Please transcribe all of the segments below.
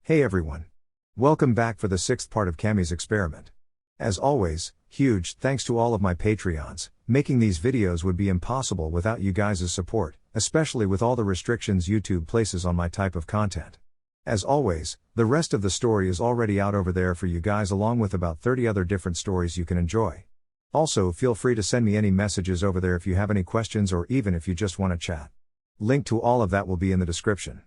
Hey everyone. Welcome back for the 6th part of Cammy's experiment. As always, huge thanks to all of my Patreons. Making these videos would be impossible without you guys' support, especially with all the restrictions YouTube places on my type of content. As always, the rest of the story is already out over there for you guys, along with about 30 other different stories you can enjoy. Also, feel free to send me any messages over there if you have any questions or even if you just want to chat. Link to all of that will be in the description.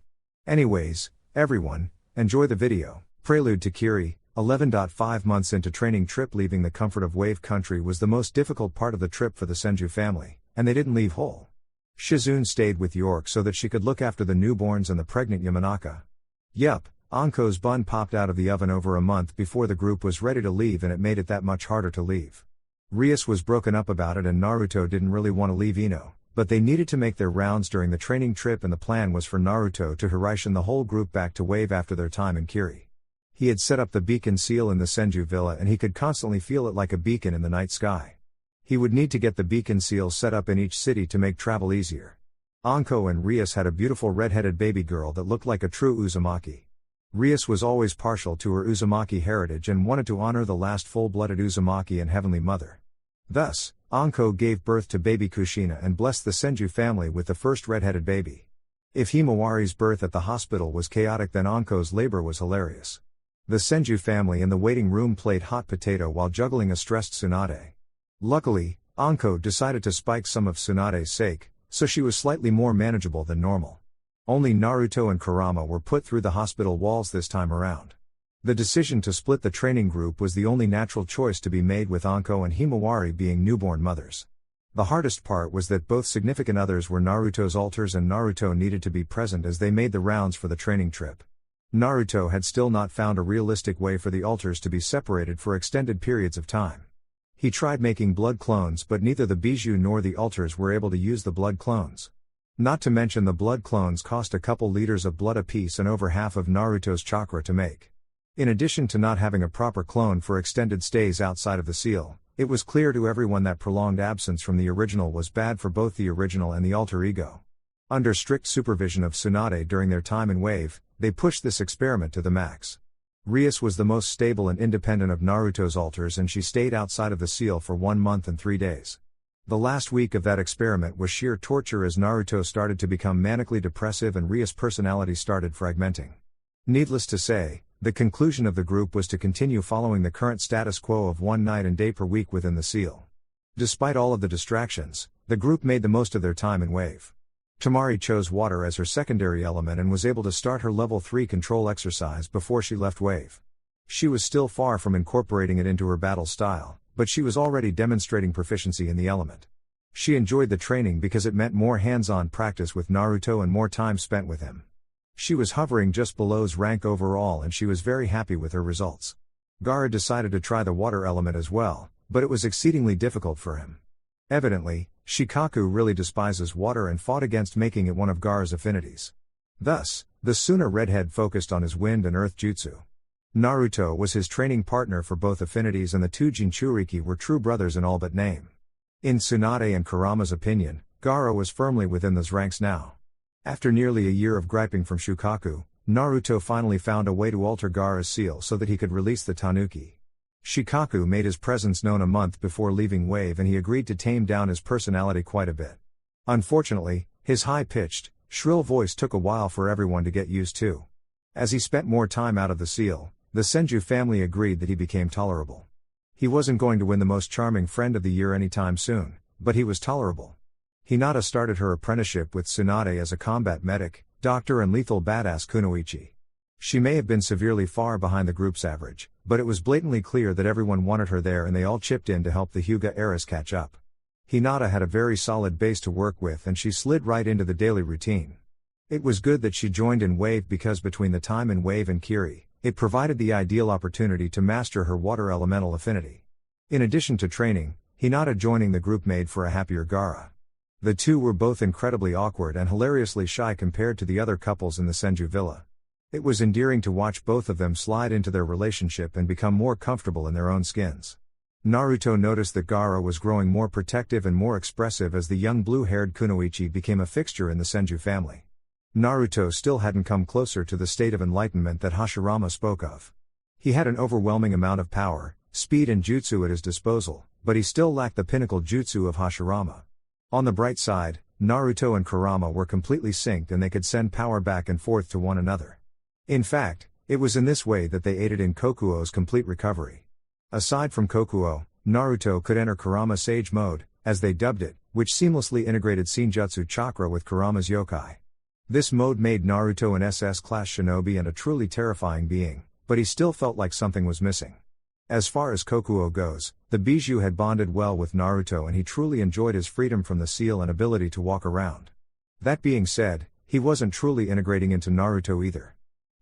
Anyways, everyone, enjoy the video. Prelude to Kiri. 11.5 months into training trip. Leaving the comfort of Wave Country was the most difficult part of the trip for the Senju family, and they didn't leave whole. Shizune stayed with York so that she could look after the newborns and the pregnant Yamanaka. Yup, Anko's bun popped out of the oven over a month before the group was ready to leave, and it made it that much harder to leave. Rias was broken up about it, and Naruto didn't really want to leave Ino, but they needed to make their rounds during the training trip, and the plan was for Naruto to Hirishin the whole group back to Wave after their time in Kiri. He had set up the beacon seal in the Senju villa, and he could constantly feel it like a beacon in the night sky. He would need to get the beacon seal set up in each city to make travel easier. Anko and Rias had a beautiful red-headed baby girl that looked like a true Uzumaki. Rias was always partial to her Uzumaki heritage and wanted to honor the last full-blooded Uzumaki and Heavenly Mother. Thus, Anko gave birth to baby Kushina and blessed the Senju family with the first red-headed baby. If Himawari's birth at the hospital was chaotic, then Anko's labor was hilarious. The Senju family in the waiting room played hot potato while juggling a stressed Tsunade. Luckily, Anko decided to spike some of Tsunade's sake, so she was slightly more manageable than normal. Only Naruto and Kurama were put through the hospital walls this time around. The decision to split the training group was the only natural choice to be made, with Anko and Himawari being newborn mothers. The hardest part was that both significant others were Naruto's alters, and Naruto needed to be present as they made the rounds for the training trip. Naruto had still not found a realistic way for the alters to be separated for extended periods of time. He tried making blood clones, but neither the Bijou nor the alters were able to use the blood clones. Not to mention the blood clones cost a couple liters of blood apiece and over half of Naruto's chakra to make. In addition to not having a proper clone for extended stays outside of the seal, it was clear to everyone that prolonged absence from the original was bad for both the original and the alter ego. Under strict supervision of Tsunade during their time in Wave, they pushed this experiment to the max. Rias was the most stable and independent of Naruto's alters, and she stayed outside of the seal for 1 month and 3 days. The last week of that experiment was sheer torture as Naruto started to become manically depressive and Rias' personality started fragmenting. Needless to say, the conclusion of the group was to continue following the current status quo of 1 night and day per week within the seal. Despite all of the distractions, the group made the most of their time in Wave. Tamari chose water as her secondary element and was able to start her level 3 control exercise before she left Wave. She was still far from incorporating it into her battle style, but she was already demonstrating proficiency in the element. She enjoyed the training because it meant more hands-on practice with Naruto and more time spent with him. She was hovering just below's rank overall, and she was very happy with her results. Gaara decided to try the water element as well, but it was exceedingly difficult for him. Evidently, Shikaku really despises water and fought against making it one of Gaara's affinities. Thus, the Suna redhead focused on his wind and earth jutsu. Naruto was his training partner for both affinities, and the two Jinchuriki were true brothers in all but name. In Tsunade and Kurama's opinion, Gaara was firmly within those ranks now. After nearly a year of griping from Shukaku, Naruto finally found a way to alter Gaara's seal so that he could release the Tanuki. Shikaku made his presence known a month before leaving Wave, and he agreed to tame down his personality quite a bit. Unfortunately, his high-pitched, shrill voice took a while for everyone to get used to. As he spent more time out of the seal, the Senju family agreed that he became tolerable. He wasn't going to win the most charming friend of the year anytime soon, but he was tolerable. Hinata started her apprenticeship with Tsunade as a combat medic, doctor and lethal badass kunoichi. She may have been severely far behind the group's average, but it was blatantly clear that everyone wanted her there, and they all chipped in to help the Hyuga heiress catch up. Hinata had a very solid base to work with, and she slid right into the daily routine. It was good that she joined in Wave because between the time in Wave and Kiri, it provided the ideal opportunity to master her water elemental affinity. In addition to training, Hinata joining the group made for a happier Gaara. The two were both incredibly awkward and hilariously shy compared to the other couples in the Senju villa. It was endearing to watch both of them slide into their relationship and become more comfortable in their own skins. Naruto noticed that Gaara was growing more protective and more expressive as the young blue-haired kunoichi became a fixture in the Senju family. Naruto still hadn't come closer to the state of enlightenment that Hashirama spoke of. He had an overwhelming amount of power, speed and jutsu at his disposal, but he still lacked the pinnacle jutsu of Hashirama. On the bright side, Naruto and Kurama were completely synced and they could send power back and forth to one another. In fact, it was in this way that they aided in Kokuo's complete recovery. Aside from Kokuo, Naruto could enter Kurama Sage Mode, as they dubbed it, which seamlessly integrated Senjutsu Chakra with Kurama's yokai. This mode made Naruto an SS-class shinobi and a truly terrifying being, but he still felt like something was missing. As far as Kokuo goes, the Bijou had bonded well with Naruto and he truly enjoyed his freedom from the seal and ability to walk around. That being said, he wasn't truly integrating into Naruto either.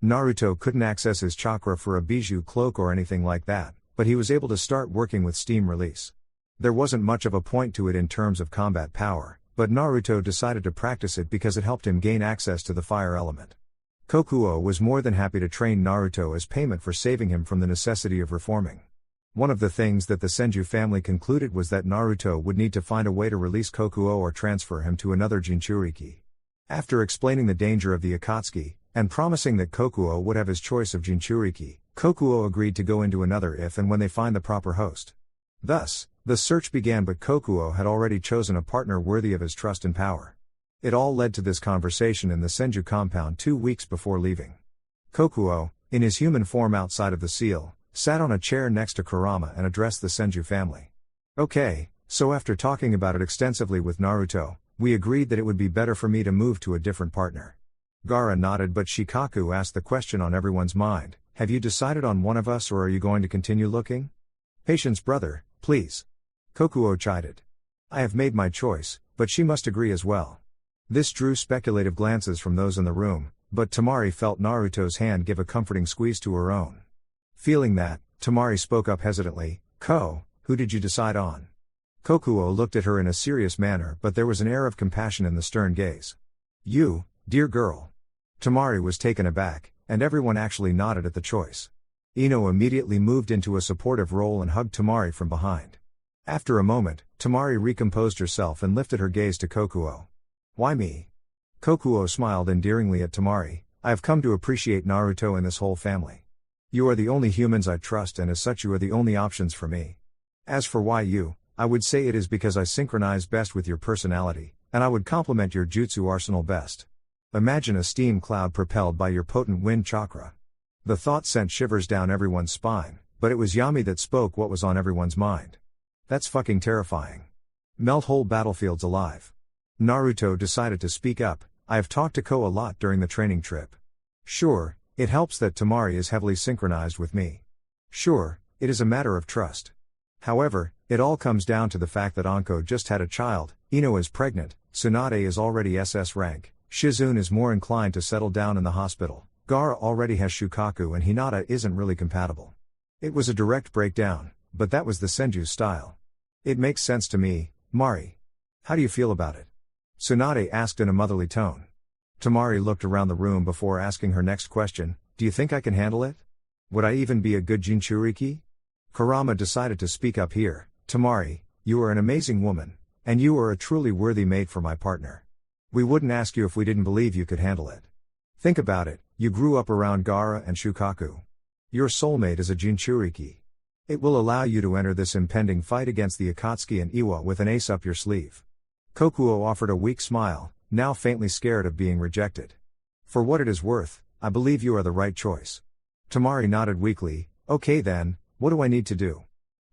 Naruto couldn't access his chakra for a Bijou cloak or anything like that, but he was able to start working with steam release. There wasn't much of a point to it in terms of combat power, but Naruto decided to practice it because it helped him gain access to the fire element. Kokuo was more than happy to train Naruto as payment for saving him from the necessity of reforming. One of the things that the Senju family concluded was that Naruto would need to find a way to release Kokuo or transfer him to another Jinchuriki. After explaining the danger of the Akatsuki, and promising that Kokuo would have his choice of Jinchuriki, Kokuo agreed to go into another if and when they find the proper host. Thus, the search began, but Kokuo had already chosen a partner worthy of his trust and power. It all led to this conversation in the Senju compound 2 weeks before leaving. Kokuo, in his human form outside of the seal, sat on a chair next to Kurama and addressed the Senju family. Okay, so after talking about it extensively with Naruto, we agreed that it would be better for me to move to a different partner. Gaara nodded, but Shikaku asked the question on everyone's mind, have you decided on one of us or are you going to continue looking? Patience, brother, please. Kokuo chided. I have made my choice, but she must agree as well. This drew speculative glances from those in the room, but Temari felt Naruto's hand give a comforting squeeze to her own. Feeling that, Temari spoke up hesitantly, Ko, who did you decide on? Kokuo looked at her in a serious manner, but there was an air of compassion in the stern gaze. You, dear girl. Temari was taken aback, and everyone actually nodded at the choice. Ino immediately moved into a supportive role and hugged Temari from behind. After a moment, Temari recomposed herself and lifted her gaze to Kokuo. Why me? Kokuo smiled endearingly at Temari. I have come to appreciate Naruto and this whole family. You are the only humans I trust, and as such you are the only options for me. As for why you, I would say it is because I synchronize best with your personality, and I would complement your jutsu arsenal best. Imagine a steam cloud propelled by your potent wind chakra. The thought sent shivers down everyone's spine, but it was Yami that spoke what was on everyone's mind. That's fucking terrifying. Melt whole battlefields alive. Naruto decided to speak up. I have talked to Ko a lot during the training trip. Sure, it helps that Temari is heavily synchronized with me. Sure, it is a matter of trust. However, it all comes down to the fact that Anko just had a child, Ino is pregnant, Tsunade is already SS rank, Shizune is more inclined to settle down in the hospital, Gaara already has Shukaku and Hinata isn't really compatible. It was a direct breakdown, but that was the Senju's style. It makes sense to me, Mari. How do you feel about it? Tsunade asked in a motherly tone. Temari looked around the room before asking her next question, do you think I can handle it? Would I even be a good Jinchuriki? Kurama decided to speak up here. Temari, you are an amazing woman, and you are a truly worthy mate for my partner. We wouldn't ask you if we didn't believe you could handle it. Think about it, you grew up around Gaara and Shukaku. Your soulmate is a Jinchuriki. It will allow you to enter this impending fight against the Akatsuki and Iwa with an ace up your sleeve. Kokuo offered a weak smile, now faintly scared of being rejected. For what it is worth, I believe you are the right choice. Temari nodded weakly, okay then, what do I need to do?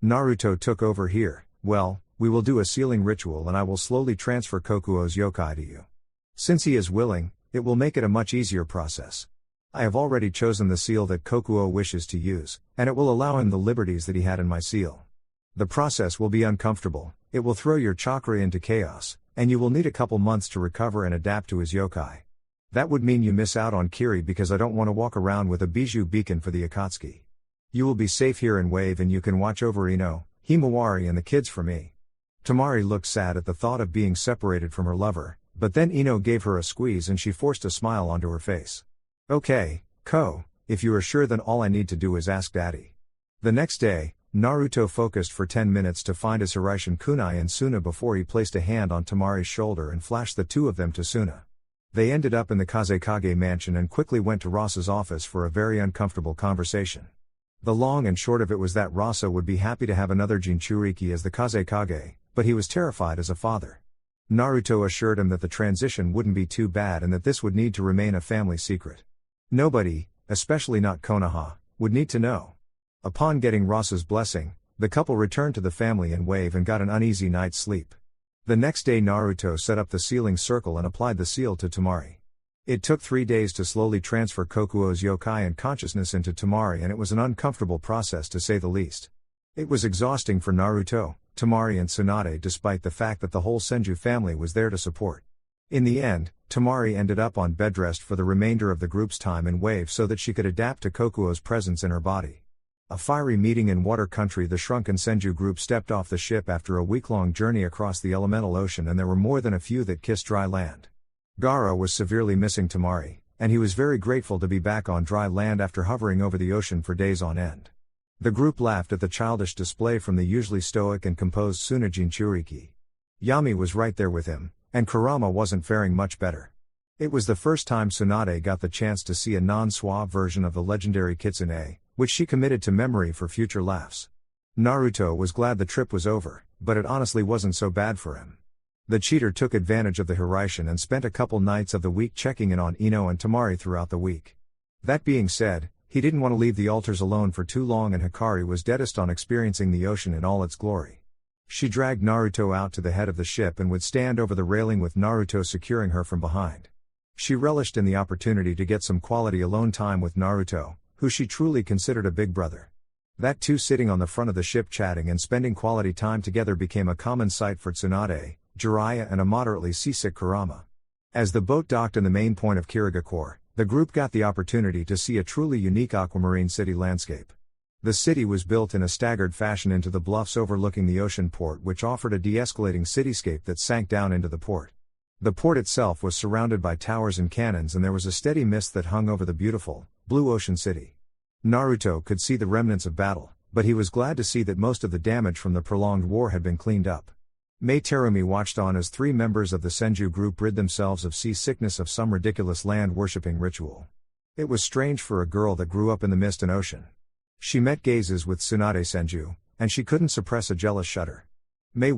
Naruto took over here. Well, we will do a sealing ritual and I will slowly transfer Kokuo's yokai to you. Since he is willing, it will make it a much easier process. I have already chosen the seal that Kokuo wishes to use, and it will allow him the liberties that he had in my seal. The process will be uncomfortable, it will throw your chakra into chaos, and you will need a couple months to recover and adapt to his yokai. That would mean you miss out on Kiri because I don't want to walk around with a Bijou beacon for the Akatsuki. You will be safe here in Wave and you can watch over Ino, Himawari and the kids for me. Temari looked sad at the thought of being separated from her lover, but then Ino gave her a squeeze and she forced a smile onto her face. Okay, Ko, if you are sure then all I need to do is ask Daddy. The next day, Naruto focused for 10 minutes to find his Hiraishin kunai and Suna before he placed a hand on Temari's shoulder and flashed the two of them to Suna. They ended up in the Kazekage mansion and quickly went to Rasa's office for a very uncomfortable conversation. The long and short of it was that Rasa would be happy to have another Jinchuriki as the Kazekage, but he was terrified as a father. Naruto assured him that the transition wouldn't be too bad and that this would need to remain a family secret. Nobody, especially not Konoha, would need to know. Upon getting Rasa's blessing, the couple returned to the family in Wave and got an uneasy night's sleep. The next day Naruto set up the sealing circle and applied the seal to Temari. It took 3 days to slowly transfer Kokuo's yokai and consciousness into Temari, and it was an uncomfortable process to say the least. It was exhausting for Naruto, Temari and Tsunade despite the fact that the whole Senju family was there to support. In the end, Temari ended up on bedrest for the remainder of the group's time in Wave so that she could adapt to Kokuo's presence in her body. A fiery meeting in Water Country. The shrunken Senju group stepped off the ship after a week-long journey across the elemental ocean, and there were more than a few that kissed dry land. Gaara was severely missing Temari, and he was very grateful to be back on dry land after hovering over the ocean for days on end. The group laughed at the childish display from the usually stoic and composed Suna Jinchuriki. Yami was right there with him, and Kurama wasn't faring much better. It was the first time Tsunade got the chance to see a non-suave version of the legendary Kitsune, which she committed to memory for future laughs. Naruto was glad the trip was over, but it honestly wasn't so bad for him. The cheater took advantage of the Hiraishin and spent a couple nights of the week checking in on Ino and Temari throughout the week. That being said, he didn't want to leave the altars alone for too long, and Hikari was deadest on experiencing the ocean in all its glory. She dragged Naruto out to the head of the ship and would stand over the railing with Naruto securing her from behind. She relished in the opportunity to get some quality alone time with Naruto, who she truly considered a big brother. That two sitting on the front of the ship chatting and spending quality time together became a common sight for Tsunade, Jiraiya and a moderately seasick Kurama. As the boat docked in the main point of Kirigakure, the group got the opportunity to see a truly unique aquamarine city landscape. The city was built in a staggered fashion into the bluffs overlooking the ocean port, which offered a de-escalating cityscape that sank down into the port. The port itself was surrounded by towers and cannons, and there was a steady mist that hung over the beautiful, blue ocean city. Naruto could see the remnants of battle, but he was glad to see that most of the damage from the prolonged war had been cleaned up. Mei Terumi watched on as 3 members of the Senju group rid themselves of seasickness of some ridiculous land-worshipping ritual. It was strange for a girl that grew up in the mist and ocean. She met gazes with Tsunade Senju, and she couldn't suppress a jealous shudder. Mei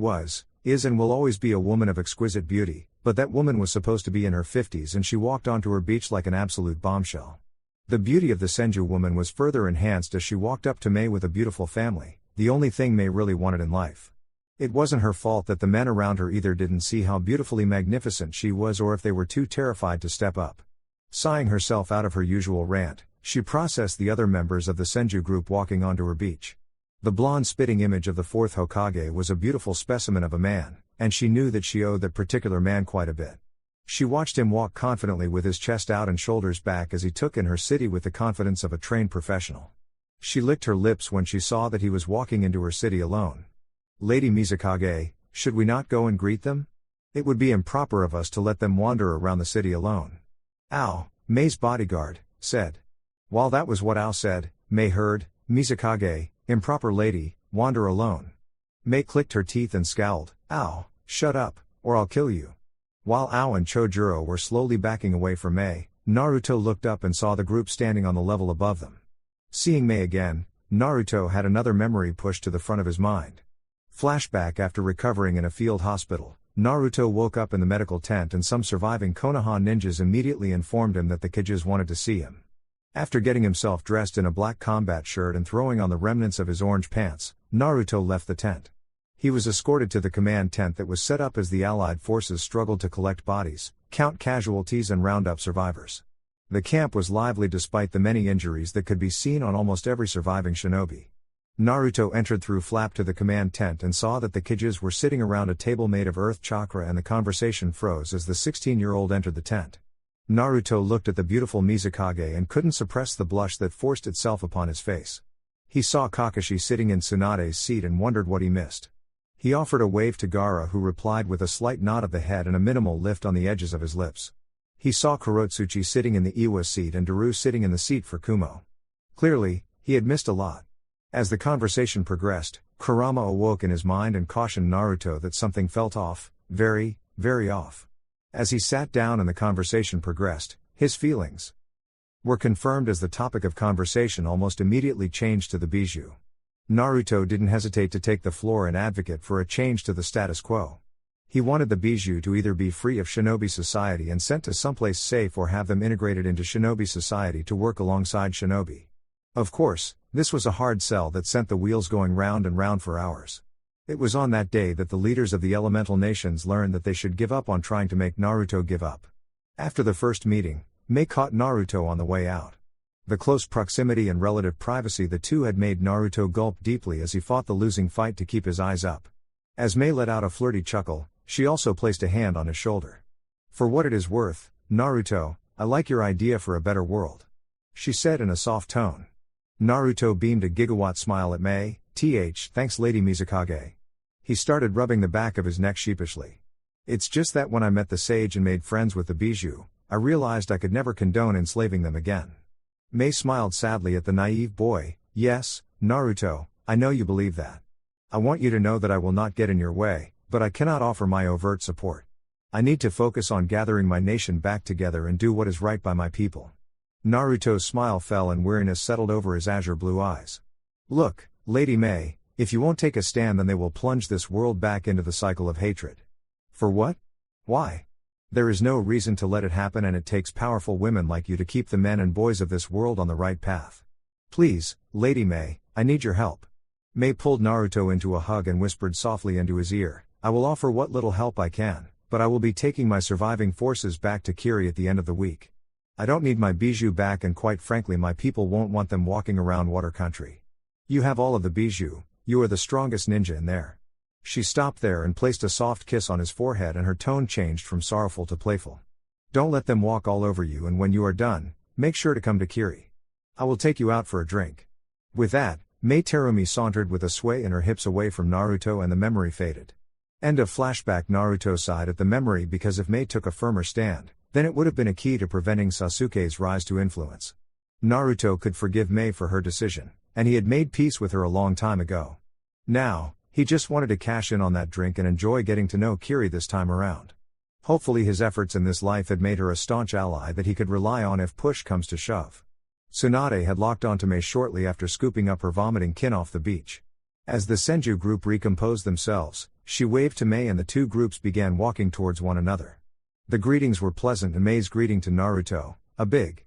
is and will always be a woman of exquisite beauty, but that woman was supposed to be in her 50s, and she walked onto her beach like an absolute bombshell. The beauty of the Senju woman was further enhanced as she walked up to Mei with a beautiful family, the only thing Mei really wanted in life. It wasn't her fault that the men around her either didn't see how beautifully magnificent she was, or if they were too terrified to step up. Sighing herself out of her usual rant, she processed the other members of the Senju group walking onto her beach. The blonde spitting image of the 4th Hokage was a beautiful specimen of a man, and she knew that she owed that particular man quite a bit. She watched him walk confidently with his chest out and shoulders back as he took in her city with the confidence of a trained professional. She licked her lips when she saw that he was walking into her city alone. "Lady Mizukage, should we not go and greet them? It would be improper of us to let them wander around the city alone." "Ow," Mei's bodyguard said. While that was what Ao said, Mei heard, "Mizukage, improper lady, wander alone." Mei clicked her teeth and scowled, "Ow, shut up, or I'll kill you." While Ao and Chojuro were slowly backing away from Mei, Naruto looked up and saw the group standing on the level above them. Seeing Mei again, Naruto had another memory pushed to the front of his mind. Flashback: after recovering in a field hospital, Naruto woke up in the medical tent, and some surviving Konoha ninjas immediately informed him that the Kijis wanted to see him. After getting himself dressed in a black combat shirt and throwing on the remnants of his orange pants, Naruto left the tent. He was escorted to the command tent that was set up as the Allied forces struggled to collect bodies, count casualties and round up survivors. The camp was lively despite the many injuries that could be seen on almost every surviving shinobi. Naruto entered through flap to the command tent and saw that the Kijis were sitting around a table made of earth chakra, and the conversation froze as the 16-year-old entered the tent. Naruto looked at the beautiful Mizukage and couldn't suppress the blush that forced itself upon his face. He saw Kakashi sitting in Tsunade's seat and wondered what he missed. He offered a wave to Gaara, who replied with a slight nod of the head and a minimal lift on the edges of his lips. He saw Kurotsuchi sitting in the Iwa seat and Daru sitting in the seat for Kumo. Clearly, he had missed a lot. As the conversation progressed, Kurama awoke in his mind and cautioned Naruto that something felt off, very, very off. As he sat down and the conversation progressed, his feelings were confirmed as the topic of conversation almost immediately changed to the bijou. Naruto didn't hesitate to take the floor and advocate for a change to the status quo. He wanted the bijou to either be free of shinobi society and sent to someplace safe or have them integrated into shinobi society to work alongside shinobi. Of course, this was a hard sell that sent the wheels going round and round for hours. It was on that day that the leaders of the elemental nations learned that they should give up on trying to make Naruto give up. After the first meeting, Mei caught Naruto on the way out. The close proximity and relative privacy the two had made Naruto gulp deeply as he fought the losing fight to keep his eyes up. As Mei let out a flirty chuckle, she also placed a hand on his shoulder. "For what it is worth, Naruto, I like your idea for a better world," she said in a soft tone. Naruto beamed a gigawatt smile at Mei. Thanks Lady Mizukage." He started rubbing the back of his neck sheepishly. "It's just that when I met the sage and made friends with the bijou, I realized I could never condone enslaving them again." Mei smiled sadly at the naive boy. "Yes, Naruto, I know you believe that. I want you to know that I will not get in your way, but I cannot offer my overt support. I need to focus on gathering my nation back together and do what is right by my people." Naruto's smile fell and weariness settled over his azure blue eyes. "Look, Lady Mei, if you won't take a stand then they will plunge this world back into the cycle of hatred." "For what? Why? There is no reason to let it happen and it takes powerful women like you to keep the men and boys of this world on the right path. Please, Lady Mei, I need your help." Mei pulled Naruto into a hug and whispered softly into his ear, "I will offer what little help I can, but I will be taking my surviving forces back to Kiri at the end of the week. I don't need my bijou back and quite frankly my people won't want them walking around water country. You have all of the bijou, you are the strongest ninja in there." She stopped there and placed a soft kiss on his forehead and her tone changed from sorrowful to playful. "Don't let them walk all over you and when you are done, make sure to come to Kiri. I will take you out for a drink." With that, Mei Terumi sauntered with a sway in her hips away from Naruto and the memory faded. End of flashback. Naruto sighed at the memory because if Mei took a firmer stand, then it would have been a key to preventing Sasuke's rise to influence. Naruto could forgive Mei for her decision, and he had made peace with her a long time ago. Now, he just wanted to cash in on that drink and enjoy getting to know Kiri this time around. Hopefully his efforts in this life had made her a staunch ally that he could rely on if push comes to shove. Tsunade had locked onto Mei shortly after scooping up her vomiting kin off the beach. As the Senju group recomposed themselves, she waved to Mei and the two groups began walking towards one another. The greetings were pleasant and Mei's greeting to Naruto, a big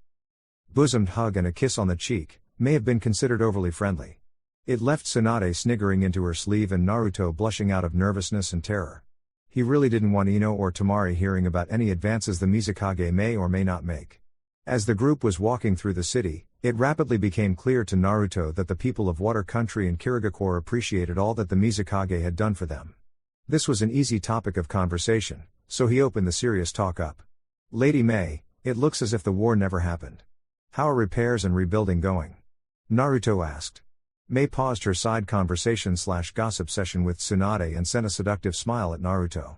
bosomed hug and a kiss on the cheek, may have been considered overly friendly. It left Tsunade sniggering into her sleeve and Naruto blushing out of nervousness and terror. He really didn't want Ino or Tamari hearing about any advances the Mizukage may or may not make. As the group was walking through the city, it rapidly became clear to Naruto that the people of Water Country and Kirigakure appreciated all that the Mizukage had done for them. This was an easy topic of conversation, so he opened the serious talk up. "Lady Mei, it looks as if the war never happened. How are repairs and rebuilding going?" Naruto asked. Mei paused her side conversation/gossip session with Tsunade and sent a seductive smile at Naruto.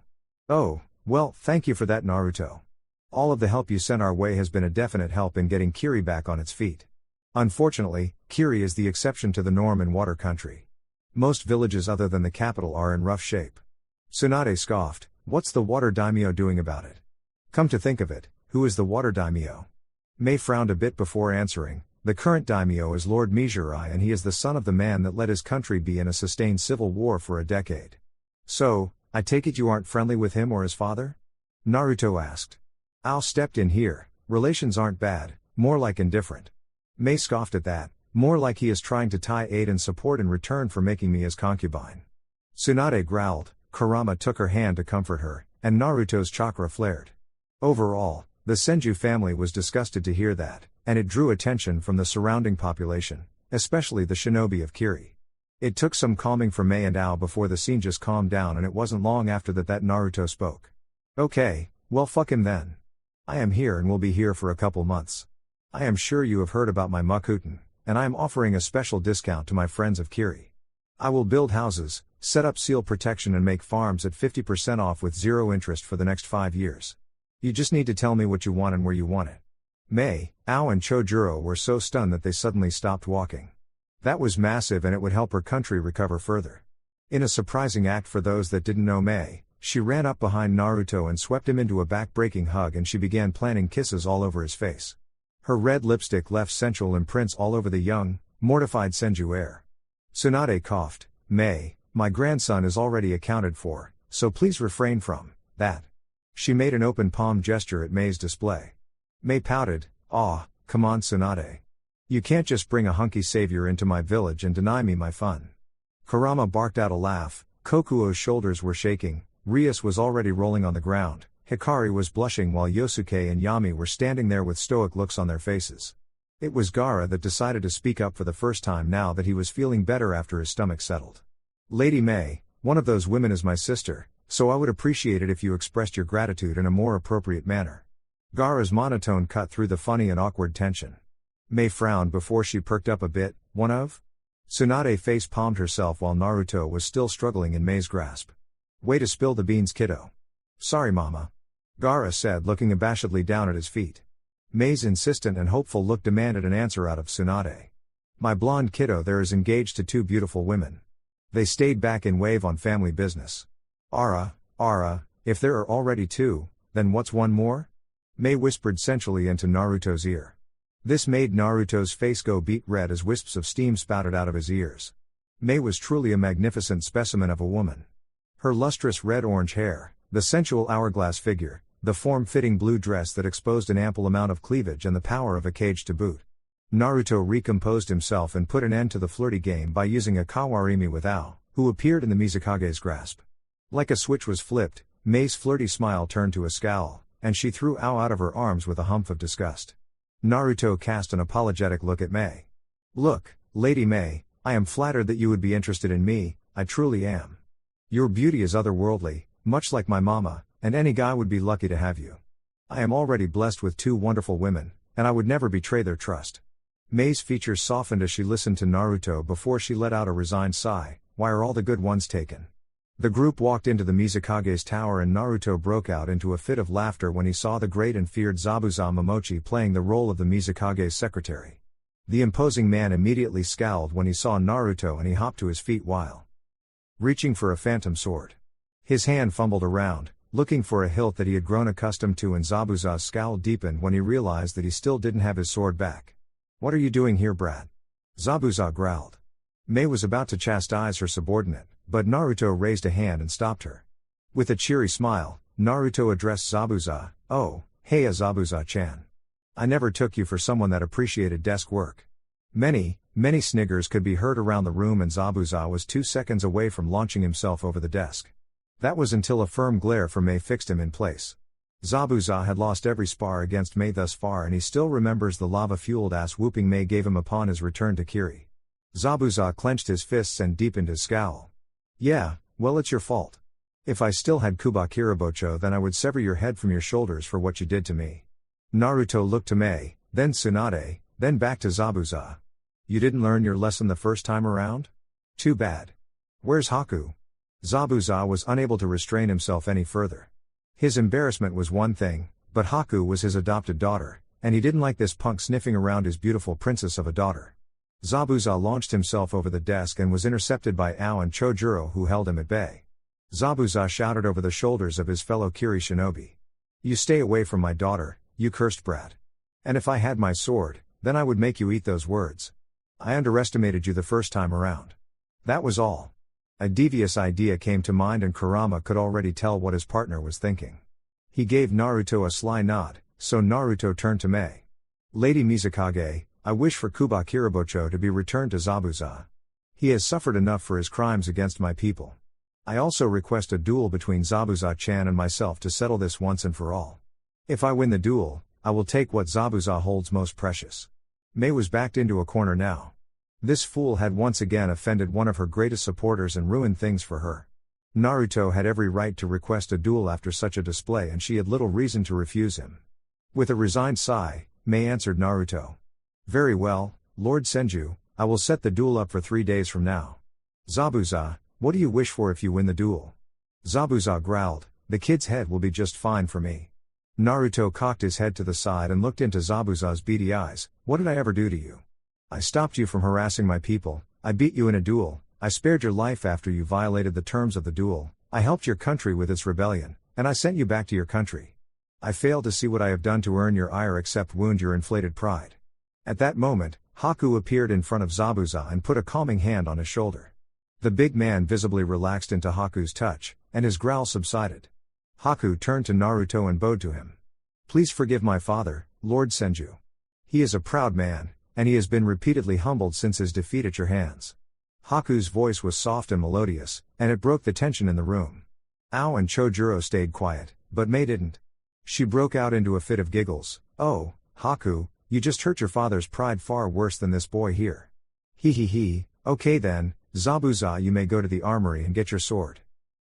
"Oh, well, thank you for that Naruto. All of the help you sent our way has been a definite help in getting Kiri back on its feet. Unfortunately, Kiri is the exception to the norm in Water Country. Most villages other than the capital are in rough shape." Tsunade scoffed, "What's the Water Daimyo doing about it?" "Come to think of it, who is the Water Daimyo?" Mei frowned a bit before answering. "The current daimyo is Lord Mizurai and he is the son of the man that let his country be in a sustained civil war for a decade." "So, I take it you aren't friendly with him or his father?" Naruto asked. Ao stepped in here, "Relations aren't bad, more like indifferent." Mei scoffed at that, "More like he is trying to tie aid and support in return for making me his concubine." Tsunade growled. Kurama took her hand to comfort her, and Naruto's chakra flared. Overall, the Senju family was disgusted to hear that, and it drew attention from the surrounding population, especially the shinobi of Kiri. It took some calming for Mei and Ao before the scene just calmed down and it wasn't long after that Naruto spoke. "Okay, well fuck him then. I am here and will be here for a couple months. I am sure you have heard about my Makuten, and I am offering a special discount to my friends of Kiri. I will build houses, set up seal protection and make farms at 50% off with zero interest for the next 5 years. You just need to tell me what you want and where you want it." Mei, Ao and Chojuro were so stunned that they suddenly stopped walking. That was massive and it would help her country recover further. In a surprising act for those that didn't know Mei, She ran up behind Naruto and swept him into a back-breaking hug, and she began planting kisses all over his face. Her red lipstick left sensual imprints all over the young, mortified Senju heir. Tsunade coughed. "May, my grandson is already accounted for, so please refrain from that." She made an open palm gesture at May's display. May pouted. "Aw, come on Tsunade. You can't just bring a hunky savior into my village and deny me my fun." Kurama barked out a laugh. Kokuo's shoulders were shaking, Rias was already rolling on the ground, Hikari was blushing while Yosuke and Yami were standing there with stoic looks on their faces. It was Gaara that decided to speak up for the first time now that he was feeling better after his stomach settled. "Lady May, one of those women is my sister, so I would appreciate it if you expressed your gratitude in a more appropriate manner." Gaara's monotone cut through the funny and awkward tension. May frowned before she perked up a bit. "One of?" Tsunade face-palmed herself while Naruto was still struggling in May's grasp. "Way to spill the beans, kiddo." "Sorry mama," Gaara said, looking abashedly down at his feet. May's insistent and hopeful look demanded an answer out of Tsunade. "My blonde kiddo there is engaged to two beautiful women. They stayed back in Wave on family business." Ara, if there are already two, then what's one more?" May whispered sensually into Naruto's ear. This made Naruto's face go beet red as wisps of steam spouted out of his ears. May was truly a magnificent specimen of a woman. Her lustrous red-orange hair, the sensual hourglass figure, the form-fitting blue dress that exposed an ample amount of cleavage and the power of a cage to boot. Naruto recomposed himself and put an end to the flirty game by using a Kawarimi with Ao, who appeared in the Mizukage's grasp. Like a switch was flipped, May's flirty smile turned to a scowl, and she threw Ao out of her arms with a humph of disgust. Naruto cast an apologetic look at May. "Look, Lady May, I am flattered that you would be interested in me, I truly am. Your beauty is otherworldly, much like my mama, and any guy would be lucky to have you. I am already blessed with two wonderful women, and I would never betray their trust." May's features softened as she listened to Naruto before she let out a resigned sigh. "Why are all the good ones taken?" The group walked into the Mizukage's tower and Naruto broke out into a fit of laughter when he saw the great and feared Zabuza Momochi playing the role of the Mizukage's secretary. The imposing man immediately scowled when he saw Naruto and he hopped to his feet while reaching for a phantom sword. His hand fumbled around, looking for a hilt that he had grown accustomed to, and Zabuza's scowl deepened when he realized that he still didn't have his sword back. "What are you doing here, brat?" Zabuza growled. May was about to chastise her subordinate, but Naruto raised a hand and stopped her. With a cheery smile, Naruto addressed Zabuza. "Oh, hey Zabuza-chan. I never took you for someone that appreciated desk work." Many sniggers could be heard around the room, and Zabuza was 2 seconds away from launching himself over the desk. That was until a firm glare from May fixed him in place. Zabuza had lost every spar against May thus far, and he still remembers the lava-fueled ass whooping May gave him upon his return to Kiri. Zabuza clenched his fists and deepened his scowl. "Yeah, well, it's your fault. If I still had Kubakirabocho, then I would sever your head from your shoulders for what you did to me." Naruto looked to May, then Tsunade, then back to Zabuza. "You didn't learn your lesson the first time around? Too bad. Where's Haku?" Zabuza was unable to restrain himself any further. His embarrassment was one thing, but Haku was his adopted daughter, and he didn't like this punk sniffing around his beautiful princess of a daughter. Zabuza launched himself over the desk and was intercepted by Ao and Chojuro, who held him at bay. Zabuza shouted over the shoulders of his fellow Kiri shinobi. "You stay away from my daughter, you cursed brat. And if I had my sword, then I would make you eat those words. I underestimated you the first time around." That was all. A devious idea came to mind, and Kurama could already tell what his partner was thinking. He gave Naruto a sly nod, so Naruto turned to May. "Lady Mizukage, I wish for Kubakirabocho to be returned to Zabuza. He has suffered enough for his crimes against my people. I also request a duel between Zabuza-chan and myself to settle this once and for all. If I win the duel, I will take what Zabuza holds most precious." May was backed into a corner now. This fool had once again offended one of her greatest supporters and ruined things for her. Naruto had every right to request a duel after such a display, and she had little reason to refuse him. With a resigned sigh, May answered Naruto. "Very well, Lord Senju, I will set the duel up for 3 days from now." "Zabuza, what do you wish for if you win the duel?" Zabuza growled, "The kid's head will be just fine for me." Naruto cocked his head to the side and looked into Zabuza's beady eyes. "What did I ever do to you? I stopped you from harassing my people, I beat you in a duel, I spared your life after you violated the terms of the duel, I helped your country with its rebellion, and I sent you back to your country. I fail to see what I have done to earn your ire except wound your inflated pride. At that moment, Haku appeared in front of Zabuza and put a calming hand on his shoulder. The big man visibly relaxed into Haku's touch, and his growl subsided. Haku turned to Naruto and bowed to him. Please forgive my father, Lord Senju. He is a proud man, and he has been repeatedly humbled since his defeat at your hands. Haku's voice was soft and melodious, and it broke the tension in the room. Ao and Chojuro stayed quiet, but Mei didn't. She broke out into a fit of giggles. Oh, Haku, you just hurt your father's pride far worse than this boy here. He. Okay then, Zabuza, you may go to the armory and get your sword.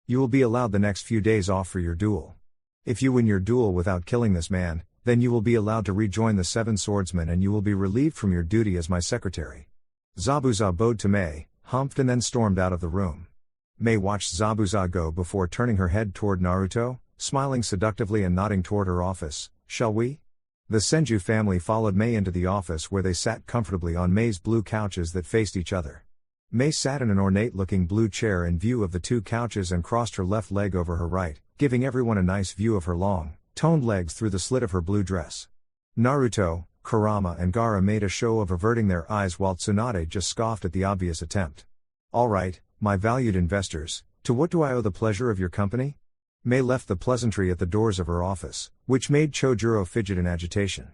You will be allowed the next few days off for your duel. If you win your duel without killing this man, then you will be allowed to rejoin the Seven Swordsmen and you will be relieved from your duty as my secretary. Zabuza bowed to Mei, humphed and then stormed out of the room. Mei watched Zabuza go before turning her head toward Naruto, smiling seductively and nodding toward her office. Shall we? The Senju family followed Mei into the office where they sat comfortably on Mei's blue couches that faced each other. Mei sat in an ornate-looking blue chair in view of the two couches and crossed her left leg over her right, giving everyone a nice view of her long, toned legs through the slit of her blue dress. Naruto, Kurama and Gaara made a show of averting their eyes while Tsunade just scoffed at the obvious attempt. All right, my valued investors, to what do I owe the pleasure of your company? Mei left the pleasantry at the doors of her office, which made Chojuro fidget in agitation.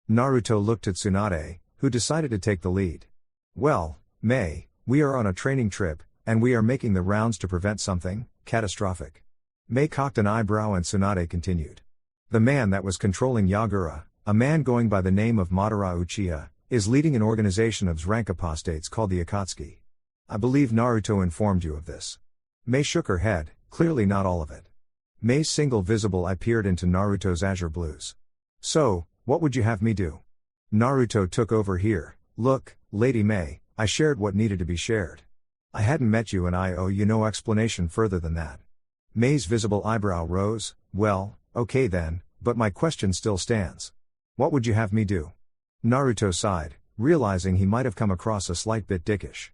Naruto looked at Tsunade, who decided to take the lead. Well, Mei, we are on a training trip, and we are making the rounds to prevent something catastrophic. Mei cocked an eyebrow and Tsunade continued. The man that was controlling Yagura, a man going by the name of Madara Uchiha, is leading an organization of rank apostates called the Akatsuki. I believe Naruto informed you of this. Mei shook her head, clearly not all of it. Mei's single visible eye peered into Naruto's azure blues. So, what would you have me do? Naruto took over here. Look, Lady Mei, I shared what needed to be shared. I hadn't met you and I owe you no explanation further than that. Mei's visible eyebrow rose. Well, okay then, but my question still stands. What would you have me do? Naruto sighed, realizing he might have come across a slight bit dickish.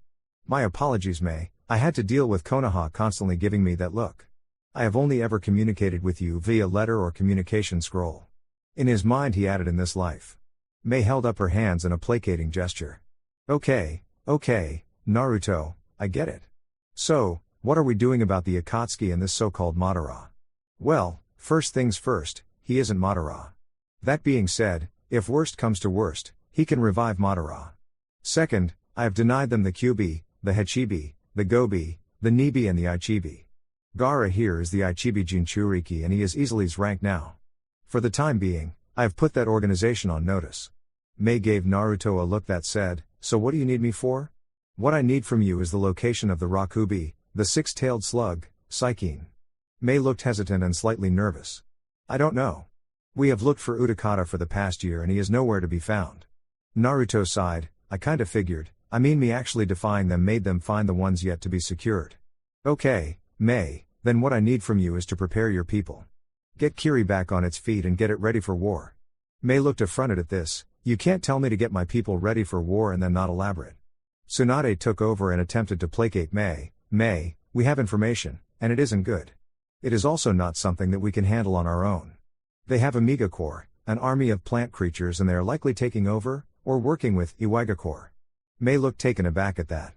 My apologies, Mei, I had to deal with Konoha constantly giving me that look. I have only ever communicated with you via letter or communication scroll. In his mind he added in this life. Mei held up her hands in a placating gesture. Okay, Naruto, I get it. So, what are we doing about the Akatsuki and this so-called Madara? Well, first things first, he isn't Madara. That being said, if worst comes to worst, he can revive Madara. Second, I have denied them the Kyubi, the Hachibi, the Gobi, the Nibi and the Ichibi. Gaara here is the Ichibi Jinchuriki and he is easily his rank now. For the time being, I have put that organization on notice. Mei gave Naruto a look that said, so what do you need me for? What I need from you is the location of the Rakubi, the six-tailed slug, Saikin. Mei looked hesitant and slightly nervous. I don't know. We have looked for Utakata for the past year and he is nowhere to be found. Naruto sighed, I kinda figured, me actually defying them made them find the ones yet to be secured. Okay, Mei, then what I need from you is to prepare your people. Get Kiri back on its feet and get it ready for war. Mei looked affronted at this. You can't tell me to get my people ready for war and then not elaborate. Tsunade took over and attempted to placate Mei. Mei, we have information, and it isn't good. It is also not something that we can handle on our own. They have a Mega Corps, an army of plant creatures and they are likely taking over, or working with, Iwaiga Corps. Mei looked taken aback at that.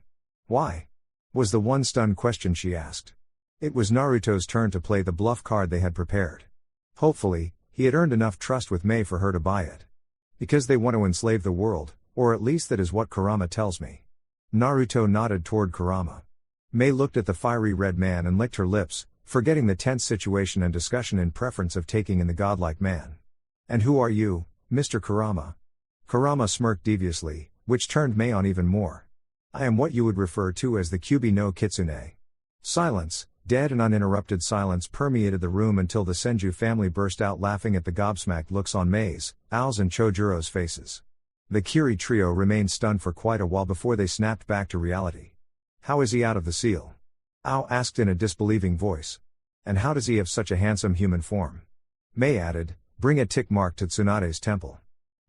Why? Was the one stunned question she asked. It was Naruto's turn to play the bluff card they had prepared. Hopefully, he had earned enough trust with Mei for her to buy it. Because they want to enslave the world, or at least that is what Kurama tells me. Naruto nodded toward Kurama. Mei looked at the fiery red man and licked her lips, forgetting the tense situation and discussion in preference of taking in the godlike man. And who are you, Mr. Kurama? Kurama smirked deviously, which turned Mei on even more. I am what you would refer to as the Kyubi no Kitsune. Silence, dead and uninterrupted silence permeated the room until the Senju family burst out laughing at the gobsmacked looks on Mei's, Ao's and Chojuro's faces. The Kiri trio remained stunned for quite a while before they snapped back to reality. How is he out of the seal? Ao asked in a disbelieving voice. And how does he have such a handsome human form? Mei added, bring a tick mark to Tsunade's temple.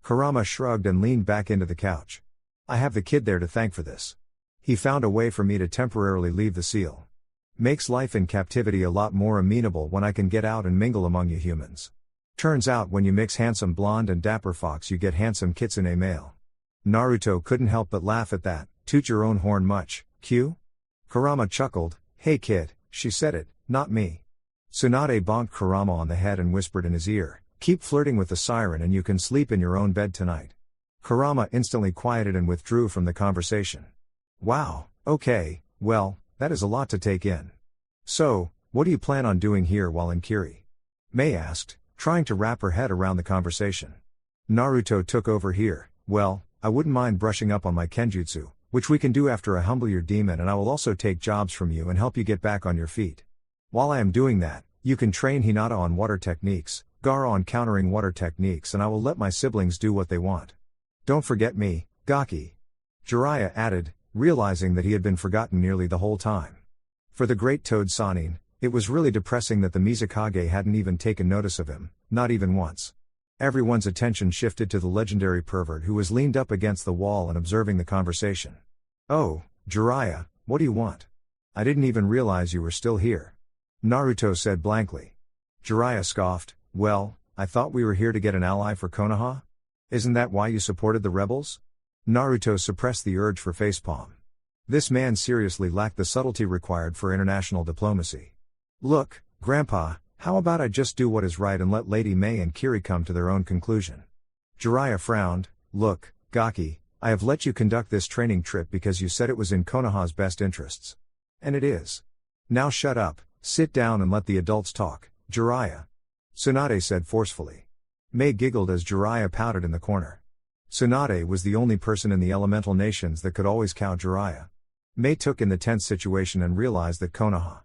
Kurama shrugged and leaned back into the couch. I have the kid there to thank for this. He found a way for me to temporarily leave the seal. Makes life in captivity a lot more amenable when I can get out and mingle among you humans. Turns out when you mix handsome blonde and dapper fox you get handsome kitsune male. Naruto couldn't help but laugh at that. Toot your own horn much, Q? Kurama chuckled. Hey kid, she said it, not me. Tsunade bonked Kurama on the head and whispered in his ear, keep flirting with the siren and you can sleep in your own bed tonight. Kurama instantly quieted and withdrew from the conversation. Wow, okay, well, that is a lot to take in. So, what do you plan on doing here while in Kiri? Mei asked, trying to wrap her head around the conversation. Naruto took over here. Well, I wouldn't mind brushing up on my kenjutsu, which we can do after I humble your demon, and I will also take jobs from you and help you get back on your feet. While I am doing that, you can train Hinata on water techniques, Gaara on countering water techniques, and I will let my siblings do what they want. Don't forget me, Gaki. Jiraiya added, realizing that he had been forgotten nearly the whole time. For the great Toad Sannin, it was really depressing that the Mizukage hadn't even taken notice of him, not even once. Everyone's attention shifted to the legendary pervert who was leaned up against the wall and observing the conversation. Oh, Jiraiya, what do you want? I didn't even realize you were still here. Naruto said blankly. Jiraiya scoffed, well, I thought we were here to get an ally for Konoha? Isn't that why you supported the rebels? Naruto suppressed the urge for facepalm. This man seriously lacked the subtlety required for international diplomacy. Look, Grandpa, how about I just do what is right and let Lady Mei and Kiri come to their own conclusion? Jiraiya frowned. Look, Gaki, I have let you conduct this training trip because you said it was in Konoha's best interests. And it is. Now shut up, sit down and let the adults talk, Jiraiya. Tsunade said forcefully. Mei giggled as Jiraiya pouted in the corner. Tsunade was the only person in the elemental nations that could always cow Jiraiya. Mei took in the tense situation and realized that Konoha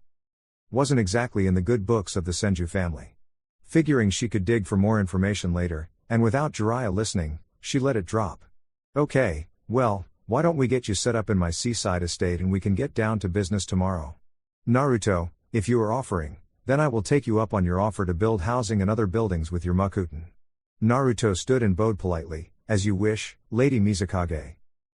wasn't exactly in the good books of the Senju family. Figuring she could dig for more information later, and without Jiraiya listening, she let it drop. Okay, well, why don't we get you set up in my seaside estate and we can get down to business tomorrow? Naruto, if you are offering, then I will take you up on your offer to build housing and other buildings with your Makuten. Naruto stood and bowed politely, as you wish, Lady Mizukage.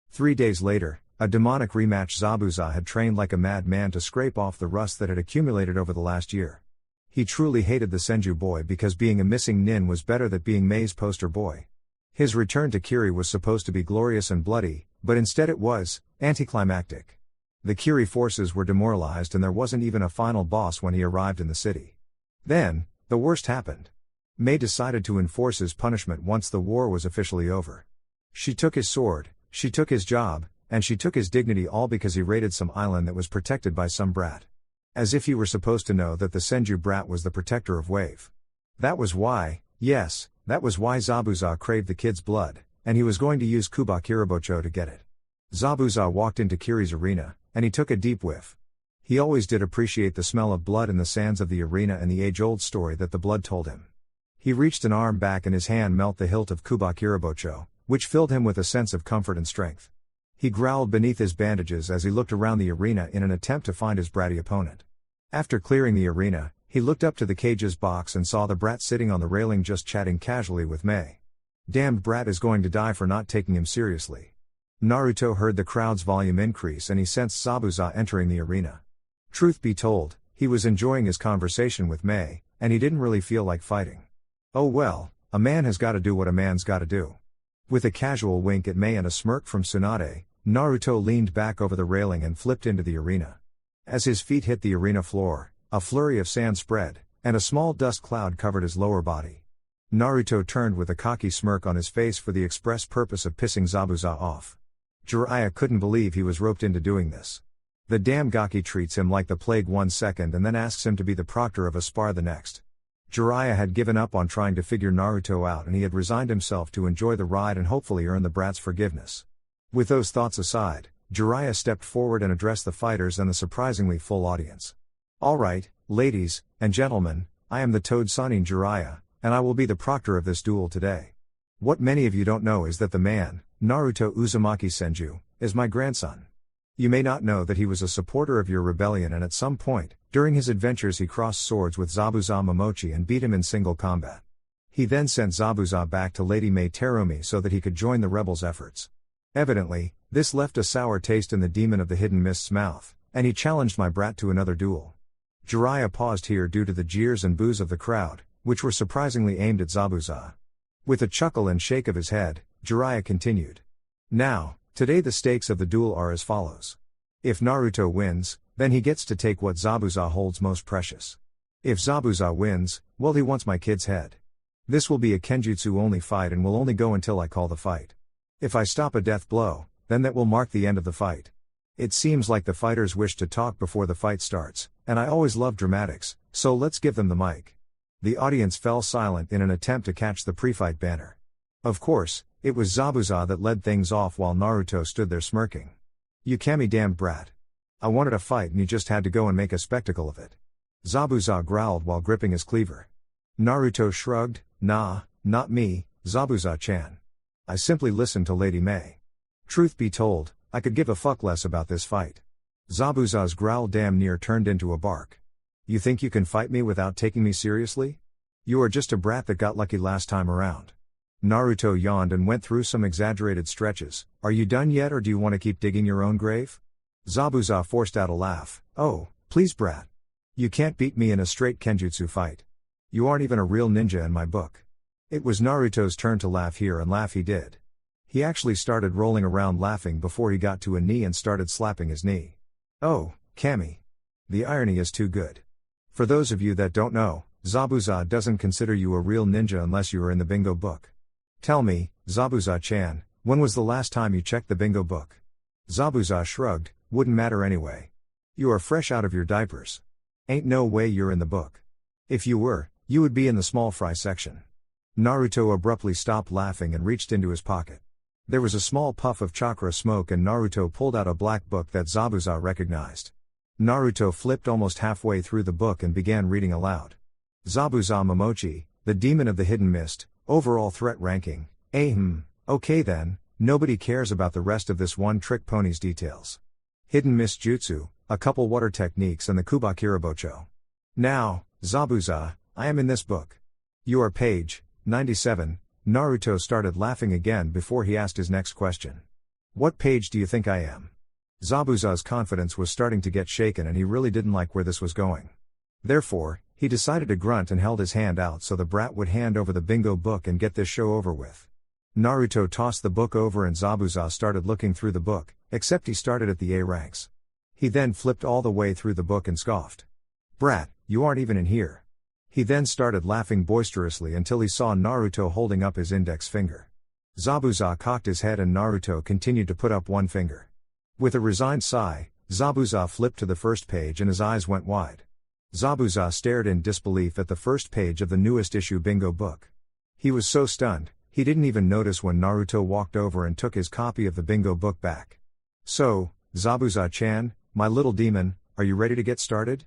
3 days later, a demonic rematch. Zabuza had trained like a madman to scrape off the rust that had accumulated over the last year. He truly hated the Senju boy because being a missing nin was better than being Mei's poster boy. His return to Kiri was supposed to be glorious and bloody, but instead it was anticlimactic. The Kiri forces were demoralized and there wasn't even a final boss when he arrived in the city. Then, the worst happened. Mei decided to enforce his punishment once the war was officially over. She took his sword, she took his job, and she took his dignity, all because he raided some island that was protected by some brat. As if he were supposed to know that the Senju brat was the protector of Wave. That was why, yes, that was why Zabuza craved the kid's blood, and he was going to use Kubakirabocho to get it. Zabuza walked into Kiri's arena, and he took a deep whiff. He always did appreciate the smell of blood in the sands of the arena and the age-old story that the blood told him. He reached an arm back and his hand met the hilt of Kubakirabocho, which filled him with a sense of comfort and strength. He growled beneath his bandages as he looked around the arena in an attempt to find his bratty opponent. After clearing the arena, he looked up to the cage's box and saw the brat sitting on the railing just chatting casually with Mei. Damned brat is going to die for not taking him seriously. Naruto heard the crowd's volume increase and he sensed Zabuza entering the arena. Truth be told, he was enjoying his conversation with Mei, and he didn't really feel like fighting. Oh well, a man has got to do what a man's got to do. With a casual wink at Mei and a smirk from Tsunade, Naruto leaned back over the railing and flipped into the arena. As his feet hit the arena floor, a flurry of sand spread, and a small dust cloud covered his lower body. Naruto turned with a cocky smirk on his face for the express purpose of pissing Zabuza off. Jiraiya couldn't believe he was roped into doing this. The damn Gaki treats him like the plague 1 second and then asks him to be the proctor of a spar the next. Jiraiya had given up on trying to figure Naruto out and he had resigned himself to enjoy the ride and hopefully earn the brat's forgiveness. With those thoughts aside, Jiraiya stepped forward and addressed the fighters and the surprisingly full audience. Alright, ladies and gentlemen, I am the Toad Sannin Jiraiya, and I will be the proctor of this duel today. What many of you don't know is that the man, Naruto Uzumaki Senju, is my grandson. You may not know that he was a supporter of your rebellion and at some point, during his adventures he crossed swords with Zabuza Momochi and beat him in single combat. He then sent Zabuza back to Lady Mei Terumi so that he could join the rebels' efforts. Evidently, this left a sour taste in the demon of the hidden mist's mouth, and he challenged my brat to another duel. Jiraiya paused here due to the jeers and boos of the crowd, which were surprisingly aimed at Zabuza. With a chuckle and shake of his head, Jiraiya continued. Now, today the stakes of the duel are as follows. If Naruto wins, then he gets to take what Zabuza holds most precious. If Zabuza wins, well, he wants my kid's head. This will be a Kenjutsu only fight and will only go until I call the fight. If I stop a death blow, then that will mark the end of the fight. It seems like the fighters wish to talk before the fight starts, and I always love dramatics, so let's give them the mic. The audience fell silent in an attempt to catch the pre-fight banner. Of course, it was Zabuza that led things off while Naruto stood there smirking. You Kami damned brat. I wanted a fight and you just had to go and make a spectacle of it. Zabuza growled while gripping his cleaver. Naruto shrugged, nah, not me, Zabuza-chan. I simply listened to Lady May. Truth be told, I could give a fuck less about this fight. Zabuza's growl damn near turned into a bark. You think you can fight me without taking me seriously? You are just a brat that got lucky last time around. Naruto yawned and went through some exaggerated stretches. Are you done yet or do you want to keep digging your own grave? Zabuza forced out a laugh. Oh, please brat. You can't beat me in a straight Kenjutsu fight. You aren't even a real ninja in my book. It was Naruto's turn to laugh here and laugh he did. He actually started rolling around laughing before he got to a knee and started slapping his knee. Oh, Kami. The irony is too good. For those of you that don't know, Zabuza doesn't consider you a real ninja unless you are in the bingo book. Tell me, Zabuza-chan, when was the last time you checked the bingo book? Zabuza shrugged, wouldn't matter anyway. You are fresh out of your diapers. Ain't no way you're in the book. If you were, you would be in the small fry section. Naruto abruptly stopped laughing and reached into his pocket. There was a small puff of chakra smoke and Naruto pulled out a black book that Zabuza recognized. Naruto flipped almost halfway through the book and began reading aloud. Zabuza Momochi, the Demon of the Hidden Mist, overall threat ranking, okay then, nobody cares about the rest of this one-trick pony's details. Hidden Mist Jutsu, a couple water techniques and the Kubakirabocho. Now, Zabuza, I am in this book. You are page 97, Naruto started laughing again before he asked his next question. What page do you think I am? Zabuza's confidence was starting to get shaken and he really didn't like where this was going. Therefore, he decided to grunt and held his hand out so the brat would hand over the bingo book and get this show over with. Naruto tossed the book over and Zabuza started looking through the book, except he started at the A ranks. He then flipped all the way through the book and scoffed. Brat, you aren't even in here. He then started laughing boisterously until he saw Naruto holding up his index finger. Zabuza cocked his head and Naruto continued to put up one finger. With a resigned sigh, Zabuza flipped to the first page and his eyes went wide. Zabuza stared in disbelief at the first page of the newest issue bingo book. He was so stunned, he didn't even notice when Naruto walked over and took his copy of the bingo book back. So, Zabuza-chan, my little demon, are you ready to get started?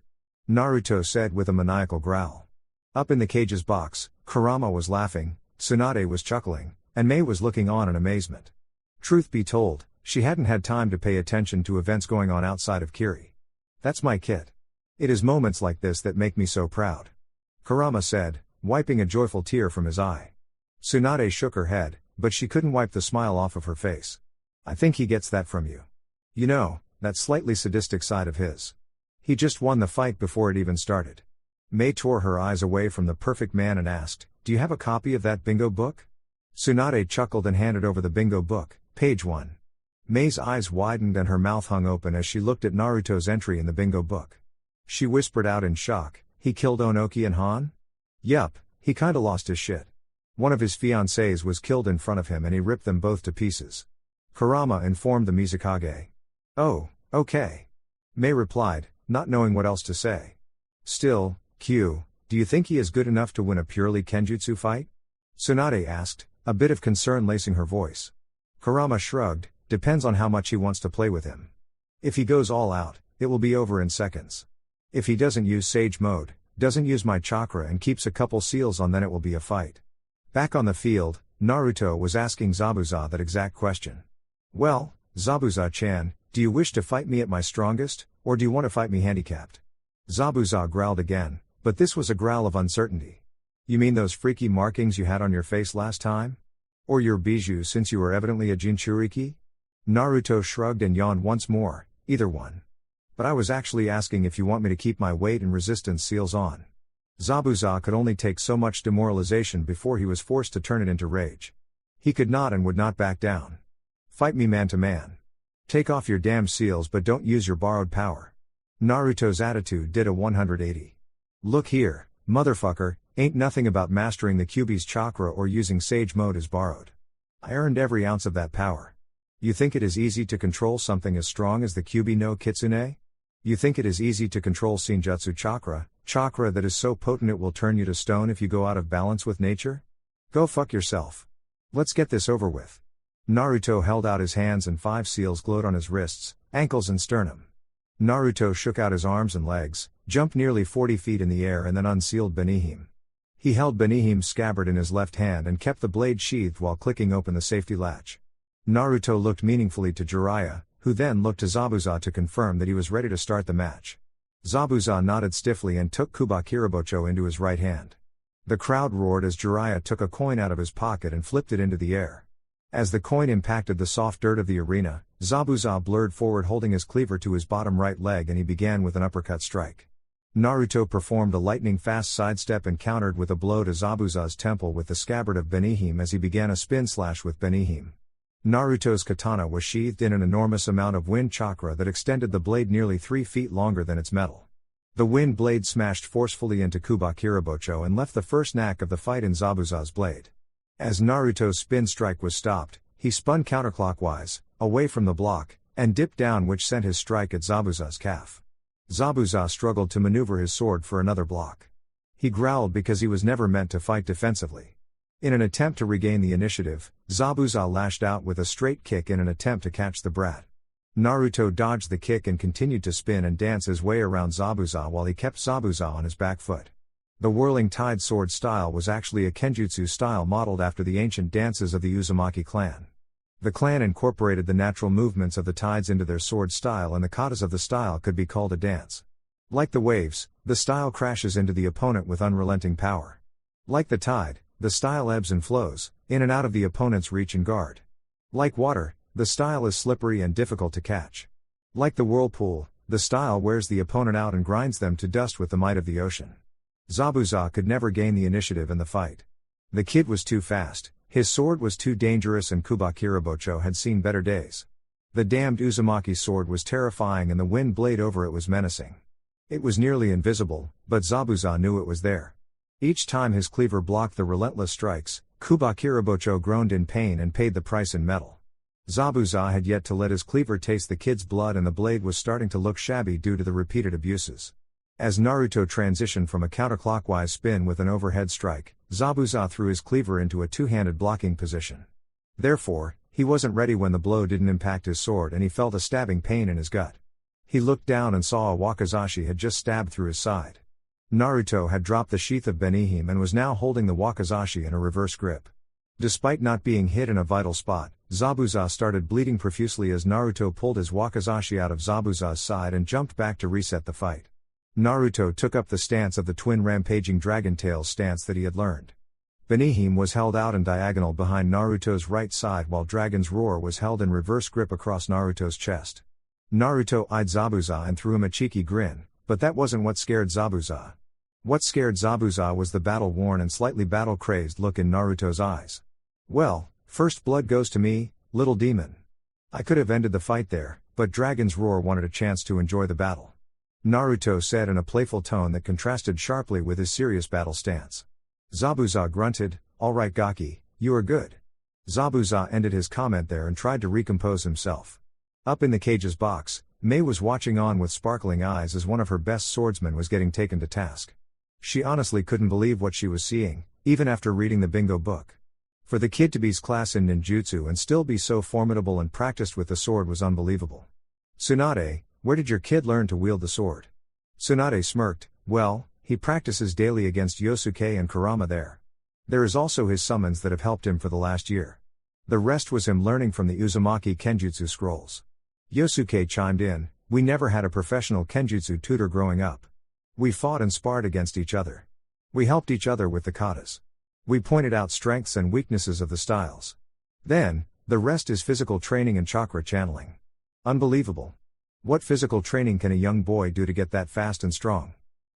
Naruto said with a maniacal growl. Up in the cage's box, Kurama was laughing, Tsunade was chuckling, and Mei was looking on in amazement. Truth be told, she hadn't had time to pay attention to events going on outside of Kiri. That's my kid. It is moments like this that make me so proud. Kurama said, wiping a joyful tear from his eye. Tsunade shook her head, but she couldn't wipe the smile off of her face. I think he gets that from you. You know, that slightly sadistic side of his. He just won the fight before it even started. Mei tore her eyes away from the perfect man and asked, do you have a copy of that bingo book? Tsunade chuckled and handed over the bingo book, page 1. Mei's eyes widened and her mouth hung open as she looked at Naruto's entry in the bingo book. She whispered out in shock, he killed Onoki and Han? Yup, he kinda lost his shit. One of his fiancées was killed in front of him and he ripped them both to pieces. Kurama informed the Mizukage. Oh, okay. Mei replied, not knowing what else to say. Still, Q, do you think he is good enough to win a purely Kenjutsu fight? Tsunade asked, a bit of concern lacing her voice. Kurama shrugged, depends on how much he wants to play with him. If he goes all out, it will be over in seconds. If he doesn't use Sage Mode, doesn't use my chakra and keeps a couple seals on, then it will be a fight. Back on the field, Naruto was asking Zabuza that exact question. Well, Zabuza-chan, do you wish to fight me at my strongest, or do you want to fight me handicapped? Zabuza growled again, but this was a growl of uncertainty. You mean those freaky markings you had on your face last time? Or your bijou since you were evidently a Jinchuriki? Naruto shrugged and yawned once more, either one. But I was actually asking if you want me to keep my weight and resistance seals on. Zabuza could only take so much demoralization before he was forced to turn it into rage. He could not and would not back down. Fight me man to man. Take off your damn seals but don't use your borrowed power. Naruto's attitude did a 180. Look here, motherfucker, ain't nothing about mastering the Kyuubi's chakra or using Sage Mode as borrowed. I earned every ounce of that power. You think it is easy to control something as strong as the Kyuubi no Kitsune? You think it is easy to control Shinjutsu chakra that is so potent it will turn you to stone if you go out of balance with nature? Go fuck yourself. Let's get this over with. Naruto held out his hands and 5 seals glowed on his wrists, ankles and sternum. Naruto shook out his arms and legs, jumped nearly 40 feet in the air and then unsealed Benihime. He held Benihime's scabbard in his left hand and kept the blade sheathed while clicking open the safety latch. Naruto looked meaningfully to Jiraiya, who then looked to Zabuza to confirm that he was ready to start the match. Zabuza nodded stiffly and took Kubakirabocho into his right hand. The crowd roared as Jiraiya took a coin out of his pocket and flipped it into the air. As the coin impacted the soft dirt of the arena, Zabuza blurred forward holding his cleaver to his bottom right leg and he began with an uppercut strike. Naruto performed a lightning-fast sidestep and countered with a blow to Zabuza's temple with the scabbard of Benihime as he began a spin slash with Benihime. Naruto's katana was sheathed in an enormous amount of wind chakra that extended the blade nearly 3 feet longer than its metal. The wind blade smashed forcefully into Kubakirabocho and left the first knack of the fight in Zabuza's blade. As Naruto's spin strike was stopped, he spun counterclockwise, away from the block, and dipped down which sent his strike at Zabuza's calf. Zabuza struggled to maneuver his sword for another block. He growled because he was never meant to fight defensively. In an attempt to regain the initiative, Zabuza lashed out with a straight kick in an attempt to catch the brat. Naruto dodged the kick and continued to spin and dance his way around Zabuza while he kept Zabuza on his back foot. The whirling tide sword style was actually a kenjutsu style modeled after the ancient dances of the Uzumaki clan. The clan incorporated the natural movements of the tides into their sword style and the katas of the style could be called a dance. Like the waves, the style crashes into the opponent with unrelenting power. Like the tide, the style ebbs and flows, in and out of the opponent's reach and guard. Like water, the style is slippery and difficult to catch. Like the whirlpool, the style wears the opponent out and grinds them to dust with the might of the ocean. Zabuza could never gain the initiative in the fight. The kid was too fast, his sword was too dangerous and Kubakirabocho had seen better days. The damned Uzumaki sword was terrifying and the wind blade over it was menacing. It was nearly invisible, but Zabuza knew it was there. Each time his cleaver blocked the relentless strikes, Kubakirabocho groaned in pain and paid the price in metal. Zabuza had yet to let his cleaver taste the kid's blood and the blade was starting to look shabby due to the repeated abuses. As Naruto transitioned from a counterclockwise spin with an overhead strike, Zabuza threw his cleaver into a two-handed blocking position. Therefore, he wasn't ready when the blow didn't impact his sword and he felt a stabbing pain in his gut. He looked down and saw a wakizashi had just stabbed through his side. Naruto had dropped the sheath of Benihime and was now holding the wakizashi in a reverse grip. Despite not being hit in a vital spot, Zabuza started bleeding profusely as Naruto pulled his wakizashi out of Zabuza's side and jumped back to reset the fight. Naruto took up the stance of the twin rampaging dragon tails stance that he had learned. Benihime was held out and diagonal behind Naruto's right side while Dragon's Roar was held in reverse grip across Naruto's chest. Naruto eyed Zabuza and threw him a cheeky grin, but that wasn't what scared Zabuza. What scared Zabuza was the battle-worn and slightly battle-crazed look in Naruto's eyes. Well, first blood goes to me, little demon. I could have ended the fight there, but Dragon's Roar wanted a chance to enjoy the battle. Naruto said in a playful tone that contrasted sharply with his serious battle stance. Zabuza grunted, "All right Gaki, you are good." Zabuza ended his comment there and tried to recompose himself. Up in the cage's box, Mei was watching on with sparkling eyes as one of her best swordsmen was getting taken to task. She honestly couldn't believe what she was seeing, even after reading the bingo book. For the kid to be's class in ninjutsu and still be so formidable and practiced with the sword was unbelievable. "Tsunade, where did your kid learn to wield the sword?" Tsunade smirked, "Well, he practices daily against Yosuke and Kurama there. There is also his summons that have helped him for the last year. The rest was him learning from the Uzumaki Kenjutsu scrolls." Yosuke chimed in, "We never had a professional Kenjutsu tutor growing up. We fought and sparred against each other. We helped each other with the katas. We pointed out strengths and weaknesses of the styles. Then, the rest is physical training and chakra channeling. Unbelievable. What physical training can a young boy do to get that fast and strong?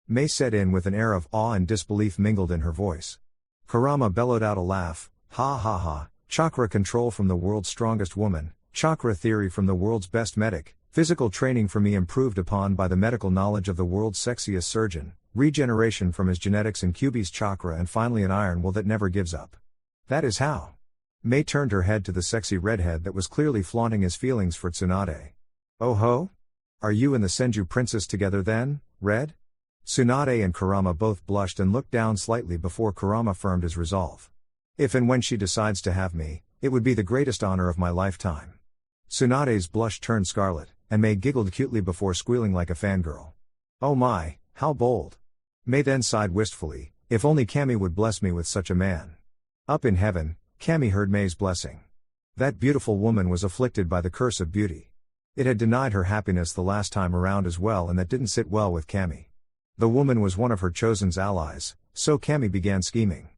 Mei set in with an air of awe and disbelief mingled in her voice. Kurama bellowed out a laugh, ha ha ha, chakra control from the world's strongest woman, chakra theory from the world's best medic, physical training for me improved upon by the medical knowledge of the world's sexiest surgeon, regeneration from his genetics and Kyuubi's chakra, and finally an iron will that never gives up. That is how. Mei turned her head to the sexy redhead that was clearly flaunting his feelings for Tsunade. Oh ho? Are you and the Senju princess together then, Red? Tsunade and Kurama both blushed and looked down slightly before Kurama firmed his resolve. If and when she decides to have me, it would be the greatest honor of my lifetime. Tsunade's blush turned scarlet, and Mei giggled cutely before squealing like a fangirl. Oh my, how bold. Mei then sighed wistfully, if only Kami would bless me with such a man. Up in heaven, Kami heard Mei's blessing. That beautiful woman was afflicted by the curse of beauty. It had denied her happiness the last time around as well, and that didn't sit well with Kami. The woman was one of her chosen's allies, so Kami began scheming.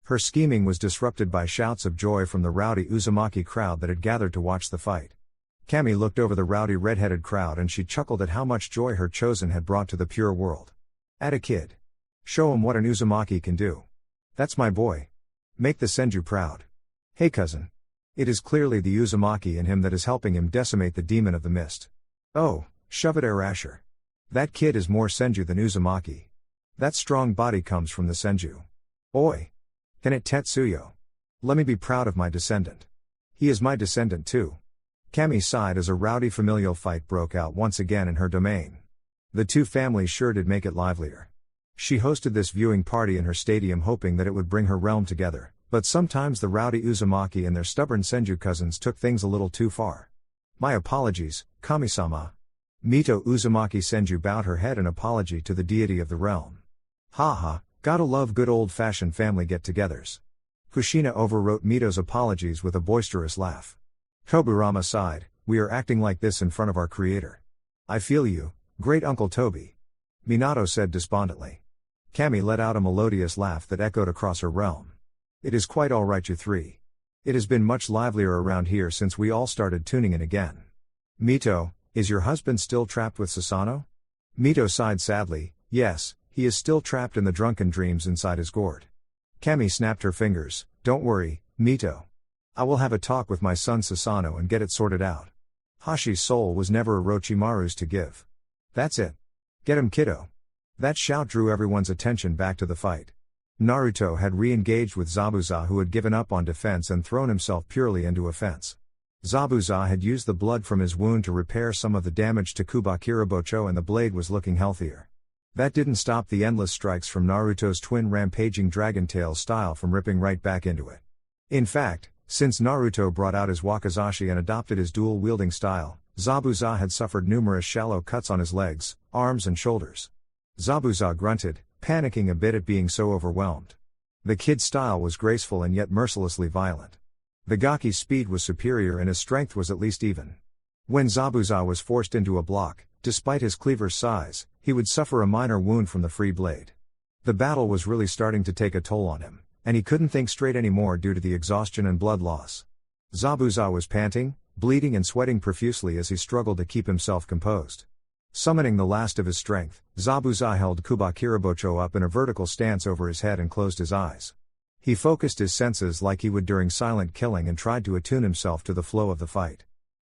Her scheming was disrupted by shouts of joy from the rowdy Uzumaki crowd that had gathered to watch the fight. Kami looked over the rowdy red-headed crowd and she chuckled at how much joy her chosen had brought to the pure world. At a kid. Show him what an Uzumaki can do. That's my boy. Make the Senju proud. Hey cousin. It is clearly the Uzumaki in him that is helping him decimate the demon of the mist. Oh, shove it Arasher. That kid is more Senju than Uzumaki. That strong body comes from the Senju. Oi. Can it Tetsuyo? Let me be proud of my descendant. He is my descendant too. Kami sighed as a rowdy familial fight broke out once again in her domain. The two families sure did make it livelier. She hosted this viewing party in her stadium hoping that it would bring her realm together, but sometimes the rowdy Uzumaki and their stubborn Senju cousins took things a little too far. My apologies, Kami-sama. Mito Uzumaki Senju bowed her head in apology to the deity of the realm. Ha, gotta love good old-fashioned family get-togethers. Kushina overwrote Mito's apologies with a boisterous laugh. Toburama sighed, we are acting like this in front of our creator. I feel you, great Uncle Toby. Minato said despondently. Kami let out a melodious laugh that echoed across her realm. It is quite alright you three. It has been much livelier around here since we all started tuning in again. Mito, is your husband still trapped with Sasano? Mito sighed sadly, yes, he is still trapped in the drunken dreams inside his gourd. Kami snapped her fingers, don't worry, Mito. I will have a talk with my son Sasano and get it sorted out. Hashi's soul was never Orochimaru's to give. That's it. Get him kiddo. That shout drew everyone's attention back to the fight. Naruto had re-engaged with Zabuza, who had given up on defense and thrown himself purely into offense. Zabuza had used the blood from his wound to repair some of the damage to Kubakirabocho and the blade was looking healthier. That didn't stop the endless strikes from Naruto's twin rampaging dragon tail style from ripping right back into it. In fact, since Naruto brought out his wakizashi and adopted his dual-wielding style, Zabuza had suffered numerous shallow cuts on his legs, arms and shoulders. Zabuza grunted, panicking a bit at being so overwhelmed. The kid's style was graceful and yet mercilessly violent. The Gaki's speed was superior and his strength was at least even. When Zabuza was forced into a block, despite his cleaver's size, he would suffer a minor wound from the free blade. The battle was really starting to take a toll on him, and he couldn't think straight anymore due to the exhaustion and blood loss. Zabuza was panting, bleeding and sweating profusely as he struggled to keep himself composed. Summoning the last of his strength, Zabuza held Kubakirabocho up in a vertical stance over his head and closed his eyes. He focused his senses like he would during silent killing and tried to attune himself to the flow of the fight.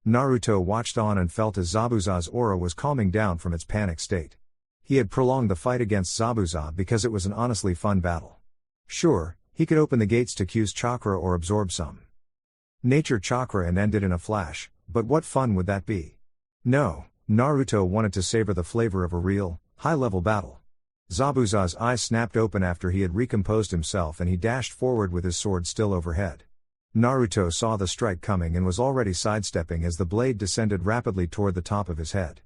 Naruto watched on and felt as Zabuza's aura was calming down from its panic state. He had prolonged the fight against Zabuza because it was an honestly fun battle. Sure, he could open the gates to Q's chakra or absorb some nature chakra and end it in a flash, but what fun would that be? No. Naruto wanted to savor the flavor of a real, high-level battle. Zabuza's eyes snapped open after he had recomposed himself and he dashed forward with his sword still overhead. Naruto saw the strike coming and was already sidestepping as the blade descended rapidly toward the top of his head.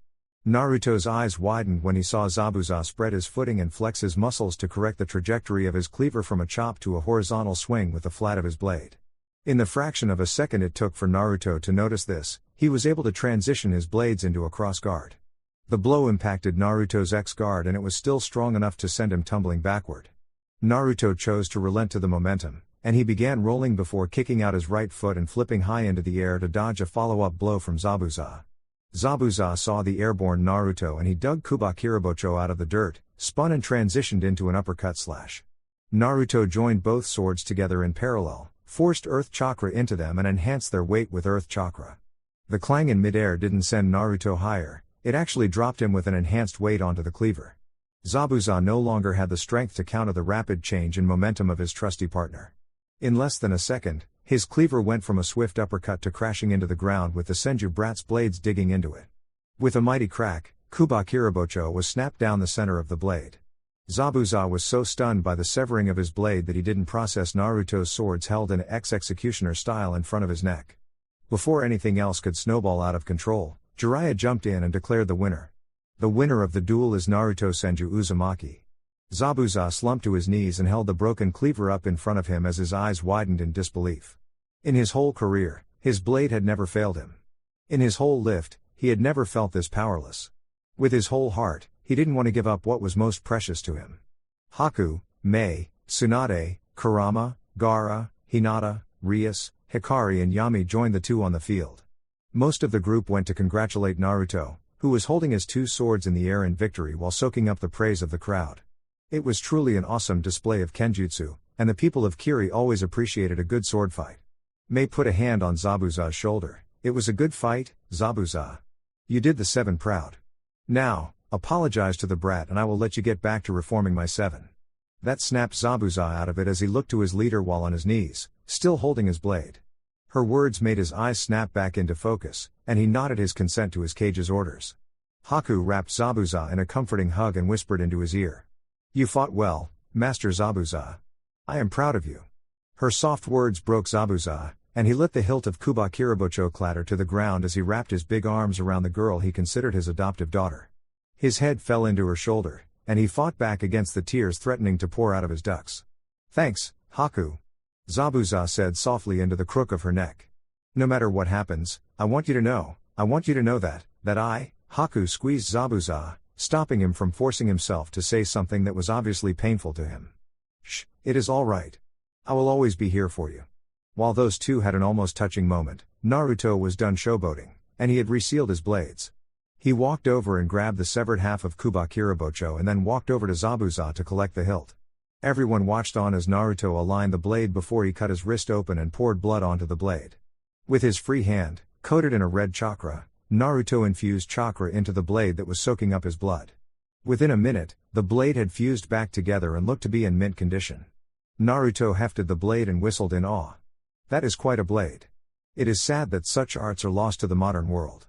Naruto's eyes widened when he saw Zabuza spread his footing and flex his muscles to correct the trajectory of his cleaver from a chop to a horizontal swing with the flat of his blade. In the fraction of a second it took for Naruto to notice this, he was able to transition his blades into a cross guard. The blow impacted Naruto's X-guard and it was still strong enough to send him tumbling backward. Naruto chose to relent to the momentum, and he began rolling before kicking out his right foot and flipping high into the air to dodge a follow-up blow from Zabuza. Zabuza saw the airborne Naruto and he dug Kubakirabocho out of the dirt, spun and transitioned into an uppercut slash. Naruto joined both swords together in parallel, forced Earth Chakra into them and enhanced their weight with Earth Chakra. The clang in midair didn't send Naruto higher, it actually dropped him with an enhanced weight onto the cleaver. Zabuza no longer had the strength to counter the rapid change in momentum of his trusty partner. In less than a second, his cleaver went from a swift uppercut to crashing into the ground with the Senju Brat's blades digging into it. With a mighty crack, Kubakirabocho was snapped down the center of the blade. Zabuza was so stunned by the severing of his blade that he didn't process Naruto's swords held in executioner style in front of his neck. Before anything else could snowball out of control, Jiraiya jumped in and declared the winner. The winner of the duel is Naruto Senju Uzumaki. Zabuza slumped to his knees and held the broken cleaver up in front of him as his eyes widened in disbelief. In his whole career, his blade had never failed him. In his whole lift, he had never felt this powerless. With his whole heart, he didn't want to give up what was most precious to him. Haku, Mei, Tsunade, Kurama, Gaara, Hinata, Rias, Hikari and Yami joined the two on the field. Most of the group went to congratulate Naruto, who was holding his two swords in the air in victory while soaking up the praise of the crowd. It was truly an awesome display of kenjutsu, and the people of Kiri always appreciated a good sword fight. Mei put a hand on Zabuza's shoulder. It was a good fight, Zabuza. You did the 7 proud. Now, apologize to the brat and I will let you get back to reforming my 7. That snapped Zabuza out of it as he looked to his leader while on his knees, still holding his blade. Her words made his eyes snap back into focus, and he nodded his consent to his cage's orders. Haku wrapped Zabuza in a comforting hug and whispered into his ear. You fought well, Master Zabuza. I am proud of you. Her soft words broke Zabuza, and he let the hilt of Kubakirabocho clatter to the ground as he wrapped his big arms around the girl he considered his adoptive daughter. His head fell into her shoulder, and he fought back against the tears threatening to pour out of his ducts. Thanks, Haku. Zabuza said softly into the crook of her neck. No matter what happens, I want you to know that I, Haku squeezed Zabuza, stopping him from forcing himself to say something that was obviously painful to him. Shh, it is all right. I will always be here for you. While those two had an almost touching moment, Naruto was done showboating, and he had resealed his blades. He walked over and grabbed the severed half of Kubakirabocho and then walked over to Zabuza to collect the hilt. Everyone watched on as Naruto aligned the blade before he cut his wrist open and poured blood onto the blade. With his free hand, coated in a red chakra, Naruto infused chakra into the blade that was soaking up his blood. Within a minute, the blade had fused back together and looked to be in mint condition. Naruto hefted the blade and whistled in awe. That is quite a blade. It is sad that such arts are lost to the modern world.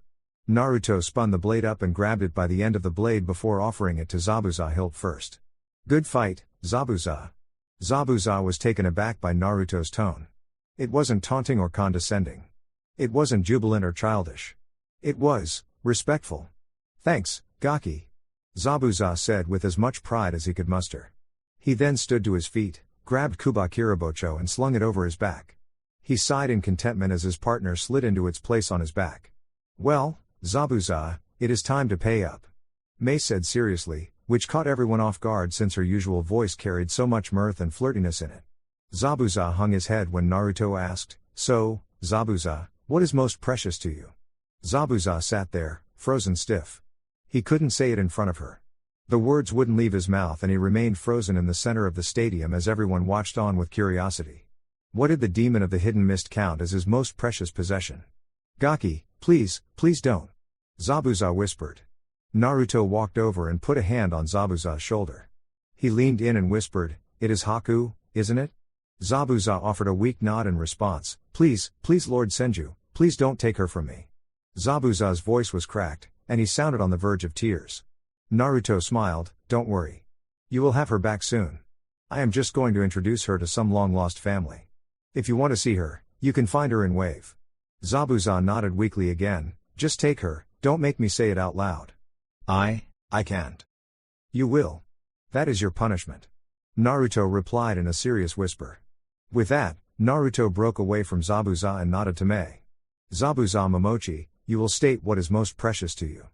Naruto spun the blade up and grabbed it by the end of the blade before offering it to Zabuza hilt first. Good fight, Zabuza. Zabuza was taken aback by Naruto's tone. It wasn't taunting or condescending. It wasn't jubilant or childish. It was respectful. Thanks, Gaki. Zabuza said with as much pride as he could muster. He then stood to his feet, grabbed Kubakirabocho and slung it over his back. He sighed in contentment as his partner slid into its place on his back. Well, Zabuza, it is time to pay up. Mei said seriously, which caught everyone off guard since her usual voice carried so much mirth and flirtiness in it. Zabuza hung his head when Naruto asked, So, Zabuza, what is most precious to you? Zabuza sat there, frozen stiff. He couldn't say it in front of her. The words wouldn't leave his mouth and he remained frozen in the center of the stadium as everyone watched on with curiosity. What did the demon of the hidden mist count as his most precious possession? Gaki, please don't. Zabuza whispered. Naruto walked over and put a hand on Zabuza's shoulder. He leaned in and whispered, It is Haku, isn't it? Zabuza offered a weak nod in response, Please, Lord Senju, please don't take her from me. Zabuza's voice was cracked, and he sounded on the verge of tears. Naruto smiled, Don't worry. You will have her back soon. I am just going to introduce her to some long-lost family. If you want to see her, you can find her in Wave. Zabuza nodded weakly again, Just take her, don't make me say it out loud. I can't. You will. That is your punishment. Naruto replied in a serious whisper. With that, Naruto broke away from Zabuza and nodded to Mei. Zabuza Momochi, you will state what is most precious to you.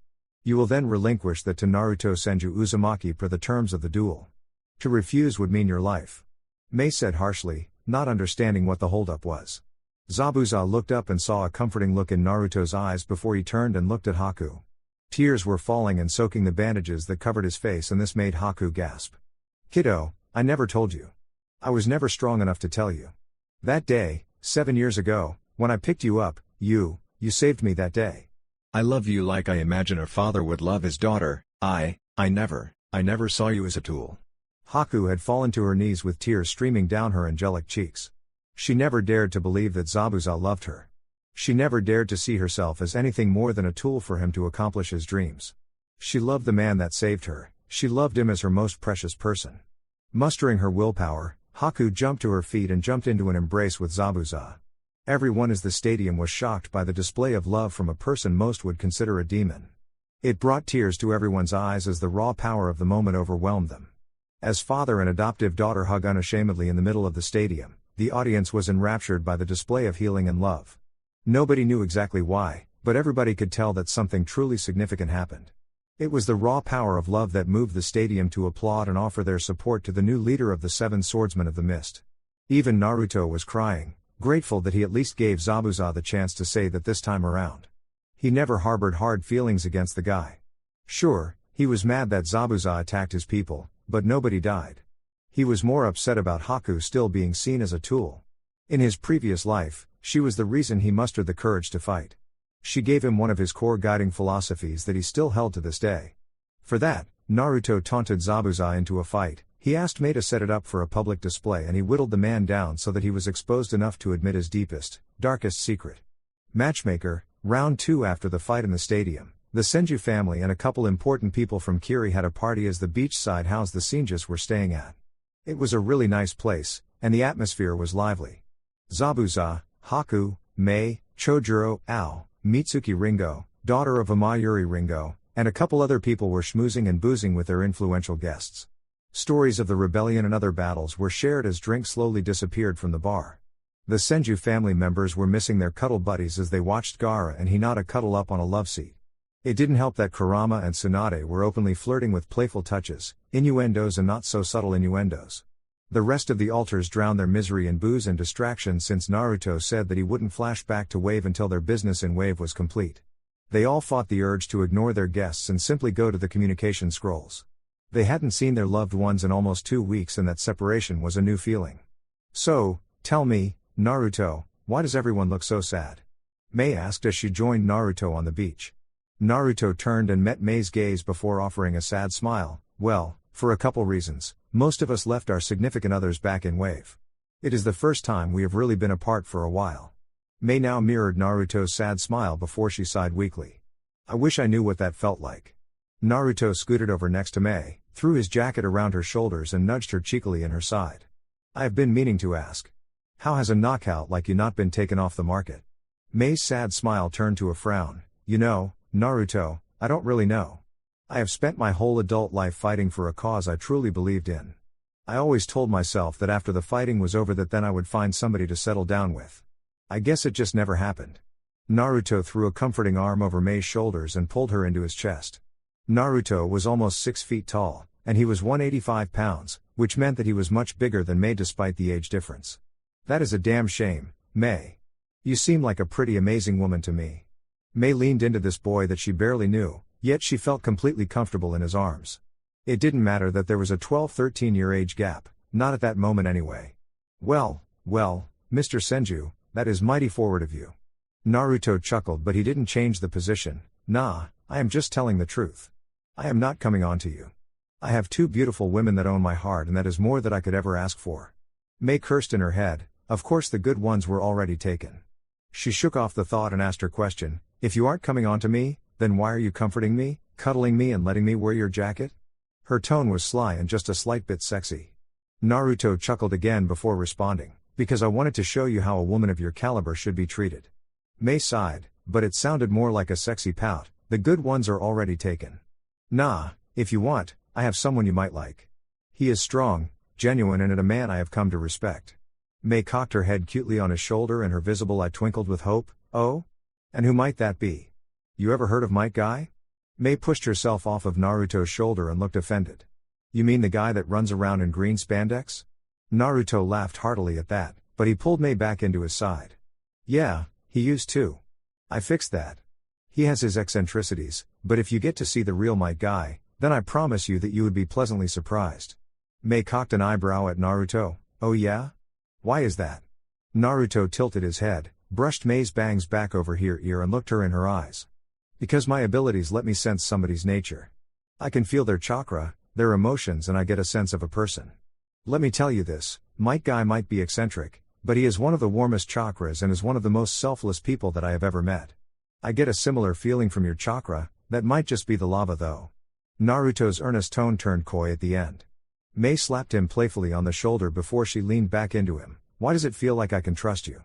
You will then relinquish that to Naruto Senju Uzumaki per the terms of the duel. To refuse would mean your life. Mei said harshly, not understanding what the holdup was. Zabuza looked up and saw a comforting look in Naruto's eyes before he turned and looked at Haku. Tears were falling and soaking the bandages that covered his face, and this made Haku gasp. "Kiddo, I never told you. I was never strong enough to tell you. That day, 7 years ago, when I picked you up, you saved me that day. I love you like I imagine a father would love his daughter. I never saw you as a tool." Haku had fallen to her knees with tears streaming down her angelic cheeks. She never dared to believe that Zabuza loved her. She never dared to see herself as anything more than a tool for him to accomplish his dreams. She loved the man that saved her, she loved him as her most precious person. Mustering her willpower, Haku jumped to her feet and jumped into an embrace with Zabuza. Everyone in the stadium was shocked by the display of love from a person most would consider a demon. It brought tears to everyone's eyes as the raw power of the moment overwhelmed them. As father and adoptive daughter hug unashamedly in the middle of the stadium, the audience was enraptured by the display of healing and love. Nobody knew exactly why, but everybody could tell that something truly significant happened. It was the raw power of love that moved the stadium to applaud and offer their support to the new leader of the Seven Swordsmen of the Mist. Even Naruto was crying, grateful that he at least gave Zabuza the chance to say that this time around. He never harbored hard feelings against the guy. Sure, he was mad that Zabuza attacked his people, but nobody died. He was more upset about Haku still being seen as a tool. In his previous life, she was the reason he mustered the courage to fight. She gave him one of his core guiding philosophies that he still held to this day. For that, Naruto taunted Zabuza into a fight. He asked May to set it up for a public display, and he whittled the man down so that he was exposed enough to admit his deepest, darkest secret. Matchmaker, round 2. After the fight in the stadium, the Senju family and a couple important people from Kiri had a party as the beachside house the Senjus were staying at. It was a really nice place, and the atmosphere was lively. Zabuza, Haku, Mei, Chojuro, Ao, Mitsuki Ringo, daughter of Amayuri Ringo, and a couple other people were schmoozing and boozing with their influential guests. Stories of the rebellion and other battles were shared as drink slowly disappeared from the bar. The Senju family members were missing their cuddle buddies as they watched Gaara and Hinata cuddle up on a love seat. It didn't help that Kurama and Tsunade were openly flirting with playful touches, innuendos and not so subtle innuendos. The rest of the alters drowned their misery in booze and distraction since Naruto said that he wouldn't flash back to Wave until their business in Wave was complete. They all fought the urge to ignore their guests and simply go to the communication scrolls. They hadn't seen their loved ones in almost 2 weeks, and that separation was a new feeling. "So, tell me, Naruto, why does everyone look so sad?" Mei asked as she joined Naruto on the beach. Naruto turned and met Mei's gaze before offering a sad smile. "Well, for a couple reasons. Most of us left our significant others back in Wave. It is the first time we have really been apart for a while." Mei now mirrored Naruto's sad smile before she sighed weakly. "I wish I knew what that felt like." Naruto scooted over next to Mei, threw his jacket around her shoulders and nudged her cheekily in her side. "I have been meaning to ask. How has a knockout like you not been taken off the market?" Mei's sad smile turned to a frown. "You know, Naruto, I don't really know. I have spent my whole adult life fighting for a cause I truly believed in. I always told myself that after the fighting was over that then I would find somebody to settle down with. I guess it just never happened." Naruto threw a comforting arm over Mei's shoulders and pulled her into his chest. Naruto was almost 6 feet tall, and he was 185 pounds, which meant that he was much bigger than Mei despite the age difference. "That is a damn shame, Mei. You seem like a pretty amazing woman to me." Mei leaned into this boy that she barely knew, yet she felt completely comfortable in his arms. It didn't matter that there was a 12-13 year age gap, not at that moment anyway. Well, Mr. Senju, that is mighty forward of you." Naruto chuckled, but he didn't change the position. "Nah, I am just telling the truth. I am not coming on to you. I have 2 beautiful women that own my heart, and that is more than I could ever ask for." Mei cursed in her head. Of course the good ones were already taken. She shook off the thought and asked her question. "If you aren't coming on to me, then why are you comforting me, cuddling me and letting me wear your jacket?" Her tone was sly and just a slight bit sexy. Naruto chuckled again before responding. "Because I wanted to show you how a woman of your caliber should be treated." Mei sighed, but it sounded more like a sexy pout. "The good ones are already taken. Nah, if you want, I have someone you might like. He is strong, genuine and a man I have come to respect." Mei cocked her head cutely on his shoulder and her visible eye twinkled with hope. "Oh? And who might that be? You ever heard of Might Guy?" Mei pushed herself off of Naruto's shoulder and looked offended. "You mean the guy that runs around in green spandex?" Naruto laughed heartily at that, but he pulled Mei back into his side. Yeah, he used to. I fixed that. He has his eccentricities, but if you get to see the real Might Guy, then I promise you that you would be pleasantly surprised. Mei cocked an eyebrow at Naruto. Oh yeah? Why is that? Naruto tilted his head, brushed Mei's bangs back over her ear and looked her in her eyes. Because my abilities let me sense somebody's nature. I can feel their chakra, their emotions, and I get a sense of a person. Let me tell you this, Might Guy might be eccentric, but he is one of the warmest chakras and is one of the most selfless people that I have ever met. I get a similar feeling from your chakra, that might just be the lava though. Naruto's earnest tone turned coy at the end. Mei slapped him playfully on the shoulder before she leaned back into him. Why does it feel like I can trust you?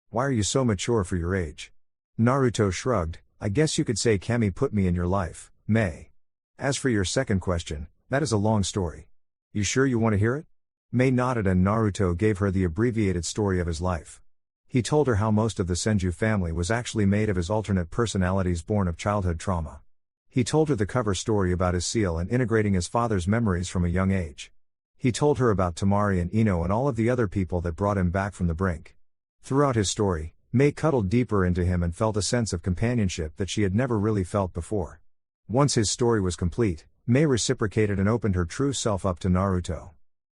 Why are you so mature for your age? Naruto shrugged. I guess you could say Kami put me in your life, Mei. As for your second question, that is a long story. You sure you want to hear it? Mei nodded and Naruto gave her the abbreviated story of his life. He told her how most of the Senju family was actually made of his alternate personalities born of childhood trauma. He told her the cover story about his seal and integrating his father's memories from a young age. He told her about Tamari and Ino and all of the other people that brought him back from the brink. Throughout his story, Mei cuddled deeper into him and felt a sense of companionship that she had never really felt before. Once his story was complete, Mei reciprocated and opened her true self up to Naruto.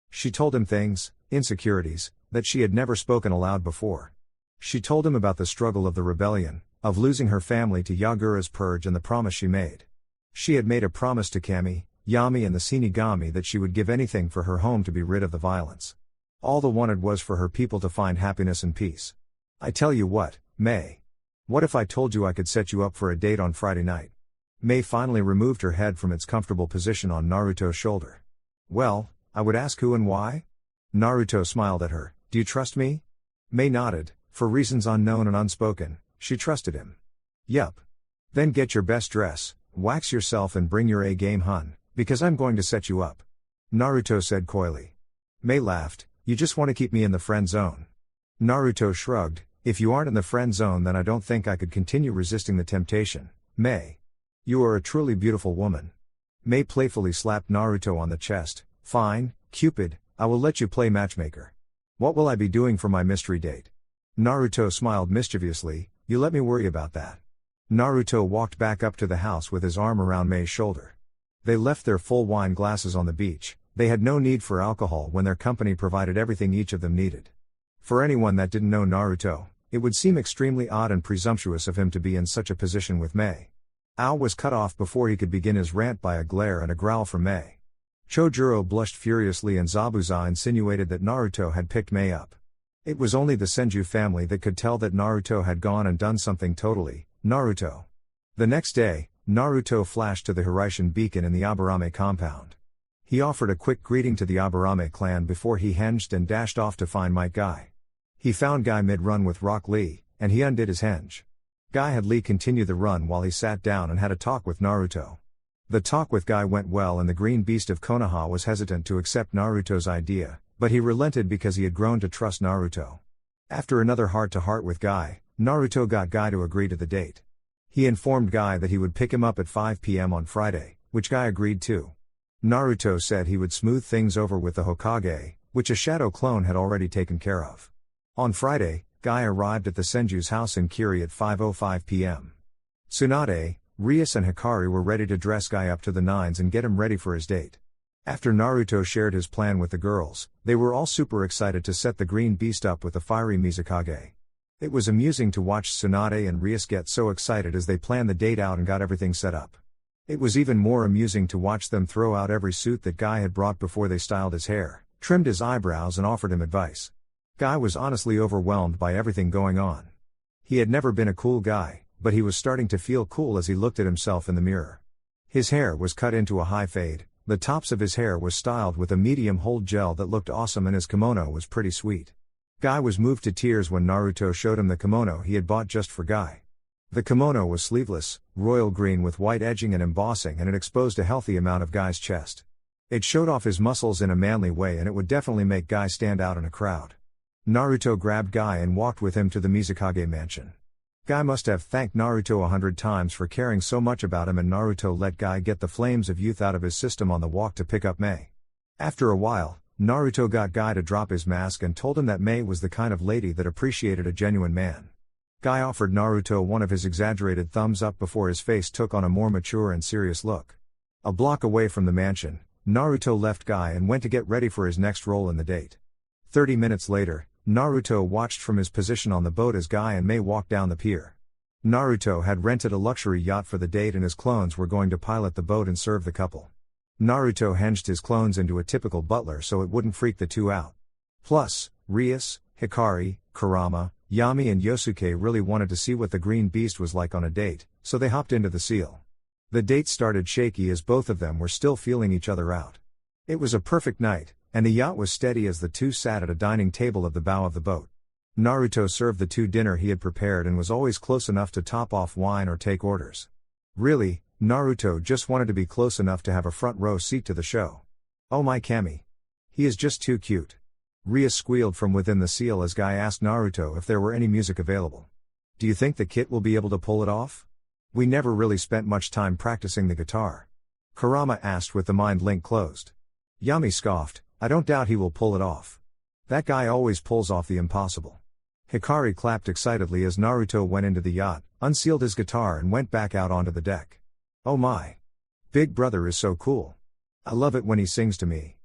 She told him things, insecurities, that she had never spoken aloud before. She told him about the struggle of the rebellion, of losing her family to Yagura's purge and the promise she made. She had made a promise to Kami, Yami and the Shinigami that she would give anything for her home to be rid of the violence. All they wanted was for her people to find happiness and peace. I tell you what, Mei. What if I told you I could set you up for a date on Friday night? Mei finally removed her head from its comfortable position on Naruto's shoulder. Well, I would ask who and why? Naruto smiled at her. Do you trust me? Mei nodded. For reasons unknown and unspoken, she trusted him. Yup. Then get your best dress, wax yourself and bring your A-game, hun, because I'm going to set you up. Naruto said coyly. Mei laughed. You just want to keep me in the friend zone. Naruto shrugged. If you aren't in the friend zone then I don't think I could continue resisting the temptation, Mei. You are a truly beautiful woman. Mei playfully slapped Naruto on the chest. Fine, Cupid, I will let you play matchmaker. What will I be doing for my mystery date? Naruto smiled mischievously. You let me worry about that. Naruto walked back up to the house with his arm around Mei's shoulder. They left their full wine glasses on the beach. They had no need for alcohol when their company provided everything each of them needed. For anyone that didn't know Naruto, it would seem extremely odd and presumptuous of him to be in such a position with Mei. Ao was cut off before he could begin his rant by a glare and a growl from Mei. Chojuro blushed furiously and Zabuza insinuated that Naruto had picked Mei up. It was only the Senju family that could tell that Naruto had gone and done something totally, Naruto. The next day, Naruto flashed to the Hiraishin beacon in the Aburame compound. He offered a quick greeting to the Aburame clan before he henged and dashed off to find Might Guy. He found Guy mid-run with Rock Lee, and he undid his henge. Guy had Lee continue the run while he sat down and had a talk with Naruto. The talk with Guy went well and the green beast of Konoha was hesitant to accept Naruto's idea, but he relented because he had grown to trust Naruto. After another heart-to-heart with Guy, Naruto got Guy to agree to the date. He informed Guy that he would pick him up at 5 p.m. on Friday, which Guy agreed to. Naruto said he would smooth things over with the Hokage, which a shadow clone had already taken care of. On Friday, Guy arrived at the Senju's house in Kiri at 5:05 p.m. Tsunade, Rias and Hikari were ready to dress Guy up to the nines and get him ready for his date. After Naruto shared his plan with the girls, they were all super excited to set the green beast up with the fiery Mizukage. It was amusing to watch Tsunade and Rias get so excited as they planned the date out and got everything set up. It was even more amusing to watch them throw out every suit that Guy had brought before they styled his hair, trimmed his eyebrows and offered him advice. Guy was honestly overwhelmed by everything going on. He had never been a cool guy, but he was starting to feel cool as he looked at himself in the mirror. His hair was cut into a high fade, the tops of his hair was styled with a medium hold gel that looked awesome and his kimono was pretty sweet. Guy was moved to tears when Naruto showed him the kimono he had bought just for Guy. The kimono was sleeveless, royal green with white edging and embossing and it exposed a healthy amount of Guy's chest. It showed off his muscles in a manly way and it would definitely make Guy stand out in a crowd. Naruto grabbed Guy and walked with him to the Mizukage mansion. Guy must have thanked Naruto 100 times for caring so much about him and Naruto let Guy get the flames of youth out of his system on the walk to pick up Mei. After a while, Naruto got Guy to drop his mask and told him that Mei was the kind of lady that appreciated a genuine man. Guy offered Naruto one of his exaggerated thumbs up before his face took on a more mature and serious look. A block away from the mansion, Naruto left Guy and went to get ready for his next role in the date. 30 minutes later, Naruto watched from his position on the boat as Guy and Mei walked down the pier. Naruto had rented a luxury yacht for the date and his clones were going to pilot the boat and serve the couple. Naruto hinged his clones into a typical butler so it wouldn't freak the two out. Plus, Rias, Hikari, Kurama, Yami and Yosuke really wanted to see what the green beast was like on a date, so they hopped into the seal. The date started shaky as both of them were still feeling each other out. It was a perfect night, and the yacht was steady as the two sat at a dining table at the bow of the boat. Naruto served the two dinner he had prepared and was always close enough to top off wine or take orders. Really, Naruto just wanted to be close enough to have a front row seat to the show. Oh my Kami. He is just too cute. Ria squealed from within the seal as Guy asked Naruto if there were any music available. Do you think the kid will be able to pull it off? We never really spent much time practicing the guitar. Kurama asked with the mind link closed. Yami scoffed, I don't doubt he will pull it off. That guy always pulls off the impossible. Hikari clapped excitedly as Naruto went into the yacht, unsealed his guitar and went back out onto the deck. Oh my. Big brother is so cool. I love it when he sings to me.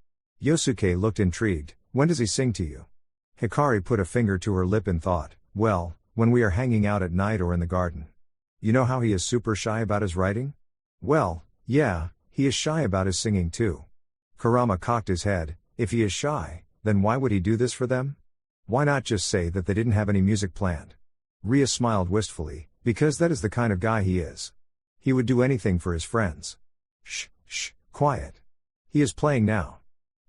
Yosuke looked intrigued. When does he sing to you? Hikari put a finger to her lip in thought, well, when we are hanging out at night or in the garden. You know how he is super shy about his writing? Well, yeah, he is shy about his singing too. Kurama cocked his head, if he is shy, then why would he do this for them? Why not just say that they didn't have any music planned? Ria smiled wistfully, because that is the kind of guy he is. He would do anything for his friends. Shh, quiet. He is playing now.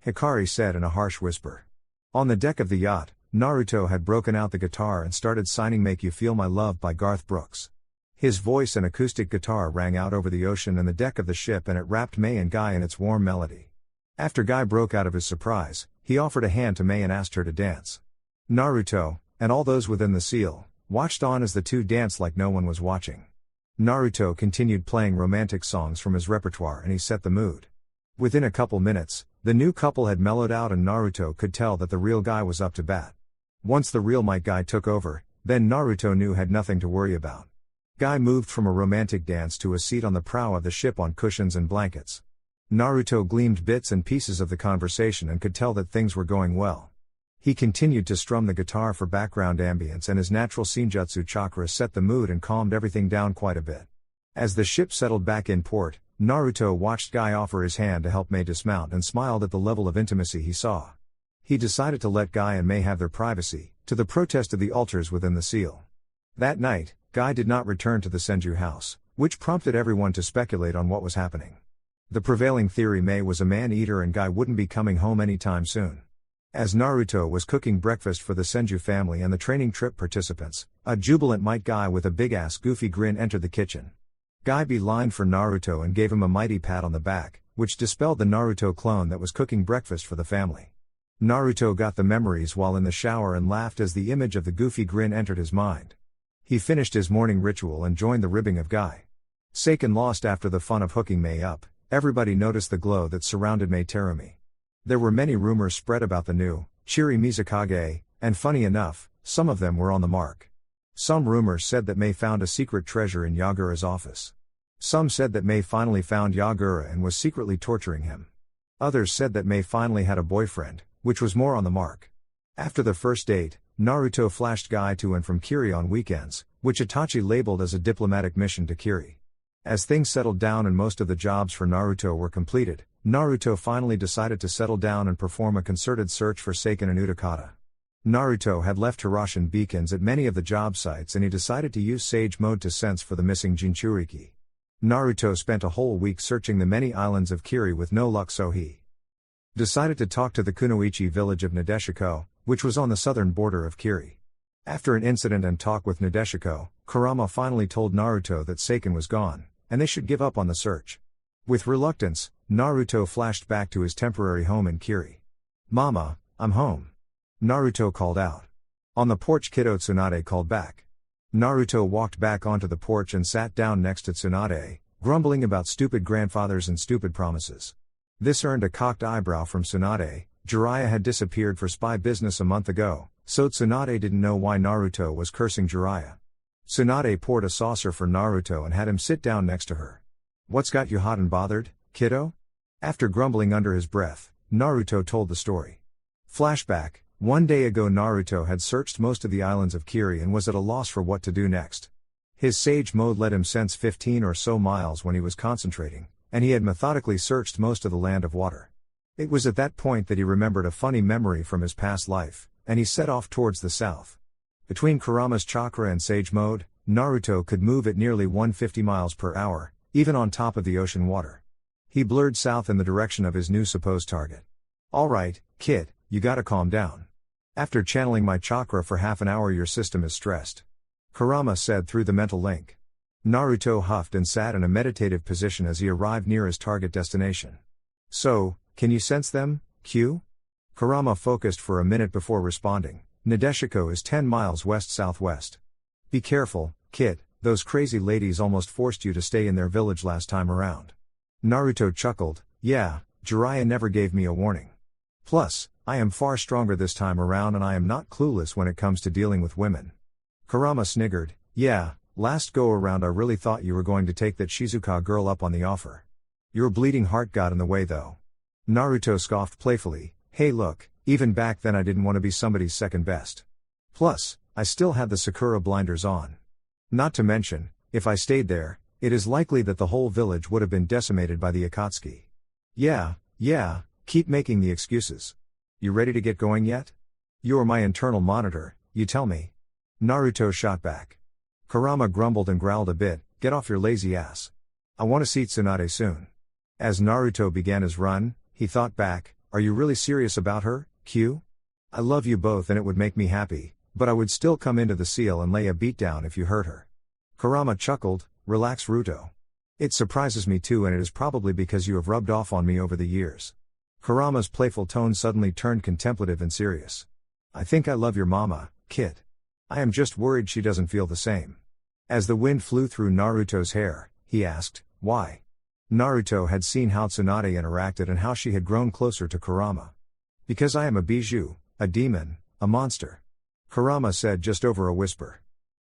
Hikari said in a harsh whisper. On the deck of the yacht, Naruto had broken out the guitar and started signing Make You Feel My Love by Garth Brooks. His voice and acoustic guitar rang out over the ocean and the deck of the ship and it wrapped Mei and Guy in its warm melody. After Guy broke out of his surprise, he offered a hand to Mei and asked her to dance. Naruto, and all those within the seal, watched on as the two danced like no one was watching. Naruto continued playing romantic songs from his repertoire and he set the mood. Within a couple minutes, the new couple had mellowed out and Naruto could tell that the real Guy was up to bat. Once the real Might Guy took over, then Naruto knew had nothing to worry about. Guy moved from a romantic dance to a seat on the prow of the ship on cushions and blankets. Naruto gleamed bits and pieces of the conversation and could tell that things were going well. He continued to strum the guitar for background ambience and his natural senjutsu chakra set the mood and calmed everything down quite a bit. As the ship settled back in port, Naruto watched Guy offer his hand to help Mei dismount and smiled at the level of intimacy he saw. He decided to let Guy and Mei have their privacy, to the protest of the altars within the seal. That night, Guy did not return to the Senju house, which prompted everyone to speculate on what was happening. The prevailing theory Mei was a man-eater and Guy wouldn't be coming home anytime soon. As Naruto was cooking breakfast for the Senju family and the training trip participants, a jubilant Might Guy with a big-ass goofy grin entered the kitchen. Guy beelined for Naruto and gave him a mighty pat on the back, which dispelled the Naruto clone that was cooking breakfast for the family. Naruto got the memories while in the shower and laughed as the image of the goofy grin entered his mind. He finished his morning ritual and joined the ribbing of Guy. Seiken lost after the fun of hooking Mei up. Everybody noticed the glow that surrounded Mei Terumi. There were many rumors spread about the new, cheery Mizukage, and funny enough, some of them were on the mark. Some rumors said that Mei found a secret treasure in Yagura's office. Some said that Mei finally found Yagura and was secretly torturing him. Others said that Mei finally had a boyfriend, which was more on the mark. After the first date, Naruto flashed Guy to and from Kiri on weekends, which Itachi labeled as a diplomatic mission to Kiri. As things settled down and most of the jobs for Naruto were completed, Naruto finally decided to settle down and perform a concerted search for Seiken and Utakata. Naruto had left Hiroshin beacons at many of the job sites and he decided to use Sage Mode to sense for the missing Jinchuriki. Naruto spent a whole week searching the many islands of Kiri with no luck, so he decided to talk to the Kunoichi village of Nadeshiko, which was on the southern border of Kiri. After an incident and talk with Nadeshiko, Kurama finally told Naruto that Seiken was gone, and they should give up on the search. With reluctance, Naruto flashed back to his temporary home in Kiri. "Mama, I'm home." Naruto called out. On the porch Kido Tsunade called back. Naruto walked back onto the porch and sat down next to Tsunade, grumbling about stupid grandfathers and stupid promises. This earned a cocked eyebrow from Tsunade. Jiraiya had disappeared for spy business a month ago, so Tsunade didn't know why Naruto was cursing Jiraiya. Tsunade poured a saucer for Naruto and had him sit down next to her. "What's got you hot and bothered, kiddo?" After grumbling under his breath, Naruto told the story. Flashback: one day ago Naruto had searched most of the islands of Kiri and was at a loss for what to do next. His sage mode let him sense 15 or so miles when he was concentrating, and he had methodically searched most of the land of water. It was at that point that he remembered a funny memory from his past life, and he set off towards the south. Between Kurama's chakra and sage mode, Naruto could move at nearly 150 miles per hour, even on top of the ocean water. He blurred south in the direction of his new supposed target. "Alright, kid, you gotta calm down. After channeling my chakra for half an hour your system is stressed," Kurama said through the mental link. Naruto huffed and sat in a meditative position as he arrived near his target destination. "So, can you sense them, Q?" Kurama focused for a minute before responding. "Nadeshiko is 10 miles west-southwest. Be careful, kid, those crazy ladies almost forced you to stay in their village last time around." Naruto chuckled. "Yeah, Jiraiya never gave me a warning. Plus, I am far stronger this time around and I am not clueless when it comes to dealing with women." Kurama sniggered. "Yeah, last go around I really thought you were going to take that Shizuka girl up on the offer. Your bleeding heart got in the way though." Naruto scoffed playfully. "Hey look, even back then I didn't want to be somebody's second best. Plus, I still had the Sakura blinders on. Not to mention, if I stayed there, it is likely that the whole village would have been decimated by the Akatsuki." Yeah, keep making the excuses. You ready to get going yet? You're my internal monitor, you tell me." Naruto shot back. Kurama grumbled and growled a bit. "Get off your lazy ass. I want to see Tsunade soon." As Naruto began his run, he thought back, "Are you really serious about her, Q? I love you both and it would make me happy, but I would still come into the seal and lay a beat down if you hurt her." Kurama chuckled. "Relax, Ruto. It surprises me too, and it is probably because you have rubbed off on me over the years." Kurama's playful tone suddenly turned contemplative and serious. "I think I love your mama, kid. I am just worried she doesn't feel the same." As the wind flew through Naruto's hair, he asked, "Why?" Naruto had seen how Tsunade interacted and how she had grown closer to Kurama. "Because I am a bijou, a demon, a monster," Kurama said just over a whisper.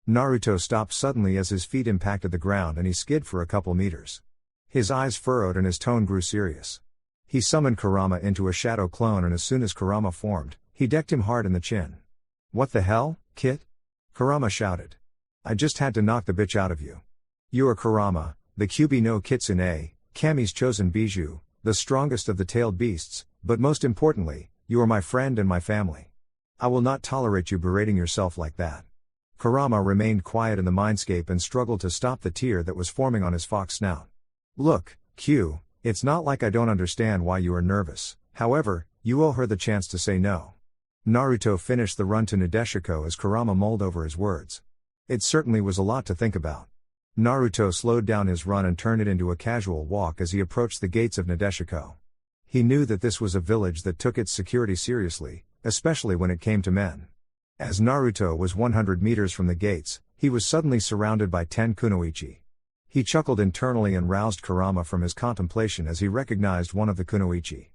Naruto stopped suddenly as his feet impacted the ground and he skid for a couple meters. His eyes furrowed and his tone grew serious. He summoned Kurama into a shadow clone and as soon as Kurama formed, he decked him hard in the chin. "What the hell, kid?" Kurama shouted. "I just had to knock the bitch out of you. You are Kurama, the Kyubi no Kitsune, Kami's chosen bijou, the strongest of the tailed beasts, but most importantly, you are my friend and my family. I will not tolerate you berating yourself like that." Kurama remained quiet in the mindscape and struggled to stop the tear that was forming on his fox snout. "Look, Q, it's not like I don't understand why you are nervous, however, you owe her the chance to say no." Naruto finished the run to Nadeshiko as Kurama mulled over his words. It certainly was a lot to think about. Naruto slowed down his run and turned it into a casual walk as he approached the gates of Nadeshiko. He knew that this was a village that took its security seriously, especially when it came to men. As Naruto was 100 meters from the gates, he was suddenly surrounded by 10 kunoichi. He chuckled internally and roused Kurama from his contemplation as he recognized one of the kunoichi.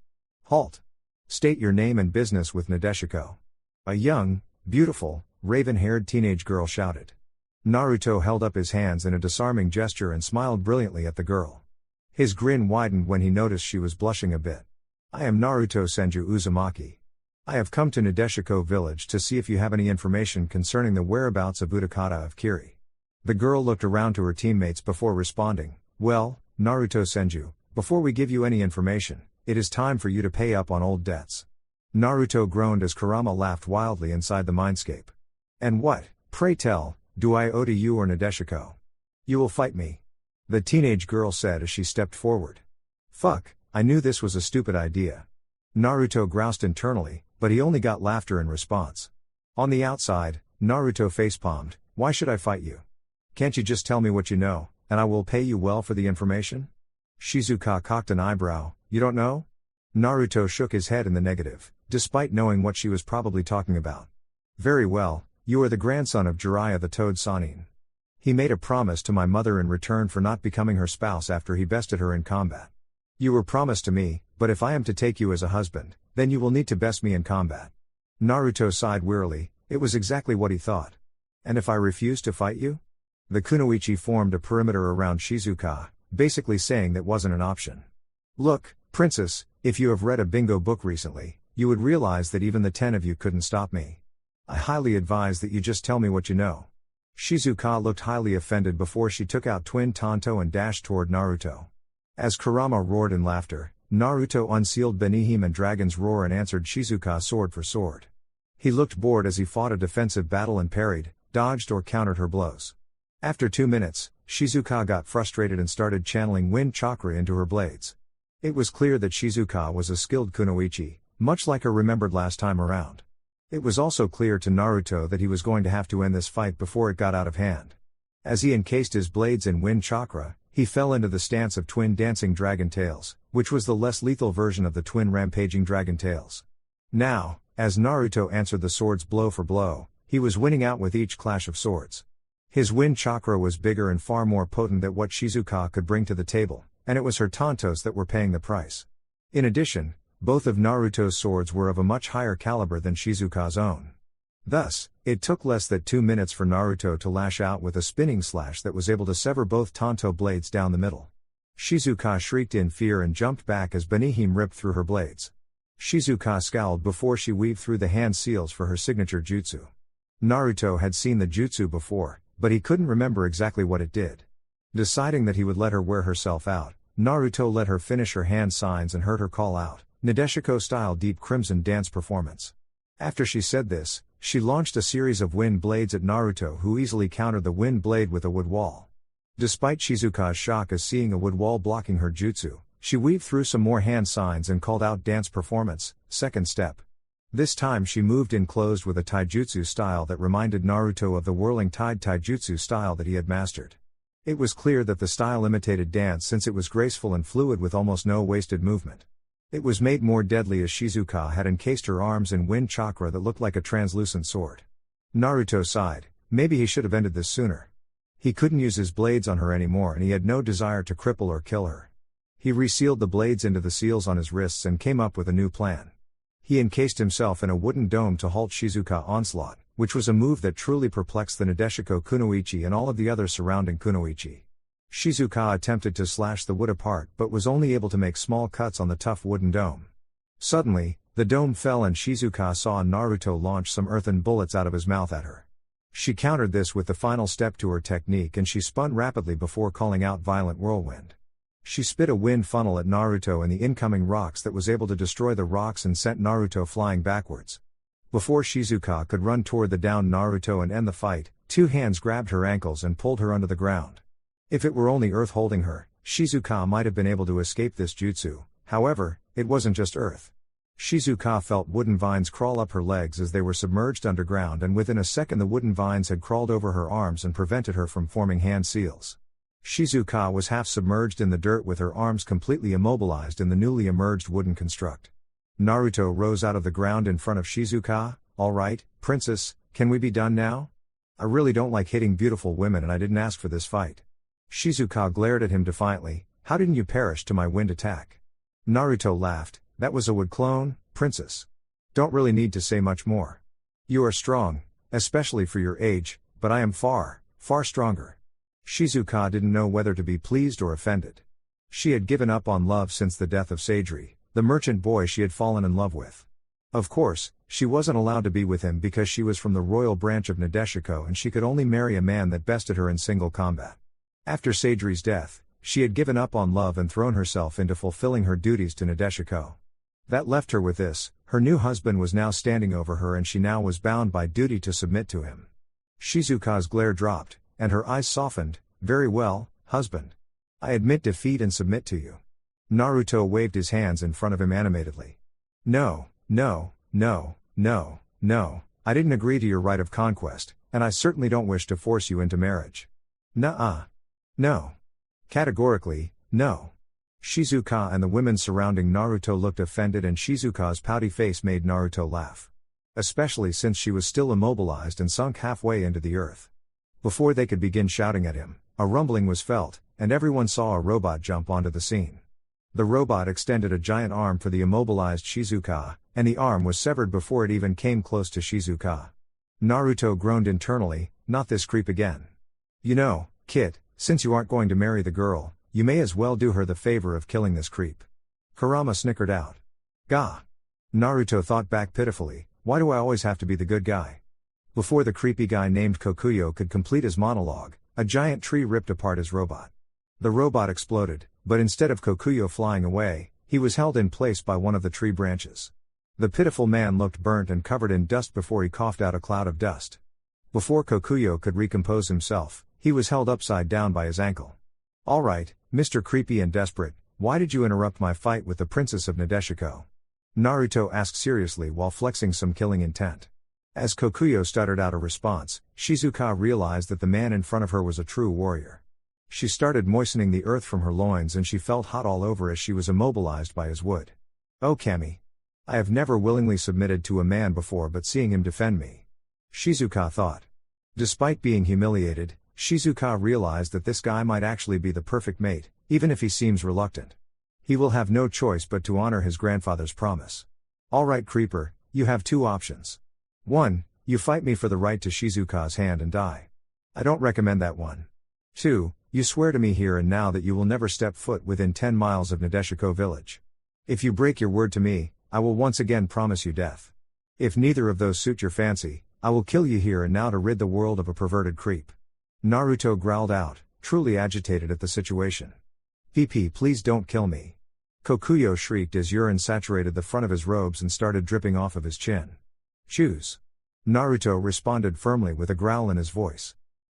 "Halt! State your name and business with Nadeshiko." A young, beautiful, raven-haired teenage girl shouted. Naruto held up his hands in a disarming gesture and smiled brilliantly at the girl. His grin widened when he noticed she was blushing a bit. "I am Naruto Senju Uzumaki. I have come to Nadeshiko village to see if you have any information concerning the whereabouts of Utakata of Kiri." The girl looked around to her teammates before responding, "Well, Naruto Senju, before we give you any information, it is time for you to pay up on old debts." Naruto groaned as Kurama laughed wildly inside the mindscape. "And what, pray tell, do I owe to you or Nadeshiko? You will fight me?" the teenage girl said as she stepped forward. "Fuck, I knew this was a stupid idea." Naruto groused internally, but he only got laughter in response. On the outside, Naruto facepalmed. "Why should I fight you? Can't you just tell me what you know, and I will pay you well for the information?" Shizuka cocked an eyebrow. "You don't know?" Naruto shook his head in the negative, despite knowing what she was probably talking about. "Very well, you are the grandson of Jiraiya the Toad Sannin. He made a promise to my mother in return for not becoming her spouse after he bested her in combat. You were promised to me, but if I am to take you as a husband, then you will need to best me in combat." Naruto sighed wearily. It was exactly what he thought. "And if I refuse to fight you?" The kunoichi formed a perimeter around Shizuka, basically saying that wasn't an option. Look, princess, if you have read a bingo book recently, you would realize that even the 10 of you couldn't stop me. I highly advise that you just tell me what you know. Shizuka looked highly offended before she took out twin Tanto and dashed toward Naruto. As Kurama roared in laughter, Naruto unsealed Benihime and Dragon's Roar and answered Shizuka sword for sword. He looked bored as he fought a defensive battle and parried, dodged or countered her blows. After 2 minutes, Shizuka got frustrated and started channeling wind chakra into her blades. It was clear that Shizuka was a skilled kunoichi, much like her remembered last time around. It was also clear to Naruto that he was going to have to end this fight before it got out of hand. As he encased his blades in wind chakra, he fell into the stance of twin dancing dragon tails, which was the less lethal version of the twin rampaging dragon tails. Now, as Naruto answered the swords blow for blow, he was winning out with each clash of swords. His wind chakra was bigger and far more potent than what Shizuka could bring to the table, and it was her tantos that were paying the price. In addition, both of Naruto's swords were of a much higher caliber than Shizuka's own. Thus, it took less than 2 minutes for Naruto to lash out with a spinning slash that was able to sever both tanto blades down the middle. Shizuka shrieked in fear and jumped back as Benihime ripped through her blades. Shizuka scowled before she weaved through the hand seals for her signature jutsu. Naruto had seen the jutsu before, but he couldn't remember exactly what it did. Deciding that he would let her wear herself out, Naruto let her finish her hand signs and heard her call out, Nadeshiko-style deep crimson dance performance. After she said this, she launched a series of wind blades at Naruto, who easily countered the wind blade with a wood wall. Despite Shizuka's shock as seeing a wood wall blocking her jutsu, she weaved through some more hand signs and called out dance performance, second step. This time she moved in closed with a taijutsu style that reminded Naruto of the whirling tide taijutsu style that he had mastered. It was clear that the style imitated dance since it was graceful and fluid with almost no wasted movement. It was made more deadly as Shizuka had encased her arms in wind chakra that looked like a translucent sword. Naruto sighed, maybe he should have ended this sooner. He couldn't use his blades on her anymore and he had no desire to cripple or kill her. He resealed the blades into the seals on his wrists and came up with a new plan. He encased himself in a wooden dome to halt Shizuka onslaught, which was a move that truly perplexed the Nadeshiko kunoichi and all of the other surrounding kunoichi. Shizuka attempted to slash the wood apart but was only able to make small cuts on the tough wooden dome. Suddenly, the dome fell and Shizuka saw Naruto launch some earthen bullets out of his mouth at her. She countered this with the final step to her technique and she spun rapidly before calling out violent whirlwind. She spit a wind funnel at Naruto and the incoming rocks that was able to destroy the rocks and sent Naruto flying backwards. Before Shizuka could run toward the downed Naruto and end the fight, 2 hands grabbed her ankles and pulled her under the ground. If it were only earth holding her, Shizuka might have been able to escape this jutsu, however, it wasn't just earth. Shizuka felt wooden vines crawl up her legs as they were submerged underground and within a second the wooden vines had crawled over her arms and prevented her from forming hand seals. Shizuka was half submerged in the dirt with her arms completely immobilized in the newly emerged wooden construct. Naruto rose out of the ground in front of Shizuka. All right, princess, can we be done now? I really don't like hitting beautiful women and I didn't ask for this fight. Shizuka glared at him defiantly, how didn't you perish to my wind attack? Naruto laughed, that was a wood clone, princess. Don't really need to say much more. You are strong, especially for your age, but I am far, far stronger. Shizuka didn't know whether to be pleased or offended. She had given up on love since the death of Seidri, the merchant boy she had fallen in love with. Of course, she wasn't allowed to be with him because she was from the royal branch of Nadeshiko and she could only marry a man that bested her in single combat. After Seidri's death, she had given up on love and thrown herself into fulfilling her duties to Nadeshiko. That left her with this, her new husband was now standing over her and she now was bound by duty to submit to him. Shizuka's glare dropped, and her eyes softened, very well, husband. I admit defeat and submit to you. Naruto waved his hands in front of him animatedly. No, no, no, no, no, I didn't agree to your right of conquest, and I certainly don't wish to force you into marriage. Nuh-uh. No. Categorically, no. Shizuka and the women surrounding Naruto looked offended and Shizuka's pouty face made Naruto laugh. Especially since she was still immobilized and sunk halfway into the earth. Before they could begin shouting at him, a rumbling was felt, and everyone saw a robot jump onto the scene. The robot extended a giant arm for the immobilized Shizuka, and the arm was severed before it even came close to Shizuka. Naruto groaned internally, not this creep again. Kid, since you aren't going to marry the girl, you may as well do her the favor of killing this creep. Kurama snickered out. Gah! Naruto thought back pitifully, why do I always have to be the good guy? Before the creepy guy named Kokuyo could complete his monologue, a giant tree ripped apart his robot. The robot exploded, but instead of Kokuyo flying away, he was held in place by one of the tree branches. The pitiful man looked burnt and covered in dust before he coughed out a cloud of dust. Before Kokuyo could recompose himself, he was held upside down by his ankle. Alright, Mr. Creepy and Desperate, why did you interrupt my fight with the Princess of Nadeshiko? Naruto asked seriously while flexing some killing intent. As Kokuyo stuttered out a response, Shizuka realized that the man in front of her was a true warrior. She started moistening the earth from her loins and she felt hot all over as she was immobilized by his wood. Oh Kami. I have never willingly submitted to a man before, but seeing him defend me. Shizuka thought. Despite being humiliated, Shizuka realized that this guy might actually be the perfect mate, even if he seems reluctant. He will have no choice but to honor his grandfather's promise. Alright Creeper, you have two options. 1. You fight me for the right to Shizuka's hand and die. I don't recommend that one. 2. You swear to me here and now that you will never step foot within 10 miles of Nadeshiko village. If you break your word to me, I will once again promise you death. If neither of those suit your fancy, I will kill you here and now to rid the world of a perverted creep. Naruto growled out, truly agitated at the situation. PP, please don't kill me. Kokuyo shrieked as urine saturated the front of his robes and started dripping off of his chin. Choose. Naruto responded firmly with a growl in his voice.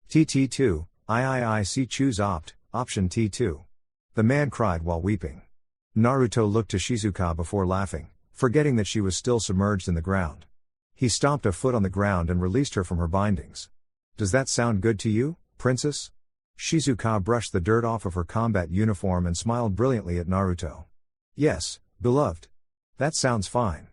TT2, I choose option T2. The man cried while weeping. Naruto looked to Shizuka before laughing, forgetting that she was still submerged in the ground. He stomped a foot on the ground and released her from her bindings. Does that sound good to you, princess? Shizuka brushed the dirt off of her combat uniform and smiled brilliantly at Naruto. Yes, beloved. That sounds fine.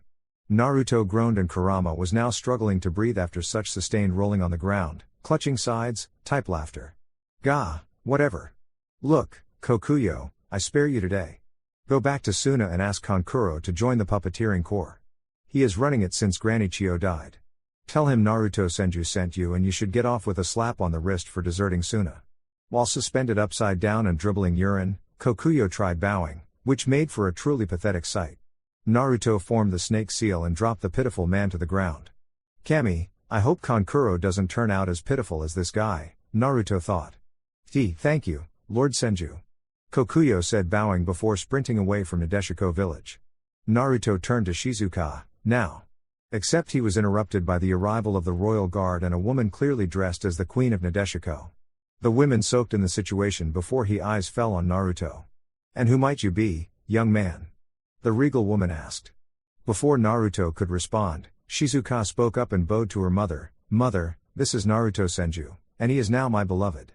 Naruto groaned and Kurama was now struggling to breathe after such sustained rolling on the ground, clutching sides, type laughter. Gah, whatever. Look, Kokuyo, I spare you today. Go back to Suna and ask Kankuro to join the puppeteering corps. He is running it since Granny Chio died. Tell him Naruto Senju sent you and you should get off with a slap on the wrist for deserting Suna. While suspended upside down and dribbling urine, Kokuyo tried bowing, which made for a truly pathetic sight. Naruto formed the snake seal and dropped the pitiful man to the ground. Kami, I hope Kankuro doesn't turn out as pitiful as this guy, Naruto thought. Thank you, Lord Senju. Kokuyo said bowing before sprinting away from Nadeshiko village. Naruto turned to Shizuka, now. Except he was interrupted by the arrival of the royal guard and a woman clearly dressed as the queen of Nadeshiko. The women soaked in the situation before his eyes fell on Naruto. And who might you be, young man? The regal woman asked. Before Naruto could respond, Shizuka spoke up and bowed to her mother. Mother, this is Naruto Senju, and he is now my beloved.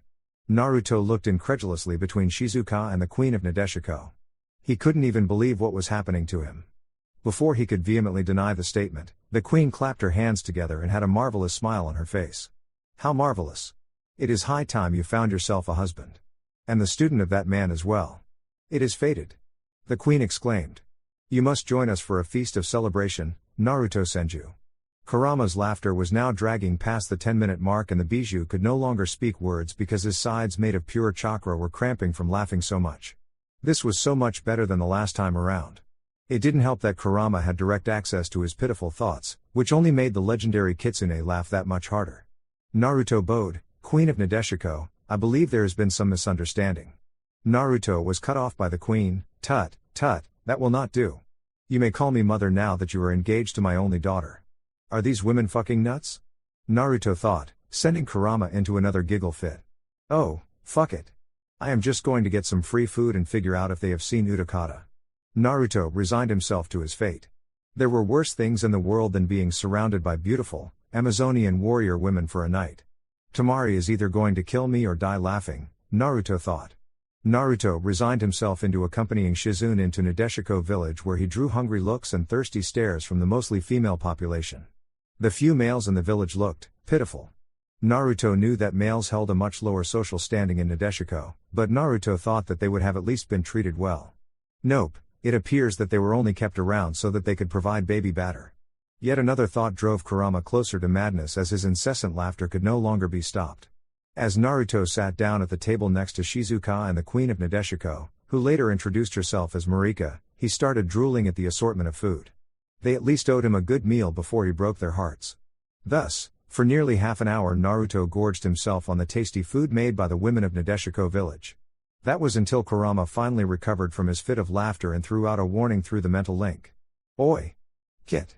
Naruto looked incredulously between Shizuka and the queen of Nadeshiko. He couldn't even believe what was happening to him. Before he could vehemently deny the statement, the queen clapped her hands together and had a marvelous smile on her face. How marvelous! It is high time you found yourself a husband. And the student of that man as well. It is fated. The queen exclaimed. You must join us for a feast of celebration, Naruto Senju. Kurama's laughter was now dragging past the 10-minute mark and the bijou could no longer speak words because his sides made of pure chakra were cramping from laughing so much. This was so much better than the last time around. It didn't help that Kurama had direct access to his pitiful thoughts, which only made the legendary Kitsune laugh that much harder. Naruto bowed, Queen of Nadeshiko, I believe there has been some misunderstanding. Naruto was cut off by the queen. Tut, that will not do. You may call me mother now that you are engaged to my only daughter. Are these women fucking nuts? Naruto thought, sending Kurama into another giggle fit. Oh, fuck it. I am just going to get some free food and figure out if they have seen Utakata. Naruto resigned himself to his fate. There were worse things in the world than being surrounded by beautiful, Amazonian warrior women for a night. Tamari is either going to kill me or die laughing, Naruto thought. Naruto resigned himself into accompanying Shizune into Nadeshiko village where he drew hungry looks and thirsty stares from the mostly female population. The few males in the village looked pitiful. Naruto knew that males held a much lower social standing in Nadeshiko, but Naruto thought that they would have at least been treated well. Nope, it appears that they were only kept around so that they could provide baby batter. Yet another thought drove Kurama closer to madness as his incessant laughter could no longer be stopped. As Naruto sat down at the table next to Shizuka and the Queen of Nadeshiko, who later introduced herself as Marika, he started drooling at the assortment of food. They at least owed him a good meal before he broke their hearts. Thus, for nearly half an hour Naruto gorged himself on the tasty food made by the women of Nadeshiko village. That was until Kurama finally recovered from his fit of laughter and threw out a warning through the mental link. Oi! Kit!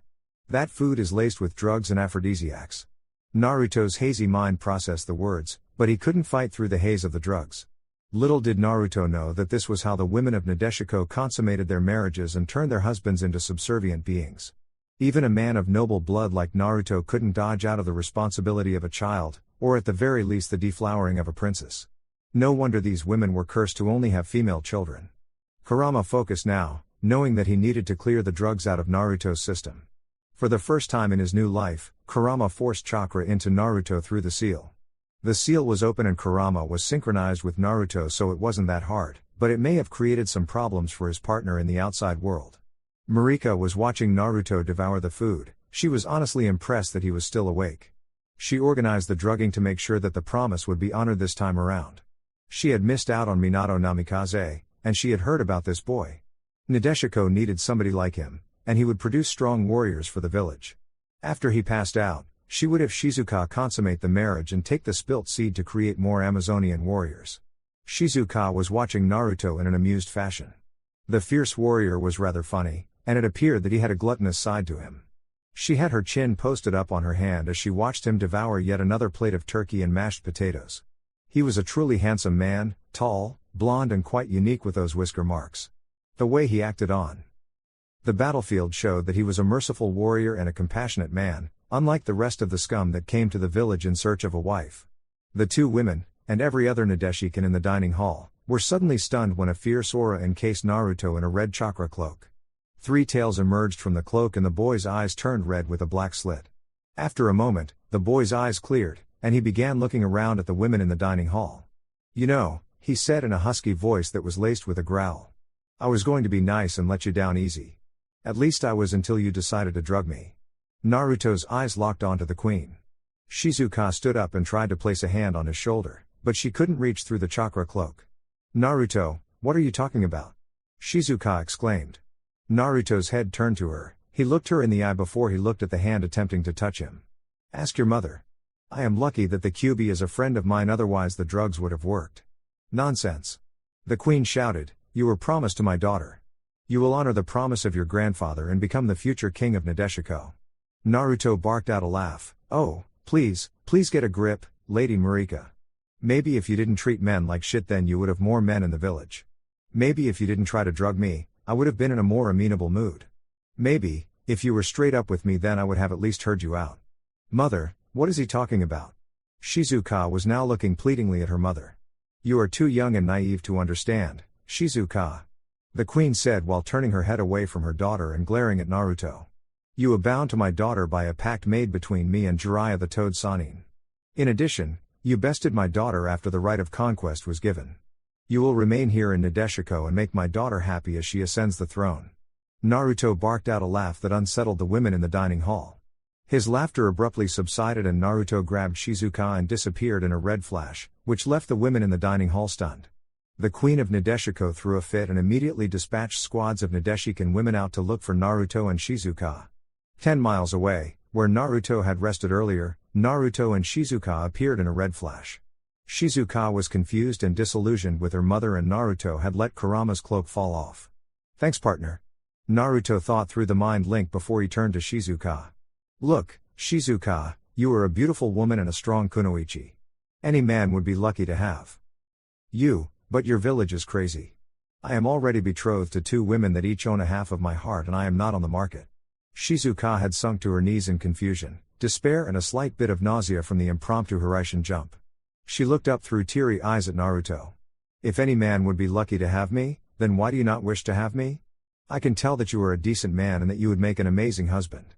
That food is laced with drugs and aphrodisiacs. Naruto's hazy mind processed the words, but he couldn't fight through the haze of the drugs. Little did Naruto know that this was how the women of Nadeshiko consummated their marriages and turned their husbands into subservient beings. Even a man of noble blood like Naruto couldn't dodge out of the responsibility of a child, or at the very least the deflowering of a princess. No wonder these women were cursed to only have female children. Kurama focused now, knowing that he needed to clear the drugs out of Naruto's system. For the first time in his new life, Kurama forced chakra into Naruto through the seal. The seal was open and Kurama was synchronized with Naruto, so it wasn't that hard, but it may have created some problems for his partner in the outside world. Marika was watching Naruto devour the food. She was honestly impressed that he was still awake. She organized the drugging to make sure that the promise would be honored this time around. She had missed out on Minato Namikaze, and she had heard about this boy. Nadeshiko needed somebody like him, and he would produce strong warriors for the village. After he passed out, she would have Shizuka consummate the marriage and take the spilt seed to create more Amazonian warriors. Shizuka was watching Naruto in an amused fashion. The fierce warrior was rather funny, and it appeared that he had a gluttonous side to him. She had her chin posted up on her hand as she watched him devour yet another plate of turkey and mashed potatoes. He was a truly handsome man, tall, blonde and quite unique with those whisker marks. The way he acted on the battlefield showed that he was a merciful warrior and a compassionate man, unlike the rest of the scum that came to the village in search of a wife. The two women, and every other Nadeshikan in the dining hall, were suddenly stunned when a fierce aura encased Naruto in a red chakra cloak. Three tails emerged from the cloak and the boy's eyes turned red with a black slit. After a moment, the boy's eyes cleared, and he began looking around at the women in the dining hall. "You know," he said in a husky voice that was laced with a growl. "I was going to be nice and let you down easy. At least I was until you decided to drug me." Naruto's eyes locked onto the queen. Shizuka stood up and tried to place a hand on his shoulder, but she couldn't reach through the chakra cloak. "Naruto, what are you talking about?" Shizuka exclaimed. Naruto's head turned to her. He looked her in the eye before he looked at the hand attempting to touch him. "Ask your mother. I am lucky that the QB is a friend of mine, otherwise the drugs would have worked." "Nonsense." The queen shouted, "You were promised to my daughter. You will honor the promise of your grandfather and become the future king of Nadeshiko." Naruto barked out a laugh. "Oh, please get a grip, Lady Marika. Maybe if you didn't treat men like shit then you would have more men in the village. Maybe if you didn't try to drug me, I would have been in a more amenable mood. Maybe, if you were straight up with me then I would have at least heard you out." "Mother, what is he talking about?" Shizuka was now looking pleadingly at her mother. "You are too young and naive to understand, Shizuka," the queen said while turning her head away from her daughter and glaring at Naruto. "You are bound to my daughter by a pact made between me and Jiraiya the Toad Sannin. In addition, you bested my daughter after the right of conquest was given. You will remain here in Nadeshiko and make my daughter happy as she ascends the throne." Naruto barked out a laugh that unsettled the women in the dining hall. His laughter abruptly subsided and Naruto grabbed Shizuka and disappeared in a red flash, which left the women in the dining hall stunned. The queen of Nadeshiko threw a fit and immediately dispatched squads of Nadeshikan women out to look for Naruto and Shizuka. 10 miles away, where Naruto had rested earlier, Naruto and Shizuka appeared in a red flash. Shizuka was confused and disillusioned with her mother and Naruto had let Kurama's cloak fall off. "Thanks, partner." Naruto thought through the mind link before he turned to Shizuka. "Look, Shizuka, you are a beautiful woman and a strong kunoichi. Any man would be lucky to have you, but your village is crazy. I am already betrothed to 2 women that each own a half of my heart and I am not on the market." Shizuka had sunk to her knees in confusion, despair and a slight bit of nausea from the impromptu Hiraishin jump. She looked up through teary eyes at Naruto. "If any man would be lucky to have me, then why do you not wish to have me? I can tell that you are a decent man and that you would make an amazing husband."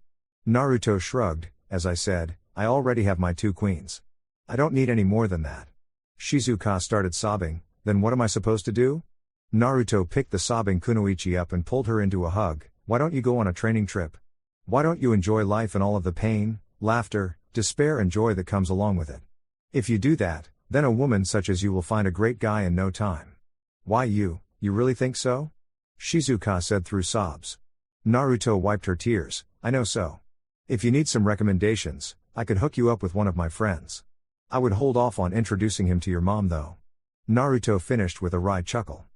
Naruto shrugged. "As I said, I already have my 2 queens. I don't need any more than that." Shizuka started sobbing. "Then what am I supposed to do?" Naruto picked the sobbing kunoichi up and pulled her into a hug. "Why don't you go on a training trip? Why don't you enjoy life and all of the pain, laughter, despair and joy that comes along with it? If you do that, then a woman such as you will find a great guy in no time. Why you really think so? Shizuka said through sobs. Naruto wiped her tears. I know so. If you need some recommendations, I could hook you up with one of my friends. I would hold off on introducing him to your mom though. Naruto finished with a wry chuckle.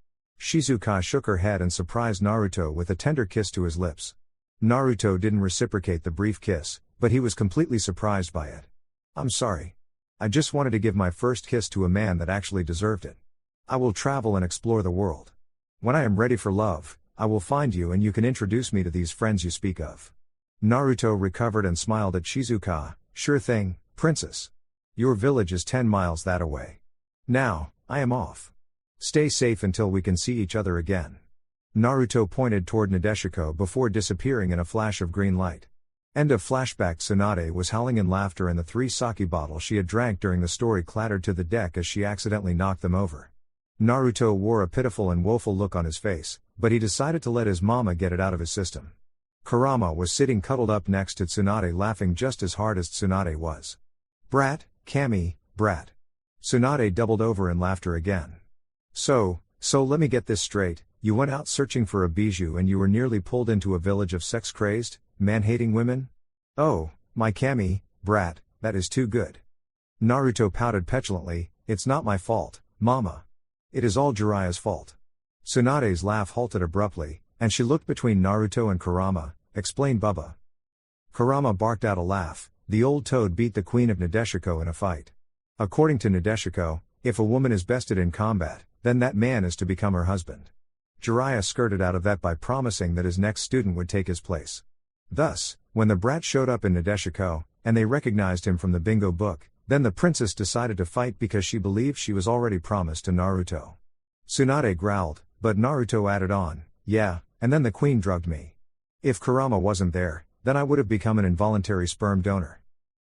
Shizuka shook her head and surprised Naruto with a tender kiss to his lips. Naruto didn't reciprocate the brief kiss, but he was completely surprised by it. I'm sorry. I just wanted to give my first kiss to a man that actually deserved it. I will travel and explore the world. When I am ready for love, I will find you and you can introduce me to these friends you speak of. Naruto recovered and smiled at Shizuka. Sure thing, princess. Your village is 10 miles that away. Now, I am off. Stay safe until we can see each other again. Naruto pointed toward Nadeshiko before disappearing in a flash of green light. End of flashback. Tsunade was howling in laughter and the 3 sake bottles she had drank during the story clattered to the deck as she accidentally knocked them over. Naruto wore a pitiful and woeful look on his face, but he decided to let his mama get it out of his system. Kurama was sitting cuddled up next to Tsunade laughing just as hard as Tsunade was. Brat, Kami, brat. Tsunade doubled over in laughter again. So let me get this straight, you went out searching for a bijou and you were nearly pulled into a village of sex-crazed, man-hating women? Oh, my Kami, brat, that is too good. Naruto pouted petulantly, it's not my fault, mama. It is all Jiraiya's fault. Tsunade's laugh halted abruptly, and she looked between Naruto and Kurama, explained Bubba. Kurama barked out a laugh, the old toad beat the queen of Nadeshiko in a fight. According to Nadeshiko, if a woman is bested in combat, then that man is to become her husband. Jiraiya skirted out of that by promising that his next student would take his place. Thus, when the brat showed up in Nadeshiko, and they recognized him from the bingo book, then the princess decided to fight because she believed she was already promised to Naruto. Tsunade growled, but Naruto added on, yeah, and then the queen drugged me. If Kurama wasn't there, then I would have become an involuntary sperm donor.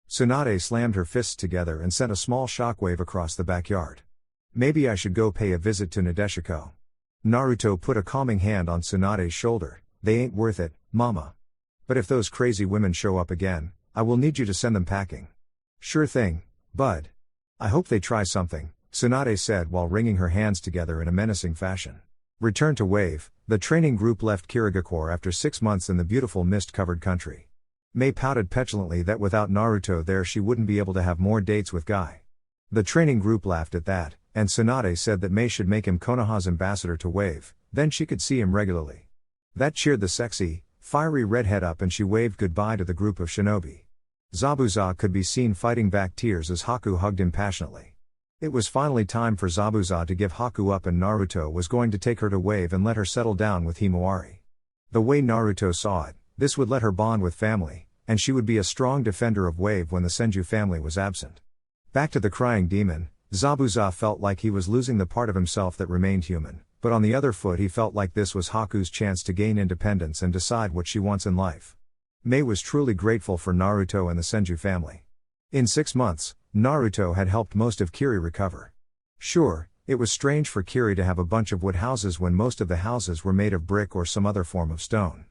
Tsunade slammed her fists together and sent a small shockwave across the backyard. Maybe I should go pay a visit to Nadeshiko. Naruto put a calming hand on Tsunade's shoulder. They ain't worth it, mama. But if those crazy women show up again, I will need you to send them packing. Sure thing, bud. I hope they try something, Tsunade said while wringing her hands together in a menacing fashion. Return to Wave, the training group left Kirigakure after 6 months in the beautiful mist-covered country. Mei pouted petulantly that without Naruto there she wouldn't be able to have more dates with Guy. The training group laughed at that, and Tsunade said that Mei should make him Konoha's ambassador to Wave, then she could see him regularly. That cheered the sexy, fiery redhead up and she waved goodbye to the group of shinobi. Zabuza could be seen fighting back tears as Haku hugged him passionately. It was finally time for Zabuza to give Haku up and Naruto was going to take her to Wave and let her settle down with Himawari. The way Naruto saw it, this would let her bond with family, and she would be a strong defender of Wave when the Senju family was absent. Back to the crying demon, Zabuza felt like he was losing the part of himself that remained human, but on the other foot he felt like this was Haku's chance to gain independence and decide what she wants in life. Mei was truly grateful for Naruto and the Senju family. In 6 months, Naruto had helped most of Kiri recover. Sure, it was strange for Kiri to have a bunch of wood houses when most of the houses were made of brick or some other form of stone.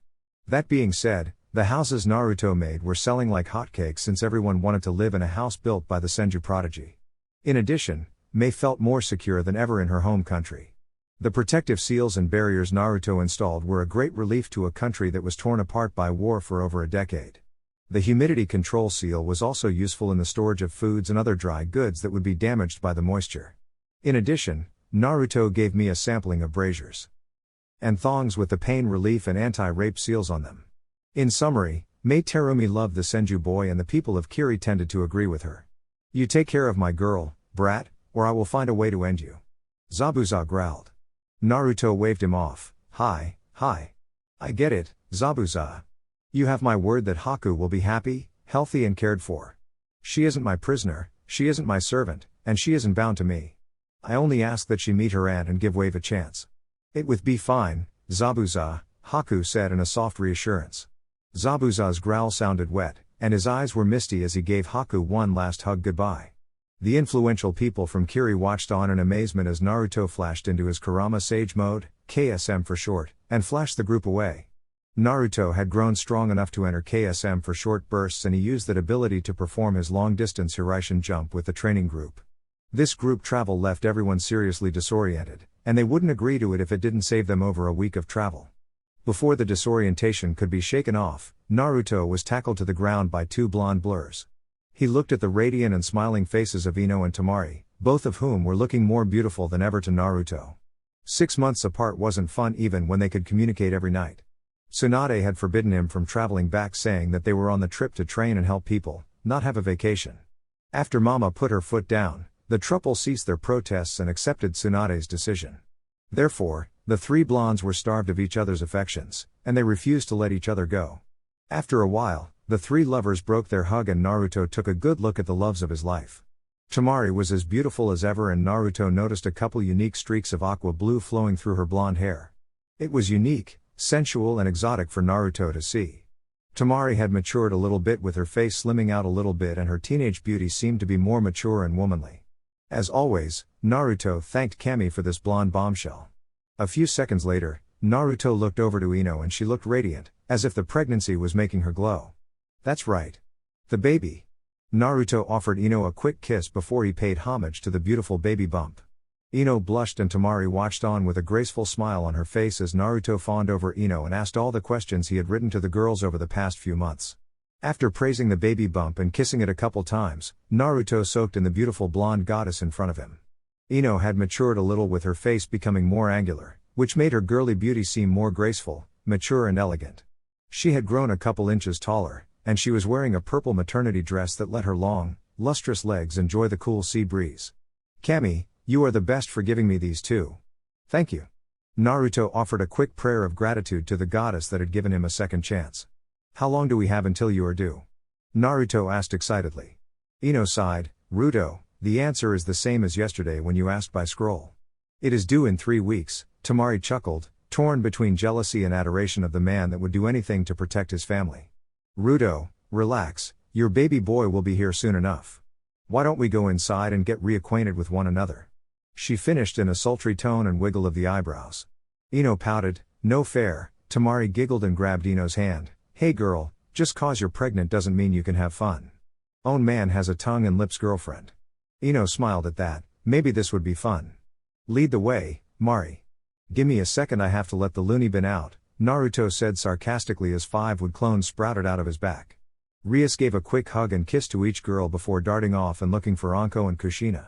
That being said, the houses Naruto made were selling like hotcakes since everyone wanted to live in a house built by the Senju prodigy. In addition, Mei felt more secure than ever in her home country. The protective seals and barriers Naruto installed were a great relief to a country that was torn apart by war for over a decade. The humidity control seal was also useful in the storage of foods and other dry goods that would be damaged by the moisture. In addition, Naruto gave me a sampling of braziers and thongs with the pain relief and anti-rape seals on them. In summary, Mei Terumi loved the Senju boy and the people of Kiri tended to agree with her. You take care of my girl, brat, or I will find a way to end you. Zabuza growled. Naruto waved him off. Hi. I get it, Zabuza. You have my word that Haku will be happy, healthy and cared for. She isn't my prisoner, she isn't my servant, and she isn't bound to me. I only ask that she meet her aunt and give Wave a chance. It would be fine, Zabuza, Haku said in a soft reassurance. Zabuza's growl sounded wet, and his eyes were misty as he gave Haku one last hug goodbye. The influential people from Kiri watched on in amazement as Naruto flashed into his Kurama Sage mode, KSM for short, and flashed the group away. Naruto had grown strong enough to enter KSM for short bursts and he used that ability to perform his long-distance Hiraishin jump with the training group. This group travel left everyone seriously disoriented, and they wouldn't agree to it if it didn't save them over a week of travel. Before the disorientation could be shaken off, Naruto was tackled to the ground by two blonde blurs. He looked at the radiant and smiling faces of Ino and Temari, both of whom were looking more beautiful than ever to Naruto. 6 months apart wasn't fun even when they could communicate every night. Tsunade had forbidden him from traveling back, saying that they were on the trip to train and help people, not have a vacation. After Mama put her foot down, the trouble ceased their protests and accepted Tsunade's decision. Therefore, the three blondes were starved of each other's affections, and they refused to let each other go. After a while, the three lovers broke their hug and Naruto took a good look at the loves of his life. Temari was as beautiful as ever and Naruto noticed a couple unique streaks of aqua blue flowing through her blonde hair. It was unique, sensual and exotic for Naruto to see. Temari had matured a little bit with her face slimming out a little bit and her teenage beauty seemed to be more mature and womanly. As always, Naruto thanked Kami for this blonde bombshell. A few seconds later, Naruto looked over to Ino and she looked radiant, as if the pregnancy was making her glow. That's right. The baby. Naruto offered Ino a quick kiss before he paid homage to the beautiful baby bump. Ino blushed and Temari watched on with a graceful smile on her face as Naruto fawned over Ino and asked all the questions he had written to the girls over the past few months. After praising the baby bump and kissing it a couple times, Naruto soaked in the beautiful blonde goddess in front of him. Ino had matured a little with her face becoming more angular, which made her girly beauty seem more graceful, mature and elegant. She had grown a couple inches taller, and she was wearing a purple maternity dress that let her long, lustrous legs enjoy the cool sea breeze. Kami, you are the best for giving me these two. Thank you. Naruto offered a quick prayer of gratitude to the goddess that had given him a second chance. How long do we have until you are due? Naruto asked excitedly. Ino sighed, Ruto, the answer is the same as yesterday when you asked by scroll. It is due in 3 weeks, Temari chuckled, torn between jealousy and adoration of the man that would do anything to protect his family. Ruto, relax, your baby boy will be here soon enough. Why don't we go inside and get reacquainted with one another? She finished in a sultry tone and wiggle of the eyebrows. Ino pouted, no fair. Temari giggled and grabbed Ino's hand. Hey girl, just cause you're pregnant doesn't mean you can have fun. Own man has a tongue and lips girlfriend. Ino smiled at that, maybe this would be fun. Lead the way, Mari. Gimme a second, I have to let the loony bin out, Naruto said sarcastically as 5 wood clones sprouted out of his back. Rias gave a quick hug and kiss to each girl before darting off and looking for Anko and Kushina.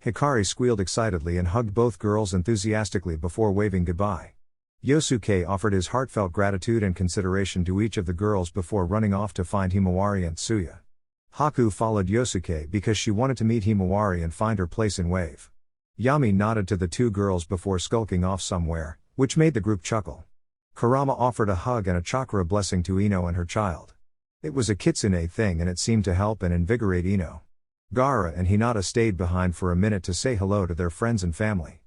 Hikari squealed excitedly and hugged both girls enthusiastically before waving goodbye. Yosuke offered his heartfelt gratitude and consideration to each of the girls before running off to find Himawari and Tsuya. Haku followed Yosuke because she wanted to meet Himawari and find her place in Wave. Yami nodded to the two girls before skulking off somewhere, which made the group chuckle. Kurama offered a hug and a chakra blessing to Ino and her child. It was a kitsune thing and it seemed to help and invigorate Ino. Gaara and Hinata stayed behind for a minute to say hello to their friends and family.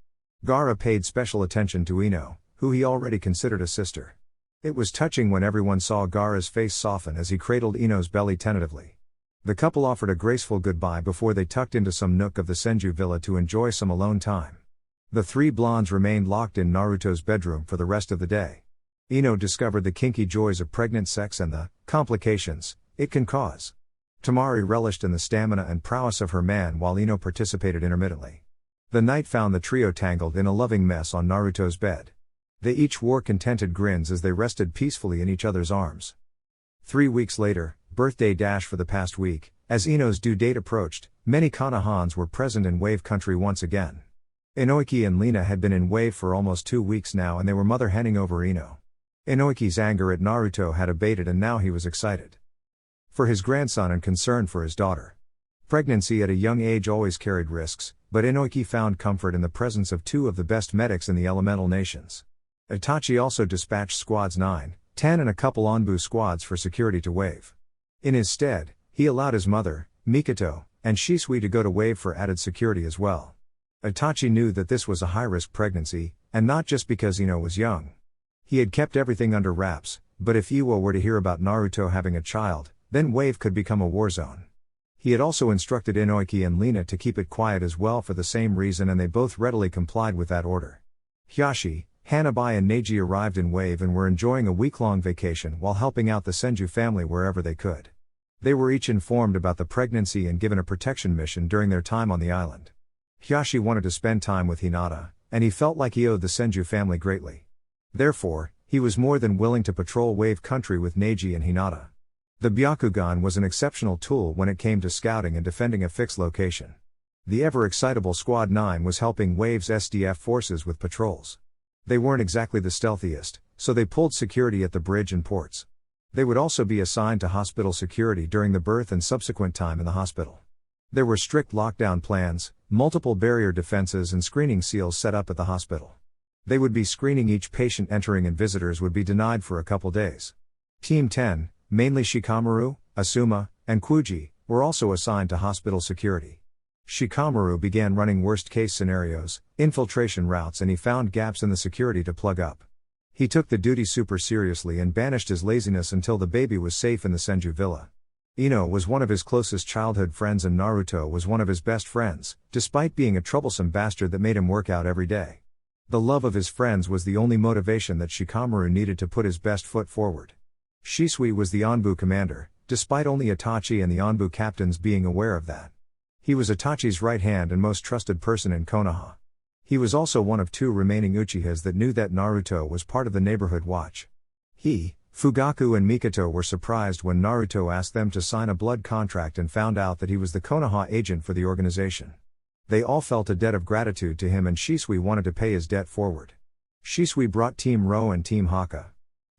Gaara paid special attention to Ino, who he already considered a sister. It was touching when everyone saw Gaara's face soften as he cradled Ino's belly tentatively. The couple offered a graceful goodbye before they tucked into some nook of the Senju villa to enjoy some alone time. The three blondes remained locked in Naruto's bedroom for the rest of the day. Ino discovered the kinky joys of pregnant sex and the complications it can cause. Temari relished in the stamina and prowess of her man while Ino participated intermittently. The night found the trio tangled in a loving mess on Naruto's bed. They each wore contented grins as they rested peacefully in each other's arms. 3 weeks later, birthday dash for the past week, as Ino's due date approached, many Kanahans were present in Wave Country once again. Inoiki and Lina had been in Wave for almost 2 weeks now and they were mother-henning over Ino. Inoiki's anger at Naruto had abated and now he was excited for his grandson and concerned for his daughter. Pregnancy at a young age always carried risks, but Inoiki found comfort in the presence of 2 of the best medics in the elemental nations. Itachi also dispatched squads 9, 10 and a couple Onbu squads for security to Wave. In his stead, he allowed his mother, Mikoto, and Shisui to go to Wave for added security as well. Itachi knew that this was a high-risk pregnancy, and not just because Ino was young. He had kept everything under wraps, but if Iwa were to hear about Naruto having a child, then Wave could become a war zone. He had also instructed Inoiki and Lina to keep it quiet as well for the same reason and they both readily complied with that order. Hyashi, Hanabi and Neji arrived in Wave and were enjoying a week-long vacation while helping out the Senju family wherever they could. They were each informed about the pregnancy and given a protection mission during their time on the island. Hiyashi wanted to spend time with Hinata, and he felt like he owed the Senju family greatly. Therefore, he was more than willing to patrol Wave Country with Neji and Hinata. The Byakugan was an exceptional tool when it came to scouting and defending a fixed location. The ever-excitable Squad 9 was helping Wave's SDF forces with patrols. They weren't exactly the stealthiest, so they pulled security at the bridge and ports. They would also be assigned to hospital security during the birth and subsequent time in the hospital. There were strict lockdown plans, multiple barrier defenses and screening seals set up at the hospital. They would be screening each patient entering and visitors would be denied for a couple days. Team 10, mainly Shikamaru, Asuma, and Kuji, were also assigned to hospital security. Shikamaru began running worst-case scenarios, infiltration routes, and he found gaps in the security to plug up. He took the duty super seriously and banished his laziness until the baby was safe in the Senju villa. Ino was one of his closest childhood friends and Naruto was one of his best friends, despite being a troublesome bastard that made him work out every day. The love of his friends was the only motivation that Shikamaru needed to put his best foot forward. Shisui was the Anbu commander, despite only Itachi and the Anbu captains being aware of that. He was Itachi's right hand and most trusted person in Konoha. He was also one of 2 remaining Uchihas that knew that Naruto was part of the neighborhood watch. He, Fugaku and Mikoto were surprised when Naruto asked them to sign a blood contract and found out that he was the Konoha agent for the organization. They all felt a debt of gratitude to him and Shisui wanted to pay his debt forward. Shisui brought Team Ro and Team Haka.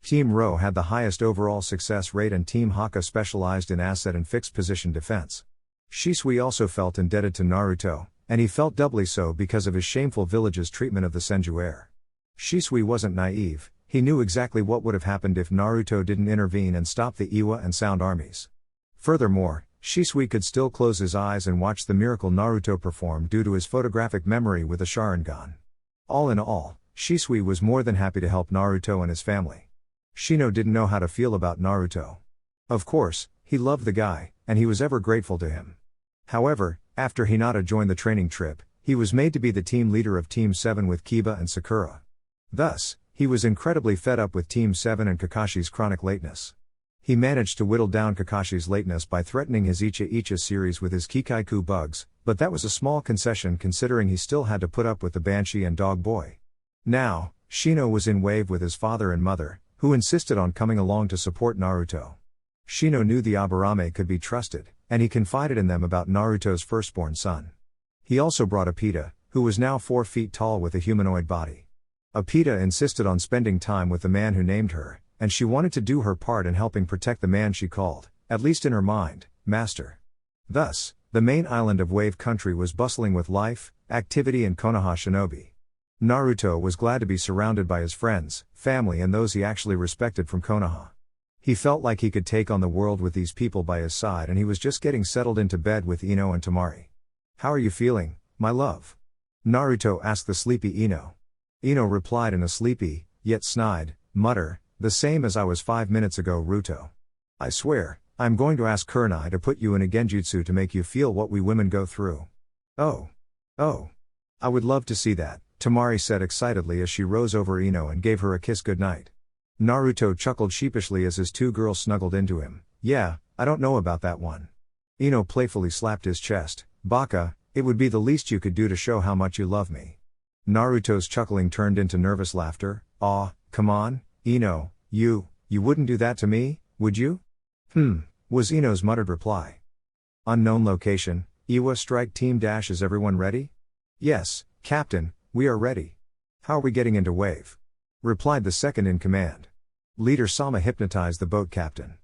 Team Ro had the highest overall success rate and Team Haka specialized in asset and fixed position defense. Shisui also felt indebted to Naruto, and he felt doubly so because of his shameful village's treatment of the Senju heir. Shisui wasn't naive, he knew exactly what would have happened if Naruto didn't intervene and stop the Iwa and Sound armies. Furthermore, Shisui could still close his eyes and watch the miracle Naruto perform due to his photographic memory with the Sharingan. All in all, Shisui was more than happy to help Naruto and his family. Shino didn't know how to feel about Naruto. Of course, he loved the guy, and he was ever grateful to him. However, after Hinata joined the training trip, he was made to be the team leader of Team 7 with Kiba and Sakura. Thus, he was incredibly fed up with Team 7 and Kakashi's chronic lateness. He managed to whittle down Kakashi's lateness by threatening his Icha Icha series with his Kikaiku bugs, but that was a small concession considering he still had to put up with the Banshee and Dog Boy. Now, Shino was in Wave with his father and mother, who insisted on coming along to support Naruto. Shino knew the Aburame could be trusted, and he confided in them about Naruto's firstborn son. He also brought Apita, who was now 4 feet tall with a humanoid body. Apita insisted on spending time with the man who named her, and she wanted to do her part in helping protect the man she called, at least in her mind, Master. Thus, the main island of Wave Country was bustling with life, activity and Konoha shinobi. Naruto was glad to be surrounded by his friends, family and those he actually respected from Konoha. He felt like he could take on the world with these people by his side and he was just getting settled into bed with Ino and Tamari. "How are you feeling, my love?" Naruto asked the sleepy Ino. Ino replied in a sleepy, yet snide, mutter, "The same as I was 5 minutes ago, Ruto. I swear, I'm going to ask Kurenai to put you in a genjutsu to make you feel what we women go through." Oh. I would love to see that," Tamari said excitedly as she rose over Ino and gave her a kiss goodnight. Naruto chuckled sheepishly as his 2 girls snuggled into him. "Yeah, I don't know about that one." Ino playfully slapped his chest. "Baka, it would be the least you could do to show how much you love me." Naruto's chuckling turned into nervous laughter. "Aw, come on, Ino, you wouldn't do that to me, would you?" Was Ino's muttered reply. Unknown location, Iwa Strike Team - is everyone ready? "Yes, Captain, we are ready." "How are we getting into Wave?" replied the second in command. Leader Sama hypnotized the boat captain.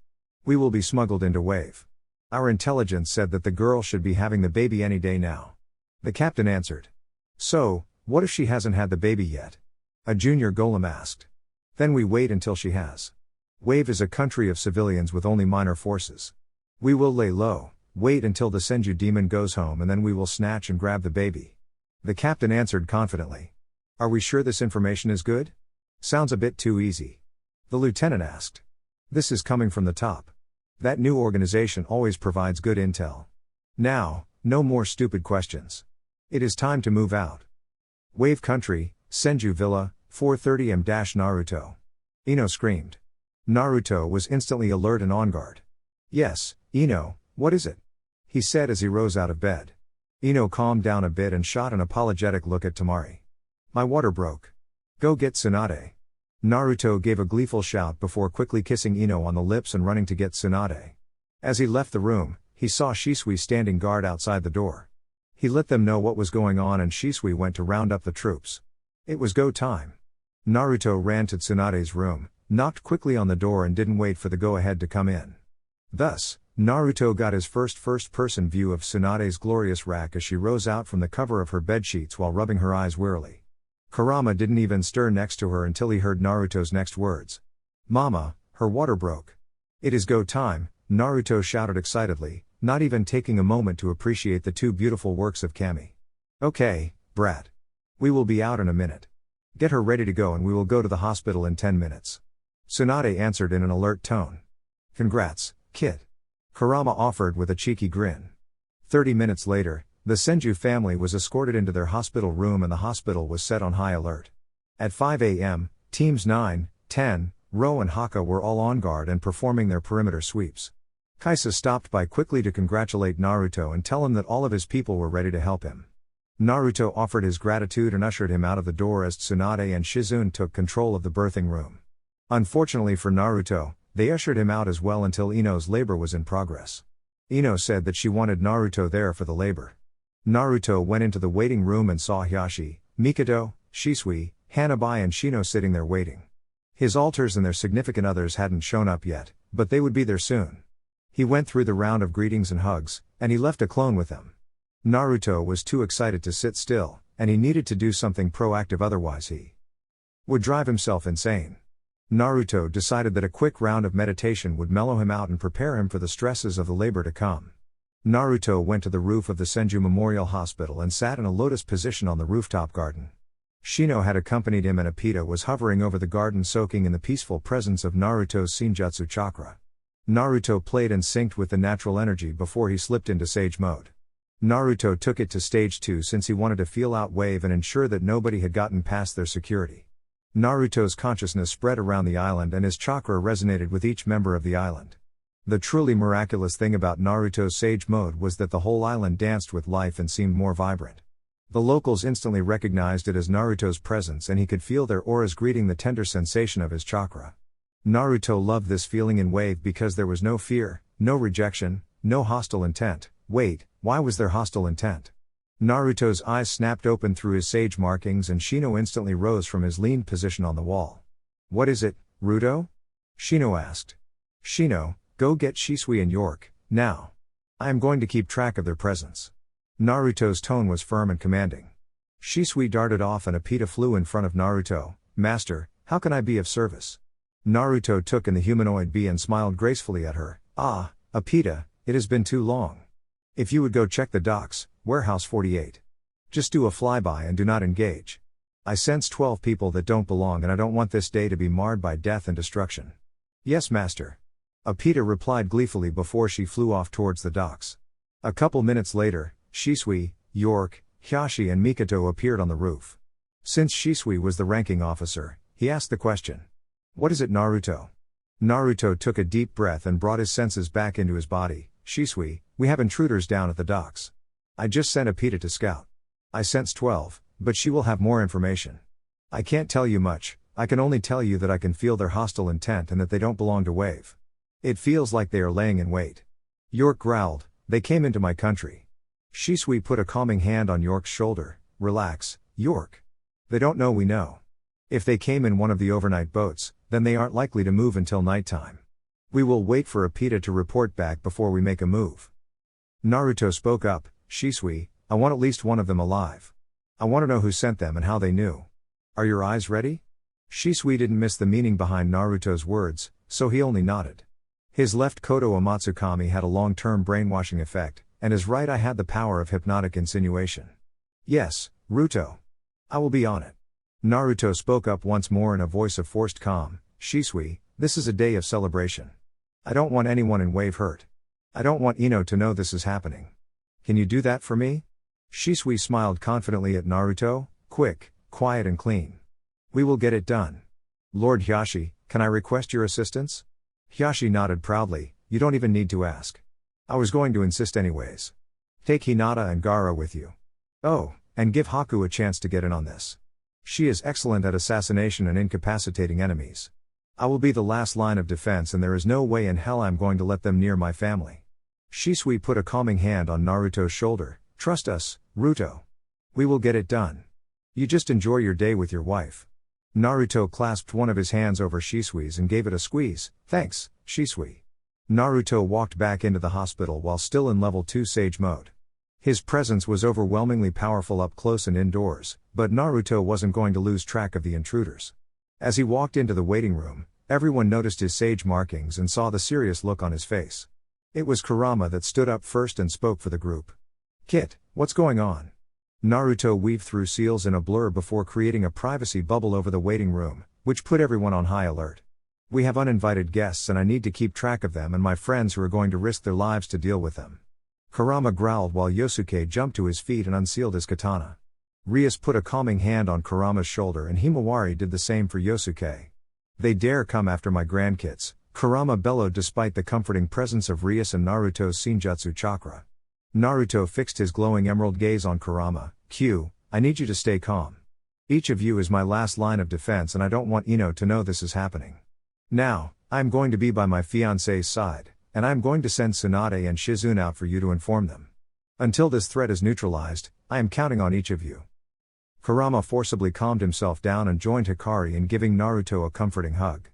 "We will be smuggled into Wave. Our intelligence said that the girl should be having the baby any day now." The captain answered. "So, what if she hasn't had the baby yet?" a junior golem asked. "Then we wait until she has. Wave is a country of civilians with only minor forces. We will lay low, wait until the Senju demon goes home and then we will snatch and grab the baby." The captain answered confidently. "Are we sure this information is good? Sounds a bit too easy." The lieutenant asked. "This is coming from the top. That new organization always provides good intel. Now, no more stupid questions. It is time to move out." Wave Country, Senju Villa, 4:30 am. Naruto. Ino screamed. Naruto was instantly alert and on guard. "Yes, Ino, what is it?" he said as he rose out of bed. Ino calmed down a bit and shot an apologetic look at Temari. My water broke. Go get Tsunade. Naruto gave a gleeful shout before quickly kissing Ino on the lips and running to get Tsunade. As he left the room, he saw Shisui standing guard outside the door. He let them know what was going on and Shisui went to round up the troops. It was go time. Naruto ran to Tsunade's room, knocked quickly on the door and didn't wait for the go-ahead to come in. Thus, Naruto got his first-person view of Tsunade's glorious rack as she rose out from the cover of her bedsheets while rubbing her eyes wearily. Kurama didn't even stir next to her until he heard Naruto's next words. Mama, her water broke. It is go time, Naruto shouted excitedly, not even taking a moment to appreciate the two beautiful works of Kami. Okay, brat. We will be out in a minute. Get her ready to go and we will go to the hospital in 10 minutes. Tsunade answered in an alert tone. Congrats, kid. Kurama offered with a cheeky grin. 30 minutes later, the Senju family was escorted into their hospital room and the hospital was set on high alert. At 5 a.m., teams 9, 10, Ro and Haka were all on guard and performing their perimeter sweeps. Kaisa stopped by quickly to congratulate Naruto and tell him that all of his people were ready to help him. Naruto offered his gratitude and ushered him out of the door as Tsunade and Shizune took control of the birthing room. Unfortunately for Naruto, they ushered him out as well until Ino's labor was in progress. Ino said that she wanted Naruto there for the labor. Naruto went into the waiting room and saw Hiashi, Mikoto, Shisui, Hanabi and Shino sitting there waiting. His alters and their significant others hadn't shown up yet, but they would be there soon. He went through the round of greetings and hugs, and he left a clone with them. Naruto was too excited to sit still, and he needed to do something proactive otherwise he would drive himself insane. Naruto decided that a quick round of meditation would mellow him out and prepare him for the stresses of the labor to come. Naruto went to the roof of the Senju Memorial Hospital and sat in a lotus position on the rooftop garden. Shino had accompanied him and Obito was hovering over the garden soaking in the peaceful presence of Naruto's Shinjutsu chakra. Naruto played and synced with the natural energy before he slipped into sage mode. Naruto took it to stage 2 since he wanted to feel out wave and ensure that nobody had gotten past their security. Naruto's consciousness spread around the island and his chakra resonated with each member of the island. The truly miraculous thing about Naruto's sage mode was that the whole island danced with life and seemed more vibrant. The locals instantly recognized it as Naruto's presence and he could feel their auras greeting the tender sensation of his chakra. Naruto loved this feeling in wave because there was no fear, no rejection, no hostile intent. Wait, why was there hostile intent? Naruto's eyes snapped open through his sage markings and Shino instantly rose from his leaned position on the wall. What is it, Ruto? Shino asked. Shino, go get Shisui and York, now. I am going to keep track of their presence. Naruto's tone was firm and commanding. Shisui darted off and Obito flew in front of Naruto. Master, how can I be of service? Naruto took in the humanoid bee and smiled gracefully at her. Ah, Obito, it has been too long. If you would go check the docks, warehouse 48. Just do a flyby and do not engage. I sense 12 people that don't belong and I don't want this day to be marred by death and destruction. Yes, master. Obito replied gleefully before she flew off towards the docks. A couple minutes later, Shisui, York, Hiashi and Mikoto appeared on the roof. Since Shisui was the ranking officer, he asked the question. What is it, Naruto? Naruto took a deep breath and brought his senses back into his body. Shisui, we have intruders down at the docks. I just sent Obito to scout. I sense 12, but she will have more information. I can't tell you much, I can only tell you that I can feel their hostile intent and that they don't belong to Wave. It feels like they are laying in wait. York growled, they came into my country. Shisui put a calming hand on York's shoulder. Relax, York. They don't know we know. If they came in one of the overnight boats, then they aren't likely to move until nighttime. We will wait for Obito to report back before we make a move. Naruto spoke up. Shisui, I want at least one of them alive. I want to know who sent them and how they knew. Are your eyes ready? Shisui didn't miss the meaning behind Naruto's words, so he only nodded. His left Koto Amatsukami had a long-term brainwashing effect, and his right eye had the power of hypnotic insinuation. Yes, Ruto. I will be on it. Naruto spoke up once more in a voice of forced calm. Shisui, this is a day of celebration. I don't want anyone in Wave hurt. I don't want Ino to know this is happening. Can you do that for me? Shisui smiled confidently at Naruto. Quick, quiet and clean. We will get it done. Lord Hiashi, can I request your assistance? Hiashi nodded proudly. You don't even need to ask. I was going to insist anyways. Take Hinata and Gaara with you. Oh, and give Haku a chance to get in on this. She is excellent at assassination and incapacitating enemies. I will be the last line of defense and there is no way in hell I'm going to let them near my family. Shisui put a calming hand on Naruto's shoulder. Trust us, Ruto. We will get it done. You just enjoy your day with your wife. Naruto clasped one of his hands over Shisui's and gave it a squeeze. Thanks, Shisui. Naruto walked back into the hospital while still in level 2 Sage mode. His presence was overwhelmingly powerful up close and indoors, but Naruto wasn't going to lose track of the intruders. As he walked into the waiting room, everyone noticed his sage markings and saw the serious look on his face. It was Kurama that stood up first and spoke for the group. Kit, what's going on? Naruto weaved through seals in a blur before creating a privacy bubble over the waiting room, which put everyone on high alert. We have uninvited guests and I need to keep track of them and my friends who are going to risk their lives to deal with them. Kurama growled while Yosuke jumped to his feet and unsealed his katana. Rias put a calming hand on Kurama's shoulder and Himawari did the same for Yosuke. They dare come after my grandkids, Kurama bellowed despite the comforting presence of Rias and Naruto's Senjutsu chakra. Naruto fixed his glowing emerald gaze on Kurama. Q, I need you to stay calm. Each of you is my last line of defense and I don't want Ino to know this is happening. Now, I am going to be by my fiancé's side, and I am going to send Tsunade and Shizune out for you to inform them. Until this threat is neutralized, I am counting on each of you. Kurama forcibly calmed himself down and joined Hikari in giving Naruto a comforting hug.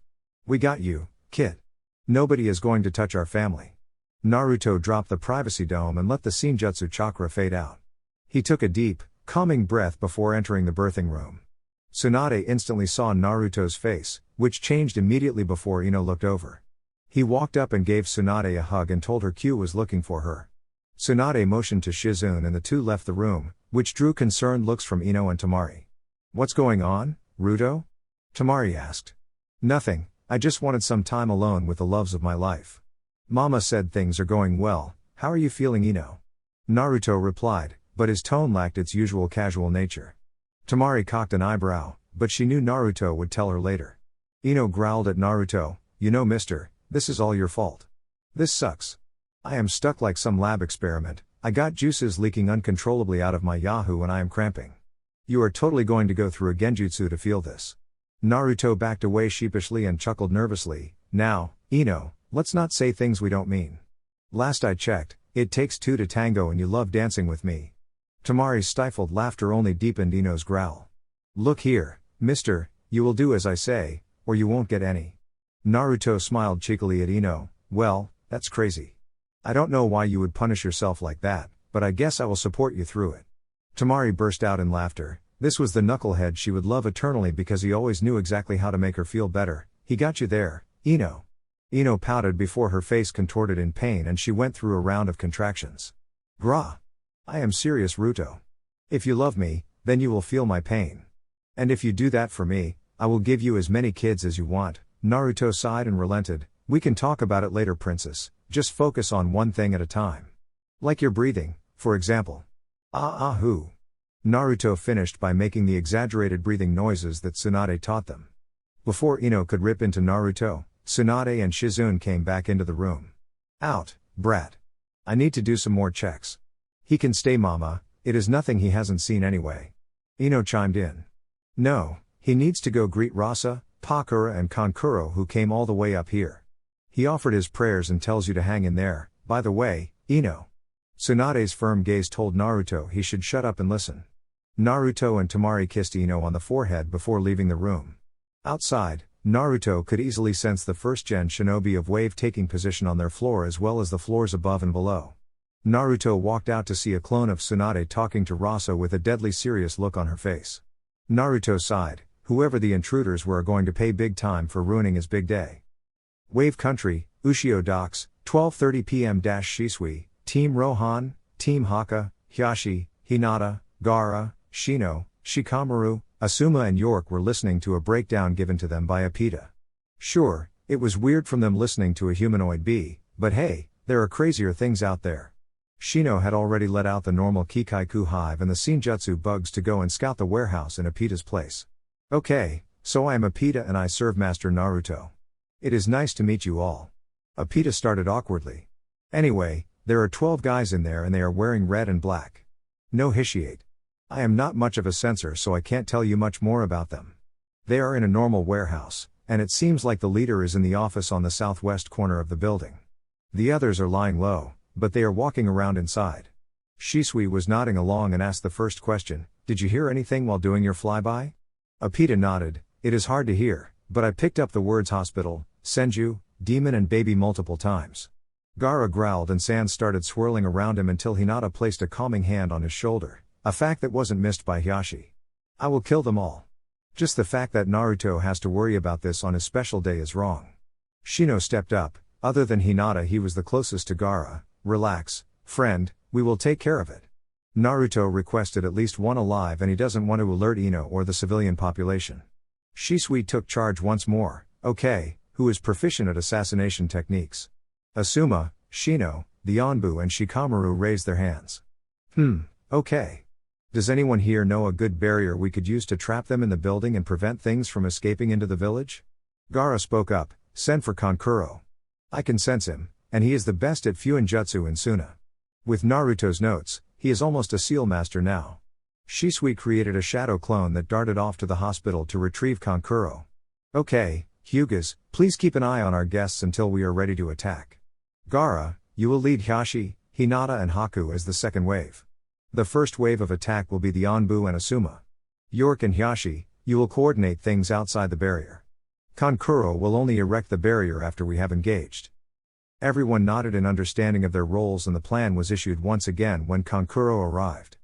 We got you, Kit. Nobody is going to touch our family. Naruto dropped the privacy dome and let the Senjutsu chakra fade out. He took a deep, calming breath before entering the birthing room. Tsunade instantly saw Naruto's face, which changed immediately before Ino looked over. He walked up and gave Tsunade a hug and told her Q was looking for her. Tsunade motioned to Shizune and the two left the room, which drew concerned looks from Ino and Tamari. What's going on, Ruto? Tamari asked. Nothing, I just wanted some time alone with the loves of my life. Mama said things are going well, how are you feeling, Ino? Naruto replied, but his tone lacked its usual casual nature. Tamari cocked an eyebrow, but she knew Naruto would tell her later. Ino growled at Naruto, you know mister, this is all your fault. This sucks. I am stuck like some lab experiment, I got juices leaking uncontrollably out of my Yahoo and I am cramping. You are totally going to go through a genjutsu to feel this. Naruto backed away sheepishly and chuckled nervously, now, Ino, let's not say things we don't mean. Last I checked, it takes two to tango and you love dancing with me. Tamari's stifled laughter only deepened Ino's growl. Look here, mister, you will do as I say, or you won't get any. Naruto smiled cheekily at Ino, well, that's crazy. I don't know why you would punish yourself like that, but I guess I will support you through it. Tamari burst out in laughter. This was the knucklehead she would love eternally because he always knew exactly how to make her feel better. He got you there, Ino. Ino pouted before her face contorted in pain and she went through a round of contractions. Grah. I am serious, Ruto. If you love me, then you will feel my pain. And if you do that for me, I will give you as many kids as you want. Naruto sighed and relented. We can talk about it later, princess, just focus on one thing at a time. Like your breathing, for example. Who? Naruto finished by making the exaggerated breathing noises that Tsunade taught them. Before Ino could rip into Naruto, Tsunade and Shizune came back into the room. Out, brat. I need to do some more checks. He can stay, mama, it is nothing he hasn't seen anyway. Ino chimed in. No, he needs to go greet Rasa, Pakura and Kankuro who came all the way up here. He offered his prayers and tells you to hang in there, by the way, Ino. Tsunade's firm gaze told Naruto he should shut up and listen. Naruto and Tamari kissed Ino on the forehead before leaving the room. Outside, Naruto could easily sense the first-gen shinobi of Wave taking position on their floor as well as the floors above and below. Naruto walked out to see a clone of Tsunade talking to Rasa with a deadly serious look on her face. Naruto sighed, whoever the intruders were are going to pay big time for ruining his big day. Wave Country, Ushio Docks, 12:30 p.m. Shisui, Team Rohan, Team Haka, Hyashi, Hinata, Gaara, Shino, Shikamaru, Asuma and York were listening to a breakdown given to them by Apita. Sure, it was weird from them listening to a humanoid bee, but hey, there are crazier things out there. Shino had already let out the normal Kikaiku hive and the Senjutsu bugs to go and scout the warehouse in Apita's place. Okay, so I am Apita and I serve Master Naruto. It is nice to meet you all. Apita started awkwardly. Anyway, There are 12 guys in there and they are wearing red and black. No Hishiate. I am not much of a censor so I can't tell you much more about them. They are in a normal warehouse, and it seems like the leader is in the office on the southwest corner of the building. The others are lying low, but they are walking around inside. Shisui was nodding along and asked the first question, "Did you hear anything while doing your flyby?" Obito nodded, "It is hard to hear, but I picked up the words hospital, Senju, demon and baby multiple times." Gaara growled and sand started swirling around him until Hinata placed a calming hand on his shoulder, a fact that wasn't missed by Hiashi. "I will kill them all. Just the fact that Naruto has to worry about this on his special day is wrong." Shino stepped up. Other than Hinata, he was the closest to Gaara. "Relax, friend, we will take care of it. Naruto requested at least one alive and he doesn't want to alert Ino or the civilian population." Shisui took charge once more. "Okay, who is proficient at assassination techniques?" Asuma, Shino, the Onbu and Shikamaru raised their hands. Okay. Does anyone here know a good barrier we could use to trap them in the building and prevent things from escaping into the village? Gaara spoke up, "Send for Kankuro. I can sense him, and he is the best at Fuinjutsu in Suna. With Naruto's notes, he is almost a seal master now." Shisui created a shadow clone that darted off to the hospital to retrieve Kankuro. "Okay, Hyugas, please keep an eye on our guests until we are ready to attack. Gaara, you will lead Hiashi, Hinata and Haku as the second wave. The first wave of attack will be the Onbu and Asuma. York and Hiashi, you will coordinate things outside the barrier. Kankuro will only erect the barrier after we have engaged." Everyone nodded in understanding of their roles and the plan was issued once again when Kankuro arrived.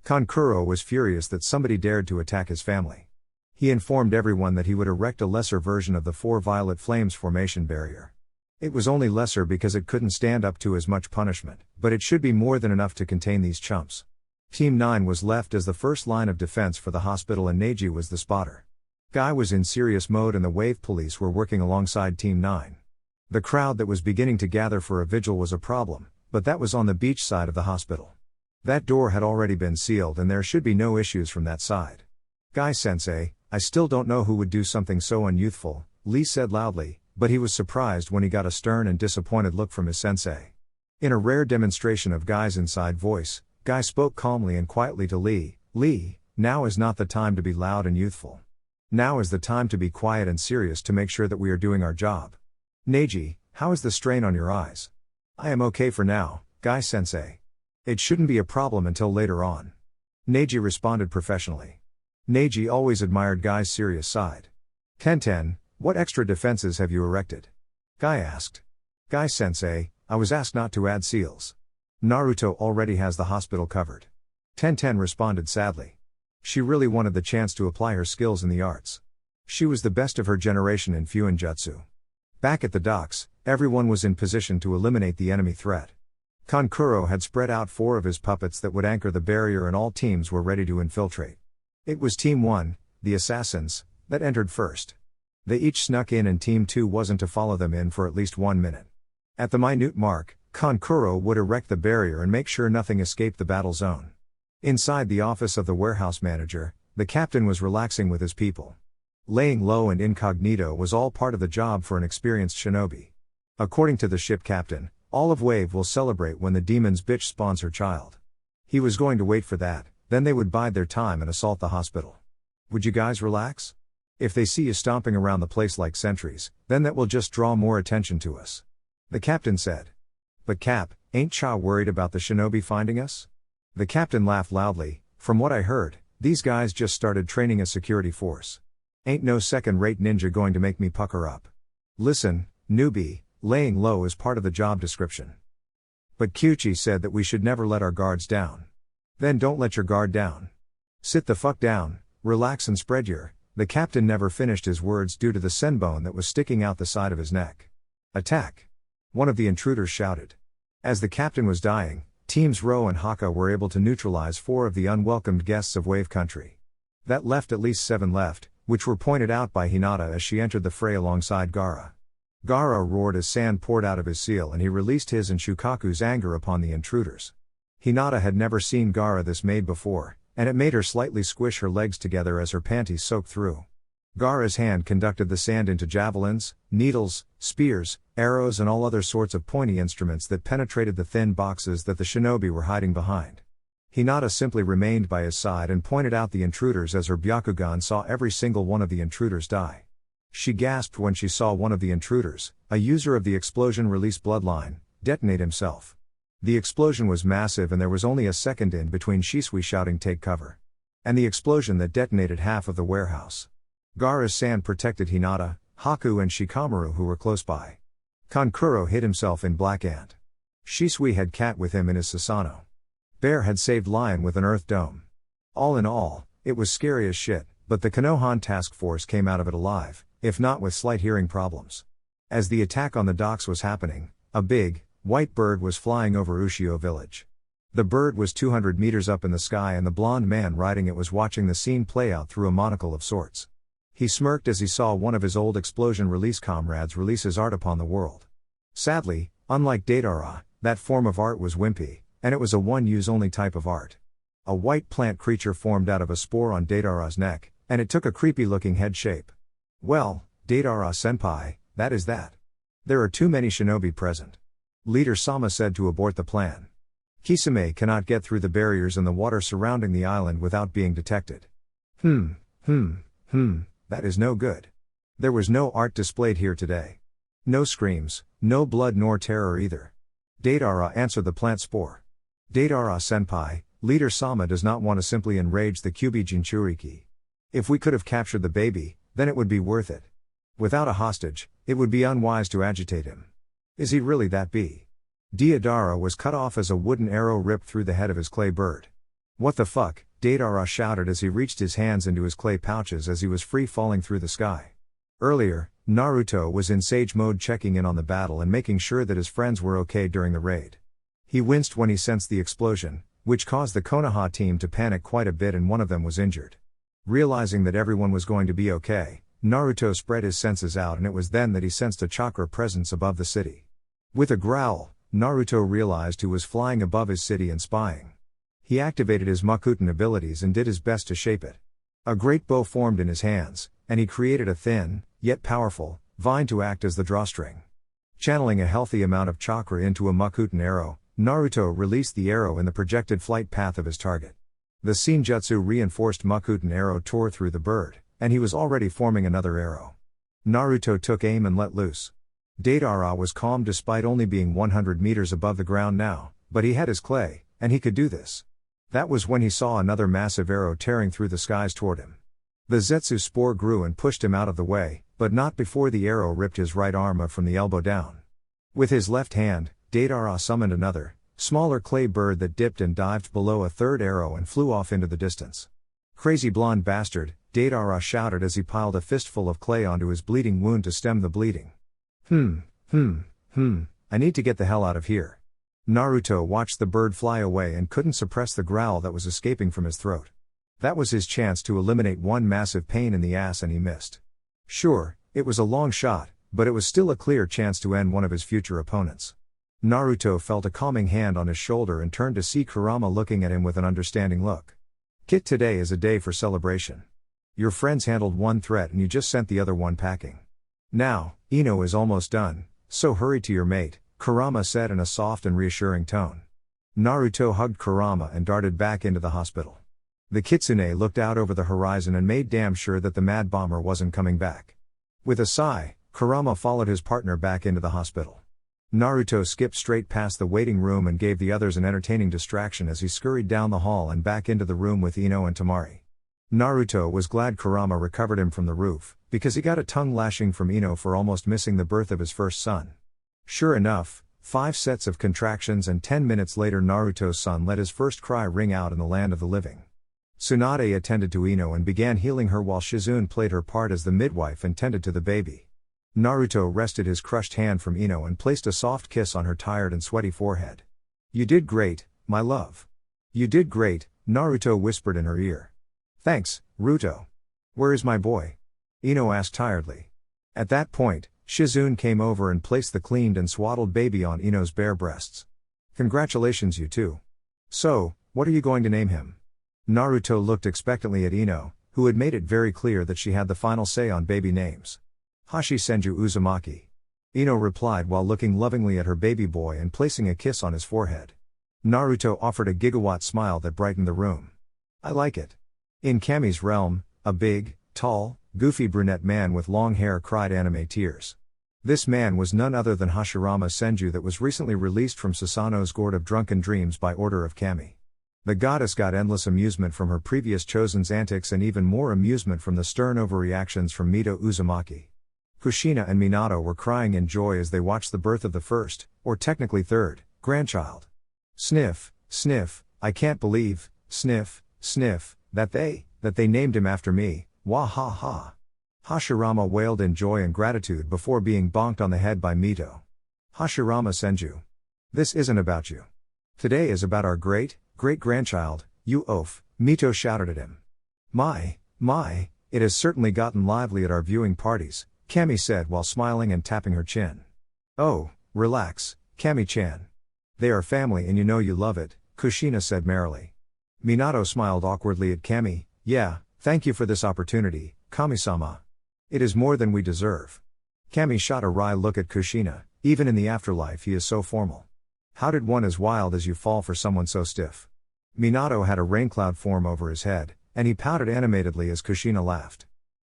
Kankuro was furious that somebody dared to attack his family. He informed everyone that he would erect a lesser version of the 4 Violet Flames formation barrier. It was only lesser because it couldn't stand up to as much punishment, but it should be more than enough to contain these chumps. Team 9 was left as the first line of defense for the hospital and Neji was the spotter. Guy was in serious mode and the wave police were working alongside Team 9. The crowd that was beginning to gather for a vigil was a problem, but that was on the beach side of the hospital. That door had already been sealed and there should be no issues from that side. "Guy-sensei, I still don't know who would do something so unyouthful," Lee said loudly, but he was surprised when he got a stern and disappointed look from his sensei. In a rare demonstration of Guy's inside voice, Guy spoke calmly and quietly to Lee, "Lee, now is not the time to be loud and youthful. Now is the time to be quiet and serious to make sure that we are doing our job. Neji, how is the strain on your eyes?" "I am okay for now, Guy-sensei. It shouldn't be a problem until later on." Neji responded professionally. Neji always admired Guy's serious side. "Tenten, what extra defenses have you erected?" Guy asked. "Guy-sensei, I was asked not to add seals. Naruto already has the hospital covered." Tenten responded sadly. She really wanted the chance to apply her skills in the arts. She was the best of her generation in Fuinjutsu. Back at the docks, everyone was in position to eliminate the enemy threat. Kankuro had spread out 4 of his puppets that would anchor the barrier and all teams were ready to infiltrate. It was Team 1, the assassins, that entered first. They each snuck in and Team 2 wasn't to follow them in for at least 1 minute. At the minute mark, Kankuro would erect the barrier and make sure nothing escaped the battle zone. Inside the office of the warehouse manager, the captain was relaxing with his people. Laying low and incognito was all part of the job for an experienced shinobi. According to the ship captain, Olive Wave will celebrate when the demon's bitch spawns her child. He was going to wait for that, then they would bide their time and assault the hospital. "Would you guys relax? If they see you stomping around the place like sentries, then that will just draw more attention to us," the captain said. "But Cap, ain't Cha worried about the shinobi finding us?" The captain laughed loudly. "From what I heard, these guys just started training a security force. Ain't no second-rate ninja going to make me pucker up. Listen, newbie, laying low is part of the job description. But Kyuchi said that we should never let our guards down." "Then don't let your guard down. Sit the fuck down, relax and spread your..." The captain never finished his words due to the senbone that was sticking out the side of his neck. "Attack!" one of the intruders shouted. As the captain was dying, Teams Ro and Haka were able to neutralize 4 of the unwelcomed guests of Wave Country. That left at least 7 left, which were pointed out by Hinata as she entered the fray alongside Gaara. Gaara roared as sand poured out of his seal and he released his and Shukaku's anger upon the intruders. Hinata had never seen Gaara this made before, and it made her slightly squish her legs together as her panties soaked through. Gaara's hand conducted the sand into javelins, needles, spears, arrows and all other sorts of pointy instruments that penetrated the thin boxes that the shinobi were hiding behind. Hinata simply remained by his side and pointed out the intruders as her Byakugan saw every single one of the intruders die. She gasped when she saw one of the intruders, a user of the explosion release bloodline, detonate himself. The explosion was massive and there was only a second in between Shisui shouting "take cover" and the explosion that detonated half of the warehouse. Gaara's sand protected Hinata, Haku and Shikamaru who were close by. Kankuro hid himself in Black Ant. Shisui had Cat with him in his Susanoo. Bear had saved Lion with an Earth Dome. All in all, it was scary as shit, but the Konohan task force came out of it alive, if not with slight hearing problems. As the attack on the docks was happening, a big, white bird was flying over Ushio village. The bird was 200 meters up in the sky and the blonde man riding it was watching the scene play out through a monocle of sorts. He smirked as he saw one of his old explosion release comrades release his art upon the world. Sadly, unlike Deidara, that form of art was wimpy, and it was a one-use only type of art. A white plant creature formed out of a spore on Deidara's neck, and it took a creepy-looking head shape. Well, Deidara-senpai, that is that. There are too many shinobi present. Leader Sama said to abort the plan. Kisame cannot get through the barriers in the water surrounding the island without being detected. That is no good. There was no art displayed here today. No screams, no blood nor terror either. Deidara answered the plant spore. Deidara-senpai, Leader Sama does not want to simply enrage the Kyubi Jinchuriki. If we could have captured the baby, then it would be worth it. Without a hostage, it would be unwise to agitate him. Is he really that big? Deidara was cut off as a wooden arrow ripped through the head of his clay bird. What the fuck, Deidara shouted as he reached his hands into his clay pouches as he was free falling through the sky. Earlier, Naruto was in sage mode checking in on the battle and making sure that his friends were okay during the raid. He winced when he sensed the explosion, which caused the Konoha team to panic quite a bit and one of them was injured. Realizing that everyone was going to be okay, Naruto spread his senses out and it was then that he sensed a chakra presence above the city. With a growl, Naruto realized who was flying above his city and spying. He activated his Makuten abilities and did his best to shape it. A great bow formed in his hands, and he created a thin, yet powerful, vine to act as the drawstring. Channeling a healthy amount of chakra into a Makuten arrow, Naruto released the arrow in the projected flight path of his target. The Senjutsu reinforced Makuten arrow tore through the bird, and he was already forming another arrow. Naruto took aim and let loose. Deidara was calm despite only being 100 meters above the ground now, but he had his clay, and he could do this. That was when he saw another massive arrow tearing through the skies toward him. The Zetsu spore grew and pushed him out of the way, but not before the arrow ripped his right arm up from the elbow down. With his left hand, Deidara summoned another, smaller clay bird that dipped and dived below a third arrow and flew off into the distance. Crazy blonde bastard, Deidara shouted as he piled a fistful of clay onto his bleeding wound to stem the bleeding. I need to get the hell out of here. Naruto watched the bird fly away and couldn't suppress the growl that was escaping from his throat. That was his chance to eliminate one massive pain in the ass and he missed. Sure, it was a long shot, but it was still a clear chance to end one of his future opponents. Naruto felt a calming hand on his shoulder and turned to see Kurama looking at him with an understanding look. Kit, today is a day for celebration. Your friends handled one threat and you just sent the other one packing. Now, Ino is almost done, so hurry to your mate, Kurama said in a soft and reassuring tone. Naruto hugged Kurama and darted back into the hospital. The kitsune looked out over the horizon and made damn sure that the mad bomber wasn't coming back. With a sigh, Kurama followed his partner back into the hospital. Naruto skipped straight past the waiting room and gave the others an entertaining distraction as he scurried down the hall and back into the room with Ino and Tamari. Naruto was glad Kurama recovered him from the roof, because he got a tongue lashing from Ino for almost missing the birth of his first son. Sure enough, 5 sets of contractions and 10 minutes later Naruto's son let his first cry ring out in the land of the living. Tsunade attended to Ino and began healing her while Shizune played her part as the midwife and tended to the baby. Naruto wrested his crushed hand from Ino and placed a soft kiss on her tired and sweaty forehead. You did great, my love. You did great, Naruto whispered in her ear. Thanks, Ruto. Where is my boy? Ino asked tiredly. At that point, Shizune came over and placed the cleaned and swaddled baby on Ino's bare breasts. Congratulations you two. So, what are you going to name him? Naruto looked expectantly at Ino, who had made it very clear that she had the final say on baby names. Hashi Senju Uzumaki. Ino replied while looking lovingly at her baby boy and placing a kiss on his forehead. Naruto offered a gigawatt smile that brightened the room. I like it. In Kami's realm, a big, tall, goofy brunette man with long hair cried anime tears. This man was none other than Hashirama Senju that was recently released from Susanoo's Gourd of Drunken Dreams by order of Kami. The goddess got endless amusement from her previous chosen's antics and even more amusement from the stern overreactions from Mito Uzumaki. Kushina and Minato were crying in joy as they watched the birth of the first, or technically third, grandchild. Sniff, sniff, I can't believe, sniff, sniff, that they named him after me, wah ha ha. Hashirama wailed in joy and gratitude before being bonked on the head by Mito. Hashirama Senju. This isn't about you. Today is about our great-grandchild, you oaf, Mito shouted at him. My, it has certainly gotten lively at our viewing parties, Kami said while smiling and tapping her chin. Oh, relax, Kami-chan. They are family and you know you love it, Kushina said merrily. Minato smiled awkwardly at Kami. Yeah, thank you for this opportunity, Kami-sama. It is more than we deserve. Kami shot a wry look at Kushina. Even in the afterlife he is so formal. How did one as wild as you fall for someone so stiff? Minato had a raincloud form over his head, and he pouted animatedly as Kushina laughed.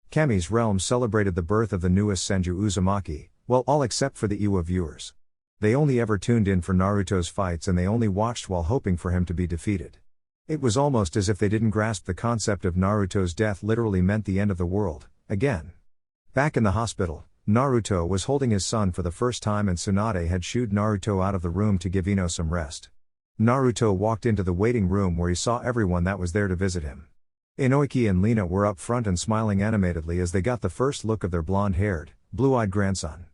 Kami's realm celebrated the birth of the newest Senju Uzumaki, well, all except for the Iwa viewers. They only ever tuned in for Naruto's fights and they only watched while hoping for him to be defeated. It was almost as if they didn't grasp the concept of Naruto's death literally meant the end of the world, again. Back in the hospital, Naruto was holding his son for the first time and Tsunade had shooed Naruto out of the room to give Ino some rest. Naruto walked into the waiting room where he saw everyone that was there to visit him. Inoiki and Lina were up front and smiling animatedly as they got the first look of their blonde-haired, blue-eyed grandson.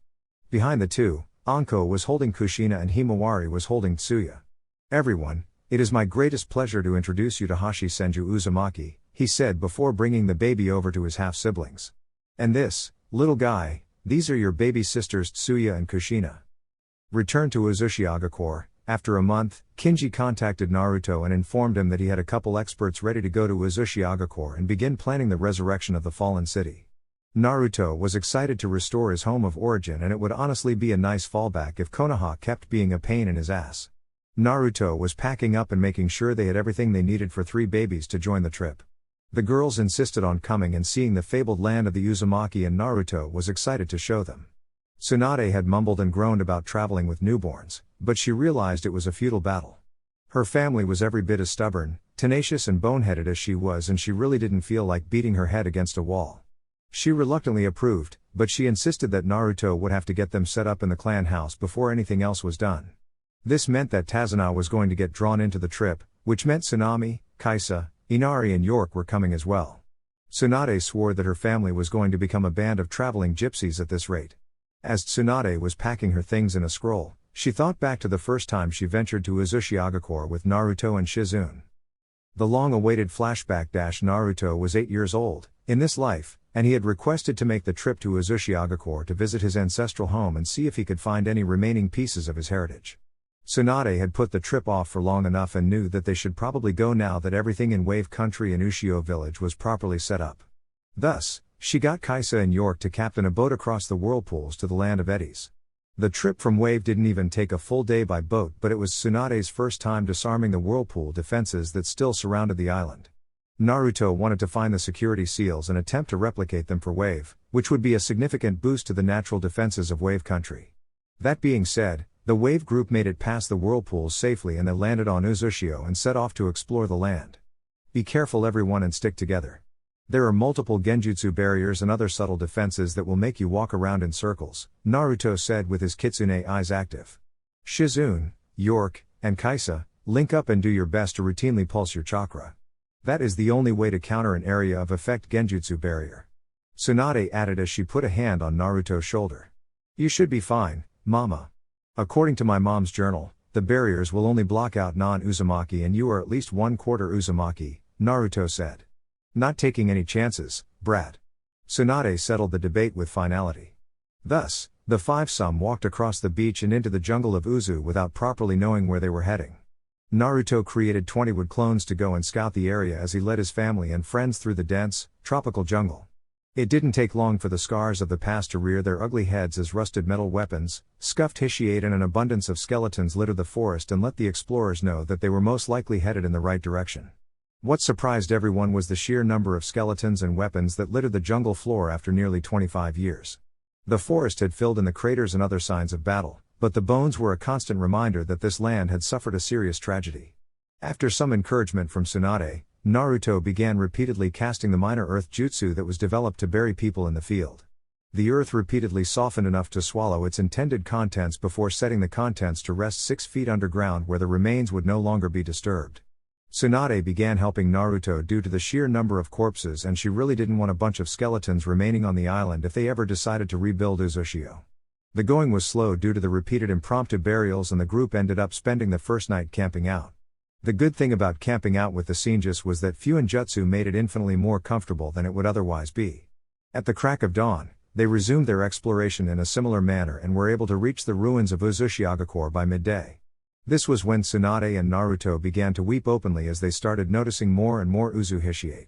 Behind the two, Anko was holding Kushina and Himawari was holding Tsuya. Everyone, it is my greatest pleasure to introduce you to Hashi Senju Uzumaki, he said before bringing the baby over to his half-siblings. And this, little guy, these are your baby sisters Tsuya and Kushina. Returned to Uzushiagakure, after a month, Kinji contacted Naruto and informed him that he had a couple experts ready to go to Uzushiagakure and begin planning the resurrection of the fallen city. Naruto was excited to restore his home of origin and it would honestly be a nice fallback if Konoha kept being a pain in his ass. Naruto was packing up and making sure they had everything they needed for 3 babies to join the trip. The girls insisted on coming and seeing the fabled land of the Uzumaki and Naruto was excited to show them. Tsunade had mumbled and groaned about traveling with newborns, but she realized it was a futile battle. Her family was every bit as stubborn, tenacious and boneheaded as she was and she really didn't feel like beating her head against a wall. She reluctantly approved, but she insisted that Naruto would have to get them set up in the clan house before anything else was done. This meant that Tazuna was going to get drawn into the trip, which meant Tsunami, Kaisa, Inari and York were coming as well. Tsunade swore that her family was going to become a band of traveling gypsies at this rate. As Tsunade was packing her things in a scroll, she thought back to the first time she ventured to Uzushiagakure with Naruto and Shizune. The long-awaited flashback. Naruto was 8 years old, in this life, and he had requested to make the trip to Uzushiagakure to visit his ancestral home and see if he could find any remaining pieces of his heritage. Tsunade had put the trip off for long enough and knew that they should probably go now that everything in Wave Country and Ushio Village was properly set up. Thus, she got Kaisa and York to captain a boat across the whirlpools to the land of eddies. The trip from Wave didn't even take a full day by boat, but it was Tsunade's first time disarming the whirlpool defenses that still surrounded the island. Naruto wanted to find the security seals and attempt to replicate them for Wave, which would be a significant boost to the natural defenses of Wave Country. That being said, the Wave group made it past the whirlpools safely and they landed on Uzushio and set off to explore the land. Be careful everyone and stick together. There are multiple genjutsu barriers and other subtle defenses that will make you walk around in circles, Naruto said with his kitsune eyes active. Shizune, York, and Kaisa, link up and do your best to routinely pulse your chakra. That is the only way to counter an area of effect genjutsu barrier. Tsunade added as she put a hand on Naruto's shoulder. You should be fine, mama. According to my mom's journal, the barriers will only block out non-Uzumaki and you are at least 1/4 Uzumaki, Naruto said. Not taking any chances, brat. Tsunade settled the debate with finality. Thus, the 5 walked across the beach and into the jungle of Uzu without properly knowing where they were heading. Naruto created 20 wood clones to go and scout the area as he led his family and friends through the dense, tropical jungle. It didn't take long for the scars of the past to rear their ugly heads as rusted metal weapons, scuffed hishiate and an abundance of skeletons littered the forest and let the explorers know that they were most likely headed in the right direction. What surprised everyone was the sheer number of skeletons and weapons that littered the jungle floor after nearly 25 years. The forest had filled in the craters and other signs of battle, but the bones were a constant reminder that this land had suffered a serious tragedy. After some encouragement from Tsunade, Naruto began repeatedly casting the minor earth jutsu that was developed to bury people in the field. The earth repeatedly softened enough to swallow its intended contents before setting the contents to rest 6 feet underground where the remains would no longer be disturbed. Tsunade began helping Naruto due to the sheer number of corpses, and she really didn't want a bunch of skeletons remaining on the island if they ever decided to rebuild Uzushio. The going was slow due to the repeated impromptu burials, and the group ended up spending the first night camping out. The good thing about camping out with the Senjus was that Fuinjutsu made it infinitely more comfortable than it would otherwise be. At the crack of dawn, they resumed their exploration in a similar manner and were able to reach the ruins of Uzushiagakure by midday. This was when Tsunade and Naruto began to weep openly as they started noticing more and more Uzu hishiate.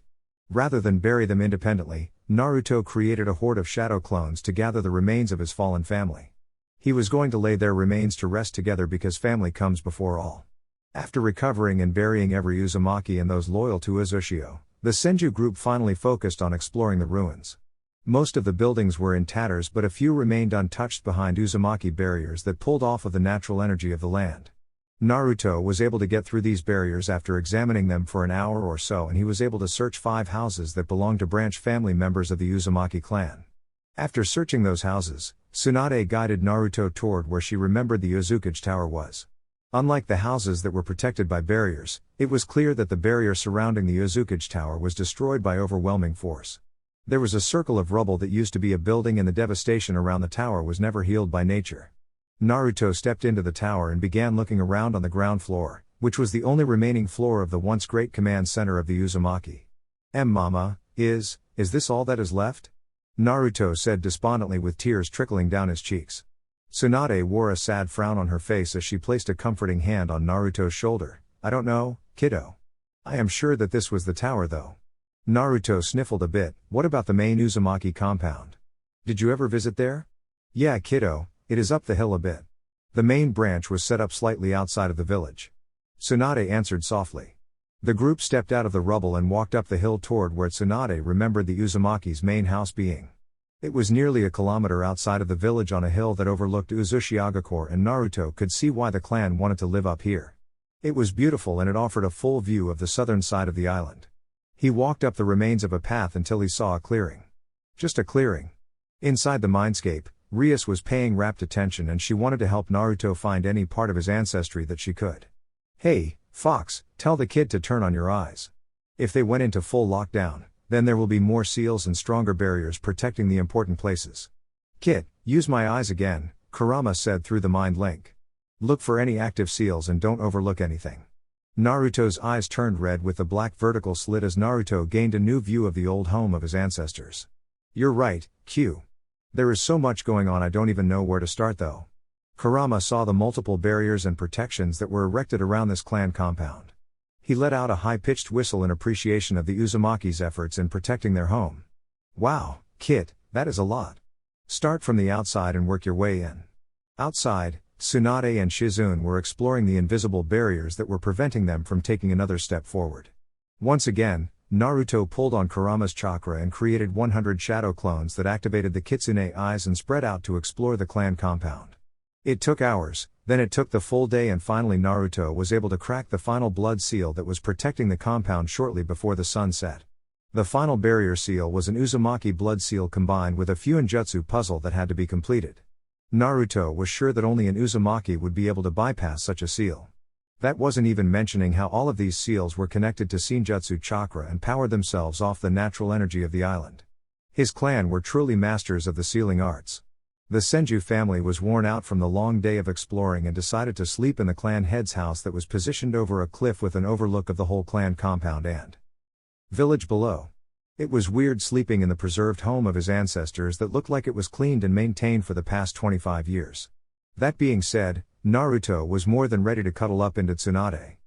Rather than bury them independently, Naruto created a horde of shadow clones to gather the remains of his fallen family. He was going to lay their remains to rest together because family comes before all. After recovering and burying every Uzumaki and those loyal to Uzushio, the Senju group finally focused on exploring the ruins. Most of the buildings were in tatters, but a few remained untouched behind Uzumaki barriers that pulled off of the natural energy of the land. Naruto was able to get through these barriers after examining them for an hour or so, and he was able to search 5 houses that belonged to branch family members of the Uzumaki clan. After searching those houses, Tsunade guided Naruto toward where she remembered the Uzukage Tower was. Unlike the houses that were protected by barriers, it was clear that the barrier surrounding the Uzukage Tower was destroyed by overwhelming force. There was a circle of rubble that used to be a building, and the devastation around the tower was never healed by nature. Naruto stepped into the tower and began looking around on the ground floor, which was the only remaining floor of the once great command center of the Uzumaki. Mama, is this all that is left? Naruto said despondently with tears trickling down his cheeks. Tsunade wore a sad frown on her face as she placed a comforting hand on Naruto's shoulder. I don't know, kiddo. I am sure that this was the tower though. Naruto sniffled a bit. What about the main Uzumaki compound? Did you ever visit there? Yeah, kiddo, it is up the hill a bit. The main branch was set up slightly outside of the village. Tsunade answered softly. The group stepped out of the rubble and walked up the hill toward where Tsunade remembered the Uzumaki's main house being. It was nearly a kilometer outside of the village on a hill that overlooked Uzushiagakure, and Naruto could see why the clan wanted to live up here. It was beautiful and it offered a full view of the southern side of the island. He walked up the remains of a path until he saw a clearing. Just a clearing. Inside the mindscape, Rias was paying rapt attention, and she wanted to help Naruto find any part of his ancestry that she could. Hey, Fox, tell the kid to turn on your eyes. If they went into full lockdown, then there will be more seals and stronger barriers protecting the important places. Kit, use my eyes again, Kurama said through the mind link. Look for any active seals and don't overlook anything. Naruto's eyes turned red with the black vertical slit as Naruto gained a new view of the old home of his ancestors. You're right, Q. There is so much going on, I don't even know where to start though. Kurama saw the multiple barriers and protections that were erected around this clan compound. He let out a high-pitched whistle in appreciation of the Uzumaki's efforts in protecting their home. Wow, Kit, that is a lot. Start from the outside and work your way in. Outside, Tsunade and Shizune were exploring the invisible barriers that were preventing them from taking another step forward. Once again, Naruto pulled on Kurama's chakra and created 100 shadow clones that activated the Kitsune eyes and spread out to explore the clan compound. It took hours, then it took the full day, and finally Naruto was able to crack the final blood seal that was protecting the compound shortly before the sun set. The final barrier seal was an Uzumaki blood seal combined with a Fuinjutsu puzzle that had to be completed. Naruto was sure that only an Uzumaki would be able to bypass such a seal. That wasn't even mentioning how all of these seals were connected to Senjutsu chakra and powered themselves off the natural energy of the island. His clan were truly masters of the sealing arts. The Senju family was worn out from the long day of exploring and decided to sleep in the clan head's house that was positioned over a cliff with an overlook of the whole clan compound and village below. It was weird sleeping in the preserved home of his ancestors that looked like it was cleaned and maintained for the past 25 years. That being said, Naruto was more than ready to cuddle up into Tsunade.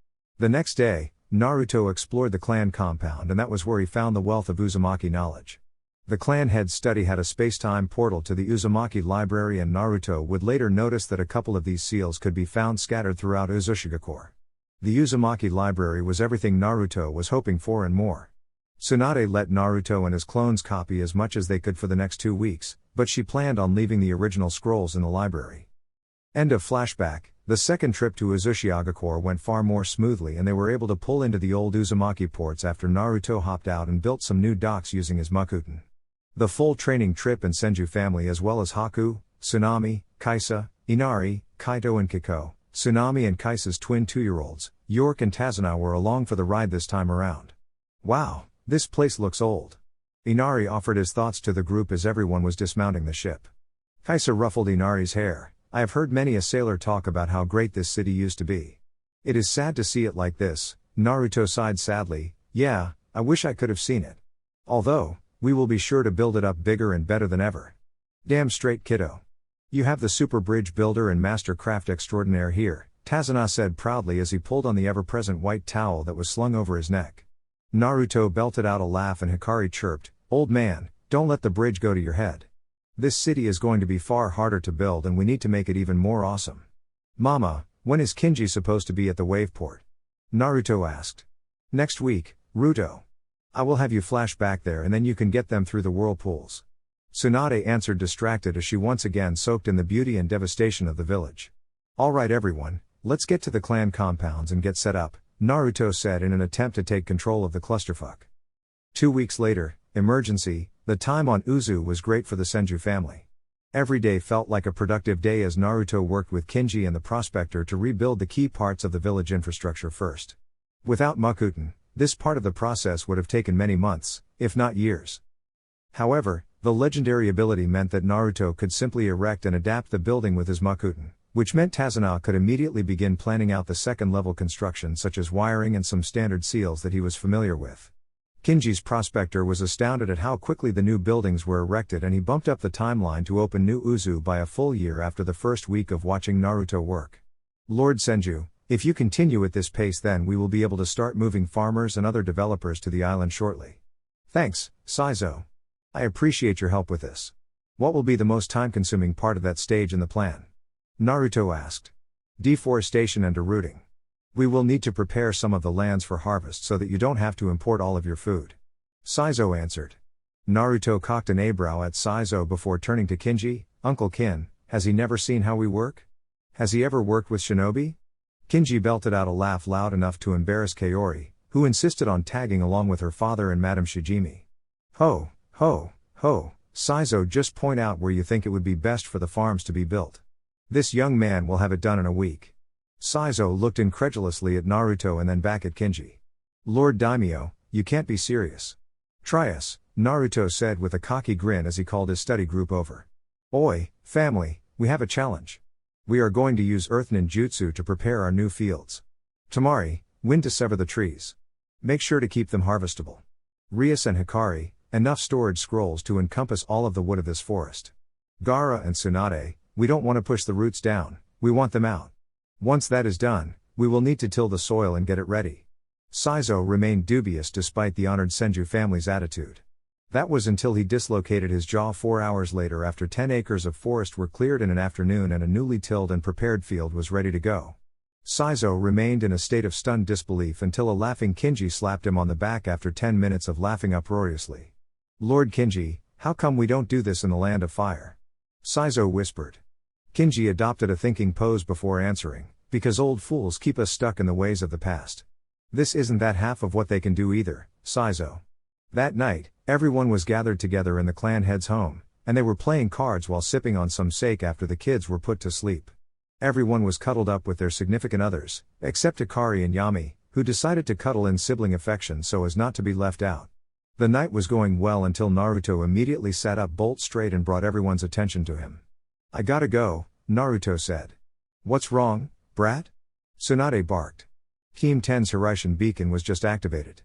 The next day, Naruto explored the clan compound, and that was where he found the wealth of Uzumaki knowledge. The clan head's study had a space-time portal to the Uzumaki library, and Naruto would later notice that a couple of these seals could be found scattered throughout Uzushigakure. The Uzumaki library was everything Naruto was hoping for and more. Tsunade let Naruto and his clones copy as much as they could for the next 2 weeks, but she planned on leaving the original scrolls in the library. End of flashback. The second trip to Uzushigakure went far more smoothly, and they were able to pull into the old Uzumaki ports after Naruto hopped out and built some new docks using his Makuten. The full training trip and Senju family, as well as Haku, Tsunami, Kaisa, Inari, Kaito and Kiko, Tsunami and Kaisa's twin 2-year-olds, York and Tazuna, were along for the ride this time around. Wow, this place looks old. Inari offered his thoughts to the group as everyone was dismounting the ship. Kaisa ruffled Inari's hair. I have heard many a sailor talk about how great this city used to be. It is sad to see it like this. Naruto sighed sadly. Yeah, I wish I could have seen it. Although, we will be sure to build it up bigger and better than ever. Damn straight, kiddo. You have the super bridge builder and master craft extraordinaire here, Tazuna said proudly as he pulled on the ever-present white towel that was slung over his neck. Naruto belted out a laugh, and Hikari chirped, Old man, don't let the bridge go to your head. This city is going to be far harder to build, and we need to make it even more awesome. Mama, when is Kinji supposed to be at the waveport? Naruto asked. Next week, Ruto. I will have you flash back there, and then you can get them through the whirlpools. Tsunade answered, distracted as she once again soaked in the beauty and devastation of the village. Alright everyone, let's get to the clan compounds and get set up, Naruto said in an attempt to take control of the clusterfuck. 2 weeks later, emergency. The time on Uzu was great for the Senju family. Every day felt like a productive day as Naruto worked with Kinji and the prospector to rebuild the key parts of the village infrastructure first. Without Makuten, this part of the process would have taken many months, if not years. However, the legendary ability meant that Naruto could simply erect and adapt the building with his Makuten, which meant Tazuna could immediately begin planning out the second-level construction, such as wiring and some standard seals that he was familiar with. Kinji's prospector was astounded at how quickly the new buildings were erected, and he bumped up the timeline to open New Uzu by a full year after the first week of watching Naruto work. Lord Senju, if you continue at this pace, then we will be able to start moving farmers and other developers to the island shortly. Thanks, Saizo. I appreciate your help with this. What will be the most time-consuming part of that stage in the plan? Naruto asked. Deforestation and derooting. We will need to prepare some of the lands for harvest so that you don't have to import all of your food. Saizo answered. Naruto cocked an eyebrow at Saizo before turning to Kinji. Uncle Kin, has he never seen how we work? Has he ever worked with shinobi? Kinji belted out a laugh loud enough to embarrass Kaori, who insisted on tagging along with her father and Madame Shijimi. Ho, ho, ho, Saizo, just point out where you think it would be best for the farms to be built. This young man will have it done in a week. Saizo looked incredulously at Naruto and then back at Kinji. Lord Daimyo, you can't be serious. Try us, Naruto said with a cocky grin as he called his study group over. Oi, family, we have a challenge. We are going to use earth ninjutsu to prepare our new fields. Tamari, wind to sever the trees. Make sure to keep them harvestable. Rias and Hikari, enough storage scrolls to encompass all of the wood of this forest. Gaara and Tsunade, we don't want to push the roots down, we want them out. Once that is done, we will need to till the soil and get it ready. Saizo remained dubious despite the honored Senju family's attitude. That was until he dislocated his jaw 4 hours later after 10 acres of forest were cleared in an afternoon and a newly tilled and prepared field was ready to go. Saizo remained in a state of stunned disbelief until a laughing Kinji slapped him on the back after 10 minutes of laughing uproariously. Lord Kinji, how come we don't do this in the land of fire? Saizo whispered. Kinji adopted a thinking pose before answering, because old fools keep us stuck in the ways of the past. This isn't that half of what they can do either, Saizo. That night, everyone was gathered together in the clan head's home, and they were playing cards while sipping on some sake after the kids were put to sleep. Everyone was cuddled up with their significant others, except Hikari and Yami, who decided to cuddle in sibling affection so as not to be left out. The night was going well until Naruto immediately sat up bolt straight and brought everyone's attention to him. I gotta go, Naruto said. What's wrong, brat? Tsunade barked. Team 10's Hiraishin beacon was just activated.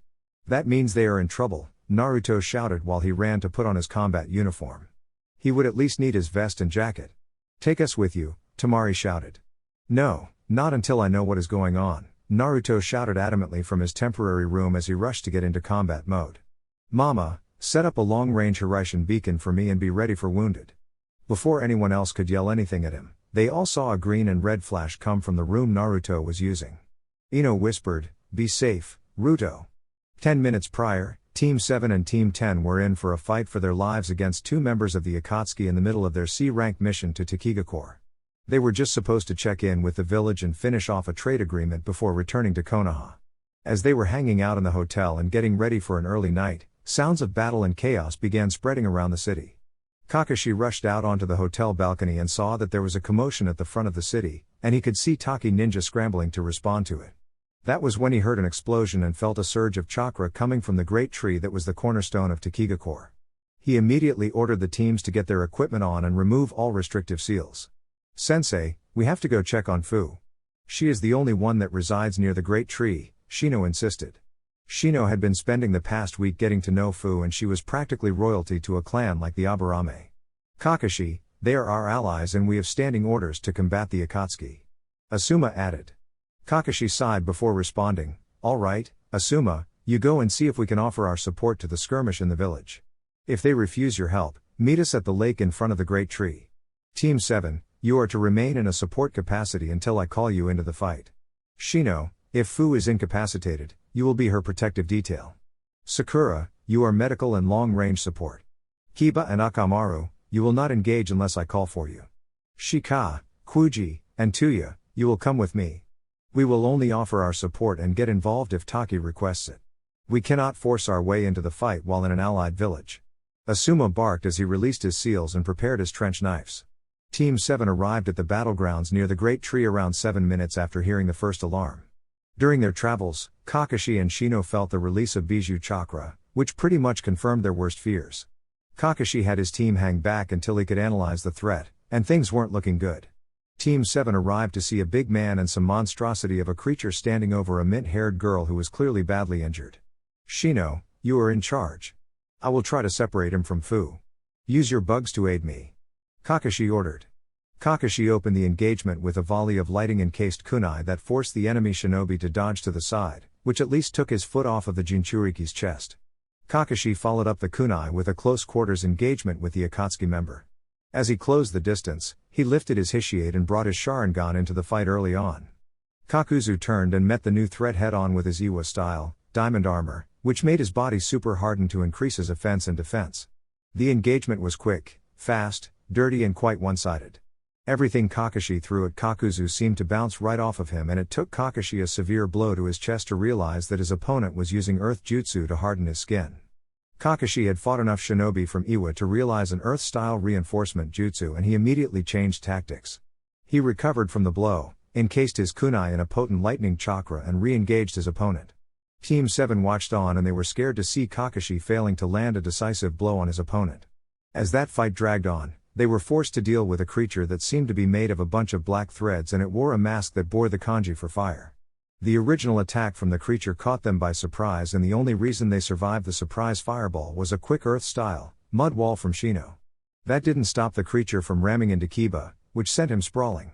That means they are in trouble, Naruto shouted while he ran to put on his combat uniform. He would at least need his vest and jacket. Take us with you, Tamari shouted. No, not until I know what is going on, Naruto shouted adamantly from his temporary room as he rushed to get into combat mode. Mama, set up a long-range Horizon beacon for me and be ready for wounded. Before anyone else could yell anything at him, they all saw a green and red flash come from the room Naruto was using. Ino whispered, "Be safe, Ruto." 10 minutes prior, Team 7 and Team 10 were in for a fight for their lives against two members of the Akatsuki in the middle of their C-rank mission to Takigakure. They were just supposed to check in with the village and finish off a trade agreement before returning to Konoha. As they were hanging out in the hotel and getting ready for an early night, sounds of battle and chaos began spreading around the city. Kakashi rushed out onto the hotel balcony and saw that there was a commotion at the front of the city, and he could see Taki Ninja scrambling to respond to it. That was when he heard an explosion and felt a surge of chakra coming from the great tree that was the cornerstone of Takigakure. He immediately ordered the teams to get their equipment on and remove all restrictive seals. "Sensei, we have to go check on Fu. She is the only one that resides near the great tree," Shino insisted. Shino had been spending the past week getting to know Fu, and she was practically royalty to a clan like the Aburame. "Kakashi, they are our allies and we have standing orders to combat the Akatsuki," Asuma added. Kakashi sighed before responding, "All right, Asuma, you go and see if we can offer our support to the skirmish in the village. If they refuse your help, meet us at the lake in front of the great tree. Team 7, you are to remain in a support capacity until I call you into the fight. Shino, if Fu is incapacitated, you will be her protective detail. Sakura, you are medical and long-range support. Kiba and Akamaru, you will not engage unless I call for you. Shika, Kuji, and Tuya, you will come with me. We will only offer our support and get involved if Taki requests it. We cannot force our way into the fight while in an allied village." Asuma barked as he released his seals and prepared his trench knives. Team 7 arrived at the battlegrounds near the great tree around 7 minutes after hearing the first alarm. During their travels, Kakashi and Shino felt the release of Bijou Chakra, which pretty much confirmed their worst fears. Kakashi had his team hang back until he could analyze the threat, and things weren't looking good. Team 7 arrived to see a big man and some monstrosity of a creature standing over a mint-haired girl who was clearly badly injured. "Shino, you are in charge. I will try to separate him from Fu. Use your bugs to aid me," Kakashi ordered. Kakashi opened the engagement with a volley of lighting-encased kunai that forced the enemy shinobi to dodge to the side, which at least took his foot off of the Jinchuriki's chest. Kakashi followed up the kunai with a close-quarters engagement with the Akatsuki member. As he closed the distance, he lifted his Hishiate and brought his Sharingan into the fight early on. Kakuzu turned and met the new threat head-on with his Iwa-style, diamond armor, which made his body super hardened to increase his offense and defense. The engagement was quick, fast, dirty and quite one-sided. Everything Kakashi threw at Kakuzu seemed to bounce right off of him, and it took Kakashi a severe blow to his chest to realize that his opponent was using Earth Jutsu to harden his skin. Kakashi had fought enough shinobi from Iwa to realize an Earth-style reinforcement jutsu, and he immediately changed tactics. He recovered from the blow, encased his kunai in a potent lightning chakra and re-engaged his opponent. Team 7 watched on, and they were scared to see Kakashi failing to land a decisive blow on his opponent. As that fight dragged on, they were forced to deal with a creature that seemed to be made of a bunch of black threads, and it wore a mask that bore the kanji for fire. The original attack from the creature caught them by surprise, and the only reason they survived the surprise fireball was a quick Earth-style mud wall from Shino. That didn't stop the creature from ramming into Kiba, which sent him sprawling.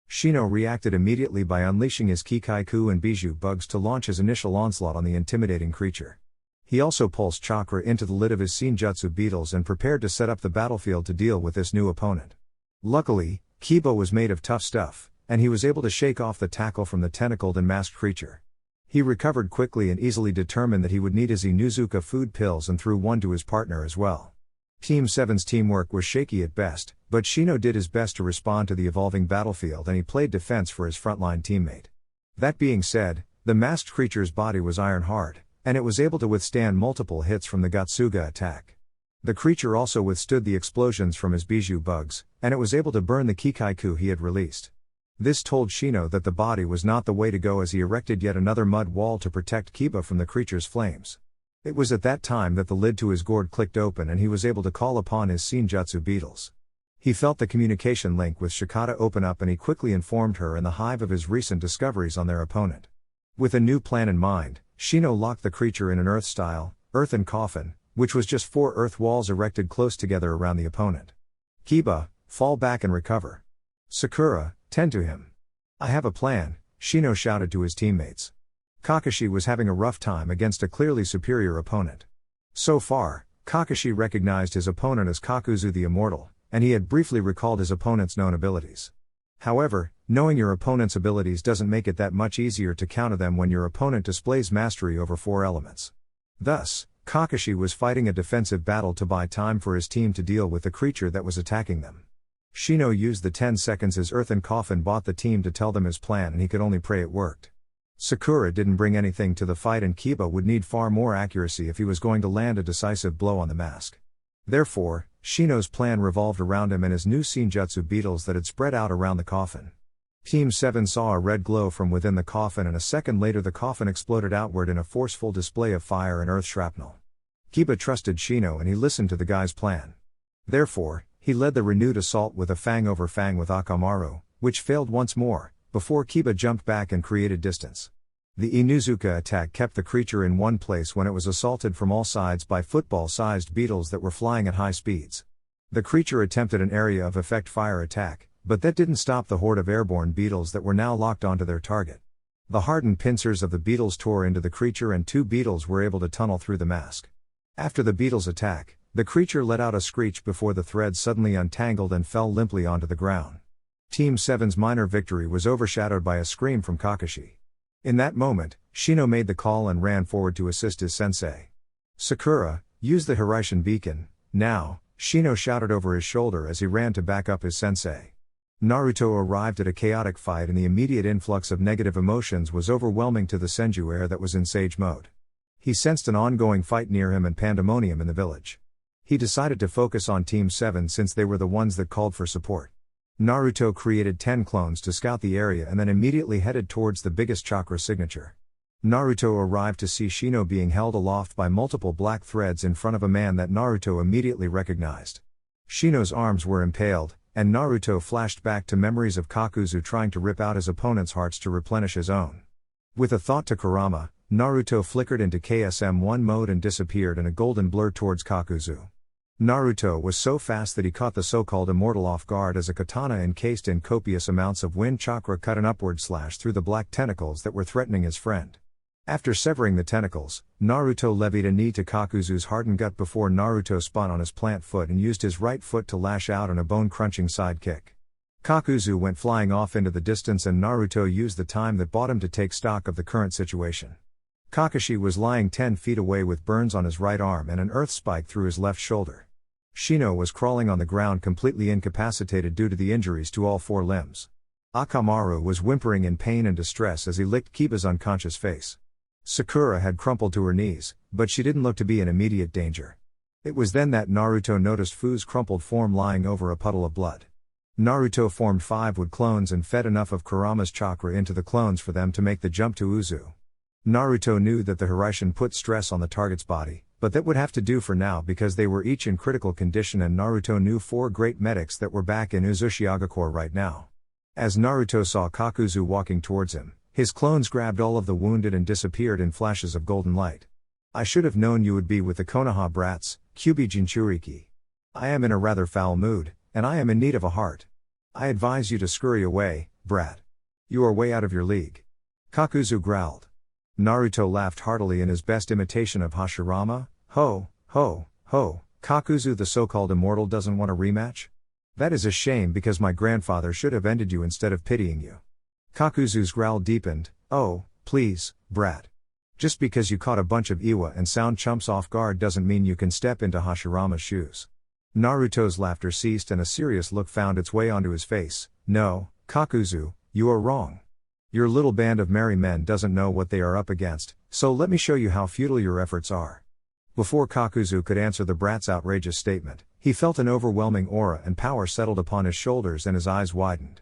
Shino reacted immediately by unleashing his Kikaiku and Bijou bugs to launch his initial onslaught on the intimidating creature. He also pulsed chakra into the lid of his Senjutsu beetles and prepared to set up the battlefield to deal with this new opponent. Luckily, Kiba was made of tough stuff, and he was able to shake off the tackle from the tentacled and masked creature. He recovered quickly and easily determined that he would need his Inuzuka food pills and threw one to his partner as well. Team 7's teamwork was shaky at best, but Shino did his best to respond to the evolving battlefield, and he played defense for his frontline teammate. That being said, the masked creature's body was iron hard, and it was able to withstand multiple hits from the Gatsuga attack. The creature also withstood the explosions from his Bijou bugs, and it was able to burn the Kikaiku he had released. This told Shino that the body was not the way to go, as he erected yet another mud wall to protect Kiba from the creature's flames. It was at that time that the lid to his gourd clicked open and he was able to call upon his Senjutsu beetles. He felt the communication link with Shikata open up, and he quickly informed her and the hive of his recent discoveries on their opponent. With a new plan in mind, Shino locked the creature in an Earth-style, earthen coffin, which was just 4 earth walls erected close together around the opponent. "Kiba, fall back and recover. Sakura, tend to him. I have a plan," Shino shouted to his teammates. Kakashi was having a rough time against a clearly superior opponent. So far, Kakashi recognized his opponent as Kakuzu the Immortal, and he had briefly recalled his opponent's known abilities. However, knowing your opponent's abilities doesn't make it that much easier to counter them when your opponent displays mastery over 4 elements. Thus, Kakashi was fighting a defensive battle to buy time for his team to deal with the creature that was attacking them. Shino used the 10 seconds his earthen coffin bought the team to tell them his plan, and he could only pray it worked. Sakura didn't bring anything to the fight, and Kiba would need far more accuracy if he was going to land a decisive blow on the mask. Therefore, Shino's plan revolved around him and his new Senjutsu beetles that had spread out around the coffin. Team 7 saw a red glow from within the coffin, and a second later the coffin exploded outward in a forceful display of fire and earth shrapnel. Kiba trusted Shino and he listened to the guy's plan. Therefore, he led the renewed assault with a fang over fang with Akamaru, which failed once more, before Kiba jumped back and created distance. The Inuzuka attack kept the creature in one place when it was assaulted from all sides by football-sized beetles that were flying at high speeds. The creature attempted an area of effect fire attack, but that didn't stop the horde of airborne beetles that were now locked onto their target. The hardened pincers of the beetles tore into the creature and 2 beetles were able to tunnel through the mask. After the beetles' attack, the creature let out a screech before the thread suddenly untangled and fell limply onto the ground. Team 7's minor victory was overshadowed by a scream from Kakashi. In that moment, Shino made the call and ran forward to assist his sensei. Sakura, use the Hiraishin beacon, now, Shino shouted over his shoulder as he ran to back up his sensei. Naruto arrived at a chaotic fight, and the immediate influx of negative emotions was overwhelming to the Senju heir that was in sage mode. He sensed an ongoing fight near him and pandemonium in the village. He decided to focus on Team 7 since they were the ones that called for support. Naruto created 10 clones to scout the area and then immediately headed towards the biggest chakra signature. Naruto arrived to see Shino being held aloft by multiple black threads in front of a man that Naruto immediately recognized. Shino's arms were impaled, and Naruto flashed back to memories of Kakuzu trying to rip out his opponent's hearts to replenish his own. With a thought to Kurama, Naruto flickered into KSM1 mode and disappeared in a golden blur towards Kakuzu. Naruto was so fast that he caught the so-called immortal off guard as a katana encased in copious amounts of wind chakra cut an upward slash through the black tentacles that were threatening his friend. After severing the tentacles, Naruto levied a knee to Kakuzu's hardened gut before Naruto spun on his plant foot and used his right foot to lash out in a bone-crunching side kick. Kakuzu went flying off into the distance, and Naruto used the time that bought him to take stock of the current situation. Kakashi was lying 10 feet away with burns on his right arm and an earth spike through his left shoulder. Shino was crawling on the ground completely incapacitated due to the injuries to all 4 limbs. Akamaru was whimpering in pain and distress as he licked Kiba's unconscious face. Sakura had crumpled to her knees, but she didn't look to be in immediate danger. It was then that Naruto noticed Fu's crumpled form lying over a puddle of blood. Naruto formed 5 wood clones and fed enough of Kurama's chakra into the clones for them to make the jump to Uzu. Naruto knew that the Hiraishin put stress on the target's body, but that would have to do for now because they were each in critical condition, and Naruto knew 4 great medics that were back in Uzushiagakure right now. As Naruto saw Kakuzu walking towards him, his clones grabbed all of the wounded and disappeared in flashes of golden light. I should have known you would be with the Konoha brats, Kyubi Jinchuriki. I am in a rather foul mood, and I am in need of a heart. I advise you to scurry away, brat. You are way out of your league. Kakuzu growled. Naruto laughed heartily in his best imitation of Hashirama. Ho, ho, ho, Kakuzu the so-called immortal doesn't want a rematch? That is a shame, because my grandfather should have ended you instead of pitying you. Kakuzu's growl deepened. Oh, please, brat. Just because you caught a bunch of Iwa and sound chumps off guard doesn't mean you can step into Hashirama's shoes. Naruto's laughter ceased and a serious look found its way onto his face. No, Kakuzu, you are wrong. Your little band of merry men doesn't know what they are up against, so let me show you how futile your efforts are. Before Kakuzu could answer the brat's outrageous statement, he felt an overwhelming aura and power settled upon his shoulders and his eyes widened.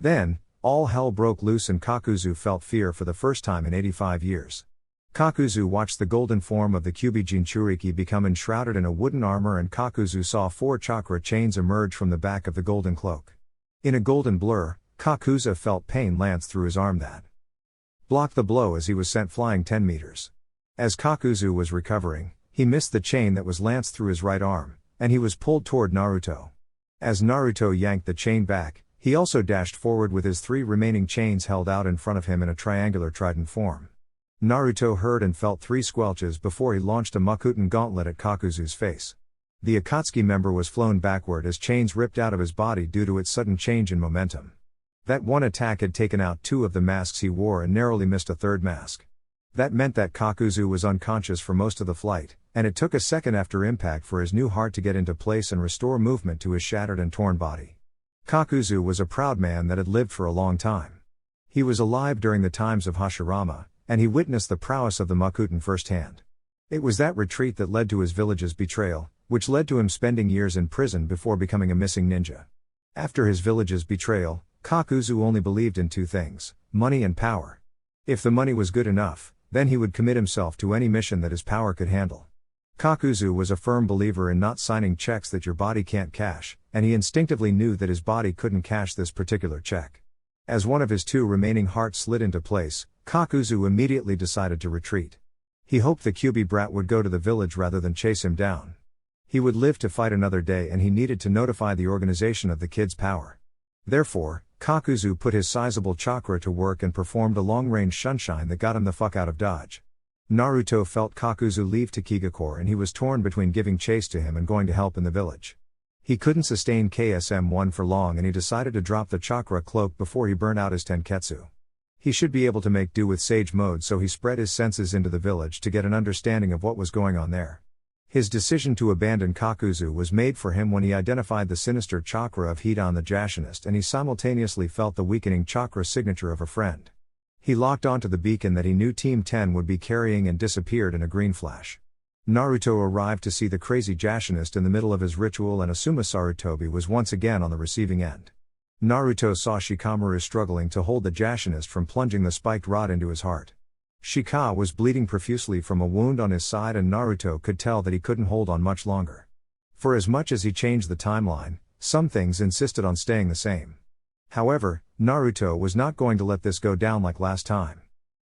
Then, all hell broke loose and Kakuzu felt fear for the first time in 85 years. Kakuzu watched the golden form of the Kyubi Jinchuriki become enshrouded in a wooden armor, and Kakuzu saw 4 chakra chains emerge from the back of the golden cloak. In a golden blur, Kakuzu felt pain lance through his arm that blocked the blow as he was sent flying 10 meters. As Kakuzu was recovering, he missed the chain that was lanced through his right arm, and he was pulled toward Naruto. As Naruto yanked the chain back, he He also dashed forward with his 3 remaining chains held out in front of him in a triangular trident form. Naruto heard and felt 3 squelches before he launched a Makuten gauntlet at Kakuzu's face. The Akatsuki member was flown backward as chains ripped out of his body due to its sudden change in momentum. That one attack had taken out 2 of the masks he wore and narrowly missed a 3rd mask. That meant that Kakuzu was unconscious for most of the flight, and it took a second after impact for his new heart to get into place and restore movement to his shattered and torn body. Kakuzu was a proud man that had lived for a long time. He was alive during the times of Hashirama, and he witnessed the prowess of the Makuten firsthand. It was that retreat that led to his village's betrayal, which led to him spending years in prison before becoming a missing ninja. After his village's betrayal, Kakuzu only believed in 2 things, money and power. If the money was good enough, then he would commit himself to any mission that his power could handle. Kakuzu was a firm believer in not signing checks that your body can't cash, and he instinctively knew that his body couldn't cash this particular check. As one of his 2 remaining hearts slid into place, Kakuzu immediately decided to retreat. He hoped the Kyuubi brat would go to the village rather than chase him down. He would live to fight another day and he needed to notify the organization of the kid's power. Therefore, Kakuzu put his sizable chakra to work and performed a long-range shunshine that got him the fuck out of dodge. Naruto felt Kakuzu leave Takigakure and he was torn between giving chase to him and going to help in the village. He couldn't sustain KSM-1 for long and he decided to drop the chakra cloak before he burned out his tenketsu. He should be able to make do with sage mode, so he spread his senses into the village to get an understanding of what was going on there. His decision to abandon Kakuzu was made for him when he identified the sinister chakra of Hidan the Jashinist and he simultaneously felt the weakening chakra signature of a friend. He locked onto the beacon that he knew Team 10 would be carrying and disappeared in a green flash. Naruto arrived to see the crazy Jashinist in the middle of his ritual and Asuma Sarutobi was once again on the receiving end. Naruto saw Shikamaru struggling to hold the Jashinist from plunging the spiked rod into his heart. Shika was bleeding profusely from a wound on his side and Naruto could tell that he couldn't hold on much longer. For as much as he changed the timeline, some things insisted on staying the same. However, Naruto was not going to let this go down like last time.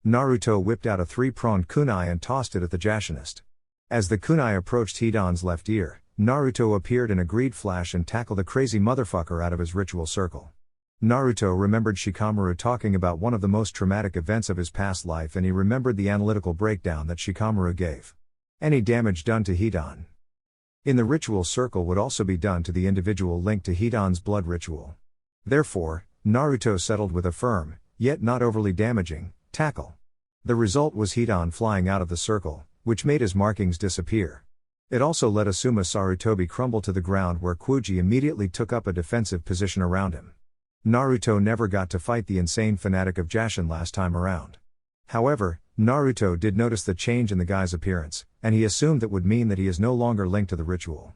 Naruto whipped out a 3-pronged kunai and tossed it at the Jashinist. As the kunai approached Hidan's left ear, Naruto appeared in a greed flash and tackled the crazy motherfucker out of his ritual circle. Naruto remembered Shikamaru talking about one of the most traumatic events of his past life and he remembered the analytical breakdown that Shikamaru gave. Any damage done to Hidan in the ritual circle would also be done to the individual linked to Hidan's blood ritual. Therefore, Naruto settled with a firm, yet not overly damaging, tackle. The result was Hidan flying out of the circle, which made his markings disappear. It also let Asuma Sarutobi crumble to the ground where Kuji immediately took up a defensive position around him. Naruto never got to fight the insane fanatic of Jashin last time around. However, Naruto did notice the change in the guy's appearance, and he assumed that would mean that he is no longer linked to the ritual.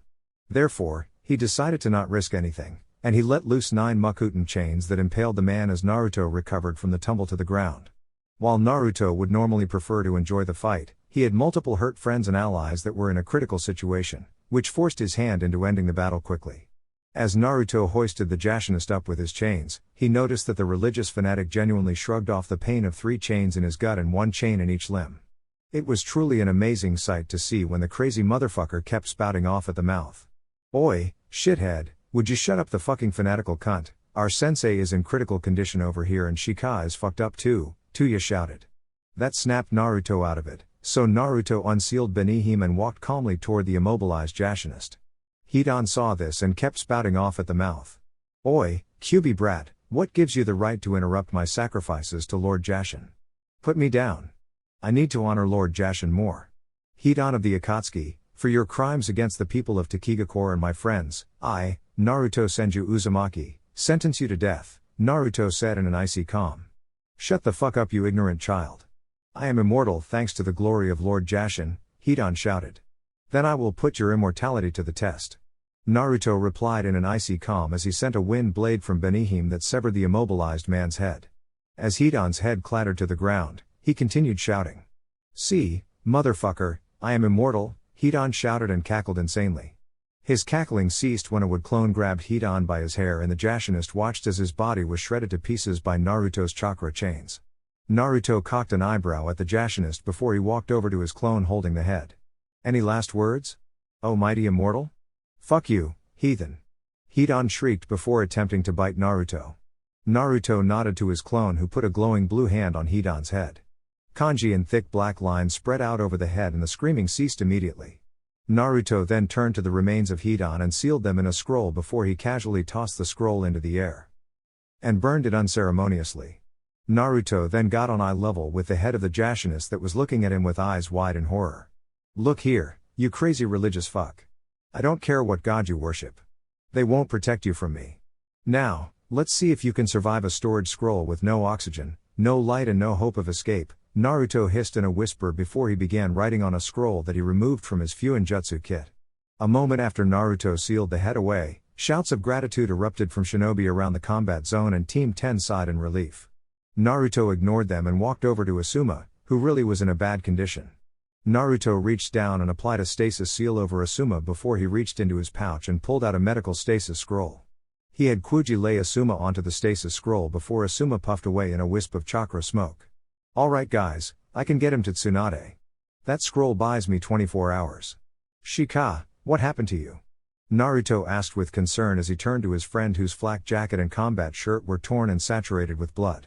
Therefore, he decided to not risk anything, and he let loose 9 Makuten chains that impaled the man as Naruto recovered from the tumble to the ground. While Naruto would normally prefer to enjoy the fight, he had multiple hurt friends and allies that were in a critical situation, which forced his hand into ending the battle quickly. As Naruto hoisted the Jashinist up with his chains, he noticed that the religious fanatic genuinely shrugged off the pain of 3 chains in his gut and 1 chain in each limb. It was truly an amazing sight to see when the crazy motherfucker kept spouting off at the mouth. "Oi, shithead, would you shut up the fucking fanatical cunt, our sensei is in critical condition over here and Shika is fucked up too," Tuya shouted. That snapped Naruto out of it, so Naruto unsealed Benihime and walked calmly toward the immobilized Jashinist. Hidan saw this and kept spouting off at the mouth. "Oi, Kyuubi brat, what gives you the right to interrupt my sacrifices to Lord Jashin? Put me down. I need to honor Lord Jashin more. Hidan of the Akatsuki, for your crimes against the people of Takigakure and my friends, I, Naruto Senju Uzumaki, sentence you to death," Naruto said in an icy calm. "Shut the fuck up, you ignorant child. I am immortal thanks to the glory of Lord Jashin," Hidan shouted. "Then I will put your immortality to the test." Naruto replied in an icy calm as he sent a wind blade from Benihime that severed the immobilized man's head. As Hidan's head clattered to the ground, he continued shouting. "See, motherfucker, I am immortal," Hidan shouted and cackled insanely. His cackling ceased when a wood clone grabbed Hidan by his hair and the Jashinist watched as his body was shredded to pieces by Naruto's chakra chains. Naruto cocked an eyebrow at the Jashinist before he walked over to his clone holding the head. "Any last words? Oh mighty immortal? Fuck you, heathen." Hidan shrieked before attempting to bite Naruto. Naruto nodded to his clone, who put a glowing blue hand on Hidan's head. Kanji and thick black lines spread out over the head and the screaming ceased immediately. Naruto then turned to the remains of Hidan and sealed them in a scroll before he casually tossed the scroll into the air and burned it unceremoniously. Naruto then got on eye level with the head of the Jashinist that was looking at him with eyes wide in horror. "Look here, you crazy religious fuck. I don't care what god you worship. They won't protect you from me. Now, let's see if you can survive a storage scroll with no oxygen, no light and no hope of escape," Naruto hissed in a whisper before he began writing on a scroll that he removed from his Fuinjutsu kit. A moment after Naruto sealed the head away, shouts of gratitude erupted from shinobi around the combat zone and Team 10 sighed in relief. Naruto ignored them and walked over to Asuma, who really was in a bad condition. Naruto reached down and applied a stasis seal over Asuma before he reached into his pouch and pulled out a medical stasis scroll. He had Kuji lay Asuma onto the stasis scroll before Asuma puffed away in a wisp of chakra smoke. "Alright guys, I can get him to Tsunade. That scroll buys me 24 hours. Shika, what happened to you?" Naruto asked with concern as he turned to his friend whose flak jacket and combat shirt were torn and saturated with blood.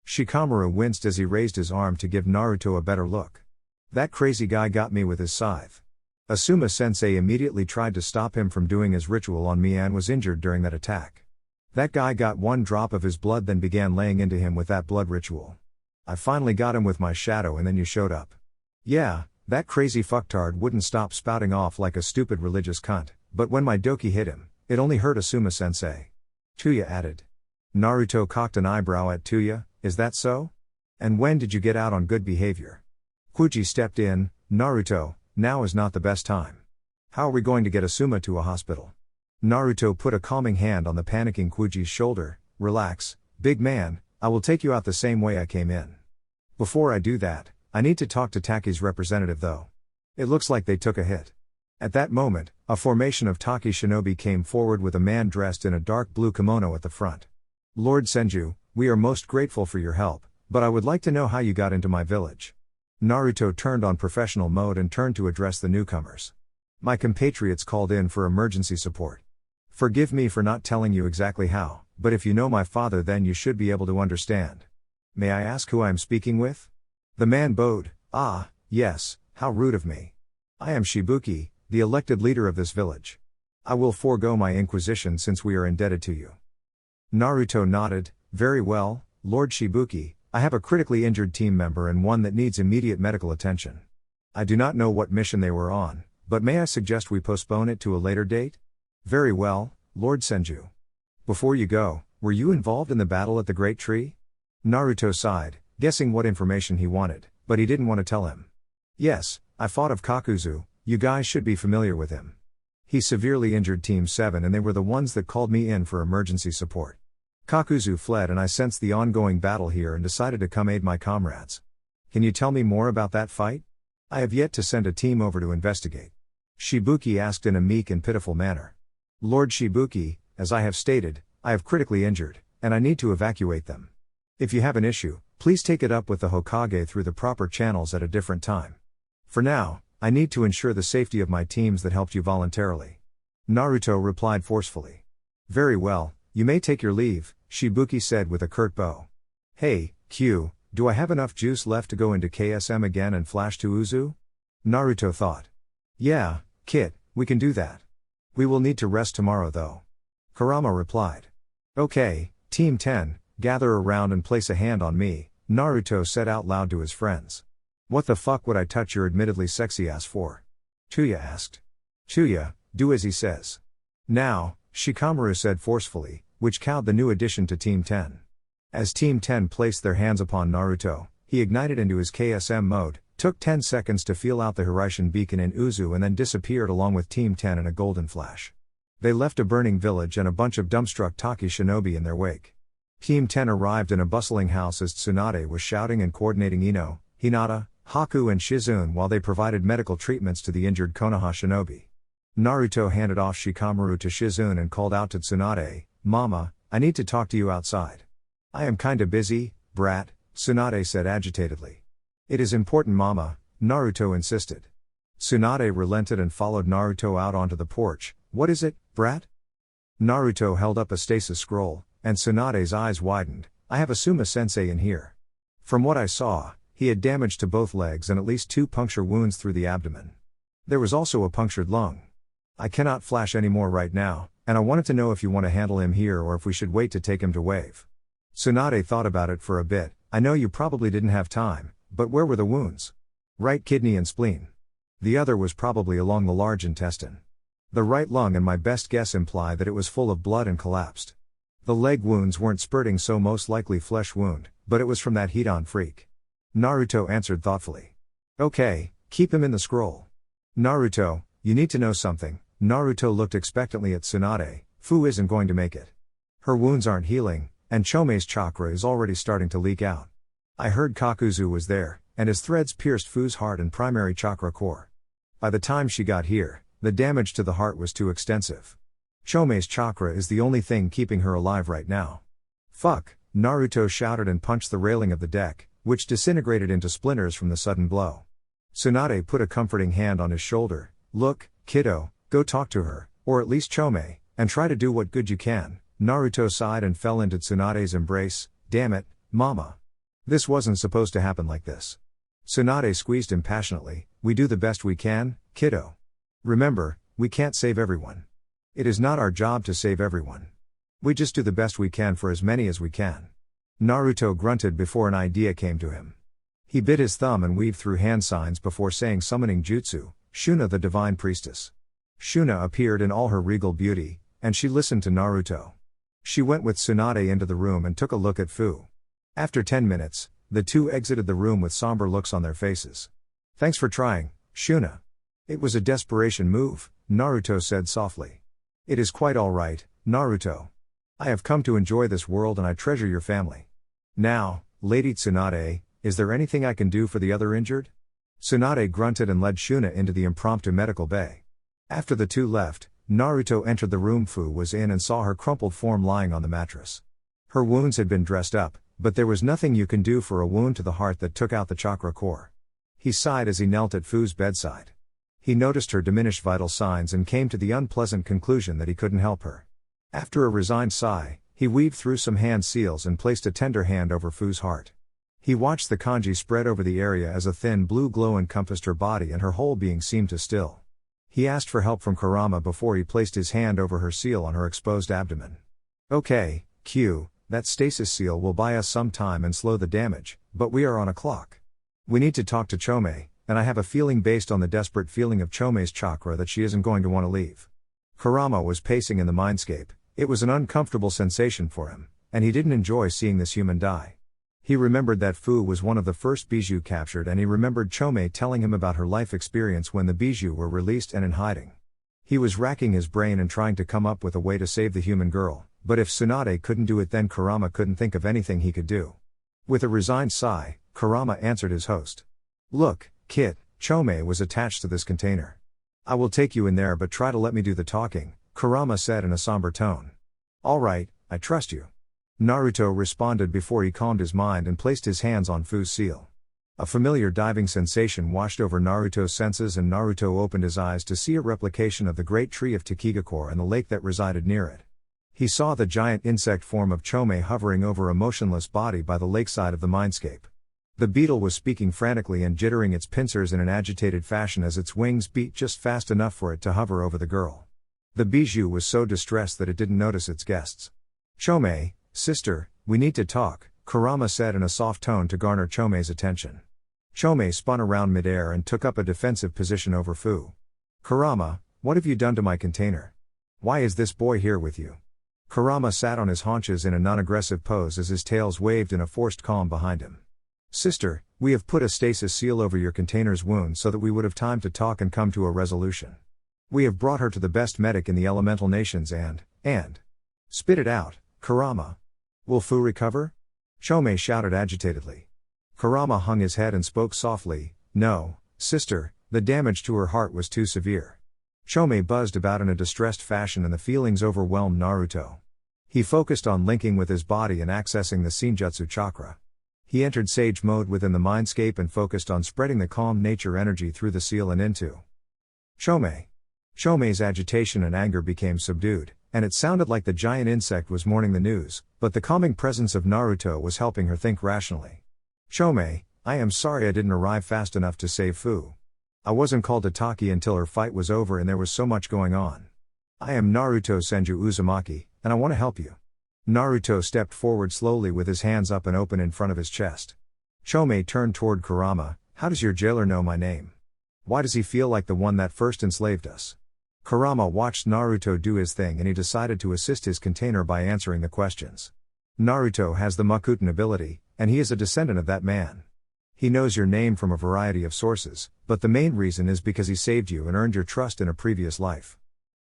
Shikamaru winced as he raised his arm to give Naruto a better look. "That crazy guy got me with his scythe. Asuma-sensei immediately tried to stop him from doing his ritual on me and was injured during that attack. That guy got one drop of his blood then began laying into him with that blood ritual. I finally got him with my shadow and then you showed up. Yeah, that crazy fucktard wouldn't stop spouting off like a stupid religious cunt, but when my doki hit him, it only hurt Asuma-sensei." Tuya added. Naruto cocked an eyebrow at Tuya. "Is that so? And when did you get out on good behavior?" Kuji stepped in. "Naruto, now is not the best time. How are we going to get Asuma to a hospital?" Naruto put a calming hand on the panicking Kuji's shoulder. "Relax, big man, I will take you out the same way I came in. Before I do that, I need to talk to Taki's representative though. It looks like they took a hit." At that moment, a formation of Taki shinobi came forward with a man dressed in a dark blue kimono at the front. "Lord Senju, we are most grateful for your help, but I would like to know how you got into my village." Naruto turned on professional mode and turned to address the newcomers. "My compatriots called in for emergency support. Forgive me for not telling you exactly how, but if you know my father then you should be able to understand. May I ask who I am speaking with?" The man bowed. "Ah, yes, how rude of me. I am Shibuki, the elected leader of this village. I will forego my inquisition since we are indebted to you." Naruto nodded. "Very well, Lord Shibuki, I have a critically injured team member and one that needs immediate medical attention. I do not know what mission they were on, but may I suggest we postpone it to a later date?" "Very well, Lord Senju. Before you go, were you involved in the battle at the Great Tree?" Naruto sighed, guessing what information he wanted, but he didn't want to tell him. "Yes, I fought of Kakuzu, you guys should be familiar with him. He severely injured Team 7 and they were the ones that called me in for emergency support. Kakuzu fled and I sensed the ongoing battle here and decided to come aid my comrades. Can you tell me more about that fight? I have yet to send a team over to investigate." Shibuki asked in a meek and pitiful manner. "Lord Shibuki, as I have stated, I have critically injured, and I need to evacuate them. If you have an issue, please take it up with the Hokage through the proper channels at a different time. For now, I need to ensure the safety of my teams that helped you voluntarily." Naruto replied forcefully. "Very well, you may take your leave," Shibuki said with a curt bow. "Hey, Q, do I have enough juice left to go into KSM again and flash to Uzu?" Naruto thought. "Yeah, Kit, we can do that. We will need to rest tomorrow though." Kurama replied. "Okay, Team 10, gather around and place a hand on me," Naruto said out loud to his friends. "What the fuck would I touch your admittedly sexy ass for?" Tuya asked. "Tuya, do as he says." "Now," Shikamaru said forcefully, which cowed the new addition to Team 10. As Team 10 placed their hands upon Naruto, he ignited into his KSM mode, took 10 seconds to feel out the Hiraishin beacon in Uzu and then disappeared along with Team 10 in a golden flash. They left a burning village and a bunch of dumbstruck Taki shinobi in their wake. Team 10 arrived in a bustling house as Tsunade was shouting and coordinating Ino, Hinata, Haku and Shizune while they provided medical treatments to the injured Konoha shinobi. Naruto handed off Shikamaru to Shizune and called out to Tsunade, "Mama, I need to talk to you outside." "I am kinda busy, brat," Tsunade said agitatedly. "It is important, Mama," Naruto insisted. Tsunade relented and followed Naruto out onto the porch. "What is it, brat?" Naruto held up a stasis scroll, and Tsunade's eyes widened. I have a Suma-sensei in here. From what I saw, he had damage to both legs and at least 2 puncture wounds through the abdomen. There was also a punctured lung. I cannot flash any more right now, and I wanted to know if you want to handle him here or if we should wait to take him to Wave. Tsunade thought about it for a bit. I know you probably didn't have time, but where were the wounds? Right kidney and spleen. The other was probably along the large intestine. The right lung and my best guess imply that it was full of blood and collapsed. The leg wounds weren't spurting, so most likely flesh wound, but it was from that heat-on freak. Naruto answered thoughtfully. Okay, keep him in the scroll. Naruto, you need to know something. Naruto looked expectantly at Tsunade. Fu isn't going to make it. Her wounds aren't healing, and Chomei's chakra is already starting to leak out. I heard Kakuzu was there, and his threads pierced Fu's heart and primary chakra core. By the time she got here, the damage to the heart was too extensive. Chomei's chakra is the only thing keeping her alive right now. Fuck, Naruto shouted and punched the railing of the deck, which disintegrated into splinters from the sudden blow. Tsunade put a comforting hand on his shoulder. Look, kiddo, go talk to her, or at least Chomei, and try to do what good you can. Naruto sighed and fell into Tsunade's embrace. Damn it, mama. This wasn't supposed to happen like this. Tsunade squeezed him passionately. We do the best we can, kiddo. Remember, we can't save everyone. It is not our job to save everyone. We just do the best we can for as many as we can. Naruto grunted before an idea came to him. He bit his thumb and weaved through hand signs before saying summoning jutsu, Shuna the divine priestess. Shuna appeared in all her regal beauty, and she listened to Naruto. She went with Tsunade into the room and took a look at Fu. After 10 minutes, the two exited the room with somber looks on their faces. Thanks for trying, Shuna. It was a desperation move, Naruto said softly. It is quite all right, Naruto. I have come to enjoy this world and I treasure your family. Now, Lady Tsunade, is there anything I can do for the other injured? Tsunade grunted and led Shuna into the impromptu medical bay. After the two left, Naruto entered the room Fu was in and saw her crumpled form lying on the mattress. Her wounds had been dressed up, but there was nothing you can do for a wound to the heart that took out the chakra core. He sighed as he knelt at Fu's bedside. He noticed her diminished vital signs and came to the unpleasant conclusion that he couldn't help her. After a resigned sigh, he weaved through some hand seals and placed a tender hand over Fu's heart. He watched the kanji spread over the area as a thin blue glow encompassed her body and her whole being seemed to still. He asked for help from Kurama before he placed his hand over her seal on her exposed abdomen. Okay, Q, that stasis seal will buy us some time and slow the damage, but we are on a clock. We need to talk to Chomei, and I have a feeling based on the desperate feeling of Chomei's chakra that she isn't going to want to leave. Kurama was pacing in the mindscape. It was an uncomfortable sensation for him, and he didn't enjoy seeing this human die. He remembered that Fu was one of the first bijou captured, and he remembered Chomei telling him about her life experience when the bijou were released and in hiding. He was racking his brain and trying to come up with a way to save the human girl, but if Tsunade couldn't do it, then Kurama couldn't think of anything he could do. With a resigned sigh, Kurama answered his host. Look, Kit, Chomei was attached to this container. I will take you in there, but try to let me do the talking, Kurama said in a somber tone. All right, I trust you. Naruto responded before he calmed his mind and placed his hands on Fu's seal. A familiar diving sensation washed over Naruto's senses, and Naruto opened his eyes to see a replication of the great tree of Takigakure and the lake that resided near it. He saw the giant insect form of Chomei hovering over a motionless body by the lakeside of the mindscape. The beetle was speaking frantically and jittering its pincers in an agitated fashion as its wings beat just fast enough for it to hover over the girl. The bijou was so distressed that it didn't notice its guests. Chomei, sister, we need to talk, Kurama said in a soft tone to garner Chomei's attention. Chomei spun around midair and took up a defensive position over Fu. Kurama, what have you done to my container? Why is this boy here with you? Kurama sat on his haunches in a non-aggressive pose as his tails waved in a forced calm behind him. Sister, we have put a stasis seal over your container's wound so that we would have time to talk and come to a resolution. We have brought her to the best medic in the elemental nations and... Spit it out, Kurama. Will Fu recover? Chomei shouted agitatedly. Kurama hung his head and spoke softly, No, sister, the damage to her heart was too severe. Chomei buzzed about in a distressed fashion and the feelings overwhelmed Naruto. He focused on linking with his body and accessing the Senjutsu chakra. He entered sage mode within the mindscape and focused on spreading the calm nature energy through the seal and into Chomei. Chomei's agitation and anger became subdued, and it sounded like the giant insect was mourning the news, but the calming presence of Naruto was helping her think rationally. Chome, I am sorry I didn't arrive fast enough to save Fu. I wasn't called to Taki until her fight was over and there was so much going on. I am Naruto Senju Uzumaki, and I want to help you. Naruto stepped forward slowly with his hands up and open in front of his chest. Chome turned toward Kurama. How does your jailer know my name? Why does he feel like the one that first enslaved us? Kurama watched Naruto do his thing and he decided to assist his container by answering the questions. Naruto has the Makuten ability, and he is a descendant of that man. He knows your name from a variety of sources, but the main reason is because he saved you and earned your trust in a previous life.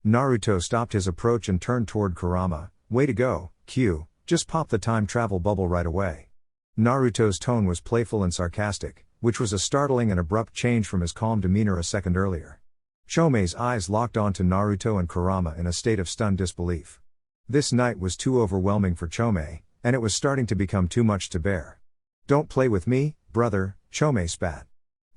Naruto stopped his approach and turned toward Kurama. Way to go, Q, just pop the time travel bubble right away. Naruto's tone was playful and sarcastic, which was a startling and abrupt change from his calm demeanor a second earlier. Chome's eyes locked onto Naruto and Kurama in a state of stunned disbelief. This night was too overwhelming for Chome, and it was starting to become too much to bear. Don't play with me, brother, Chome spat.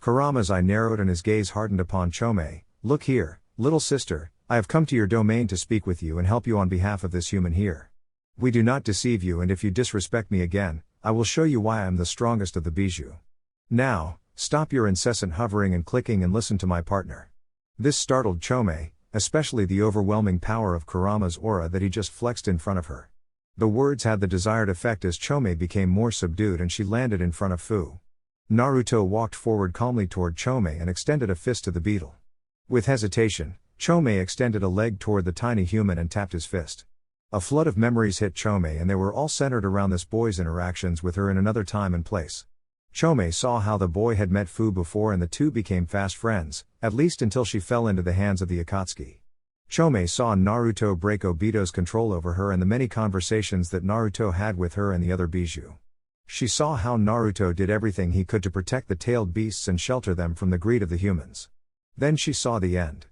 Kurama's eye narrowed and his gaze hardened upon Chome. Look here, little sister, I have come to your domain to speak with you and help you on behalf of this human here. We do not deceive you, and if you disrespect me again, I will show you why I am the strongest of the Bijou. Now, stop your incessant hovering and clicking and listen to my partner. This startled Chome, especially the overwhelming power of Kurama's aura that he just flexed in front of her. The words had the desired effect as Chome became more subdued and she landed in front of Fu. Naruto walked forward calmly toward Chome and extended a fist to the beetle. With hesitation, Chome extended a leg toward the tiny human and tapped his fist. A flood of memories hit Chome and they were all centered around this boy's interactions with her in another time and place. Chome saw how the boy had met Fu before and the two became fast friends, at least until she fell into the hands of the Akatsuki. Chome saw Naruto break Obito's control over her and the many conversations that Naruto had with her and the other Bijou. She saw how Naruto did everything he could to protect the tailed beasts and shelter them from the greed of the humans. Then she saw the end.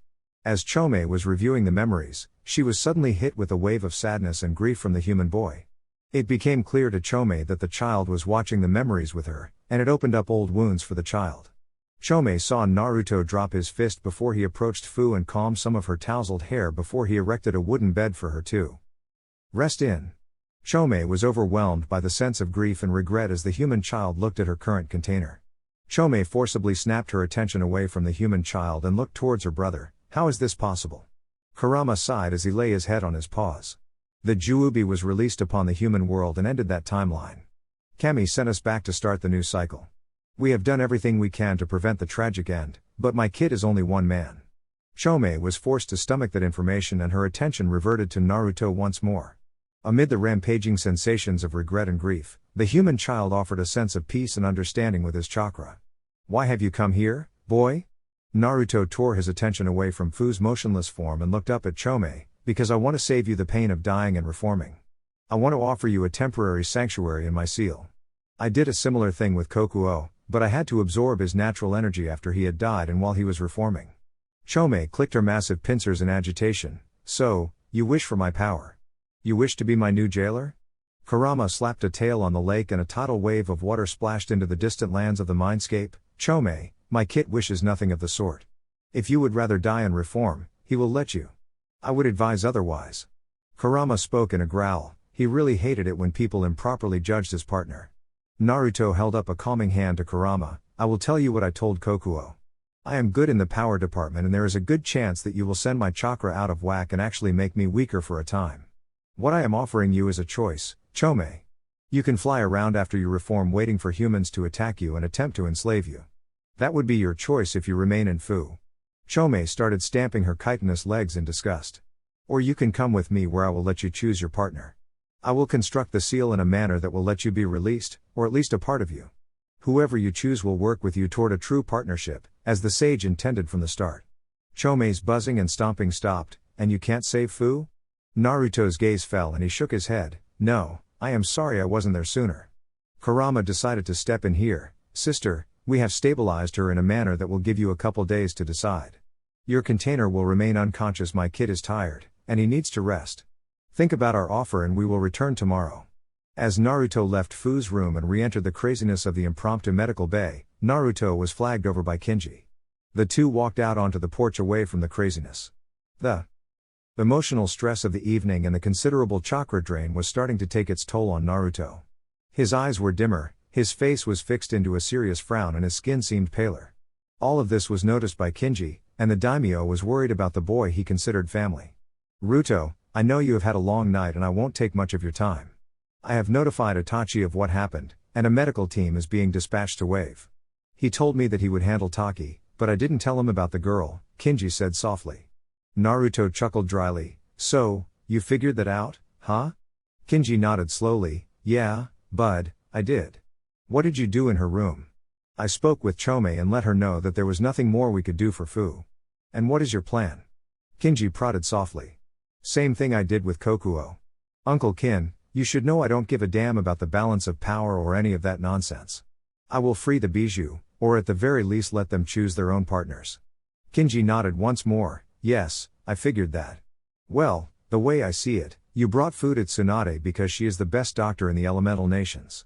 As Chome was reviewing the memories, she was suddenly hit with a wave of sadness and grief from the human boy. It became clear to Chome that the child was watching the memories with her, and it opened up old wounds for the child. Chome saw Naruto drop his fist before he approached Fu and calm some of her tousled hair before he erected a wooden bed for her to rest in. Chome was overwhelmed by the sense of grief and regret as the human child looked at her current container. Chome forcibly snapped her attention away from the human child and looked towards her brother. How is this possible? Kurama sighed as he lay his head on his paws. The Juubi was released upon the human world and ended that timeline. Kami sent us back to start the new cycle. We have done everything we can to prevent the tragic end, but my kid is only one man. Chome was forced to stomach that information and her attention reverted to Naruto once more. Amid the rampaging sensations of regret and grief, the human child offered a sense of peace and understanding with his chakra. Why have you come here, boy? Naruto tore his attention away from Fu's motionless form and looked up at Chome. Because I want to save you the pain of dying and reforming. I want to offer you a temporary sanctuary in my seal. I did a similar thing with Kokuo, but I had to absorb his natural energy after he had died and while he was reforming. Chome clicked her massive pincers in agitation. So, you wish for my power? You wish to be my new jailer? Kurama slapped a tail on the lake and a tidal wave of water splashed into the distant lands of the mindscape. Chome, my kit wishes nothing of the sort. If you would rather die and reform, he will let you. I would advise otherwise. Kurama spoke in a growl. He really hated it when people improperly judged his partner. Naruto held up a calming hand to Kurama. I will tell you what I told Kokuo. I am good in the power department and there is a good chance that you will send my chakra out of whack and actually make me weaker for a time. What I am offering you is a choice, Chome. You can fly around after you reform waiting for humans to attack you and attempt to enslave you. That would be your choice if you remain in Fu. Chome started stamping her chitinous legs in disgust. Or you can come with me where I will let you choose your partner. I will construct the seal in a manner that will let you be released, or at least a part of you. Whoever you choose will work with you toward a true partnership, as the sage intended from the start. Chome's buzzing and stomping stopped. And you can't save Fu? Naruto's gaze fell and he shook his head. No, I am sorry I wasn't there sooner. Kurama decided to step in here. Sister, we have stabilized her in a manner that will give you a couple days to decide. Your container will remain unconscious. My kid is tired, and he needs to rest. Think about our offer and we will return tomorrow. As Naruto left Fu's room and re-entered the craziness of the impromptu medical bay, Naruto was flagged over by Kinji. The two walked out onto the porch away from the craziness. The Emotional stress of the evening and the considerable chakra drain was starting to take its toll on Naruto. His eyes were dimmer, his face was fixed into a serious frown and his skin seemed paler. All of this was noticed by Kinji, and the daimyo was worried about the boy he considered family. "Ruto, I know you have had a long night and I won't take much of your time. I have notified Itachi of what happened, and a medical team is being dispatched to Wave. He told me that he would handle Taki, but I didn't tell him about the girl," Kinji said softly. Naruto chuckled dryly. "So, you figured that out, huh?" Kinji nodded slowly. "Yeah, bud, I did." "What did you do in her room?" "I spoke with Chome and let her know that there was nothing more we could do for Fu." "And what is your plan?" Kinji prodded softly. "Same thing I did with Kokuo. Uncle Kin, you should know I don't give a damn about the balance of power or any of that nonsense. I will free the Bijou, or at the very least let them choose their own partners." Kinji nodded once more. "Yes, I figured that. Well, the way I see it, you brought Fu to Tsunade because she is the best doctor in the elemental nations.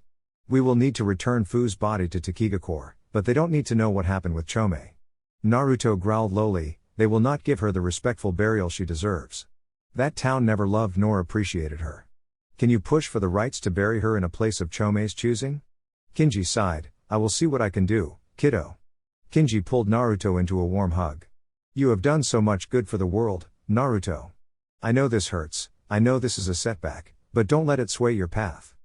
We will need to return Fu's body to Takigakure, but they don't need to know what happened with Chome." Naruto growled lowly. "They will not give her the respectful burial she deserves. That town never loved nor appreciated her. Can you push for the rights to bury her in a place of Chome's choosing?" Kinji sighed. "I will see what I can do, kiddo." Kinji pulled Naruto into a warm hug. "You have done so much good for the world, Naruto. I know this hurts, I know this is a setback, but don't let it sway your path."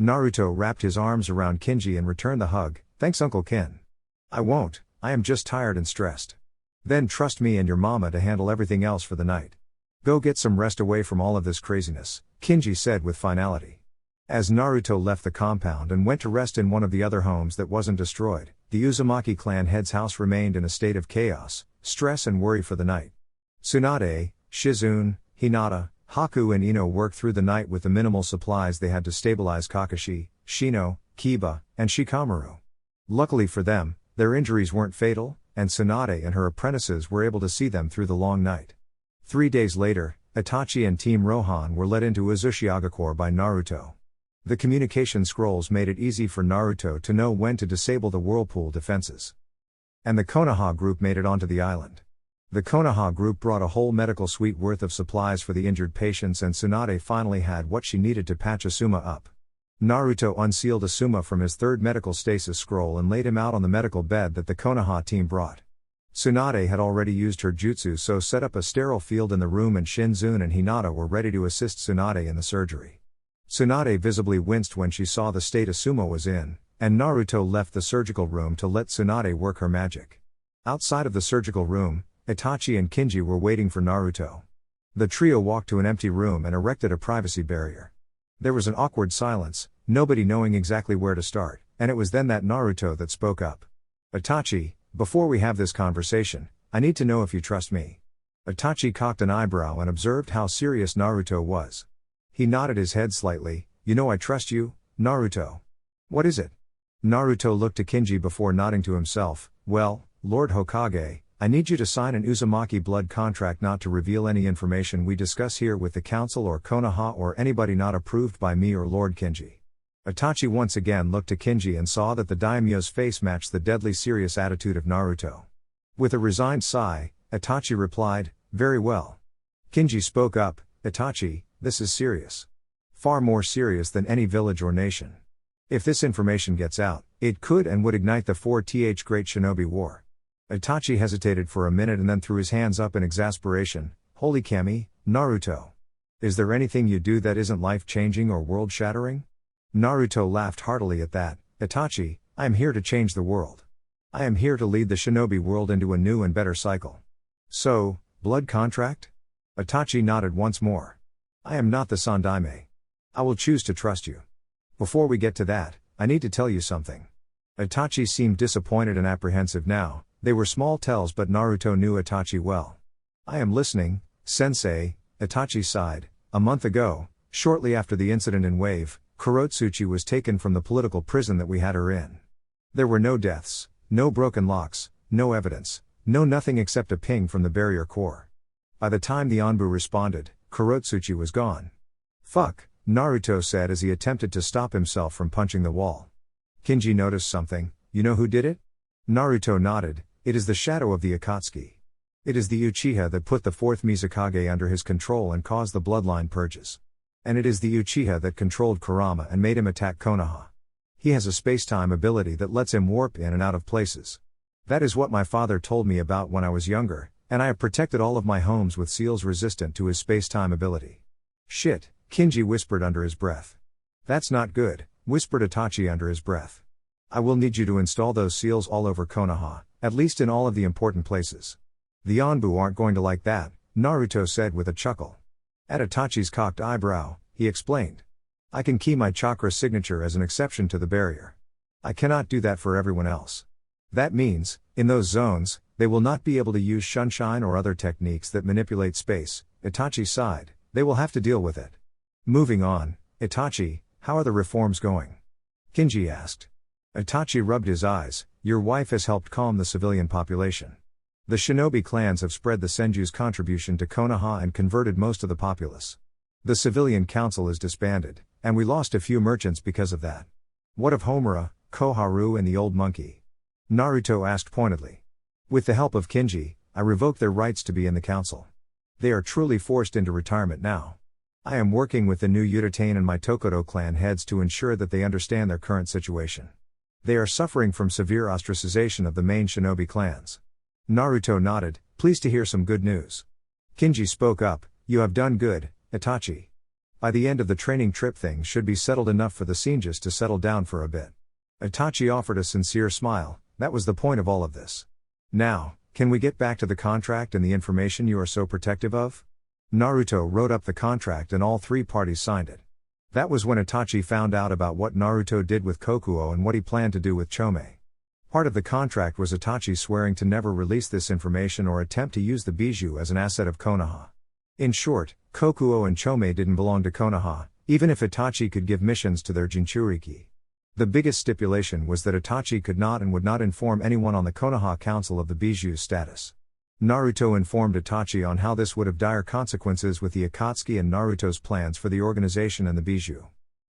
Naruto wrapped his arms around Kinji and returned the hug. "Thanks Uncle Ken. I won't, I am just tired and stressed." "Then trust me and your mama to handle everything else for the night. Go get some rest away from all of this craziness," Kinji said with finality. As Naruto left the compound and went to rest in one of the other homes that wasn't destroyed, the Uzumaki clan head's house remained in a state of chaos, stress and worry for the night. Tsunade, Shizune, Hinata, Haku and Ino worked through the night with the minimal supplies they had to stabilize Kakashi, Shino, Kiba, and Shikamaru. Luckily for them, their injuries weren't fatal, and Tsunade and her apprentices were able to see them through the long night. 3 days later, Itachi and Team Rohan were led into Uzushiagakure by Naruto. The communication scrolls made it easy for Naruto to know when to disable the whirlpool defenses. And the Konoha group made it onto the island. The Konoha group brought a whole medical suite worth of supplies for the injured patients, and Tsunade finally had what she needed to patch Asuma up. Naruto unsealed Asuma from his third medical stasis scroll and laid him out on the medical bed that the Konoha team brought. Tsunade had already used her jutsu, so set up a sterile field in the room, and Shinzune and Hinata were ready to assist Tsunade in the surgery. Tsunade visibly winced when she saw the state Asuma was in, and Naruto left the surgical room to let Tsunade work her magic. Outside of the surgical room, Itachi and Kinji were waiting for Naruto. The trio walked to an empty room and erected a privacy barrier. There was an awkward silence, nobody knowing exactly where to start, and it was then that Naruto that spoke up. "Itachi, before we have this conversation, I need to know if you trust me." Itachi cocked an eyebrow and observed how serious Naruto was. He nodded his head slightly. "You know I trust you, Naruto." "What is it?" Naruto looked to Kinji before nodding to himself. "Well, Lord Hokage, I need you to sign an Uzumaki blood contract not to reveal any information we discuss here with the council or Konoha or anybody not approved by me or Lord Kinji." Itachi once again looked to Kinji and saw that the daimyo's face matched the deadly serious attitude of Naruto. With a resigned sigh, Itachi replied, "Very well." Kinji spoke up. "Itachi, this is serious. Far more serious than any village or nation. If this information gets out, it could and would ignite the 4th Great Shinobi War." Itachi hesitated for a minute and then threw his hands up in exasperation. "Holy Kami, Naruto. Is there anything you do that isn't life-changing or world-shattering?" Naruto laughed heartily at that. "Itachi, I am here to change the world. I am here to lead the shinobi world into a new and better cycle." "So, blood contract?" Itachi nodded once more. "I am not the Sandaime. I will choose to trust you. Before we get to that, I need to tell you something." Itachi seemed disappointed and apprehensive now. They were small tells, but Naruto knew Itachi well. "I am listening, sensei," Itachi sighed. "A month ago, shortly after the incident in Wave, Kurotsuchi was taken from the political prison that we had her in. There were no deaths, no broken locks, no evidence, no nothing except a ping from the barrier core. By the time the Anbu responded, Kurotsuchi was gone." "Fuck," Naruto said as he attempted to stop himself from punching the wall. Kinji noticed something. "You know who did it?" Naruto nodded. "It is the shadow of the Akatsuki. It is the Uchiha that put the 4th Mizukage under his control and caused the bloodline purges. And it is the Uchiha that controlled Kurama and made him attack Konoha. He has a space-time ability that lets him warp in and out of places. That is what my father told me about when I was younger, and I have protected all of my homes with seals resistant to his space-time ability. Shit, Kinji whispered under his breath. That's not good, whispered Itachi under his breath. I will need you to install those seals all over Konoha, at least in all of the important places. The Anbu aren't going to like that, Naruto said with a chuckle. At Itachi's cocked eyebrow, he explained. I can key my chakra signature as an exception to the barrier. I cannot do that for everyone else. That means, in those zones, they will not be able to use Shunshine or other techniques that manipulate space. Itachi sighed. They will have to deal with it. Moving on, Itachi, how are the reforms going? Kinji asked. Itachi rubbed his eyes. Your wife has helped calm the civilian population. The shinobi clans have spread the Senju's contribution to Konoha and converted most of the populace. The civilian council is disbanded, and we lost a few merchants because of that. What of Homura, Koharu and the old monkey? Naruto asked pointedly. With the help of Kinji, I revoked their rights to be in the council. They are truly forced into retirement now. I am working with the new Yutane and my Tokoto clan heads to ensure that they understand their current situation. They are suffering from severe ostracization of the main shinobi clans. Naruto nodded, pleased to hear some good news. Kinji spoke up, you have done good, Itachi. By the end of the training trip things should be settled enough for the Senjus to settle down for a bit. Itachi offered a sincere smile, that was the point of all of this. Now, can we get back to the contract and the information you are so protective of? Naruto wrote up the contract and all 3 parties signed it. That was when Itachi found out about what Naruto did with Kokuo and what he planned to do with Chome. Part of the contract was Itachi swearing to never release this information or attempt to use the Bijou as an asset of Konoha. In short, Kokuo and Chome didn't belong to Konoha, even if Itachi could give missions to their Jinchuriki. The biggest stipulation was that Itachi could not and would not inform anyone on the Konoha Council of the Bijou's status. Naruto informed Itachi on how this would have dire consequences with the Akatsuki and Naruto's plans for the organization and the Bijou.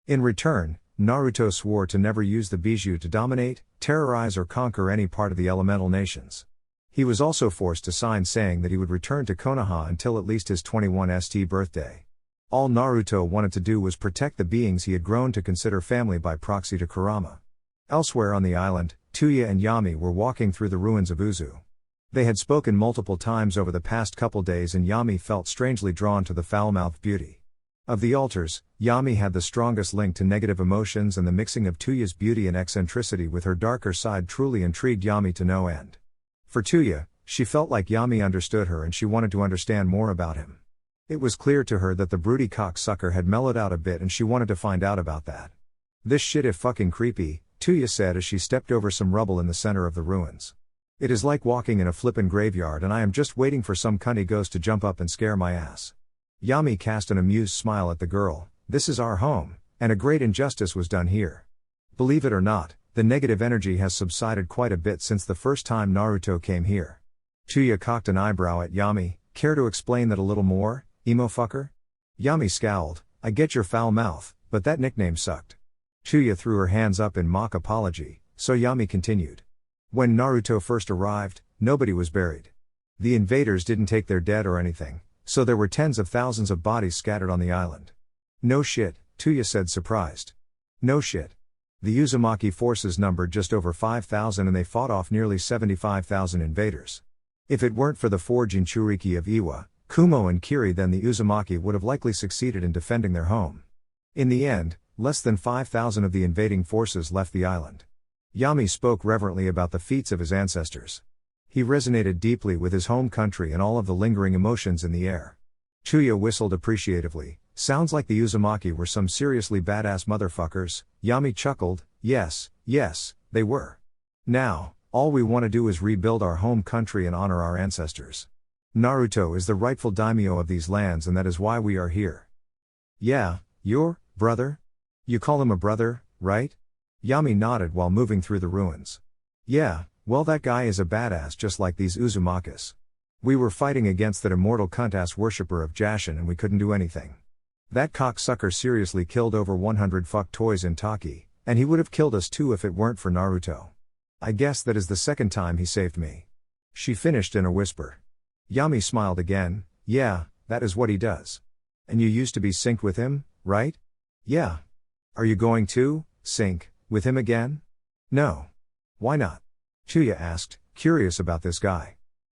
In return, Naruto swore to never use the Bijou to dominate, terrorize or conquer any part of the elemental nations. He was also forced to sign saying that he would return to Konoha until at least his 21st birthday. All Naruto wanted to do was protect the beings he had grown to consider family by proxy to Kurama. Elsewhere on the island, Tuya and Yami were walking through the ruins of Uzu. They had spoken multiple times over the past couple days and Yami felt strangely drawn to the foul-mouthed beauty. Of the altars, Yami had the strongest link to negative emotions and the mixing of Tuya's beauty and eccentricity with her darker side truly intrigued Yami to no end. For Tuya, she felt like Yami understood her and she wanted to understand more about him. It was clear to her that the broody cocksucker had mellowed out a bit and she wanted to find out about that. This shit is fucking creepy, Tuya said as she stepped over some rubble in the center of the ruins. It is like walking in a flippin' graveyard and I am just waiting for some cunty ghost to jump up and scare my ass. Yami cast an amused smile at the girl. This is our home, and a great injustice was done here. Believe it or not, the negative energy has subsided quite a bit since the first time Naruto came here. Tuya cocked an eyebrow at Yami. Care to explain that a little more, emo fucker? Yami scowled. I get your foul mouth, but that nickname sucked. Tuya threw her hands up in mock apology, so Yami continued. When Naruto first arrived, nobody was buried. The invaders didn't take their dead or anything, so there were tens of thousands of bodies scattered on the island. No shit, Tuya said surprised. No shit. The Uzumaki forces numbered just over 5,000 and they fought off nearly 75,000 invaders. If it weren't for the 4 Jinchuriki of Iwa, Kumo and Kiri, then the Uzumaki would have likely succeeded in defending their home. In the end, less than 5,000 of the invading forces left the island. Yami spoke reverently about the feats of his ancestors. He resonated deeply with his home country and all of the lingering emotions in the air. Tuya whistled appreciatively. Sounds like the Uzumaki were some seriously badass motherfuckers. Yami chuckled. Yes, they were. Now, all we want to do is rebuild our home country and honor our ancestors. Naruto is the rightful daimyo of these lands and that is why we are here. Yeah, your brother? You call him a brother, right? Yami nodded while moving through the ruins. Yeah, well that guy is a badass just like these Uzumakas. We were fighting against that immortal cunt-ass worshipper of Jashin and we couldn't do anything. That cocksucker seriously killed over 100 fuck toys in Taki, and he would have killed us too if it weren't for Naruto. I guess that is the second time he saved me. She finished in a whisper. Yami smiled again. Yeah, that is what he does. And you used to be synced with him, right? Yeah. Are you going to sync with him again? No. Why not? Chuya asked, curious about this guy.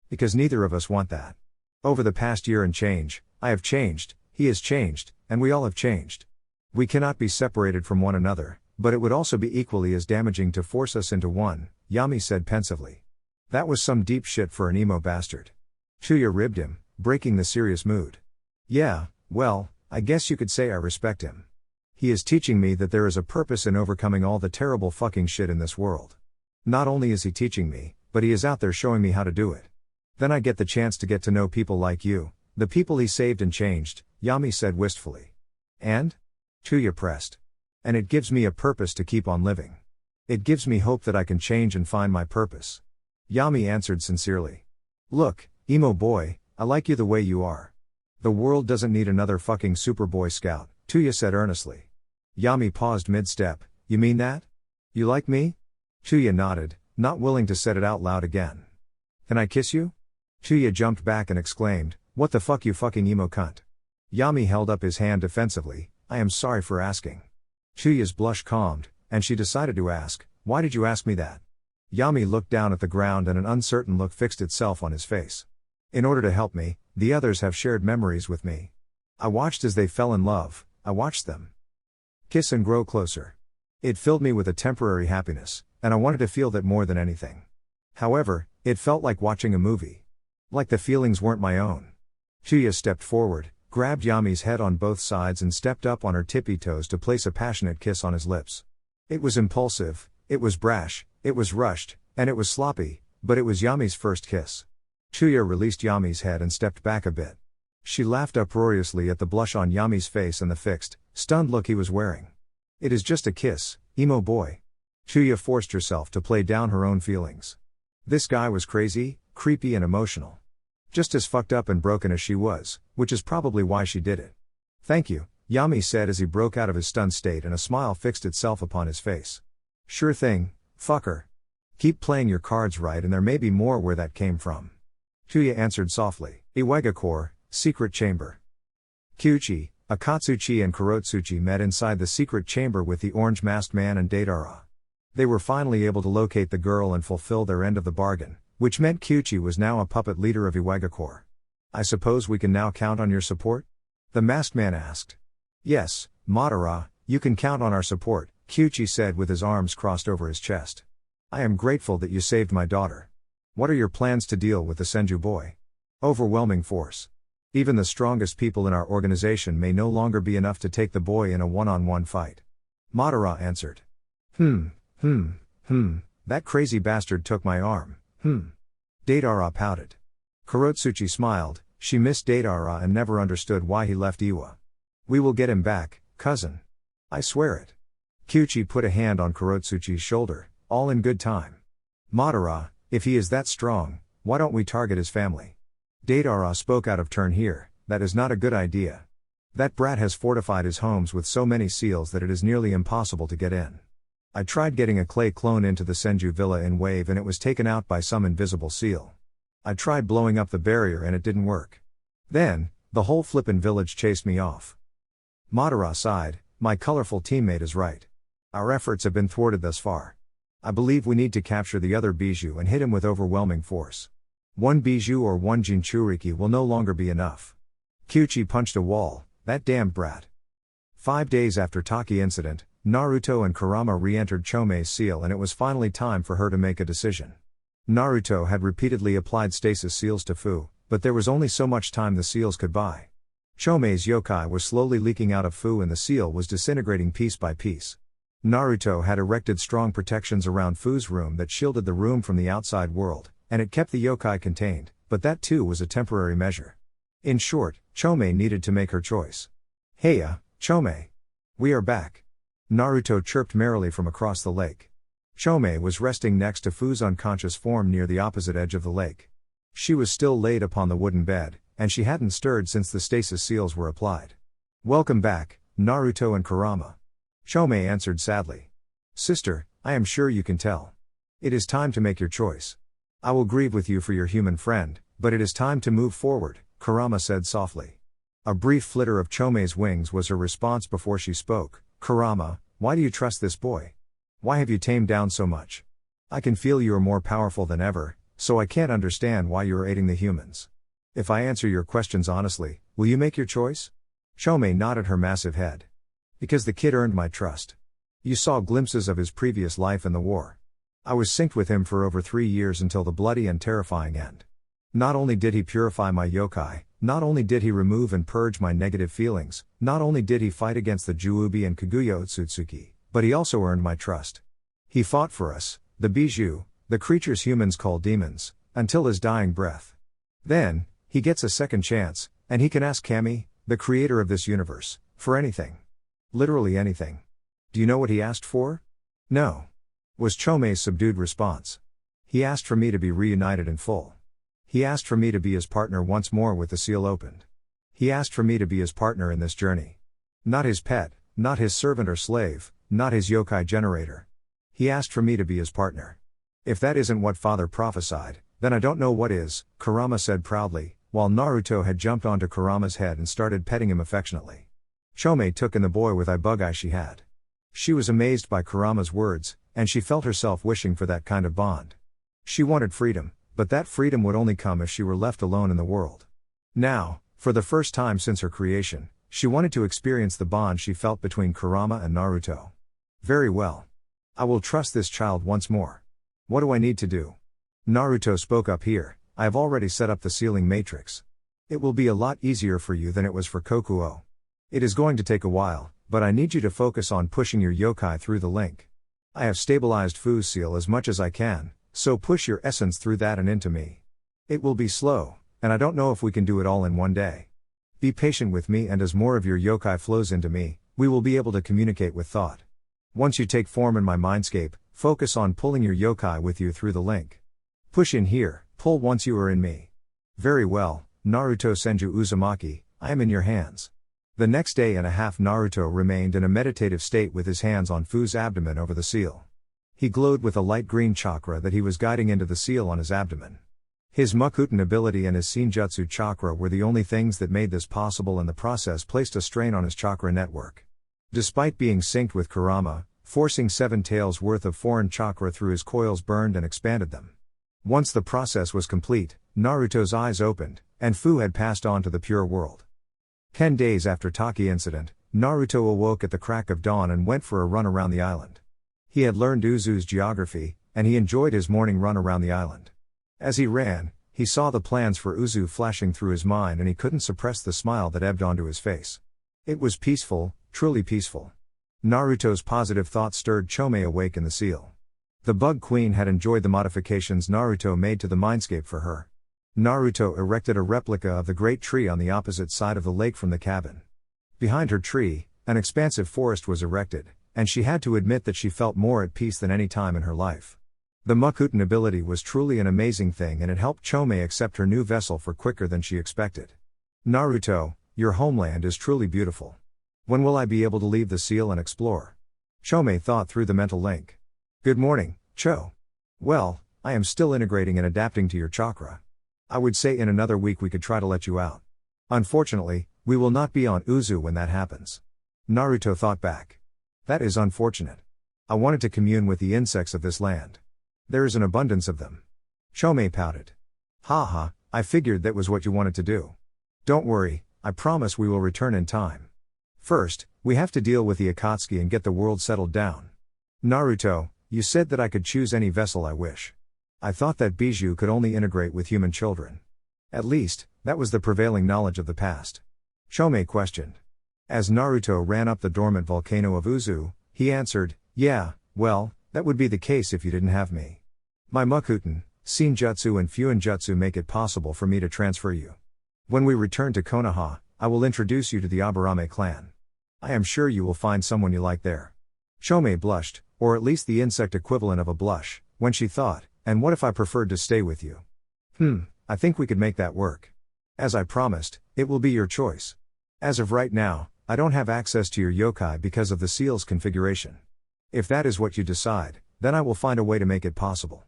Because neither of us want that. Over the past year and change, I have changed, he has changed, and we all have changed. We cannot be separated from one another, but it would also be equally as damaging to force us into one, Yami said pensively. That was some deep shit for an emo bastard. Chuya ribbed him, breaking the serious mood. Yeah, well, I guess you could say I respect him. He is teaching me that there is a purpose in overcoming all the terrible fucking shit in this world. Not only is he teaching me, but he is out there showing me how to do it. Then I get the chance to get to know people like you, the people he saved and changed, Yami said wistfully. And? Chuya pressed. And it gives me a purpose to keep on living. It gives me hope that I can change and find my purpose. Yami answered sincerely. Look, emo boy, I like you the way you are. The world doesn't need another fucking super boy scout, Chuya said earnestly. Yami paused mid-step. You mean that? You like me? Chuya nodded, not willing to said it out loud again. Can I kiss you? Chuya jumped back and exclaimed, what the fuck you fucking emo cunt. Yami held up his hand defensively. I am sorry for asking. Chuya's blush calmed, and she decided to ask, why did you ask me that? Yami looked down at the ground and an uncertain look fixed itself on his face. In order to help me, the others have shared memories with me. I watched as they fell in love, I watched them kiss and grow closer. It filled me with a temporary happiness, and I wanted to feel that more than anything. However, it felt like watching a movie. Like the feelings weren't my own. Chuya stepped forward, grabbed Yami's head on both sides and stepped up on her tippy toes to place a passionate kiss on his lips. It was impulsive, it was brash, it was rushed, and it was sloppy, but it was Yami's first kiss. Chuya released Yami's head and stepped back a bit. She laughed uproariously at the blush on Yami's face and the fixed, stunned look he was wearing. It is just a kiss, emo boy. Chuya forced herself to play down her own feelings. This guy was crazy, creepy and emotional. Just as fucked up and broken as she was, which is probably why she did it. Thank you, Yami said as he broke out of his stunned state and a smile fixed itself upon his face. Sure thing, fucker. Keep playing your cards right and there may be more where that came from. Chuya answered softly. Iwagakure, secret chamber. Kyuchi, Akatsuchi and Kurotsuchi met inside the secret chamber with the orange masked man and Deidara. They were finally able to locate the girl and fulfill their end of the bargain, which meant Kyuchi was now a puppet leader of Iwagakure. I suppose we can now count on your support? The masked man asked. Yes, Madara, you can count on our support, Kyuchi said with his arms crossed over his chest. I am grateful that you saved my daughter. What are your plans to deal with the Senju boy? Overwhelming force. Even the strongest people in our organization may no longer be enough to take the boy in a one-on-one fight. Madara answered. That crazy bastard took my arm, Deidara pouted. Kurotsuchi smiled, she missed Deidara and never understood why he left Iwa. We will get him back, cousin. I swear it. Kyuchi put a hand on Kurotsuchi's shoulder, all in good time. Madara, if he is that strong, why don't we target his family? Deidara spoke out of turn here, that is not a good idea. That brat has fortified his homes with so many seals that it is nearly impossible to get in. I tried getting a clay clone into the Senju villa in Wave and it was taken out by some invisible seal. I tried blowing up the barrier and it didn't work. Then, the whole flippin' village chased me off. Madara sighed, my colorful teammate is right. Our efforts have been thwarted thus far. I believe we need to capture the other Bijou and hit him with overwhelming force. One Bijou or one Jinchuriki will no longer be enough. Kyuchi punched a wall, that damned brat. 5 days after Taki incident, Naruto and Kurama re-entered Chomei's seal and it was finally time for her to make a decision. Naruto had repeatedly applied stasis seals to Fu, but there was only so much time the seals could buy. Chomei's yokai was slowly leaking out of Fu and the seal was disintegrating piece by piece. Naruto had erected strong protections around Fu's room that shielded the room from the outside world, and it kept the yokai contained, but that too was a temporary measure. In short, Chomei needed to make her choice. Heya, Chomei. We are back. Naruto chirped merrily from across the lake. Chomei was resting next to Fu's unconscious form near the opposite edge of the lake. She was still laid upon the wooden bed, and she hadn't stirred since the stasis seals were applied. Welcome back, Naruto and Kurama. Chomei answered sadly. Sister, I am sure you can tell. It is time to make your choice. I will grieve with you for your human friend, But it is time to move forward, Kurama said softly. A brief flitter of Chomei's wings was her response before she spoke. Kurama, why do you trust this boy? Why have you tamed down so much? I can feel you are more powerful than ever, so I can't understand why you are aiding the humans. If I answer your questions honestly, will you make your choice? Chomei nodded her massive head. Because the kid earned my trust. You saw glimpses of his previous life in the war. I was synced with him for over 3 years until the bloody and terrifying end. Not only did he purify my yokai, not only did he remove and purge my negative feelings, not only did he fight against the WoodStyle and Kaguya Otsutsuki, but he also earned my trust. He fought for us, the bijou, the creatures humans call demons, until his dying breath. Then, he gets a second chance, and he can ask Kami, the creator of this universe, for anything. Literally anything. Do you know what he asked for? No. Was Chomei's subdued response. He asked for me to be reunited in full. He asked for me to be his partner once more with the seal opened. He asked for me to be his partner in this journey. Not his pet, not his servant or slave, not his yokai generator. He asked for me to be his partner. If that isn't what father prophesied, then I don't know what is, Kurama said proudly, while Naruto had jumped onto Kurama's head and started petting him affectionately. Chomei took in the boy with bug eyes she had. She was amazed by Kurama's words, and she felt herself wishing for that kind of bond. She wanted freedom, but that freedom would only come if she were left alone in the world. Now, for the first time since her creation, she wanted to experience the bond she felt between Kurama and Naruto. Very well. I will trust this child once more. What do I need to do? Naruto spoke up here. I have already set up the sealing matrix. It will be a lot easier for you than it was for Kokuo. It is going to take a while, but I need you to focus on pushing your yokai through the link. I have stabilized Fu's seal as much as I can, so push your essence through that and into me. It will be slow, and I don't know if we can do it all in one day. Be patient with me, and as more of your yokai flows into me, we will be able to communicate with thought. Once you take form in my mindscape, focus on pulling your yokai with you through the link. Push in here, pull once you are in me. Very well, Naruto Senju Uzumaki, I am in your hands. The next day and a half Naruto remained in a meditative state with his hands on Fu's abdomen over the seal. He glowed with a light green chakra that he was guiding into the seal on his abdomen. His Makuten ability and his Senjutsu chakra were the only things that made this possible, and the process placed a strain on his chakra network. Despite being synced with Kurama, forcing 7 taels worth of foreign chakra through his coils burned and expanded them. Once the process was complete, Naruto's eyes opened, and Fu had passed on to the pure world. 10 days after Taki incident, Naruto awoke at the crack of dawn and went for a run around the island. He had learned Uzu's geography, and he enjoyed his morning run around the island. As he ran, he saw the plans for Uzu flashing through his mind, and he couldn't suppress the smile that ebbed onto his face. It was peaceful, truly peaceful. Naruto's positive thoughts stirred Chomei awake in the seal. The Bug Queen had enjoyed the modifications Naruto made to the mindscape for her. Naruto erected a replica of the great tree on the opposite side of the lake from the cabin. Behind her tree, an expansive forest was erected, and she had to admit that she felt more at peace than any time in her life. The Makuten ability was truly an amazing thing, and it helped Chomei accept her new vessel for quicker than she expected. Naruto, your homeland is truly beautiful. When will I be able to leave the seal and explore? Chomei thought through the mental link. Good morning, Cho. Well, I am still integrating and adapting to your chakra. I would say in another week we could try to let you out. Unfortunately, we will not be on Uzu when that happens. Naruto thought back. That is unfortunate. I wanted to commune with the insects of this land. There is an abundance of them. Chomei pouted. Ha, I figured that was what you wanted to do. Don't worry, I promise we will return in time. First, we have to deal with the Akatsuki and get the world settled down. Naruto, you said that I could choose any vessel I wish. I thought that bijou could only integrate with human children. At least, that was the prevailing knowledge of the past. Chomei questioned. As Naruto ran up the dormant volcano of Uzu, he answered, yeah, well, that would be the case if you didn't have me. My Makuten, Senjutsu and Fuinjutsu make it possible for me to transfer you. When we return to Konoha, I will introduce you to the Aburame clan. I am sure you will find someone you like there. Chomei blushed, or at least the insect equivalent of a blush, when she thought, and what if I preferred to stay with you? I think we could make that work. As I promised, it will be your choice. As of right now, I don't have access to your yokai because of the seal's configuration. If that is what you decide, then I will find a way to make it possible.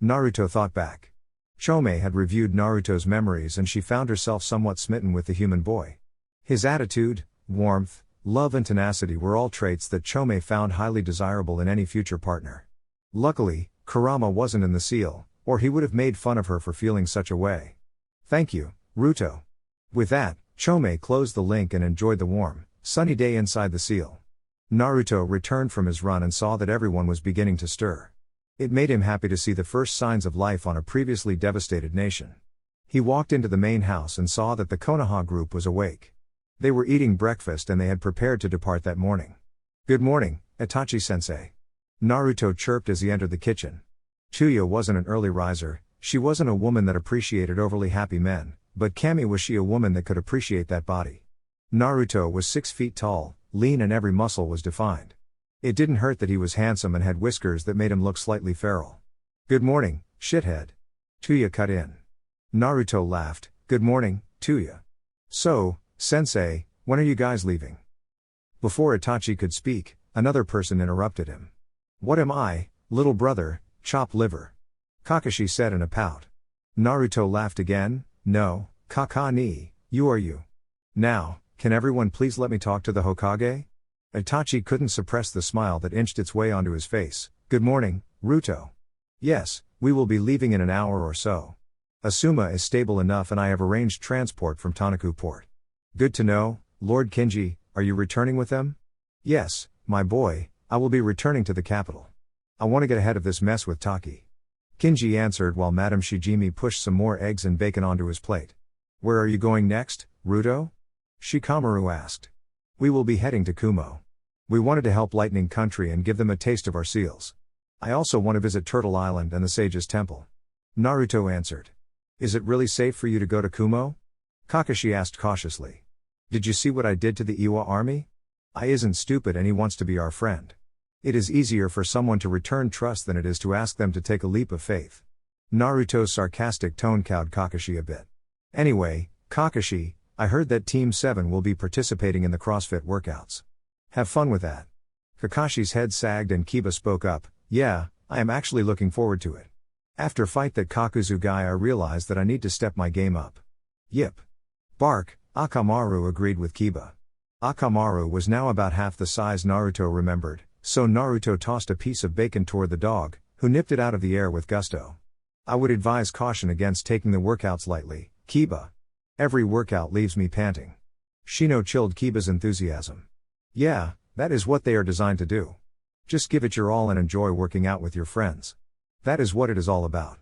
Naruto thought back. Chome had reviewed Naruto's memories and she found herself somewhat smitten with the human boy. His attitude, warmth, love and tenacity were all traits that Chome found highly desirable in any future partner. Luckily, Kurama wasn't in the seal, or he would have made fun of her for feeling such a way. Thank you, Ruto. With that, Chome closed the link and enjoyed the warm, sunny day inside the seal. Naruto returned from his run and saw that everyone was beginning to stir. It made him happy to see the first signs of life on a previously devastated nation. He walked into the main house and saw that the Konoha group was awake. They were eating breakfast and they had prepared to depart that morning. Good morning, Itachi-sensei. Naruto chirped as he entered the kitchen. Chuya wasn't an early riser, she wasn't a woman that appreciated overly happy men, but Kami was she a woman that could appreciate that body. Naruto was 6 feet tall, lean and every muscle was defined. It didn't hurt that he was handsome and had whiskers that made him look slightly feral. Good morning, shithead. Chuya cut in. Naruto laughed, good morning, Chuya. So, sensei, when are you guys leaving? Before Itachi could speak, another person interrupted him. What am I, little brother, chopped liver? Kakashi said in a pout. Naruto laughed again, no, Kaka-ni, you are you. Now, can everyone please let me talk to the Hokage? Itachi couldn't suppress the smile that inched its way onto his face. Good morning, Ruto. Yes, we will be leaving in an hour or so. Asuma is stable enough and I have arranged transport from Tanaku Port. Good to know, Lord Kinji, are you returning with them? Yes, my boy, I will be returning to the capital. I want to get ahead of this mess with Taki. Kinji answered while Madame Shijimi pushed some more eggs and bacon onto his plate. Where are you going next, Ruto? Shikamaru asked. We will be heading to Kumo. We wanted to help Lightning Country and give them a taste of our seals. I also want to visit Turtle Island and the Sage's Temple. Naruto answered. Is it really safe for you to go to Kumo? Kakashi asked cautiously. Did you see what I did to the Iwa army? I isn't stupid and he wants to be our friend. It is easier for someone to return trust than it is to ask them to take a leap of faith. Naruto's sarcastic tone cowed Kakashi a bit. Anyway, Kakashi, I heard that Team 7 will be participating in the CrossFit workouts. Have fun with that. Kakashi's head sagged and Kiba spoke up, yeah, I am actually looking forward to it. After fight that Kakuzugai I realized that I need to step my game up. Yip. Bark, Akamaru agreed with Kiba. Akamaru was now about half the size Naruto remembered, so Naruto tossed a piece of bacon toward the dog, who nipped it out of the air with gusto. I would advise caution against taking the workouts lightly, Kiba. Every workout leaves me panting. Shino chilled Kiba's enthusiasm. Yeah, that is what they are designed to do. Just give it your all and enjoy working out with your friends. That is what it is all about.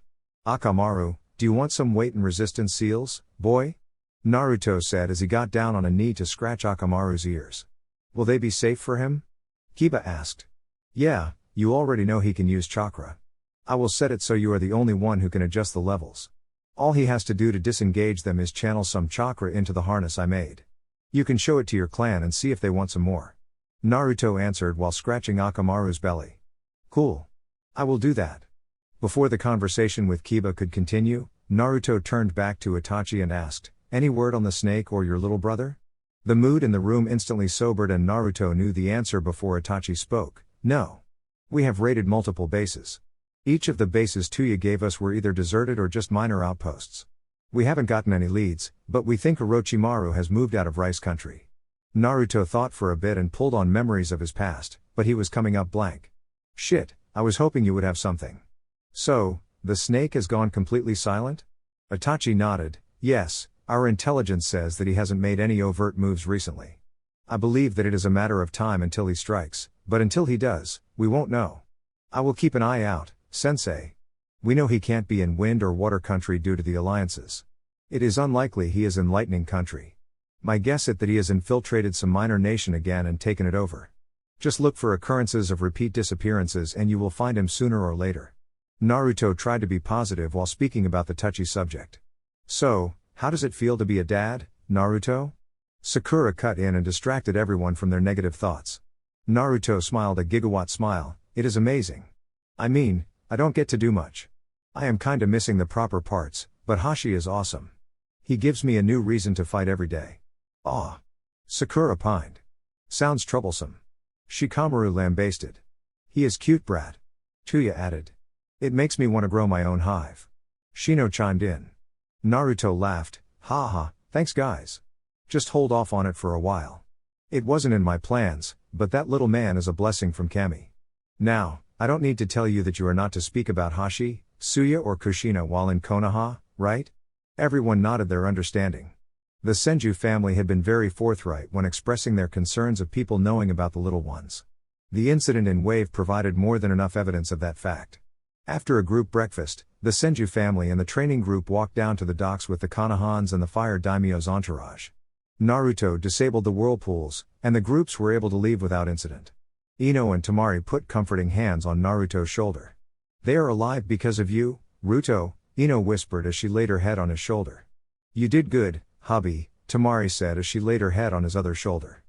Akamaru, do you want some weight and resistance seals, boy? Naruto said as he got down on a knee to scratch Akamaru's ears. Will they be safe for him? Kiba asked. Yeah, you already know he can use chakra. I will set it so you are the only one who can adjust the levels. All he has to do to disengage them is channel some chakra into the harness I made. You can show it to your clan and see if they want some more. Naruto answered while scratching Akamaru's belly. Cool. I will do that. Before the conversation with Kiba could continue, Naruto turned back to Itachi and asked, any word on the snake or your little brother? The mood in the room instantly sobered and Naruto knew the answer before Itachi spoke, no. We have raided multiple bases. Each of the bases Tuya gave us were either deserted or just minor outposts. We haven't gotten any leads, but we think Orochimaru has moved out of Rice Country. Naruto thought for a bit and pulled on memories of his past, but he was coming up blank. Shit, I was hoping you would have something. So, the snake has gone completely silent? Itachi nodded, yes, our intelligence says that he hasn't made any overt moves recently. I believe that it is a matter of time until he strikes, but until he does, we won't know. I will keep an eye out, sensei. We know he can't be in Wind or Water Country due to the alliances. It is unlikely he is in Lightning Country. My guess is that he has infiltrated some minor nation again and taken it over. Just look for occurrences of repeat disappearances and you will find him sooner or later. Naruto tried to be positive while speaking about the touchy subject. So, how does it feel to be a dad, Naruto? Sakura cut in and distracted everyone from their negative thoughts. Naruto smiled a gigawatt smile, it is amazing. I mean, I don't get to do much. I am kinda missing the proper parts, but Hashi is awesome. He gives me a new reason to fight every day. Aw. Sakura pined. Sounds troublesome. Shikamaru lambasted. He is cute brat. Chuya added. It makes me want to grow my own hive. Shino chimed in. Naruto laughed, haha, thanks guys. Just hold off on it for a while. It wasn't in my plans, but that little man is a blessing from Kami. Now, I don't need to tell you that you are not to speak about Hashi, Suya or Kushina while in Konoha, right? Everyone nodded their understanding. The Senju family had been very forthright when expressing their concerns of people knowing about the little ones. The incident in Wave provided more than enough evidence of that fact. After a group breakfast, the Senju family and the training group walked down to the docks with the Konohans and the Fire Daimyo's entourage. Naruto disabled the whirlpools, and the groups were able to leave without incident. Ino and Temari put comforting hands on Naruto's shoulder. They are alive because of you, Ruto, Ino whispered as she laid her head on his shoulder. You did good, hubby, Temari said as she laid her head on his other shoulder.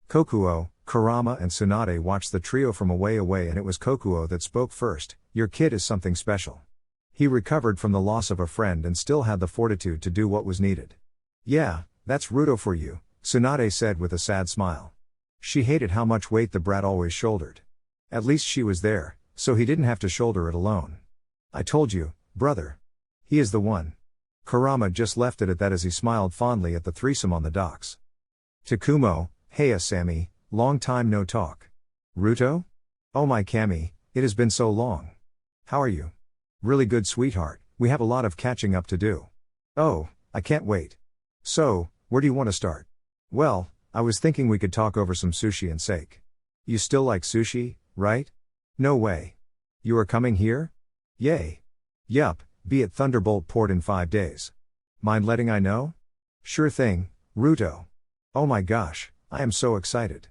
Kokuo, Kurama and Tsunade watched the trio from away and it was Kokuo that spoke first. Your kid is something special. He recovered from the loss of a friend and still had the fortitude to do what was needed. Yeah, that's Ruto for you, Tsunade said with a sad smile. She hated how much weight the brat always shouldered. At least she was there, so he didn't have to shoulder it alone. I told you, brother. He is the one. Kurama just left it at that as he smiled fondly at the threesome on the docks. Takumo, heya Sammy, long time no talk. Ruto? Oh my Kami, it has been so long. How are you? Really good sweetheart, we have a lot of catching up to do. Oh, I can't wait. So, where do you want to start? Well, I was thinking we could talk over some sushi and sake. You still like sushi, right? No way. You are coming here? Yay. Yup, be at Thunderbolt Port in 5 days. Mind letting I know? Sure thing, Ruto. Oh my gosh, I am so excited.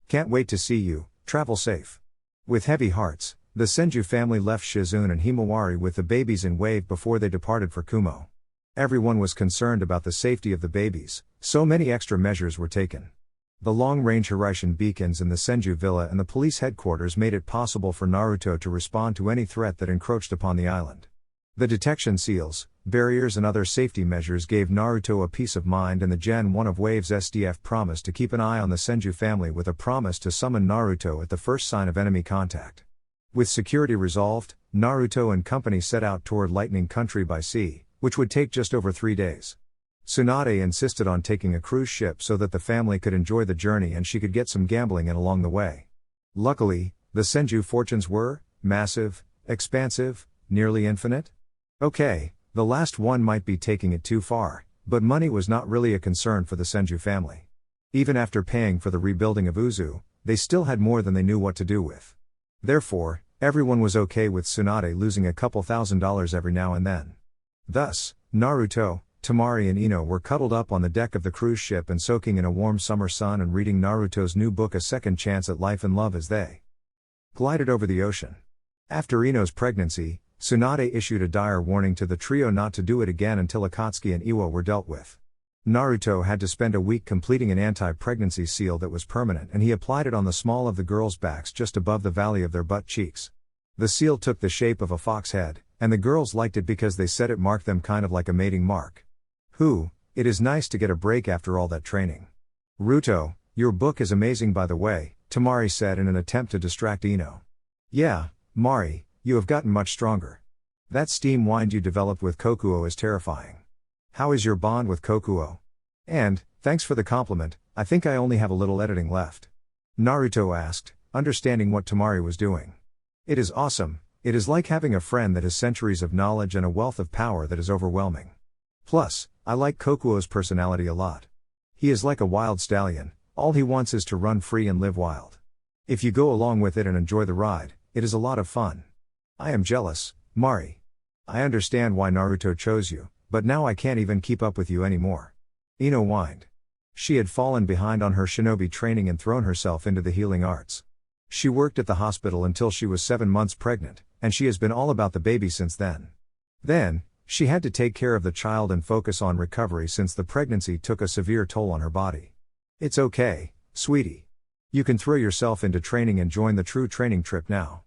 Can't wait to see you, travel safe. With heavy hearts, the Senju family left Shizune and Himawari with the babies in Wave before they departed for Kumo. Everyone was concerned about the safety of the babies, so many extra measures were taken. The long-range Hiraishin beacons in the Senju villa and the police headquarters made it possible for Naruto to respond to any threat that encroached upon the island. The detection seals, barriers and other safety measures gave Naruto a peace of mind, and the Gen 1 of Wave's SDF promised to keep an eye on the Senju family with a promise to summon Naruto at the first sign of enemy contact. With security resolved, Naruto and company set out toward Lightning Country by sea, which would take just over 3 days. Tsunade insisted on taking a cruise ship so that the family could enjoy the journey and she could get some gambling in along the way. Luckily, the Senju fortunes were massive, expansive, nearly infinite. Okay, the last one might be taking it too far, but money was not really a concern for the Senju family. Even after paying for the rebuilding of Uzu, they still had more than they knew what to do with. Therefore, everyone was okay with Tsunade losing a couple $1,000s every now and then. Thus, Naruto, Temari and Ino were cuddled up on the deck of the cruise ship and soaking in a warm summer sun and reading Naruto's new book A Second Chance at Life and Love as they glided over the ocean. After Ino's pregnancy, Tsunade issued a dire warning to the trio not to do it again until Akatsuki and Iwa were dealt with. Naruto had to spend a week completing an anti-pregnancy seal that was permanent, and he applied it on the small of the girls' backs just above the valley of their butt cheeks. The seal took the shape of a fox head, and the girls liked it because they said it marked them kind of like a mating mark. It is nice to get a break after all that training. Ruto, your book is amazing by the way, Temari said in an attempt to distract Ino. Yeah, Mari, you have gotten much stronger. That steam wind you developed with Kokuo is terrifying. How is your bond with Kokuo? And, thanks for the compliment, I think I only have a little editing left. Naruto asked, understanding what Temari was doing. It is awesome, it is like having a friend that has centuries of knowledge and a wealth of power that is overwhelming. Plus, I like Kokuo's personality a lot. He is like a wild stallion, all he wants is to run free and live wild. If you go along with it and enjoy the ride, it is a lot of fun. I am jealous, Mari. I understand why Naruto chose you, but now I can't even keep up with you anymore. Ino whined. She had fallen behind on her shinobi training and thrown herself into the healing arts. She worked at the hospital until she was 7 months pregnant, and she has been all about the baby since then. Then, she had to take care of the child and focus on recovery since the pregnancy took a severe toll on her body. It's okay, sweetie. You can throw yourself into training and join the true training trip now.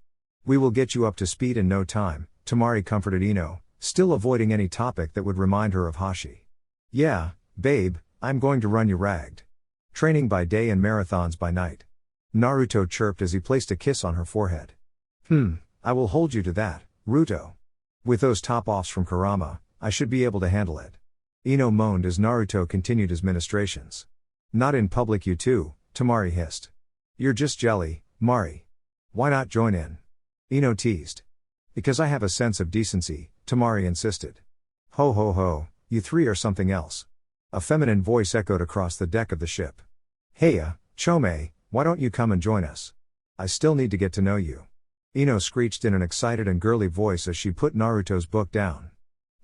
We will get you up to speed in no time, Temari comforted Ino, still avoiding any topic that would remind her of Hashi. Yeah, babe, I'm going to run you ragged. Training by day and marathons by night. Naruto chirped as he placed a kiss on her forehead. I will hold you to that, Ruto. With those top-offs from Kurama, I should be able to handle it. Ino moaned as Naruto continued his ministrations. Not in public you two, Temari hissed. You're just jelly, Mari. Why not join in? Ino teased. Because I have a sense of decency, Temari insisted. Ho ho ho, you three are something else. A feminine voice echoed across the deck of the ship. Heya, Chome, why don't you come and join us? I still need to get to know you. Ino screeched in an excited and girly voice as she put Naruto's book down.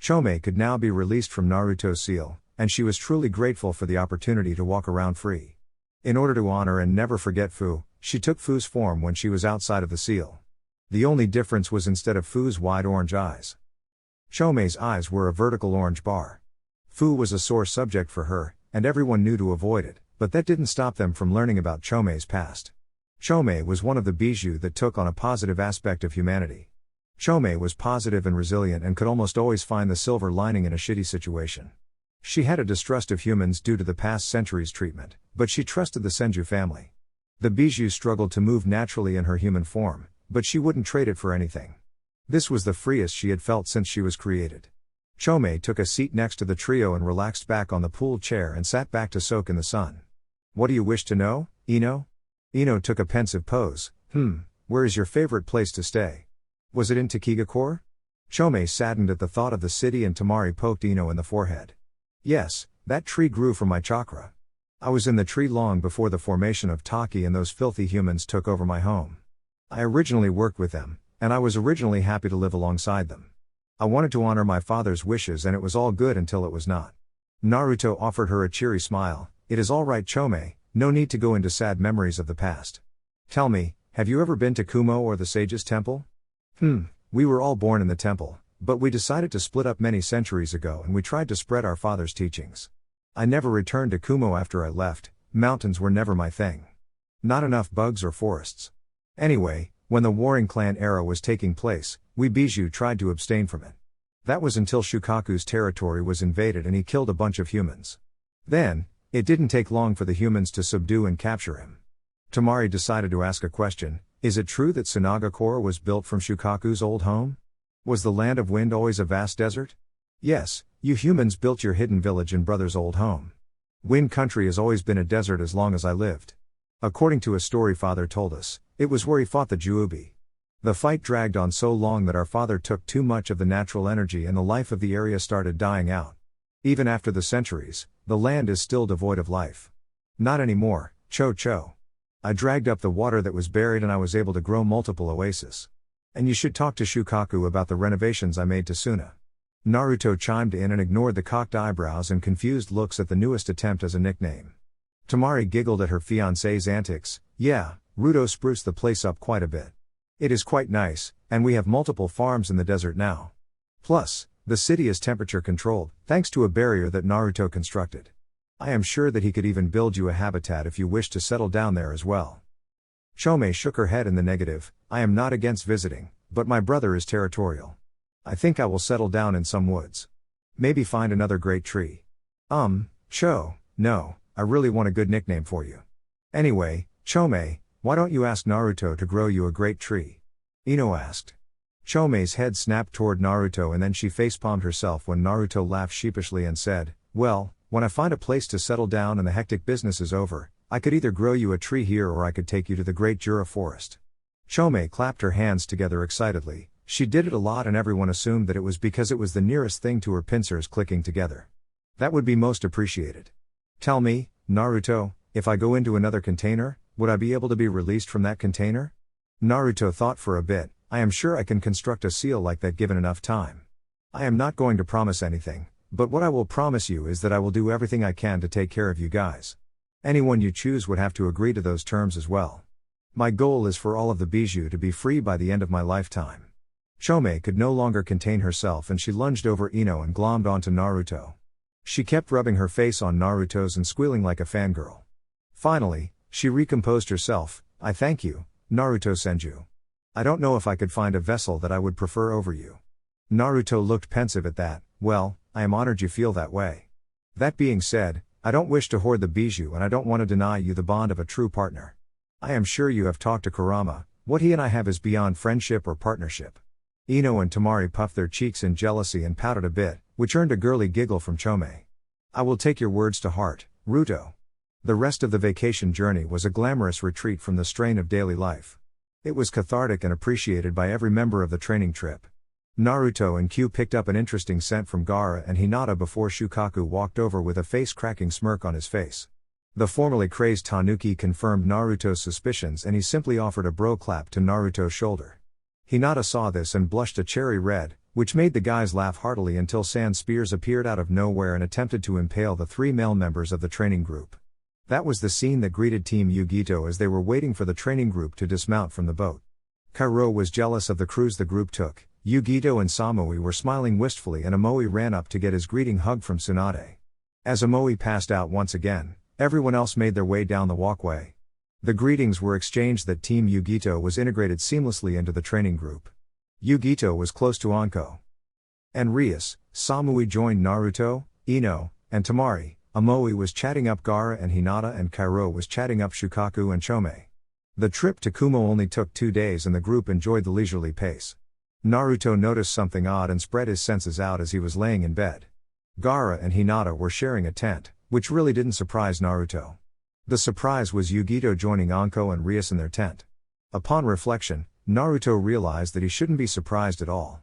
Chome could now be released from Naruto's seal, and she was truly grateful for the opportunity to walk around free. In order to honor and never forget Fu, she took Fu's form when she was outside of the seal. The only difference was instead of Fu's wide orange eyes, Chome's eyes were a vertical orange bar. Fu was a sore subject for her, and everyone knew to avoid it, but that didn't stop them from learning about Chome's past. Chome was one of the bijou that took on a positive aspect of humanity. Chome was positive and resilient and could almost always find the silver lining in a shitty situation. She had a distrust of humans due to the past century's treatment, but she trusted the Senju family. The bijou struggled to move naturally in her human form, but she wouldn't trade it for anything. This was the freest she had felt since she was created. Chome took a seat next to the trio and relaxed back on the pool chair and sat back to soak in the sun. What do you wish to know, Ino? Ino took a pensive pose. Where is your favorite place to stay? Was it in Takigakure? Chome saddened at the thought of the city and Temari poked Ino in the forehead. Yes, that tree grew from my chakra. I was in the tree long before the formation of Taki and those filthy humans took over my home. I originally worked with them, and I was originally happy to live alongside them. I wanted to honor my father's wishes and it was all good until it was not. Naruto offered her a cheery smile. It is all right, Chome, no need to go into sad memories of the past. Tell me, have you ever been to Kumo or the Sage's Temple? We were all born in the temple, but we decided to split up many centuries ago and we tried to spread our father's teachings. I never returned to Kumo after I left, mountains were never my thing. Not enough bugs or forests. Anyway, when the warring clan era was taking place, we bijou tried to abstain from it. That was until Shukaku's territory was invaded and he killed a bunch of humans. Then, it didn't take long for the humans to subdue and capture him. Temari decided to ask a question. Is it true that Sunagakure was built from Shukaku's old home? Was the land of wind always a vast desert? Yes, you humans built your hidden village in brother's old home. Wind country has always been a desert as long as I lived. According to a story father told us, it was where he fought the Juubi. The fight dragged on so long that our father took too much of the natural energy and the life of the area started dying out. Even after the centuries, the land is still devoid of life. Not anymore, Cho. I dragged up the water that was buried and I was able to grow multiple oases. And you should talk to Shukaku about the renovations I made to Suna. Naruto chimed in and ignored the cocked eyebrows and confused looks at the newest attempt as a nickname. Temari giggled at her fiancé's antics. Yeah, Ruto spruced the place up quite a bit. It is quite nice, and we have multiple farms in the desert now. Plus, the city is temperature controlled, thanks to a barrier that Naruto constructed. I am sure that he could even build you a habitat if you wish to settle down there as well. Chome shook her head in the negative. I am not against visiting, but my brother is territorial. I think I will settle down in some woods. Maybe find another great tree. Cho, no, I really want a good nickname for you. Anyway, Chome, why don't you ask Naruto to grow you a great tree? Ino asked. Chome's head snapped toward Naruto and then she facepalmed herself when Naruto laughed sheepishly and said, well, when I find a place to settle down and the hectic business is over, I could either grow you a tree here or I could take you to the Great Jura Forest. Chome clapped her hands together excitedly. She did it a lot and everyone assumed that it was because it was the nearest thing to her pincers clicking together. That would be most appreciated. Tell me, Naruto, if I go into another container, would I be able to be released from that container? Naruto thought for a bit. I am sure I can construct a seal like that given enough time. I am not going to promise anything, but what I will promise you is that I will do everything I can to take care of you guys. Anyone you choose would have to agree to those terms as well. My goal is for all of the bijou to be free by the end of my lifetime. Chome could no longer contain herself and she lunged over Ino and glommed onto Naruto. She kept rubbing her face on Naruto's and squealing like a fangirl. Finally, she recomposed herself. I thank you, Naruto Senju. I don't know if I could find a vessel that I would prefer over you. Naruto looked pensive at that. Well, I am honored you feel that way. That being said, I don't wish to hoard the bijou and I don't want to deny you the bond of a true partner. I am sure you have talked to Kurama. What he and I have is beyond friendship or partnership. Ino and Tamari puffed their cheeks in jealousy and pouted a bit, which earned a girly giggle from Chome. I will take your words to heart, Ruto. The rest of the vacation journey was a glamorous retreat from the strain of daily life. It was cathartic and appreciated by every member of the training trip. Naruto and Q picked up an interesting scent from Gaara and Hinata before Shukaku walked over with a face-cracking smirk on his face. The formerly crazed Tanuki confirmed Naruto's suspicions and he simply offered a bro clap to Naruto's shoulder. Hinata saw this and blushed a cherry red, which made the guys laugh heartily until sand spears appeared out of nowhere and attempted to impale the 3 male members of the training group. That was the scene that greeted Team Yugito as they were waiting for the training group to dismount from the boat. Kairo was jealous of the cruise the group took. Yugito and Samui were smiling wistfully and Amoi ran up to get his greeting hug from Tsunade. As Amoi passed out once again, everyone else made their way down the walkway. The greetings were exchanged that Team Yugito was integrated seamlessly into the training group. Yugito was close to Anko and Rias. Samui joined Naruto, Ino, and Tamari. Amoi was chatting up Gaara and Hinata and Kairo was chatting up Shukaku and Chome. The trip to Kumo only took 2 days and the group enjoyed the leisurely pace. Naruto noticed something odd and spread his senses out as he was laying in bed. Gaara and Hinata were sharing a tent, which really didn't surprise Naruto. The surprise was Yugito joining Anko and Rias in their tent. Upon reflection, Naruto realized that he shouldn't be surprised at all.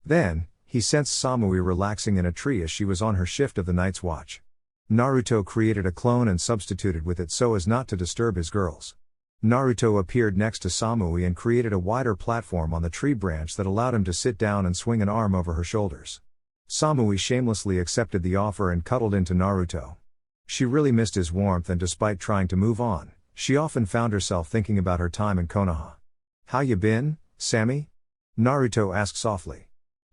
Then, he sensed Samui relaxing in a tree as she was on her shift of the night's watch. Naruto created a clone and substituted with it so as not to disturb his girls. Naruto appeared next to Samui and created a wider platform on the tree branch that allowed him to sit down and swing an arm over her shoulders. Samui shamelessly accepted the offer and cuddled into Naruto. She really missed his warmth and despite trying to move on, she often found herself thinking about her time in Konoha. How you been, Sammy? Naruto asked softly.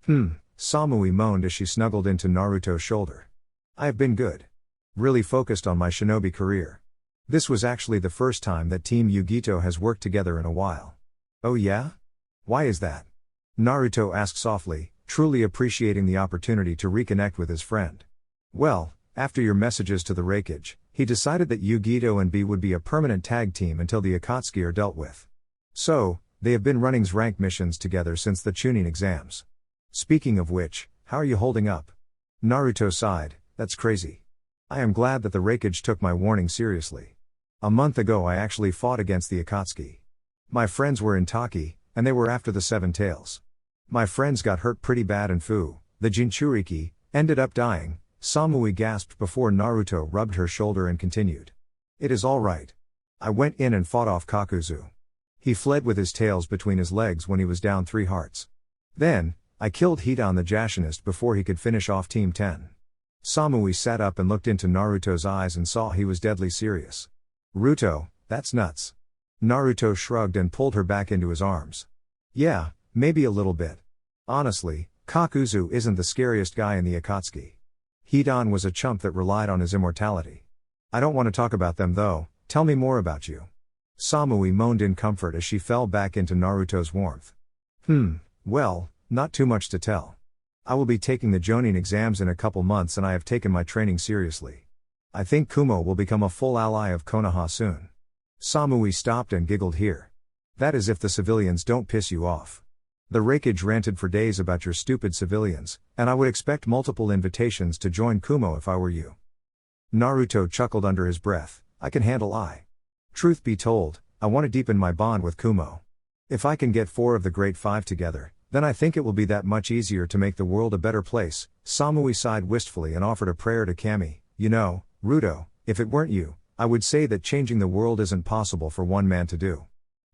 Samui moaned as she snuggled into Naruto's shoulder. I have been good. Really focused on my shinobi career. This was actually the first time that Team Yugito has worked together in a while. Oh yeah? Why is that? Naruto asked softly, truly appreciating the opportunity to reconnect with his friend. Well, after your messages to the Raikage, he decided that Yugito and B would be a permanent tag team until the Akatsuki are dealt with. So, they have been running rank missions together since the Chunin exams. Speaking of which, how are you holding up? Naruto sighed, that's crazy. I am glad that the Raikage took my warning seriously. A month ago I actually fought against the Akatsuki. My friends were in Taki, and they were after the 7 tails. My friends got hurt pretty bad and Fu, the Jinchuriki, ended up dying. Samui gasped before Naruto rubbed her shoulder and continued. It is all right. I went in and fought off Kakuzu. He fled with his tails between his legs when he was down 3 hearts. Then, I killed Hidan the Jashinist before he could finish off Team 10. Samui sat up and looked into Naruto's eyes and saw he was deadly serious. Ruto, that's nuts. Naruto shrugged and pulled her back into his arms. Yeah, maybe a little bit. Honestly, Kakuzu isn't the scariest guy in the Akatsuki. Hidan was a chump that relied on his immortality. I don't want to talk about them though, tell me more about you. Samui moaned in comfort as she fell back into Naruto's warmth. Well, not too much to tell. I will be taking the Jonin exams in a couple months and I have taken my training seriously. I think Kumo will become a full ally of Konoha soon. Samui stopped and giggled here. That is if the civilians don't piss you off. The Raikage ranted for days about your stupid civilians, and I would expect multiple invitations to join Kumo if I were you. Naruto chuckled under his breath, I can handle I. Truth be told, I want to deepen my bond with Kumo. If I can get 4 of the Great 5 together, then I think it will be that much easier to make the world a better place. Samui sighed wistfully and offered a prayer to Kami. You know, Ruto, if it weren't you, I would say that changing the world isn't possible for one man to do.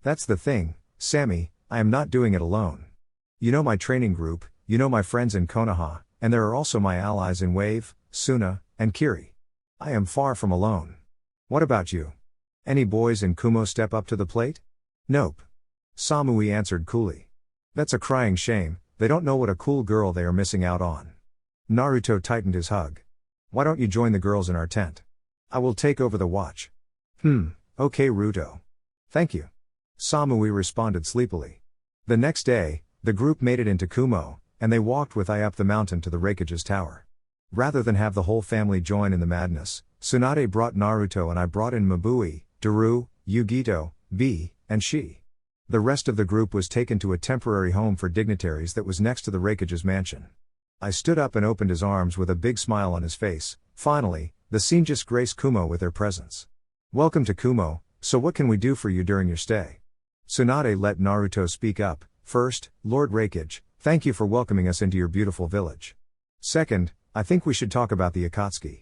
That's the thing, Sammy, I am not doing it alone. You know my training group, you know my friends in Konoha, and there are also my allies in Wave, Suna, and Kiri. I am far from alone. What about you? Any boys in Kumo step up to the plate? Nope. Samui answered coolly. That's a crying shame, they don't know what a cool girl they are missing out on. Naruto tightened his hug. Why don't you join the girls in our tent? I will take over the watch. Okay Ruto. Thank you. Samui responded sleepily. The next day, the group made it into Kumo, and they walked with I up the mountain to the Raikage's tower. Rather than have the whole family join in the madness, Tsunade brought Naruto and I brought in Mabui, Daru, Yugito, B, and Shi. The rest of the group was taken to a temporary home for dignitaries that was next to the Raikage's mansion. I stood up and opened his arms with a big smile on his face. Finally, the scene just graced Kumo with their presence. Welcome to Kumo, so what can we do for you during your stay? Tsunade let Naruto speak up. First, Lord Raikage, thank you for welcoming us into your beautiful village. Second, I think we should talk about the Akatsuki.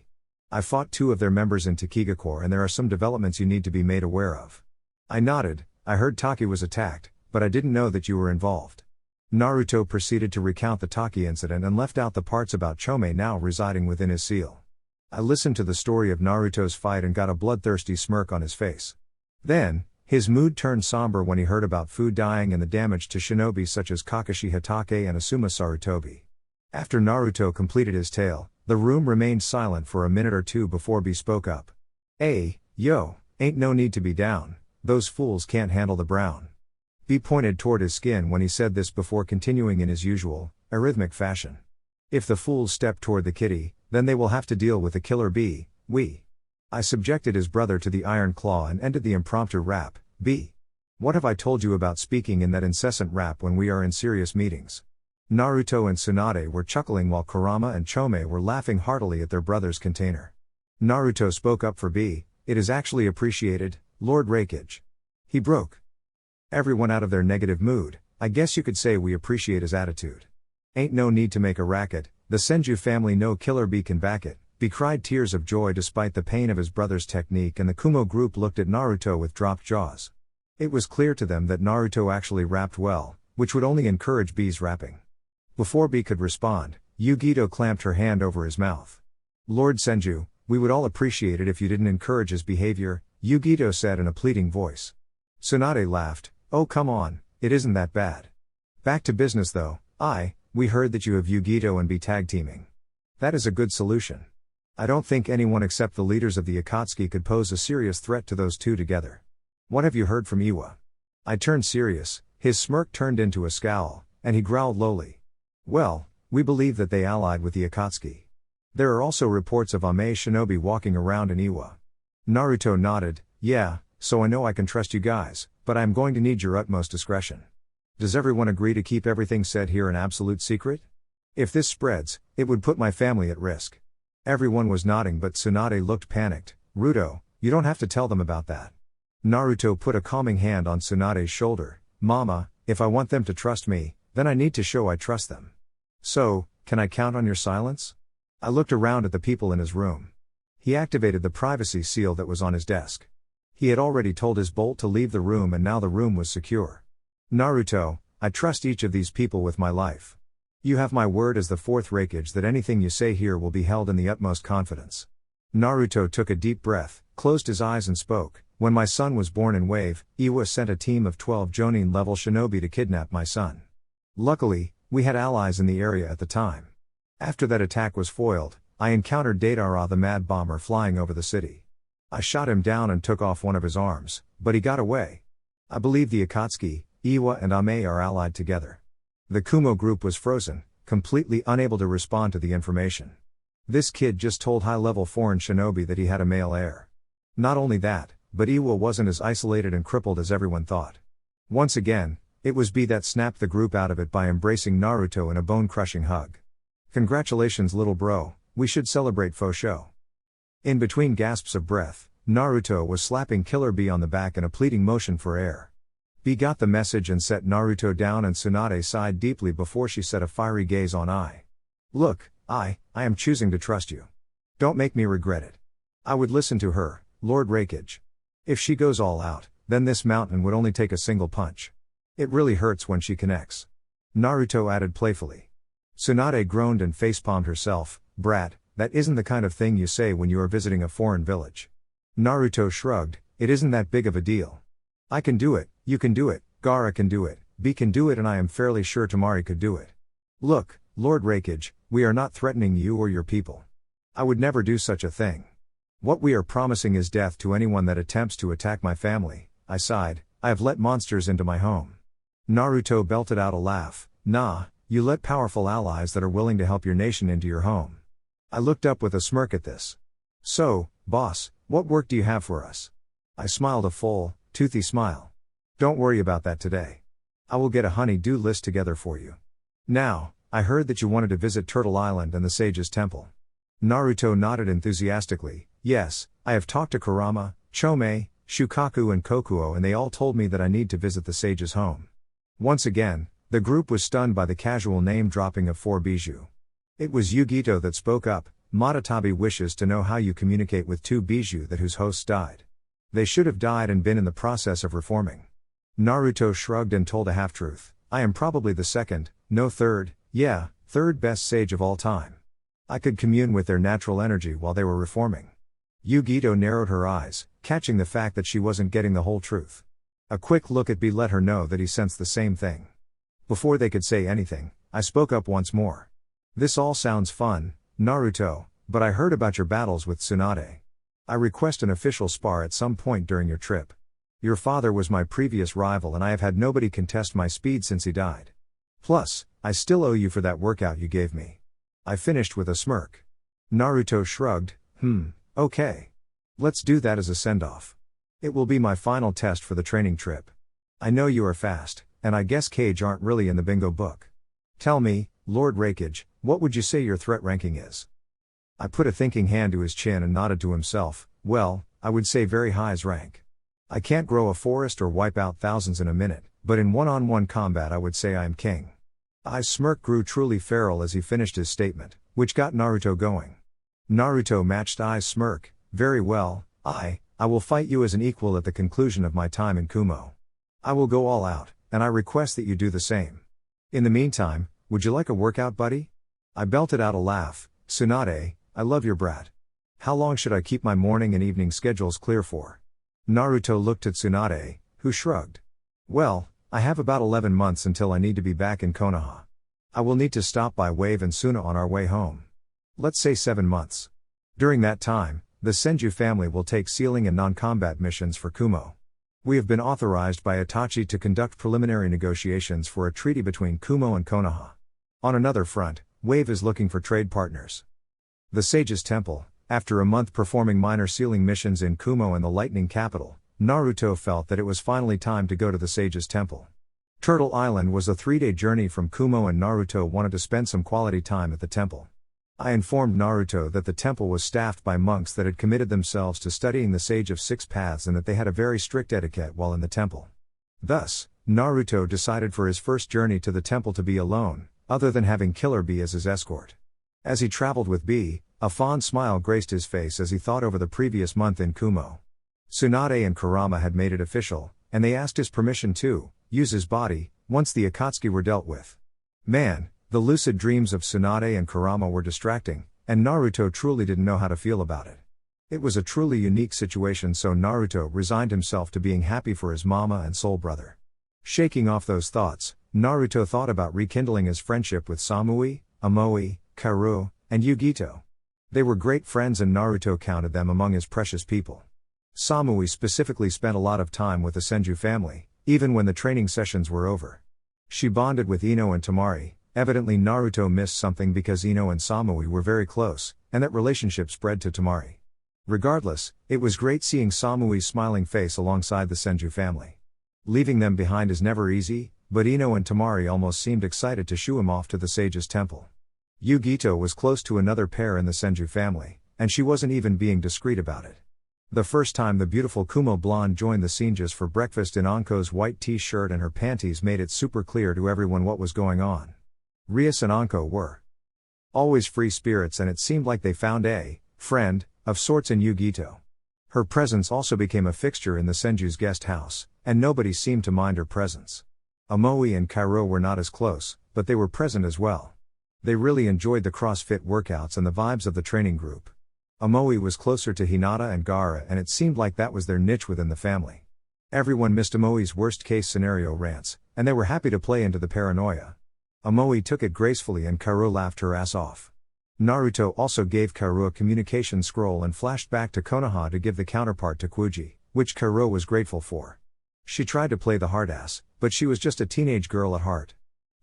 I fought 2 of their members in Takigakure and there are some developments you need to be made aware of. I nodded. I heard Taki was attacked, but I didn't know that you were involved. Naruto proceeded to recount the Taki incident and left out the parts about Chome now residing within his seal. I listened to the story of Naruto's fight and got a bloodthirsty smirk on his face. Then, his mood turned somber when he heard about Fu dying and the damage to shinobi such as Kakashi Hatake and Asuma Sarutobi. After Naruto completed his tale, the room remained silent for a minute or two before B spoke up. Hey, yo, ain't no need to be down, those fools can't handle the brown. B pointed toward his skin when he said this before continuing in his usual, arrhythmic fashion. If the fools step toward the kitty, then they will have to deal with the killer B, we. I subjected his brother to the iron claw and ended the impromptu rap. B. What have I told you about speaking in that incessant rap when we are in serious meetings? Naruto and Tsunade were chuckling while Kurama and Chome were laughing heartily at their brother's container. Naruto spoke up for B. It is actually appreciated, Lord Raikage. He broke everyone out of their negative mood. I guess you could say we appreciate his attitude. Ain't no need to make a racket, the Senju family no killer B can back it. B cried tears of joy despite the pain of his brother's technique and the Kumo group looked at Naruto with dropped jaws. It was clear to them that Naruto actually rapped well, which would only encourage B's rapping. Before B could respond, Yugito clamped her hand over his mouth. Lord Senju, we would all appreciate it if you didn't encourage his behavior, Yugito said in a pleading voice. Tsunade laughed. Oh come on, it isn't that bad. Back to business though. We heard that you have Yugito and B tag teaming. That is a good solution. I don't think anyone except the leaders of the Akatsuki could pose a serious threat to those two together. What have you heard from Iwa? I turned serious, his smirk turned into a scowl, and he growled lowly. Well, we believe that they allied with the Akatsuki. There are also reports of Ame shinobi walking around in Iwa. Naruto nodded. Yeah, so I know I can trust you guys, but I am going to need your utmost discretion. Does everyone agree to keep everything said here an absolute secret? If this spreads, it would put my family at risk. Everyone was nodding but Tsunade looked panicked. Ruto, you don't have to tell them about that. Naruto put a calming hand on Tsunade's shoulder. Mama, if I want them to trust me, then I need to show I trust them. So, can I count on your silence? I looked around at the people in his room. He activated the privacy seal that was on his desk. He had already told his bolt to leave the room and now the room was secure. Naruto, I trust each of these people with my life. You have my word as the 4th Raikage that anything you say here will be held in the utmost confidence. Naruto took a deep breath, closed his eyes and spoke. When my son was born in Wave, Iwa sent a team of 12 Jonin-level shinobi to kidnap my son. Luckily, we had allies in the area at the time. After that attack was foiled, I encountered Deidara the Mad Bomber flying over the city. I shot him down and took off one of his arms, but he got away. I believe the Akatsuki, Iwa and Ame are allied together. The Kumo group was frozen, completely unable to respond to the information. This kid just told high-level foreign shinobi that he had a male heir. Not only that, but Iwa wasn't as isolated and crippled as everyone thought. Once again, it was B that snapped the group out of it by embracing Naruto in a bone-crushing hug. Congratulations little bro, we should celebrate faux show. In between gasps of breath, Naruto was slapping Killer B on the back in a pleading motion for air. B got the message and set Naruto down and Tsunade sighed deeply before she set a fiery gaze on I. Look, I am choosing to trust you. Don't make me regret it. I would listen to her, Lord Raikage. If she goes all out, then this mountain would only take a single punch. It really hurts when she connects. Naruto added playfully. Tsunade groaned and facepalmed herself. Brat, that isn't the kind of thing you say when you are visiting a foreign village. Naruto shrugged. It isn't that big of a deal. I can do it, you can do it, Gaara can do it, B can do it and I am fairly sure Tamari could do it. Look, Lord Raikage, we are not threatening you or your people. I would never do such a thing. What we are promising is death to anyone that attempts to attack my family. I sighed. I have let monsters into my home. Naruto belted out a laugh. Nah, you let powerful allies that are willing to help your nation into your home. I looked up with a smirk at this. So, boss, what work do you have for us? I smiled a full, toothy smile. Don't worry about that today. I will get a honey-do list together for you. Now, I heard that you wanted to visit Turtle Island and the Sage's Temple. Naruto nodded enthusiastically. Yes, I have talked to Kurama, Chome, Shukaku and Kokuo and they all told me that I need to visit the Sage's home. Once again, the group was stunned by the casual name-dropping of 4 Bijou. It was Yugito that spoke up. Matatabi wishes to know how you communicate with 2 Bijou that whose hosts died. They should have died and been in the process of reforming. Naruto shrugged and told a half-truth. I am probably the second, no third, yeah, third best sage of all time. I could commune with their natural energy while they were reforming. Yugito narrowed her eyes, catching the fact that she wasn't getting the whole truth. A quick look at B let her know that he sensed the same thing. Before they could say anything, I spoke up once more. This all sounds fun, Naruto, but I heard about your battles with Tsunade. I request an official spar at some point during your trip. Your father was my previous rival and I have had nobody contest my speed since he died. Plus, I still owe you for that workout you gave me. I finished with a smirk. Naruto shrugged, okay. Let's do that as a send-off. It will be my final test for the training trip. I know you are fast, and I guess Cage aren't really in the bingo book. Tell me, Lord Rakage, what would you say your threat ranking is? I put a thinking hand to his chin and nodded to himself. Well, I would say very high's rank. I can't grow a forest or wipe out thousands in a minute, but in one-on-one combat I would say I am king. Ai's smirk grew truly feral as he finished his statement, which got Naruto going. Naruto matched Ai's smirk. Very well, I will fight you as an equal at the conclusion of my time in Kumo. I will go all out, and I request that you do the same. In the meantime, would you like a workout, buddy? I belted out a laugh. Tsunade, I love your brat. How long should I keep my morning and evening schedules clear for? Naruto looked at Tsunade, who shrugged. Well, I have about 11 months until I need to be back in Konoha. I will need to stop by Wave and Suna on our way home. Let's say 7 months. During that time, the Senju family will take sealing and non-combat missions for Kumo. We have been authorized by Itachi to conduct preliminary negotiations for a treaty between Kumo and Konoha. On another front, Wave is looking for trade partners. The Sage's Temple. After a month performing minor sealing missions in Kumo and the Lightning Capital, Naruto felt that it was finally time to go to the Sage's Temple. Turtle Island was a 3-day journey from Kumo and Naruto wanted to spend some quality time at the temple. I informed Naruto that the temple was staffed by monks that had committed themselves to studying the Sage of Six Paths and that they had a very strict etiquette while in the temple. Thus, Naruto decided for his first journey to the temple to be alone, other than having Killer Bee as his escort. As he traveled with Bee, a fond smile graced his face as he thought over the previous month in Kumo. Tsunade and Kurama had made it official, and they asked his permission to use his body, once the Akatsuki were dealt with. Man, the lucid dreams of Tsunade and Kurama were distracting, and Naruto truly didn't know how to feel about it. It was a truly unique situation, so Naruto resigned himself to being happy for his mama and soul brother. Shaking off those thoughts, Naruto thought about rekindling his friendship with Samui, Amoe, Karu, and Yugito. They were great friends and Naruto counted them among his precious people. Samui specifically spent a lot of time with the Senju family, even when the training sessions were over. She bonded with Ino and Temari. Evidently Naruto missed something because Ino and Samui were very close, and that relationship spread to Temari. Regardless, it was great seeing Samui's smiling face alongside the Senju family. Leaving them behind is never easy, but Ino and Temari almost seemed excited to shoo him off to the Sage's Temple. Yugito was close to another pair in the Senju family, and she wasn't even being discreet about it. The first time the beautiful Kumo blonde joined the Senjus for breakfast in Anko's white t-shirt and her panties made it super clear to everyone what was going on. Rias and Anko were always free spirits and it seemed like they found a friend of sorts in Yugito. Her presence also became a fixture in the Senju's guest house, and nobody seemed to mind her presence. Amoe and Kairo were not as close, but they were present as well. They really enjoyed the CrossFit workouts and the vibes of the training group. Amoe was closer to Hinata and Gaara and it seemed like that was their niche within the family. Everyone missed Amoe's worst-case scenario rants, and they were happy to play into the paranoia. Amoe took it gracefully and Karu laughed her ass off. Naruto also gave Karu a communication scroll and flashed back to Konoha to give the counterpart to Kuji, which Karu was grateful for. She tried to play the hard ass, but she was just a teenage girl at heart.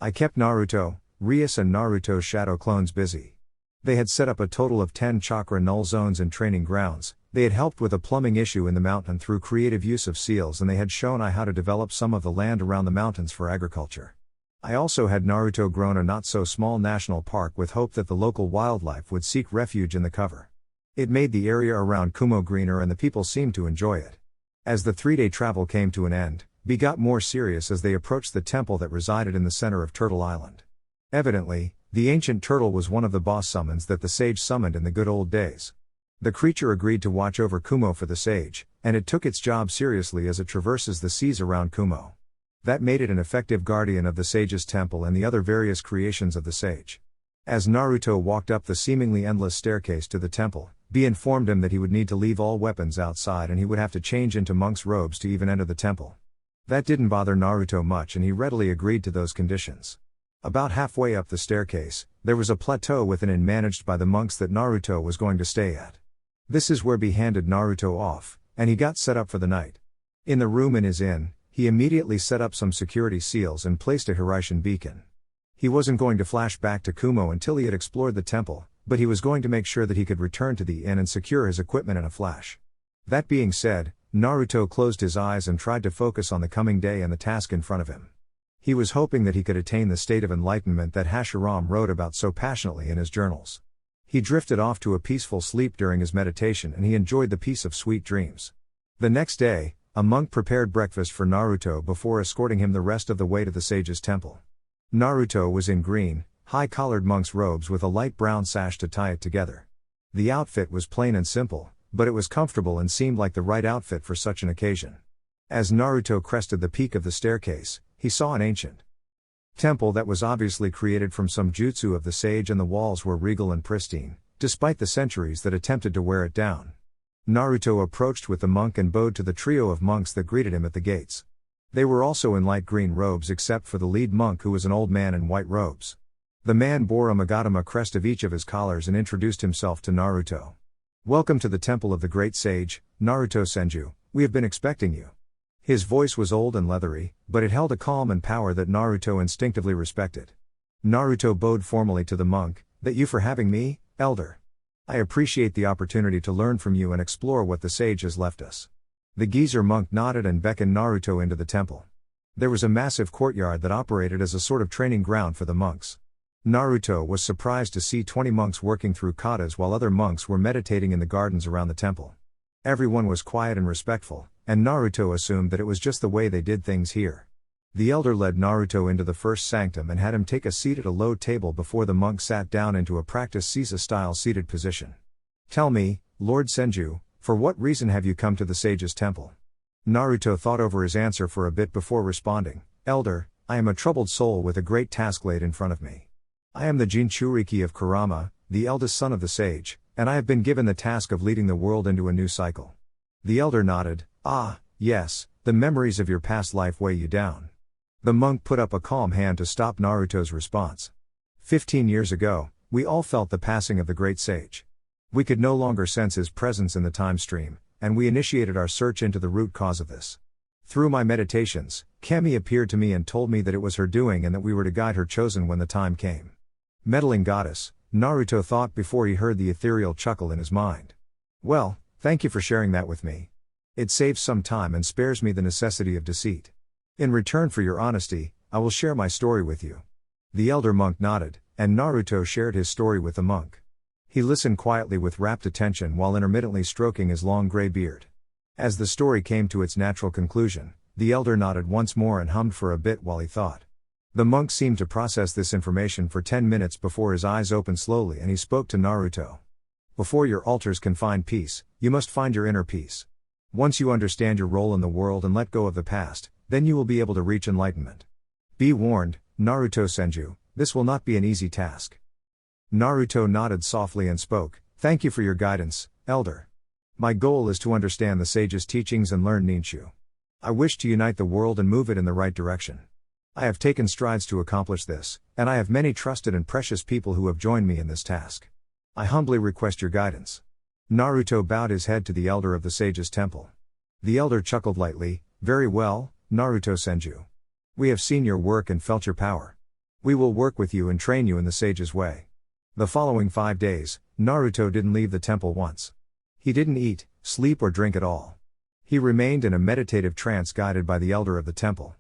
I kept Naruto, Rias and Naruto's shadow clones busy. They had set up a total of 10 chakra null zones in training grounds, They had helped with a plumbing issue in the mountain through creative use of seals, and they had shown I how to develop some of the land around the mountains for agriculture. I also had Naruto grown a not-so-small national park with hope that the local wildlife would seek refuge in the cover. It made the area around Kumo greener and the people seemed to enjoy it. As the 3-day travel came to an end, B got more serious as they approached the temple that resided in the center of Turtle Island. Evidently, the ancient turtle was one of the boss summons that the sage summoned in the good old days. The creature agreed to watch over Kumo for the sage, and it took its job seriously as it traverses the seas around Kumo. That made it an effective guardian of the sage's temple and the other various creations of the sage. As Naruto walked up the seemingly endless staircase to the temple, B informed him that he would need to leave all weapons outside and he would have to change into monk's robes to even enter the temple. That didn't bother Naruto much and he readily agreed to those conditions. About halfway up the staircase, there was a plateau with an inn managed by the monks that Naruto was going to stay at. This is where B handed Naruto off, and he got set up for the night. In the room in his inn, he immediately set up some security seals and placed a Hiraishin beacon. He wasn't going to flash back to Kumo until he had explored the temple, but he was going to make sure that he could return to the inn and secure his equipment in a flash. That being said, Naruto closed his eyes and tried to focus on the coming day and the task in front of him. He was hoping that he could attain the state of enlightenment that Hashiram wrote about so passionately in his journals. He drifted off to a peaceful sleep during his meditation and he enjoyed the peace of sweet dreams. The next day, a monk prepared breakfast for Naruto before escorting him the rest of the way to the sage's temple. Naruto was in green, high-collared monk's robes with a light brown sash to tie it together. The outfit was plain and simple, but it was comfortable and seemed like the right outfit for such an occasion. As Naruto crested the peak of the staircase, he saw an ancient temple that was obviously created from some jutsu of the sage, and the walls were regal and pristine, despite the centuries that attempted to wear it down. Naruto approached with the monk and bowed to the trio of monks that greeted him at the gates. They were also in light green robes except for the lead monk, who was an old man in white robes. The man bore a Magatama crest of each of his collars and introduced himself to Naruto. "Welcome to the temple of the great sage, Naruto Senju, we have been expecting you." His voice was old and leathery, but it held a calm and power that Naruto instinctively respected. Naruto bowed formally to the monk. "That you for having me, elder. I appreciate the opportunity to learn from you and explore what the sage has left us." The geezer monk nodded and beckoned Naruto into the temple. There was a massive courtyard that operated as a sort of training ground for the monks. Naruto was surprised to see 20 monks working through katas while other monks were meditating in the gardens around the temple. Everyone was quiet and respectful, and Naruto assumed that it was just the way they did things here. The elder led Naruto into the first sanctum and had him take a seat at a low table before the monk sat down into a practice Sisa-style seated position. "Tell me, Lord Senju, for what reason have you come to the sage's temple?" Naruto thought over his answer for a bit before responding. "Elder, I am a troubled soul with a great task laid in front of me. I am the Jinchuriki of Kurama, the eldest son of the sage, and I have been given the task of leading the world into a new cycle." The elder nodded. "Ah, yes, the memories of your past life weigh you down." The monk put up a calm hand to stop Naruto's response. 15 years ago, we all felt the passing of the great sage. We could no longer sense his presence in the time stream, and we initiated our search into the root cause of this. Through my meditations, Kami appeared to me and told me that it was her doing and that we were to guide her chosen when the time came. Meddling goddess, Naruto thought before he heard the ethereal chuckle in his mind. "Well, thank you for sharing that with me. It saves some time and spares me the necessity of deceit. In return for your honesty, I will share my story with you." The elder monk nodded, and Naruto shared his story with the monk. He listened quietly with rapt attention while intermittently stroking his long gray beard. As the story came to its natural conclusion, the elder nodded once more and hummed for a bit while he thought. The monk seemed to process this information for 10 minutes before his eyes opened slowly and he spoke to Naruto. "Before your altars can find peace, you must find your inner peace. Once you understand your role in the world and let go of the past, then you will be able to reach enlightenment. Be warned, Naruto Senju, this will not be an easy task." Naruto nodded softly and spoke. "Thank you for your guidance, elder. My goal is to understand the sage's teachings and learn Ninshu. I wish to unite the world and move it in the right direction. I have taken strides to accomplish this, and I have many trusted and precious people who have joined me in this task. I humbly request your guidance." Naruto bowed his head to the elder of the sage's temple. The elder chuckled lightly. "Very well, Naruto Senju. We have seen your work and felt your power. We will work with you and train you in the sage's way." The following 5 days, Naruto didn't leave the temple once. He didn't eat, sleep or drink at all. He remained in a meditative trance guided by the elder of the temple.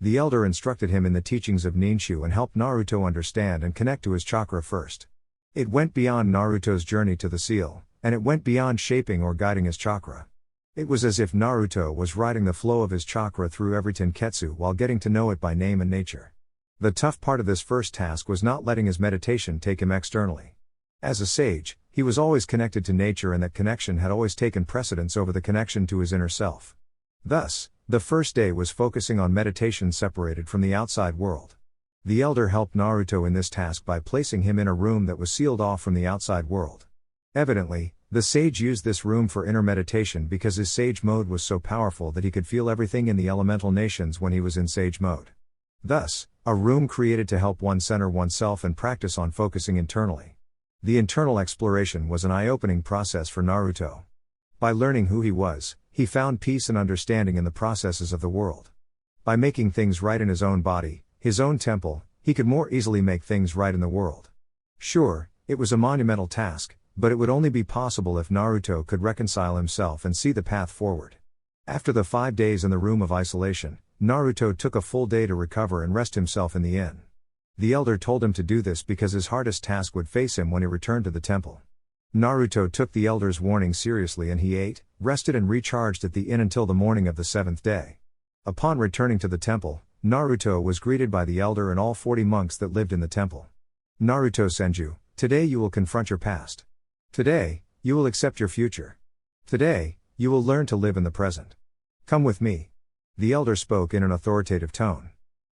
The elder instructed him in the teachings of Ninshu and helped Naruto understand and connect to his chakra first. It went beyond Naruto's journey to the seal, and it went beyond shaping or guiding his chakra. It was as if Naruto was riding the flow of his chakra through every tenketsu while getting to know it by name and nature. The tough part of this first task was not letting his meditation take him externally. As a sage, he was always connected to nature, and that connection had always taken precedence over the connection to his inner self. Thus, the first day was focusing on meditation separated from the outside world. The elder helped Naruto in this task by placing him in a room that was sealed off from the outside world. Evidently, the sage used this room for inner meditation because his sage mode was so powerful that he could feel everything in the elemental nations when he was in sage mode. Thus, a room created to help one center oneself and practice on focusing internally. The internal exploration was an eye-opening process for Naruto. By learning who he was, he found peace and understanding in the processes of the world. By making things right in his own body, his own temple, he could more easily make things right in the world. Sure, it was a monumental task, but it would only be possible if Naruto could reconcile himself and see the path forward. After the 5 days in the room of isolation, Naruto took a full day to recover and rest himself in the inn. The elder told him to do this because his hardest task would face him when he returned to the temple. Naruto took the elder's warning seriously, and he ate, rested and recharged at the inn until the morning of the 7th day. Upon returning to the temple, Naruto was greeted by the elder and all 40 monks that lived in the temple. Naruto Senju, today you will confront your past. Today, you will accept your future. Today, you will learn to live in the present. Come with me. The elder spoke in an authoritative tone.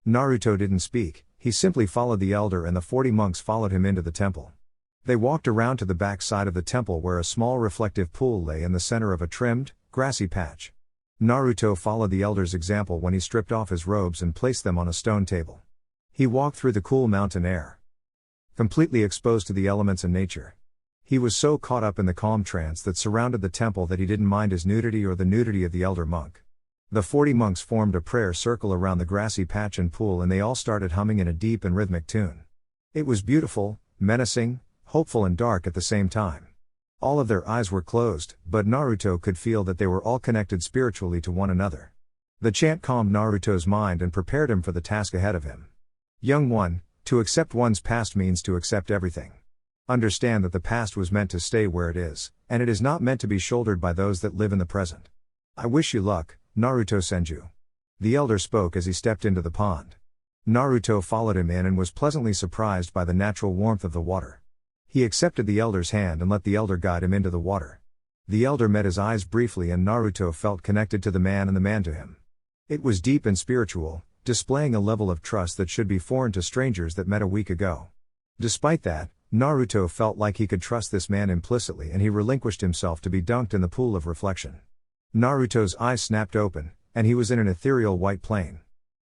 Naruto didn't speak, he simply followed the elder, and the 40 monks followed him into the temple. They walked around to the back side of the temple where a small reflective pool lay in the center of a trimmed, grassy patch. Naruto followed the elder's example when he stripped off his robes and placed them on a stone table. He walked through the cool mountain air, completely exposed to the elements and nature. He was so caught up in the calm trance that surrounded the temple that he didn't mind his nudity or the nudity of the elder monk. The 40 monks formed a prayer circle around the grassy patch and pool, and they all started humming in a deep and rhythmic tune. It was beautiful, menacing, hopeful and dark at the same time. All of their eyes were closed, but Naruto could feel that they were all connected spiritually to one another. The chant calmed Naruto's mind and prepared him for the task ahead of him. Young one, to accept one's past means to accept everything. Understand that the past was meant to stay where it is, and it is not meant to be shouldered by those that live in the present. I wish you luck, Naruto Senju. The elder spoke as he stepped into the pond. Naruto followed him in and was pleasantly surprised by the natural warmth of the water. He accepted the elder's hand and let the elder guide him into the water. The elder met his eyes briefly, and Naruto felt connected to the man and the man to him. It was deep and spiritual, displaying a level of trust that should be foreign to strangers that met a week ago. Despite that, Naruto felt like he could trust this man implicitly, and he relinquished himself to be dunked in the pool of reflection. Naruto's eyes snapped open, and he was in an ethereal white plane.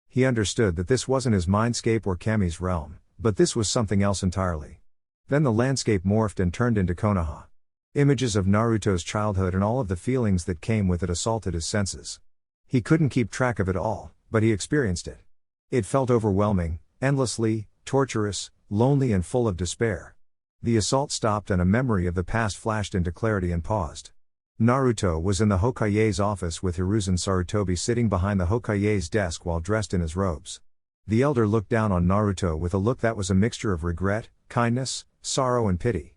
He understood that this wasn't his mindscape or Kami's realm, but this was something else entirely. Then the landscape morphed and turned into Konoha. Images of Naruto's childhood and all of the feelings that came with it assaulted his senses. He couldn't keep track of it all, but he experienced it. It felt overwhelming, endlessly, torturous, lonely and full of despair. The assault stopped and a memory of the past flashed into clarity and paused. Naruto was in the Hokage's office with Hiruzen Sarutobi sitting behind the Hokage's desk while dressed in his robes. The elder looked down on Naruto with a look that was a mixture of regret, kindness, sorrow and pity.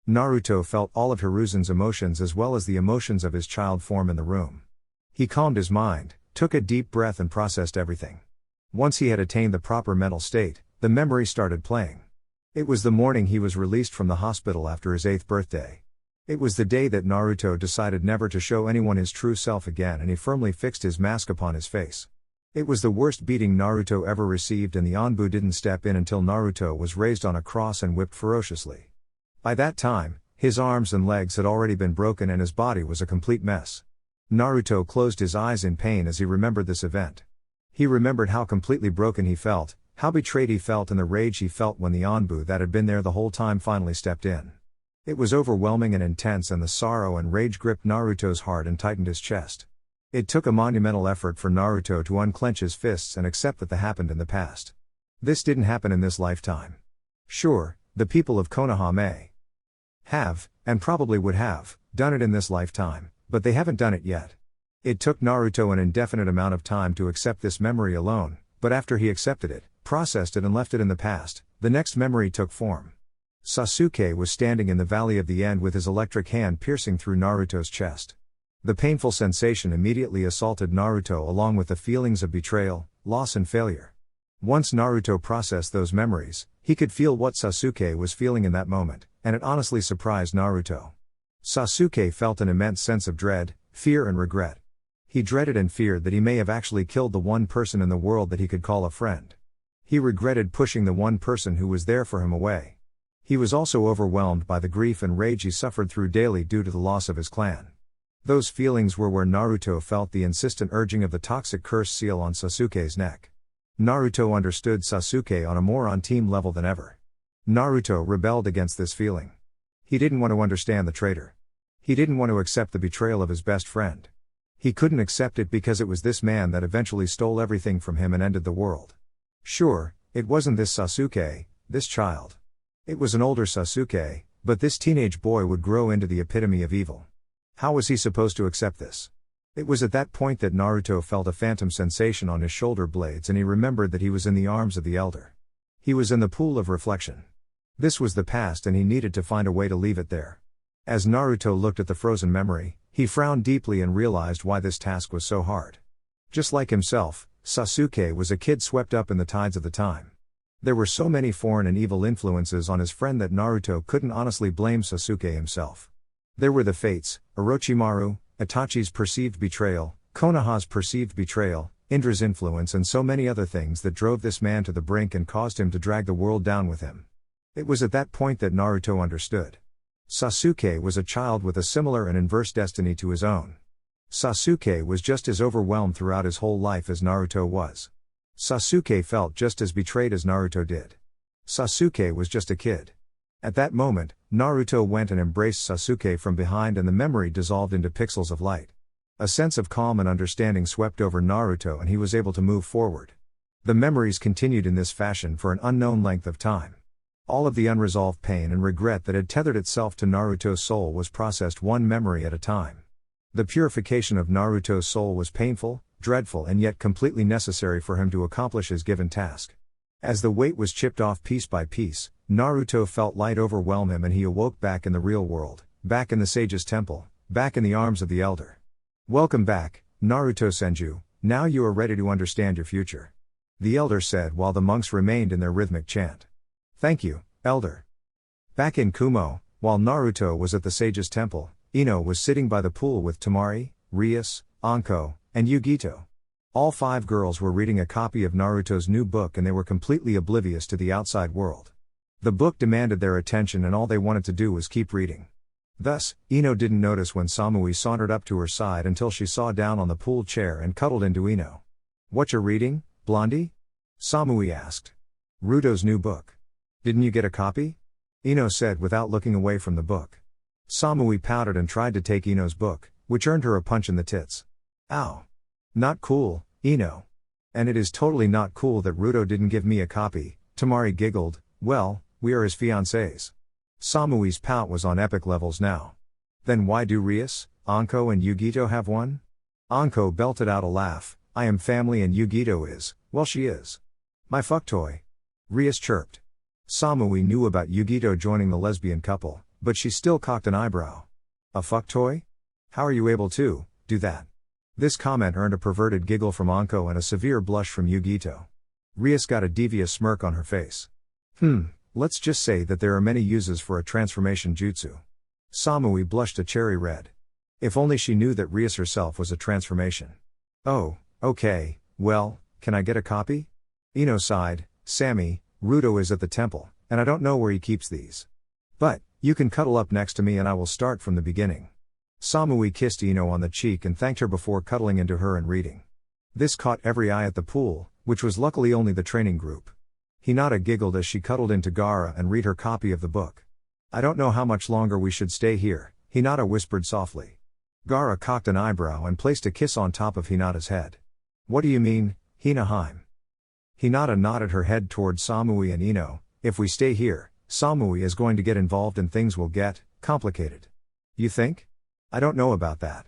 Naruto felt all of Hiruzen's emotions as well as the emotions of his child form in the room. He calmed his mind, took a deep breath and processed everything. Once he had attained the proper mental state, the memory started playing. It was the morning he was released from the hospital after his 8th birthday. It was the day that Naruto decided never to show anyone his true self again, and he firmly fixed his mask upon his face. It was the worst beating Naruto ever received, and the Anbu didn't step in until Naruto was raised on a cross and whipped ferociously. By that time, his arms and legs had already been broken and his body was a complete mess. Naruto closed his eyes in pain as he remembered this event. He remembered how completely broken he felt, how betrayed he felt, and the rage he felt when the Anbu that had been there the whole time finally stepped in. It was overwhelming and intense, and the sorrow and rage gripped Naruto's heart and tightened his chest. It took a monumental effort for Naruto to unclench his fists and accept that happened in the past. This didn't happen in this lifetime. Sure, the people of Konoha may have, and probably would have, done it in this lifetime, but they haven't done it yet. It took Naruto an indefinite amount of time to accept this memory alone, but after he accepted it, processed it and left it in the past, the next memory took form. Sasuke was standing in the Valley of the End with his electric hand piercing through Naruto's chest. The painful sensation immediately assaulted Naruto along with the feelings of betrayal, loss and failure. Once Naruto processed those memories, he could feel what Sasuke was feeling in that moment, and it honestly surprised Naruto. Sasuke felt an immense sense of dread, fear and regret. He dreaded and feared that he may have actually killed the one person in the world that he could call a friend. He regretted pushing the one person who was there for him away. He was also overwhelmed by the grief and rage he suffered through daily due to the loss of his clan. Those feelings were where Naruto felt the insistent urging of the toxic curse seal on Sasuke's neck. Naruto understood Sasuke on a more on-team level than ever. Naruto rebelled against this feeling. He didn't want to understand the traitor. He didn't want to accept the betrayal of his best friend. He couldn't accept it because it was this man that eventually stole everything from him and ended the world. Sure, it wasn't this Sasuke, this child. It was an older Sasuke, but this teenage boy would grow into the epitome of evil. How was he supposed to accept this? It was at that point that Naruto felt a phantom sensation on his shoulder blades and he remembered that he was in the arms of the elder. He was in the pool of reflection. This was the past and he needed to find a way to leave it there. As Naruto looked at the frozen memory, he frowned deeply and realized why this task was so hard. Just like himself, Sasuke was a kid swept up in the tides of the time. There were so many foreign and evil influences on his friend that Naruto couldn't honestly blame Sasuke himself. There were the fates, Orochimaru, Itachi's perceived betrayal, Konoha's perceived betrayal, Indra's influence and so many other things that drove this man to the brink and caused him to drag the world down with him. It was at that point that Naruto understood. Sasuke was a child with a similar and inverse destiny to his own. Sasuke was just as overwhelmed throughout his whole life as Naruto was. Sasuke felt just as betrayed as Naruto did. Sasuke was just a kid. At that moment, Naruto went and embraced Sasuke from behind and the memory dissolved into pixels of light. A sense of calm and understanding swept over Naruto and he was able to move forward. The memories continued in this fashion for an unknown length of time. All of the unresolved pain and regret that had tethered itself to Naruto's soul was processed one memory at a time. The purification of Naruto's soul was painful, dreadful and yet completely necessary for him to accomplish his given task. As the weight was chipped off piece by piece, Naruto felt light overwhelm him and he awoke back in the real world, back in the sage's temple, back in the arms of the elder. Welcome back, Naruto Senju, now you are ready to understand your future. The elder said while the monks remained in their rhythmic chant. Thank you, elder. Back in Kumo, while Naruto was at the sage's temple, Ino was sitting by the pool with Temari, Rias, Anko, and Yugito. All 5 girls were reading a copy of Naruto's new book and they were completely oblivious to the outside world. The book demanded their attention and all they wanted to do was keep reading. Thus, Ino didn't notice when Samui sauntered up to her side until she saw down on the pool chair and cuddled into Ino. What you reading, Blondie? Samui asked. Ruto's new book. Didn't you get a copy? Ino said without looking away from the book. Samui pouted and tried to take Ino's book, which earned her a punch in the tits. Ow. Not cool, Ino. And it is totally not cool that Ruto didn't give me a copy, Temari giggled. Well, we are his fiancés. Samui's pout was on epic levels now. Then why do Rias, Anko and Yugito have one? Anko belted out a laugh. I am family and Yugito is, well she is. My fuck toy. Rias chirped. Samui knew about Yugito joining the lesbian couple, but she still cocked an eyebrow. A fuck toy? How are you able to do that? This comment earned a perverted giggle from Anko and a severe blush from Yugito. Rias got a devious smirk on her face. Let's just say that there are many uses for a transformation jutsu. Samui blushed a cherry red. If only she knew that Rias herself was a transformation. Oh, okay, well, can I get a copy? Ino sighed. Sammy, Ruto is at the temple, and I don't know where he keeps these. But, you can cuddle up next to me and I will start from the beginning. Samui kissed Ino on the cheek and thanked her before cuddling into her and reading. This caught every eye at the pool, which was luckily only the training group. Hinata giggled as she cuddled into Gaara and read her copy of the book. I don't know how much longer we should stay here, Hinata whispered softly. Gaara cocked an eyebrow and placed a kiss on top of Hinata's head. What do you mean, Hinaheim? Hinata nodded her head toward Samui and Ino. If we stay here, Samui is going to get involved and things will get complicated. You think? I don't know about that.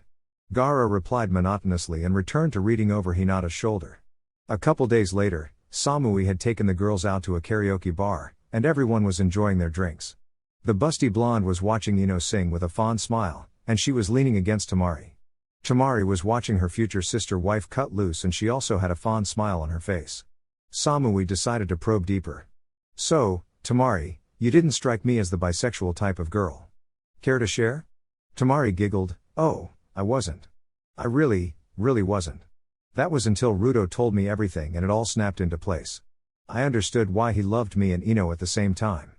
Gaara replied monotonously and returned to reading over Hinata's shoulder. A couple days later, Samui had taken the girls out to a karaoke bar, and everyone was enjoying their drinks. The busty blonde was watching Ino sing with a fond smile, and she was leaning against Tamari. Tamari was watching her future sister-wife cut loose, and she also had a fond smile on her face. Samui decided to probe deeper. "So, Tamari, you didn't strike me as the bisexual type of girl. Care to share?" Tamari giggled. "Oh, I wasn't. I really wasn't. That was until Ruto told me everything and it all snapped into place. I understood why he loved me and Ino at the same time.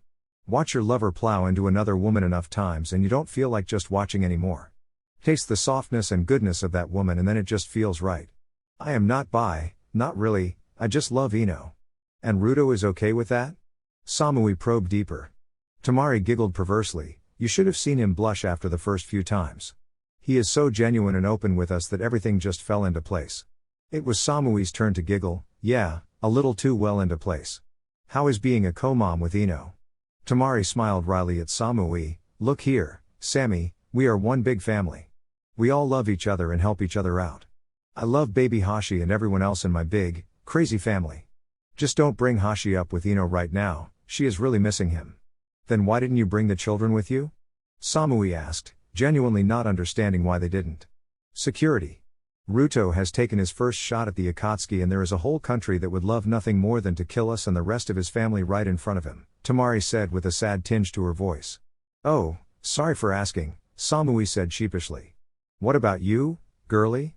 Watch your lover plow into another woman enough times and you don't feel like just watching anymore. Taste the softness and goodness of that woman and then it just feels right. I am not bi, not really, I just love Ino. And Ruto is okay with that?" Samui probed deeper. Tamari giggled perversely. "You should have seen him blush after the first few times. He is so genuine and open with us that everything just fell into place." It was Samui's turn to giggle. "Yeah, a little too well into place. How is being a co-mom with Ino?" Tamari smiled wryly at Samui. "Look here, Sammy, we are one big family. We all love each other and help each other out. I love baby Hashi and everyone else in my big, crazy family. Just don't bring Hashi up with Ino right now, she is really missing him." "Then why didn't you bring the children with you?" Samui asked, genuinely not understanding why they didn't. "Security. Ruto has taken his first shot at the Akatsuki and there is a whole country that would love nothing more than to kill us and the rest of his family right in front of him," Tamari said with a sad tinge to her voice. "Oh, sorry for asking," Samui said sheepishly. "What about you, girlie?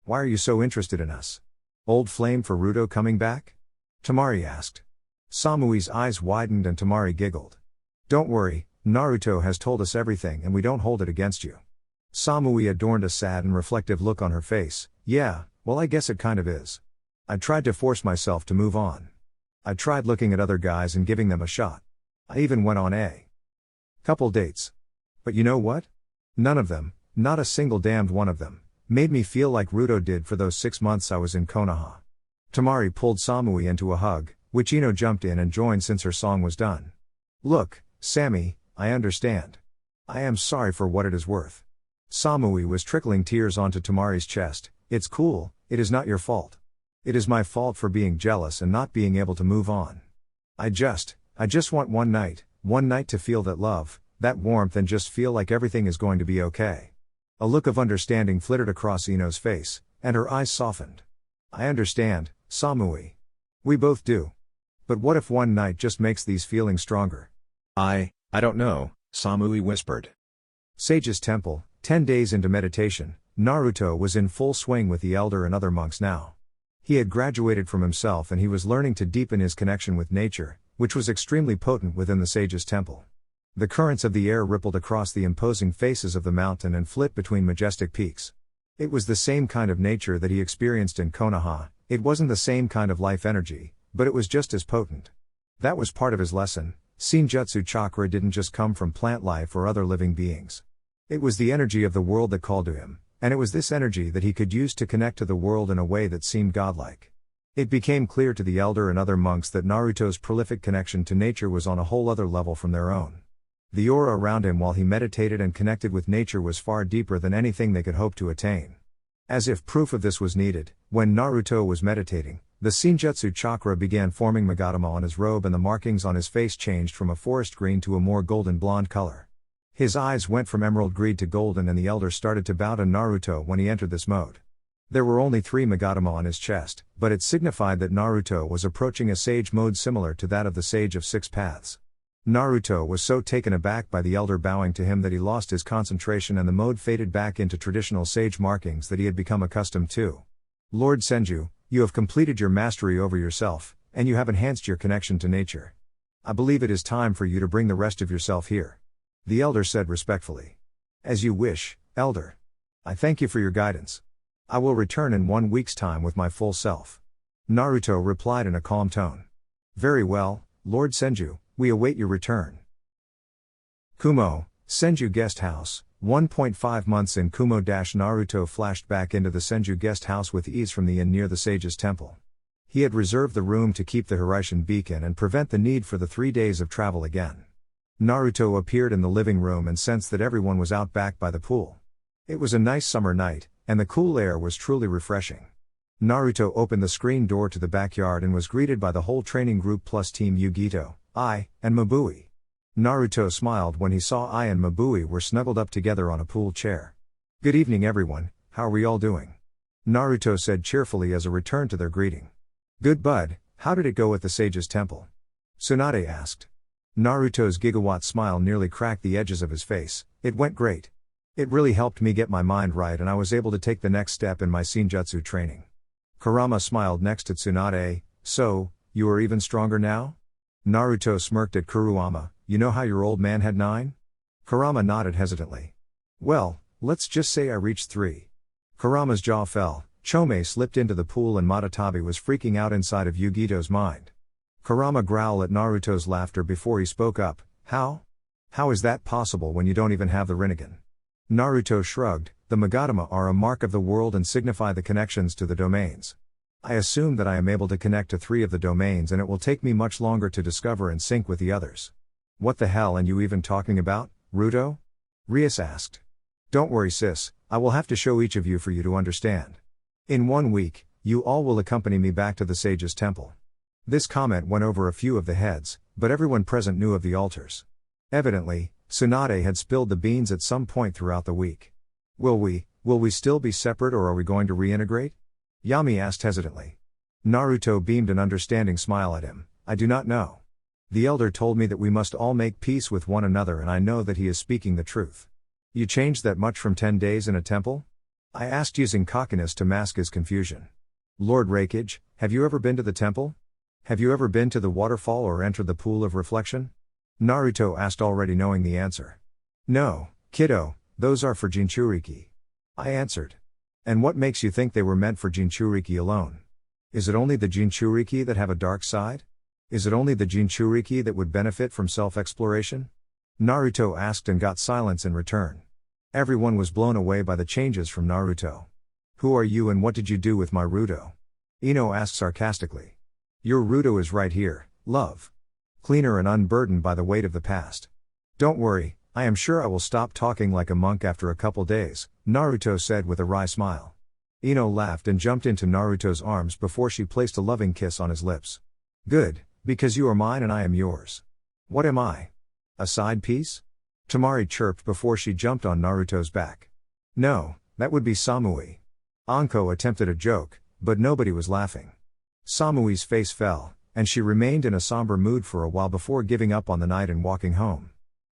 Why are you so interested in us? Old flame for Ruto coming back?" Tamari asked. Samui's eyes widened and Tamari giggled. "Don't worry, Naruto has told us everything and we don't hold it against you." Samui adorned a sad and reflective look on her face. "Yeah, well I guess it kind of is. I tried to force myself to move on. I tried looking at other guys and giving them a shot. I even went on a couple dates. But you know what? None of them, not a single damned one of them, made me feel like Ruto did for those 6 months I was in Konoha." Tamari pulled Samui into a hug, which Ino jumped in and joined since her song was done. "Look, Sammy, I understand. I am sorry for what it is worth." Samui was trickling tears onto Tamari's chest. "It's cool, it is not your fault. It is my fault for being jealous and not being able to move on. I just want one night to feel that love, that warmth and just feel like everything is going to be okay." A look of understanding flitted across Ino's face, and her eyes softened. "I understand, Samui. We both do. But what if one night just makes these feelings stronger?" I don't know," Samui whispered. Sage's Temple. 10 days into meditation, Naruto was in full swing with the elder and other monks now. He had graduated from himself and he was learning to deepen his connection with nature, which was extremely potent within the Sage's Temple. The currents of the air rippled across the imposing faces of the mountain and flit between majestic peaks. It was the same kind of nature that he experienced in Konoha. It wasn't the same kind of life energy, but it was just as potent. That was part of his lesson. Shinjutsu chakra didn't just come from plant life or other living beings. It was the energy of the world that called to him, and it was this energy that he could use to connect to the world in a way that seemed godlike. It became clear to the elder and other monks that Naruto's prolific connection to nature was on a whole other level from their own. The aura around him while he meditated and connected with nature was far deeper than anything they could hope to attain. As if proof of this was needed, when Naruto was meditating, the Shinjutsu chakra began forming Magatama on his robe and the markings on his face changed from a forest green to a more golden blonde color. His eyes went from emerald green to golden and the elder started to bow to Naruto when he entered this mode. There were only 3 Magatama on his chest, but it signified that Naruto was approaching a sage mode similar to that of the Sage of 6 Paths. Naruto was so taken aback by the elder bowing to him that he lost his concentration and the mode faded back into traditional sage markings that he had become accustomed to. "Lord Senju, you have completed your mastery over yourself, and you have enhanced your connection to nature. I believe it is time for you to bring the rest of yourself here," the elder said respectfully. "As you wish, elder. I thank you for your guidance. I will return in 1 week's time with my full self," Naruto replied in a calm tone. "Very well, Lord Senju, we await your return." Kumo, Senju Guest House. 1.5 months in Kumo. Naruto flashed back into the Senju Guest House with ease from the inn near the Sage's Temple. He had reserved the room to keep the Hiraishin beacon and prevent the need for the 3 days of travel again. Naruto appeared in the living room and sensed that everyone was out back by the pool. It was a nice summer night, and the cool air was truly refreshing. Naruto opened the screen door to the backyard and was greeted by the whole training group plus Team Yugito, Ai, and Mabui. Naruto smiled when he saw Ai and Mabui were snuggled up together on a pool chair. "Good evening everyone, how are we all doing?" Naruto said cheerfully as a return to their greeting. "Good bud, how did it go at the sage's temple?" Tsunade asked. Naruto's gigawatt smile nearly cracked the edges of his face. "It went great. It really helped me get my mind right and I was able to take the next step in my Senjutsu training." Kurama smiled next to Tsunade. "So, you are even stronger now?" Naruto smirked at Kurama. "You know how your old man had 9? Kurama nodded hesitantly. "Well, let's just say I reached 3. Kurama's jaw fell. Chome slipped into the pool and Matatabi was freaking out inside of Yugito's mind. Kurama growled at Naruto's laughter before he spoke up. How? How is that possible when you don't even have the Rinnegan?" Naruto shrugged. "The Magatama are a mark of the world and signify the connections to the domains. I assume that I am able to connect to 3 of the domains and it will take me much longer to discover and sync with the others." "What the hell are you even talking about, Ruto?" Rias asked. "Don't worry sis, I will have to show each of you for you to understand. In 1 week, you all will accompany me back to the sage's temple." This comment went over a few of the heads, but everyone present knew of the altars. Evidently, Tsunade had spilled the beans at some point throughout the week. Will we still be separate or are we going to reintegrate?" Yami asked hesitantly. Naruto beamed an understanding smile at him. "I do not know. The elder told me that we must all make peace with one another and I know that he is speaking the truth." "You changed that much from 10 days in a temple?" I asked using cockiness to mask his confusion. "Lord Raikage, have you ever been to the temple? Have you ever been to the waterfall or entered the pool of reflection?" Naruto asked already knowing the answer. "No, kiddo, those are for Jinchuriki." I answered. "And what makes you think they were meant for Jinchuriki alone? Is it only the Jinchuriki that have a dark side? Is it only the Jinchuriki that would benefit from self-exploration?" Naruto asked and got silence in return. Everyone was blown away by the changes from Naruto. "Who are you and what did you do with my Ruto?" Ino asked sarcastically. "Your Ruto is right here, love. Cleaner and unburdened by the weight of the past. Don't worry, I am sure I will stop talking like a monk after a couple days," Naruto said with a wry smile. Ino laughed and jumped into Naruto's arms before she placed a loving kiss on his lips. "Good, because you are mine and I am yours." "What am I? A side piece?" Tamari chirped before she jumped on Naruto's back. "No, that would be Samui." Anko attempted a joke, but nobody was laughing. Samui's face fell, and she remained in a somber mood for a while before giving up on the night and walking home.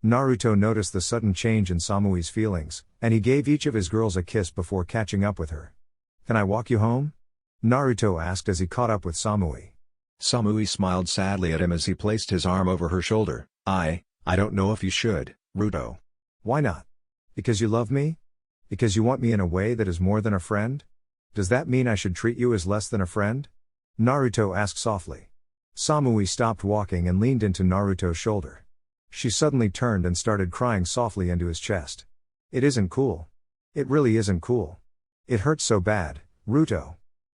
Naruto noticed the sudden change in Samui's feelings, and he gave each of his girls a kiss before catching up with her. "Can I walk you home?" Naruto asked as he caught up with Samui. Samui smiled sadly at him as he placed his arm over her shoulder. I don't know if you should, Ruto." "Why not? Because you love me? Because you want me in a way that is more than a friend? Does that mean I should treat you as less than a friend?" Naruto asked softly. Samui stopped walking and leaned into Naruto's shoulder. She suddenly turned and started crying softly into his chest. "It isn't cool. It really isn't cool. It hurts so bad, Ruto.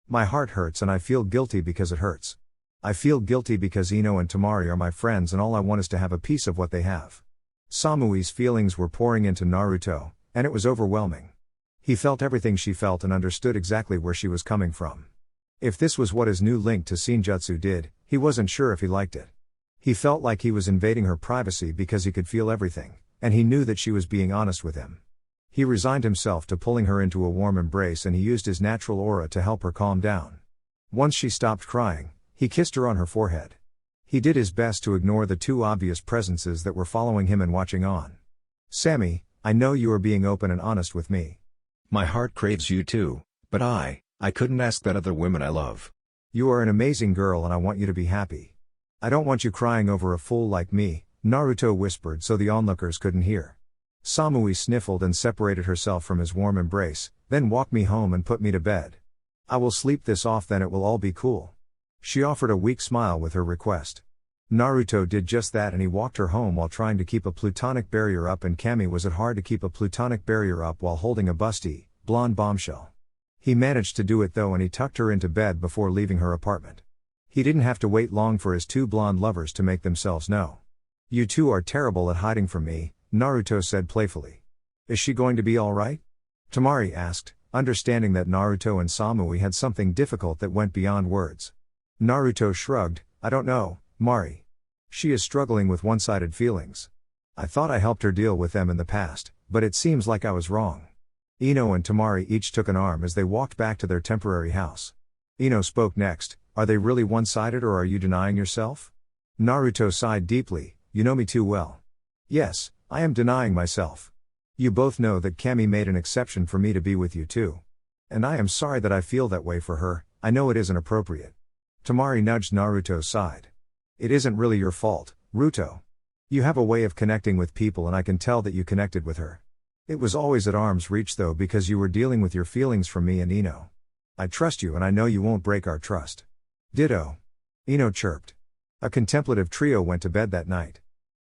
My heart hurts and I feel guilty because it hurts. I feel guilty because Ino and Tamari are my friends and all I want is to have a piece of what they have." Samui's feelings were pouring into Naruto, and it was overwhelming. He felt everything she felt and understood exactly where she was coming from. If this was what his new link to Senjutsu did, he wasn't sure if he liked it. He felt like he was invading her privacy because he could feel everything, and he knew that she was being honest with him. He resigned himself to pulling her into a warm embrace and he used his natural aura to help her calm down. Once she stopped crying, he kissed her on her forehead. He did his best to ignore the 2 obvious presences that were following him and watching on. "Sammy, I know you are being open and honest with me. My heart craves you too, but I couldn't ask that of the women I love. You are an amazing girl and I want you to be happy. I don't want you crying over a fool like me," Naruto whispered so the onlookers couldn't hear. Samui sniffled and separated herself from his warm embrace, "Then walk me home and put me to bed. I will sleep this off then it will all be cool." She offered a weak smile with her request. Naruto did just that and he walked her home while trying to keep a plutonic barrier up, and Kami was it hard to keep a plutonic barrier up while holding a busty, blonde bombshell. He managed to do it though and he tucked her into bed before leaving her apartment. He didn't have to wait long for his 2 blonde lovers to make themselves known. "You 2 are terrible at hiding from me," Naruto said playfully. "Is she going to be alright?" Tamari asked, understanding that Naruto and Samui had something difficult that went beyond words. Naruto shrugged, I don't know, Mari. She is struggling with one-sided feelings. I thought I helped her deal with them in the past, but it seems like I was wrong. Ino and Tamari each took an arm as they walked back to their temporary house. Ino spoke next, are they really one-sided or are you denying yourself? Naruto sighed deeply, you know me too well. Yes, I am denying myself. You both know that Kami made an exception for me to be with you too. And I am sorry that I feel that way for her, I know it isn't appropriate. Tamari nudged Naruto's side. It isn't really your fault, Ruto. You have a way of connecting with people and I can tell that you connected with her. It was always at arm's reach though because you were dealing with your feelings from me and Ino. I trust you and I know you won't break our trust. Ditto. Ino chirped. A contemplative trio went to bed that night.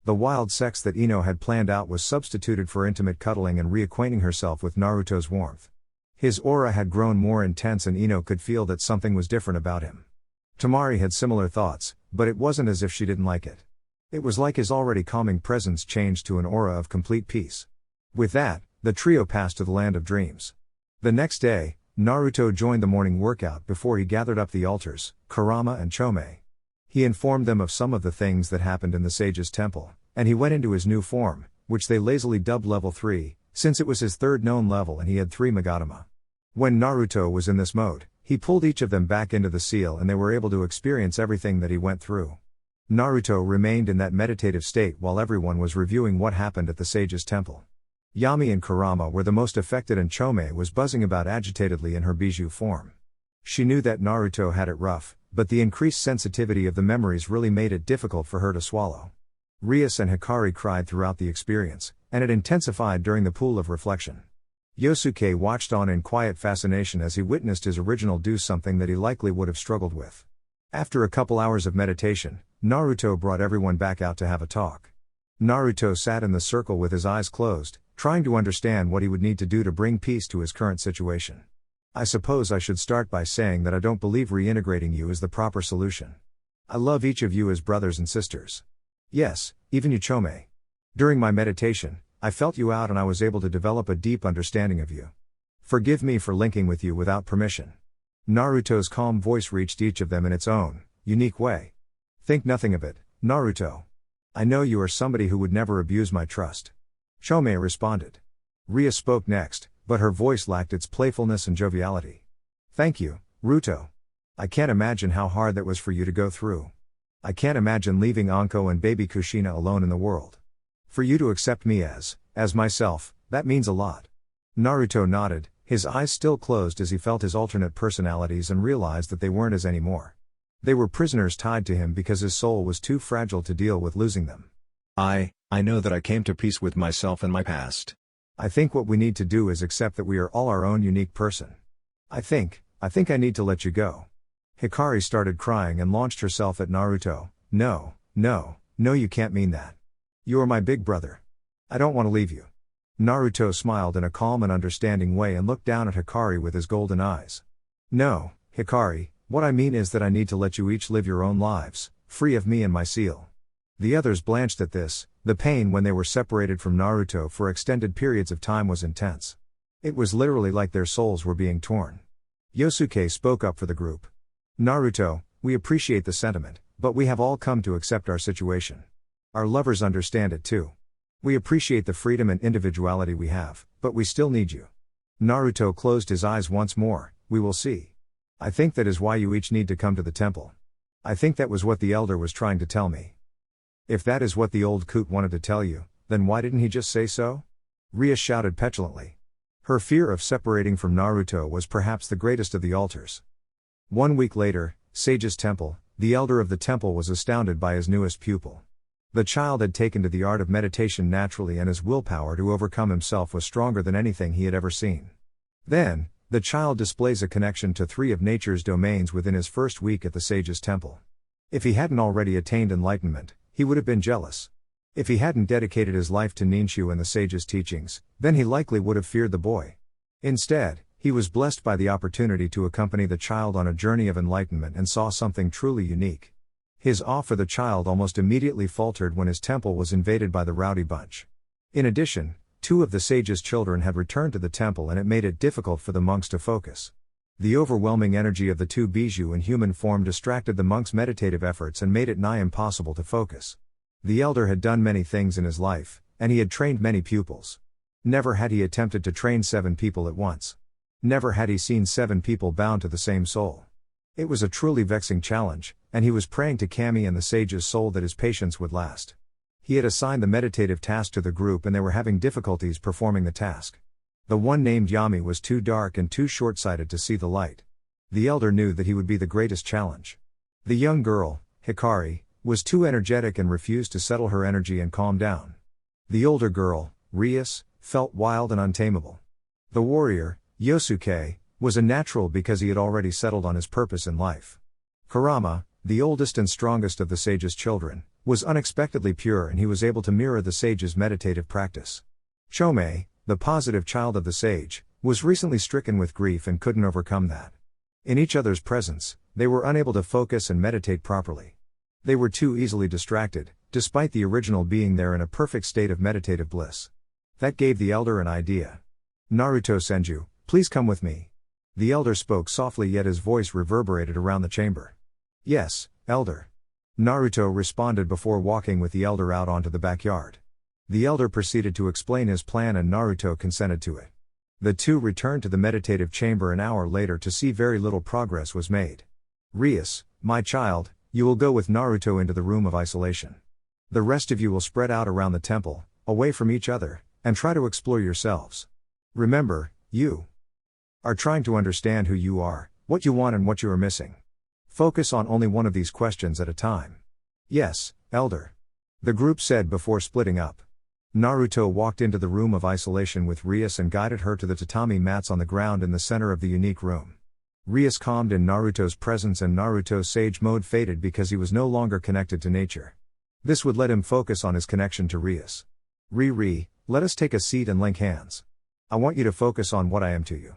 The wild sex that Ino had planned out was substituted for intimate cuddling and reacquainting herself with Naruto's warmth. His aura had grown more intense and Ino could feel that something was different about him. Tamari had similar thoughts, but it wasn't as if she didn't like it. It was like his already calming presence changed to an aura of complete peace. With that, the trio passed to the land of dreams. The next day, Naruto joined the morning workout before he gathered up the altars, Kurama and Chome. He informed them of some of the things that happened in the sage's temple, and he went into his new form, which they lazily dubbed level 3, since it was his third known level and he had 3 Magatama. When Naruto was in this mode, he pulled each of them back into the seal and they were able to experience everything that he went through. Naruto remained in that meditative state while everyone was reviewing what happened at the sage's temple. Yami and Kurama were the most affected and Chome was buzzing about agitatedly in her bijou form. She knew that Naruto had it rough, but the increased sensitivity of the memories really made it difficult for her to swallow. Rias and Hikari cried throughout the experience, and it intensified during the pool of reflection. Yosuke watched on in quiet fascination as he witnessed his original do something that he likely would have struggled with. After a couple hours of meditation, Naruto brought everyone back out to have a talk. Naruto sat in the circle with his eyes closed, trying to understand what he would need to do to bring peace to his current situation. I suppose I should start by saying that I don't believe reintegrating you is the proper solution. I love each of you as brothers and sisters. Yes, even you Chome. During my meditation, I felt you out and I was able to develop a deep understanding of you. Forgive me for linking with you without permission. Naruto's calm voice reached each of them in its own, unique way. Think nothing of it, Naruto. I know you are somebody who would never abuse my trust. Chome responded. Ria spoke next, but her voice lacked its playfulness and joviality. Thank you, Ruto. I can't imagine how hard that was for you to go through. I can't imagine leaving Anko and baby Kushina alone in the world. For you to accept me as myself, that means a lot. Naruto nodded, his eyes still closed as he felt his alternate personalities and realized that they weren't his anymore. They were prisoners tied to him because his soul was too fragile to deal with losing them. I know that I came to peace with myself and my past. I think what we need to do is accept that we are all our own unique person. I think I need to let you go. Hikari started crying and launched herself at Naruto. No, you can't mean that. You are my big brother. I don't want to leave you. Naruto smiled in a calm and understanding way and looked down at Hikari with his golden eyes. No, Hikari, what I mean is that I need to let you each live your own lives, free of me and my seal. The others blanched at this. The pain when they were separated from Naruto for extended periods of time was intense. It was literally like their souls were being torn. Yosuke spoke up for the group. Naruto, we appreciate the sentiment, but we have all come to accept our situation. Our lovers understand it too. We appreciate the freedom and individuality we have, but we still need you. Naruto closed his eyes once more. We will see. I think that is why you each need to come to the temple. I think that was what the elder was trying to tell me. If that is what the old coot wanted to tell you, then why didn't he just say so? Ria shouted petulantly. Her fear of separating from Naruto was perhaps the greatest of the altars. 1 week later, Sage's temple, the elder of the temple was astounded by his newest pupil. The child had taken to the art of meditation naturally and his willpower to overcome himself was stronger than anything he had ever seen. Then, the child displays a connection to 3 of nature's domains within his first week at the Sage's temple. If he hadn't already attained enlightenment, he would have been jealous. If he hadn't dedicated his life to Ninshu and the sage's teachings, then he likely would have feared the boy. Instead, he was blessed by the opportunity to accompany the child on a journey of enlightenment and saw something truly unique. His awe for the child almost immediately faltered when his temple was invaded by the rowdy bunch. In addition, Two of the sage's children had returned to the temple and it made it difficult for the monks to focus. The overwhelming energy of the two bijou in human form distracted the monks' meditative efforts and made it nigh impossible to focus. The elder had done many things in his life, and he had trained many pupils. Never had he attempted to train 7 people at once. Never had he seen 7 people bound to the same soul. It was a truly vexing challenge, and he was praying to Kami and the sage's soul that his patience would last. He had assigned the meditative task to the group and they were having difficulties performing the task. The one named Yami was too dark and too short-sighted to see the light. The elder knew that he would be the greatest challenge. The young girl, Hikari, was too energetic and refused to settle her energy and calm down. The older girl, Rias, felt wild and untamable. The warrior, Yosuke, was a natural because he had already settled on his purpose in life. Kurama, the oldest and strongest of the sage's children, was unexpectedly pure and he was able to mirror the sage's meditative practice. Chome, the positive child of the sage, was recently stricken with grief and couldn't overcome that. In each other's presence, they were unable to focus and meditate properly. They were too easily distracted, despite the original being there in a perfect state of meditative bliss. That gave the elder an idea. Naruto Senju, please come with me. The elder spoke softly yet his voice reverberated around the chamber. Yes, elder. Naruto responded before walking with the elder out onto the backyard. The elder proceeded to explain his plan and Naruto consented to it. The two returned to the meditative chamber an hour later to see very little progress was made. Rias, my child, you will go with Naruto into the room of isolation. The rest of you will spread out around the temple, away from each other, and try to explore yourselves. Remember, you are trying to understand who you are, what you want and what you are missing. Focus on only one of these questions at a time. Yes, elder. The group said before splitting up. Naruto walked into the room of isolation with Rias and guided her to the tatami mats on the ground in the center of the unique room. Rias calmed in Naruto's presence and Naruto's sage mode faded because he was no longer connected to nature. This would let him focus on his connection to Rias. Ri, let us take a seat and link hands. I want you to focus on what I am to you.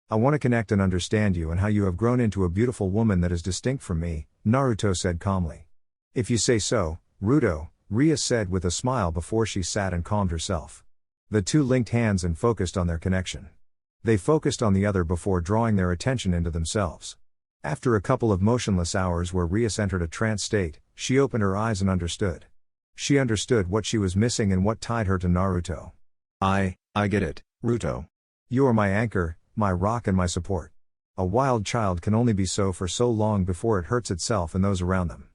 I want to connect and understand you and how you have grown into a beautiful woman that is distinct from me, Naruto said calmly. If you say so, Ruto, Rias said with a smile before she sat and calmed herself. The two linked hands and focused on their connection. They focused on the other before drawing their attention into themselves. After a couple of motionless hours where Rias entered a trance state, she opened her eyes and understood. She understood what she was missing and what tied her to Naruto. I get it, Ruto. You are my anchor, my rock and my support. A wild child can only be so for so long before it hurts itself and those around them.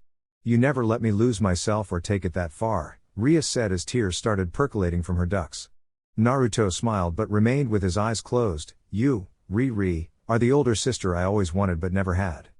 You never let me lose myself or take it that far, Rias said as tears started percolating from her ducts. Naruto smiled but remained with his eyes closed. You, Ri, are the older sister I always wanted but never had.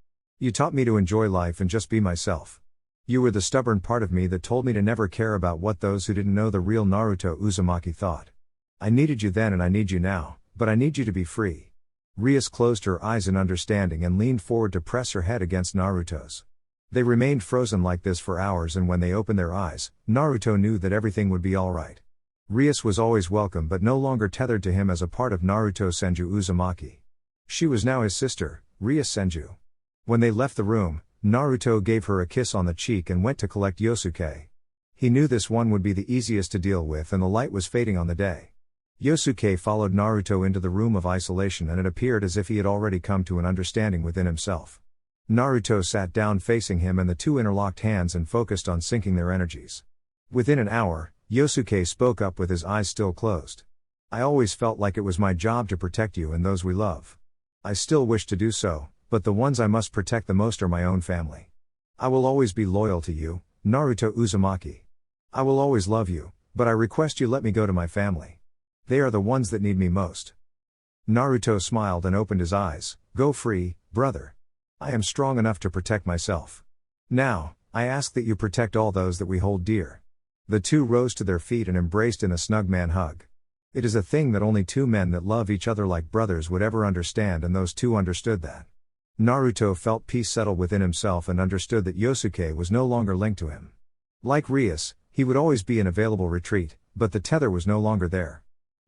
You taught me to enjoy life and just be myself. You were the stubborn part of me that told me to never care about what those who didn't know the real Naruto Uzumaki thought. I needed you then and I need you now, but I need you to be free. Rias closed her eyes in understanding and leaned forward to press her head against Naruto's. They remained frozen like this for hours and when they opened their eyes, Naruto knew that everything would be alright. Rias was always welcome but no longer tethered to him as a part of Naruto Senju Uzumaki. She was now his sister, Rias Senju. When they left the room, Naruto gave her a kiss on the cheek and went to collect Yosuke. He knew this one would be the easiest to deal with and the light was fading on the day. Yosuke followed Naruto into the room of isolation and it appeared as if he had already come to an understanding within himself. Naruto sat down facing him and the two interlocked hands and focused on syncing their energies. Within an hour, Yosuke spoke up with his eyes still closed. I always felt like it was my job to protect you and those we love. I still wish to do so, but the ones I must protect the most are my own family. I will always be loyal to you, Naruto Uzumaki. I will always love you, but I request you let me go to my family. They are the ones that need me most. Naruto smiled and opened his eyes. Go free, brother. I am strong enough to protect myself. Now, I ask that you protect all those that we hold dear. The two rose to their feet and embraced in a snug man hug. It is a thing that only two men that love each other like brothers would ever understand and those two understood that. Naruto felt peace settle within himself and understood that Yosuke was no longer linked to him. Like Rias, he would always be an available retreat, but the tether was no longer there.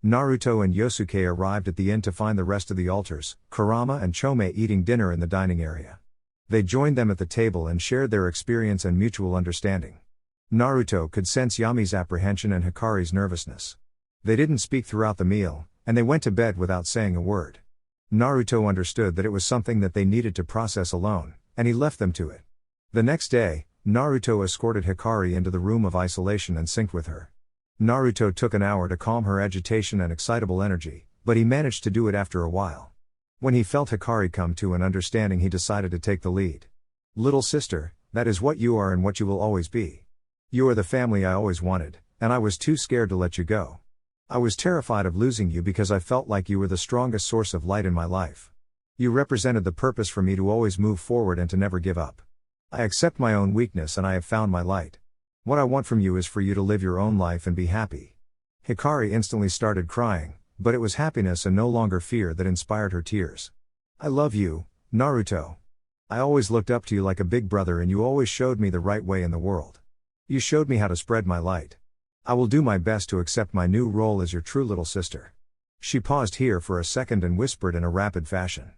Naruto and Yosuke arrived at the inn to find the rest of the altars, Kurama and Chome eating dinner in the dining area. They joined them at the table and shared their experience and mutual understanding. Naruto could sense Yami's apprehension and Hikari's nervousness. They didn't speak throughout the meal, and they went to bed without saying a word. Naruto understood that it was something that they needed to process alone, and he left them to it. The next day, Naruto escorted Hikari into the room of isolation and synced with her. Naruto took an hour to calm her agitation and excitable energy, but he managed to do it after a while. When he felt Hikari come to an understanding, he decided to take the lead. Little sister, that is what you are and what you will always be. You are the family I always wanted, and I was too scared to let you go. I was terrified of losing you because I felt like you were the strongest source of light in my life. You represented the purpose for me to always move forward and to never give up. I accept my own weakness and I have found my light. What I want from you is for you to live your own life and be happy. Hikari instantly started crying, but it was happiness and no longer fear that inspired her tears. I love you, Naruto. I always looked up to you like a big brother and you always showed me the right way in the world. You showed me how to spread my light. I will do my best to accept my new role as your true little sister. She paused here for a second and whispered in a rapid fashion.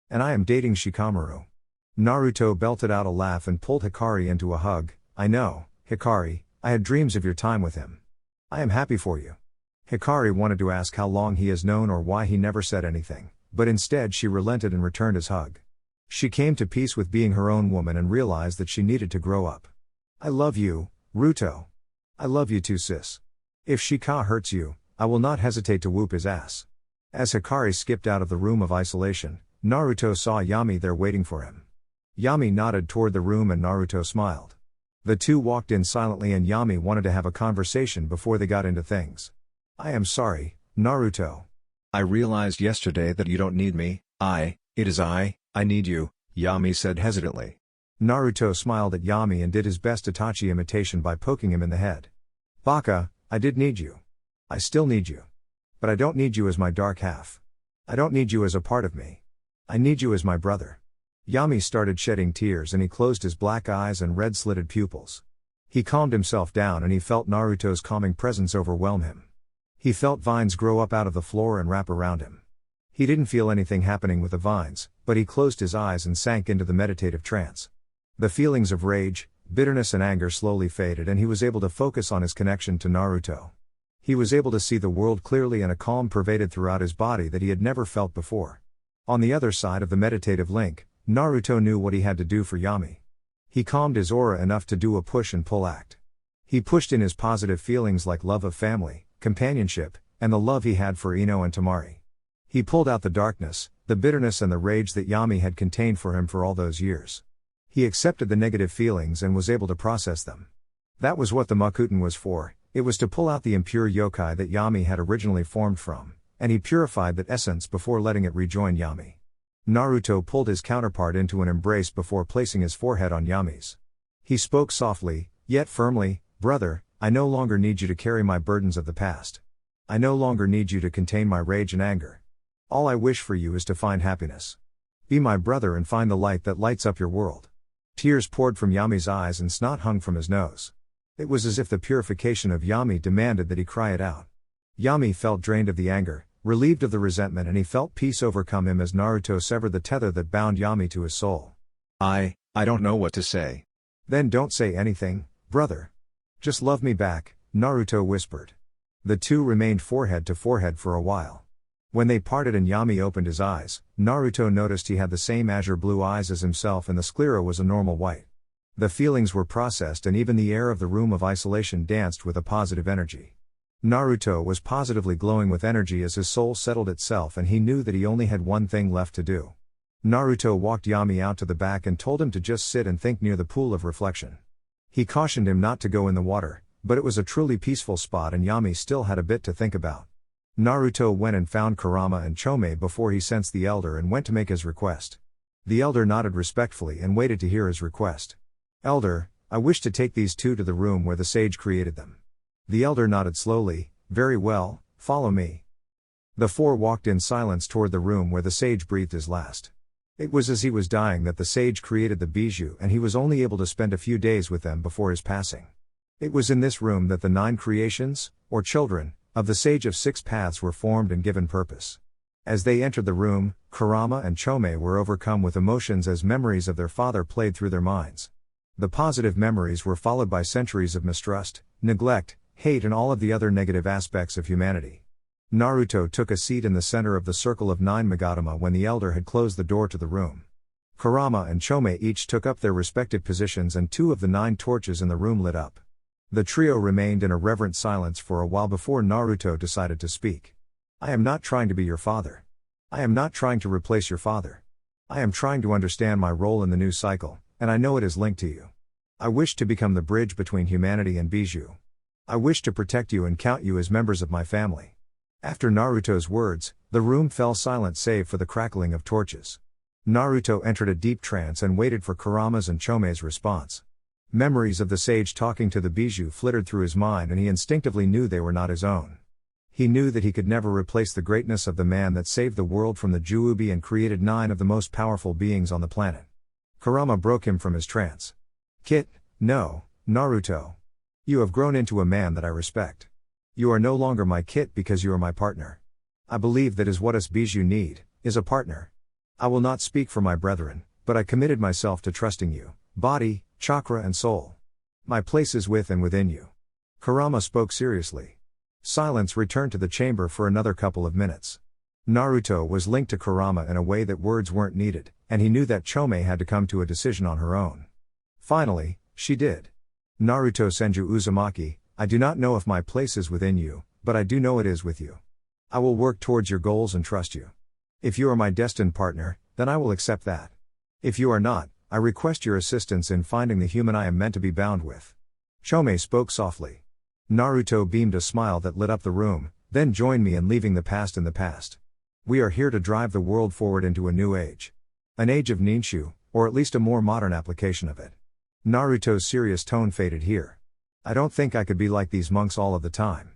And I am dating Shikamaru. Naruto belted out a laugh and pulled Hikari into a hug. I know, Hikari, I had dreams of your time with him. I am happy for you. Hikari wanted to ask how long he has known or why he never said anything, but instead she relented and returned his hug. She came to peace with being her own woman and realized that she needed to grow up. I love you, Ruto. I love you too, sis. If Shika hurts you, I will not hesitate to whoop his ass. As Hikari skipped out of the room of isolation, Naruto saw Yami there waiting for him. Yami nodded toward the room and Naruto smiled. The two walked in silently and Yami wanted to have a conversation before they got into things. I am sorry, Naruto. I realized yesterday that you don't need me. I need you, Yami said hesitantly. Naruto smiled at Yami and did his best Itachi imitation by poking him in the head. Baka, I did need you. I still need you. But I don't need you as my dark half. I don't need you as a part of me. I need you as my brother. Yami started shedding tears and he closed his black eyes and red-slitted pupils. He calmed himself down and he felt Naruto's calming presence overwhelm him. He felt vines grow up out of the floor and wrap around him. He didn't feel anything happening with the vines, but he closed his eyes and sank into the meditative trance. The feelings of rage, bitterness and anger slowly faded and he was able to focus on his connection to Naruto. He was able to see the world clearly and a calm pervaded throughout his body that he had never felt before. On the other side of the meditative link, Naruto knew what he had to do for Yami. He calmed his aura enough to do a push and pull act. He pushed in his positive feelings like love of family, companionship, and the love he had for Ino and Tamari. He pulled out the darkness, the bitterness and the rage that Yami had contained for him for all those years. He accepted the negative feelings and was able to process them. That was what the Makuten was for, it was to pull out the impure yokai that Yami had originally formed from, and he purified that essence before letting it rejoin Yami. Naruto pulled his counterpart into an embrace before placing his forehead on Yami's. He spoke softly, yet firmly, brother, I no longer need you to carry my burdens of the past. I no longer need you to contain my rage and anger. All I wish for you is to find happiness. Be my brother and find the light that lights up your world. Tears poured from Yami's eyes and snot hung from his nose. It was as if the purification of Yami demanded that he cry it out. Yami felt drained of the anger, relieved of the resentment, and he felt peace overcome him as Naruto severed the tether that bound Yami to his soul. I don't know what to say. Then don't say anything, brother. Just love me back, Naruto whispered. The two remained forehead to forehead for a while. When they parted and Yami opened his eyes, Naruto noticed he had the same azure blue eyes as himself and the sclera was a normal white. The feelings were processed and even the air of the room of isolation danced with a positive energy. Naruto was positively glowing with energy as his soul settled itself and he knew that he only had one thing left to do. Naruto walked Yami out to the back and told him to just sit and think near the pool of reflection. He cautioned him not to go in the water, but it was a truly peaceful spot and Yami still had a bit to think about. Naruto went and found Kurama and Chome before he sensed the elder and went to make his request. The elder nodded respectfully and waited to hear his request. Elder, I wish to take these two to the room where the sage created them. The elder nodded slowly, very well, follow me. The four walked in silence toward the room where the sage breathed his last. It was as he was dying that the sage created the bijou and he was only able to spend a few days with them before his passing. It was in this room that the 9 creations, or children, of the Sage of 6 Paths were formed and given purpose. As they entered the room, Kurama and Chome were overcome with emotions as memories of their father played through their minds. The positive memories were followed by centuries of mistrust, neglect, hate and all of the other negative aspects of humanity. Naruto took a seat in the center of the circle of 9 Magatama when the elder had closed the door to the room. Kurama and Chome each took up their respective positions and 2 of the 9 torches in the room lit up. The trio remained in a reverent silence for a while before Naruto decided to speak. I am not trying to be your father. I am not trying to replace your father. I am trying to understand my role in the new cycle, and I know it is linked to you. I wish to become the bridge between humanity and Bijou. I wish to protect you and count you as members of my family. After Naruto's words, the room fell silent save for the crackling of torches. Naruto entered a deep trance and waited for Kurama's and Chome's response. Memories of the sage talking to the Bijou flittered through his mind and he instinctively knew they were not his own. He knew that he could never replace the greatness of the man that saved the world from the Juubi and created 9 of the most powerful beings on the planet. Kurama broke him from his trance. Kit, no, Naruto. You have grown into a man that I respect. You are no longer my Kit because you are my partner. I believe that is what us Bijou need, is a partner. I will not speak for my brethren, but I committed myself to trusting you, body, chakra and soul. My place is with and within you. Kurama spoke seriously. Silence returned to the chamber for another couple of minutes. Naruto was linked to Kurama in a way that words weren't needed, and he knew that Chome had to come to a decision on her own. Finally, she did. Naruto Senju Uzumaki, I do not know if my place is within you, but I do know it is with you. I will work towards your goals and trust you. If you are my destined partner, then I will accept that. If you are not, I request your assistance in finding the human I am meant to be bound with. Chome spoke softly. Naruto beamed a smile that lit up the room, then join me in leaving the past in the past. We are here to drive the world forward into a new age. An age of Ninshu, or at least a more modern application of it. Naruto's serious tone faded here. I don't think I could be like these monks all of the time.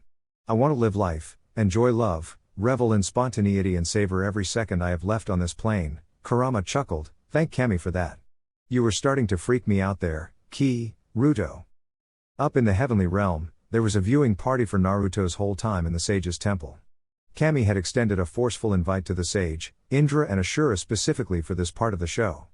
I want to live life, enjoy love, revel in spontaneity and savor every second I have left on this plane. Kurama chuckled, thank Kami for that. You were starting to freak me out there, Ruto. Up in the heavenly realm, there was a viewing party for Naruto's whole time in the sage's temple. Kami had extended a forceful invite to the sage, Indra and Ashura specifically for this part of the show.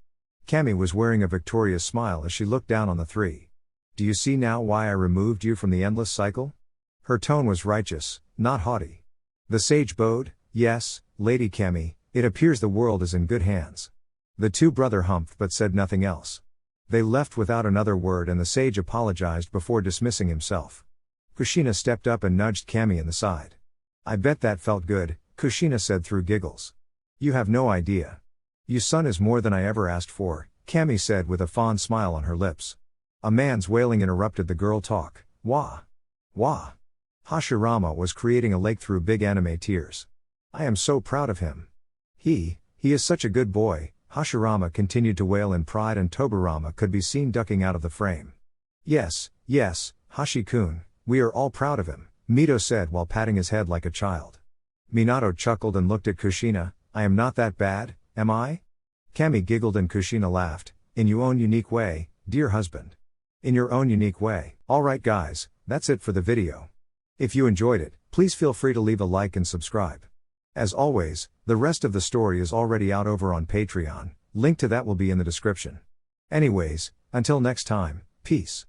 Kami was wearing a victorious smile as she looked down on the 3. Do you see now why I removed you from the endless cycle? Her tone was righteous, not haughty. The sage bowed, yes, Lady Kami, it appears the world is in good hands. The 2 brothers humphed but said nothing else. They left without another word and the sage apologized before dismissing himself. Kushina stepped up and nudged Kami in the side. I bet that felt good, Kushina said through giggles. You have no idea. Your son is more than I ever asked for, Kami said with a fond smile on her lips. A man's wailing interrupted the girl talk. Wah. Wah. Hashirama was creating a lake through big anime tears. I am so proud of him. He is such a good boy, Hashirama continued to wail in pride and Tobirama could be seen ducking out of the frame. Yes, Hashi-kun, we are all proud of him, Mito said while patting his head like a child. Minato chuckled and looked at Kushina, I am not that bad, am I? Kami giggled and Kushina laughed, in your own unique way, dear husband. In your own unique way. Alright guys, that's it for the video. If you enjoyed it, please feel free to leave a like and subscribe. As always, the rest of the story is already out over on Patreon, link to that will be in the description. Anyways, until next time, peace.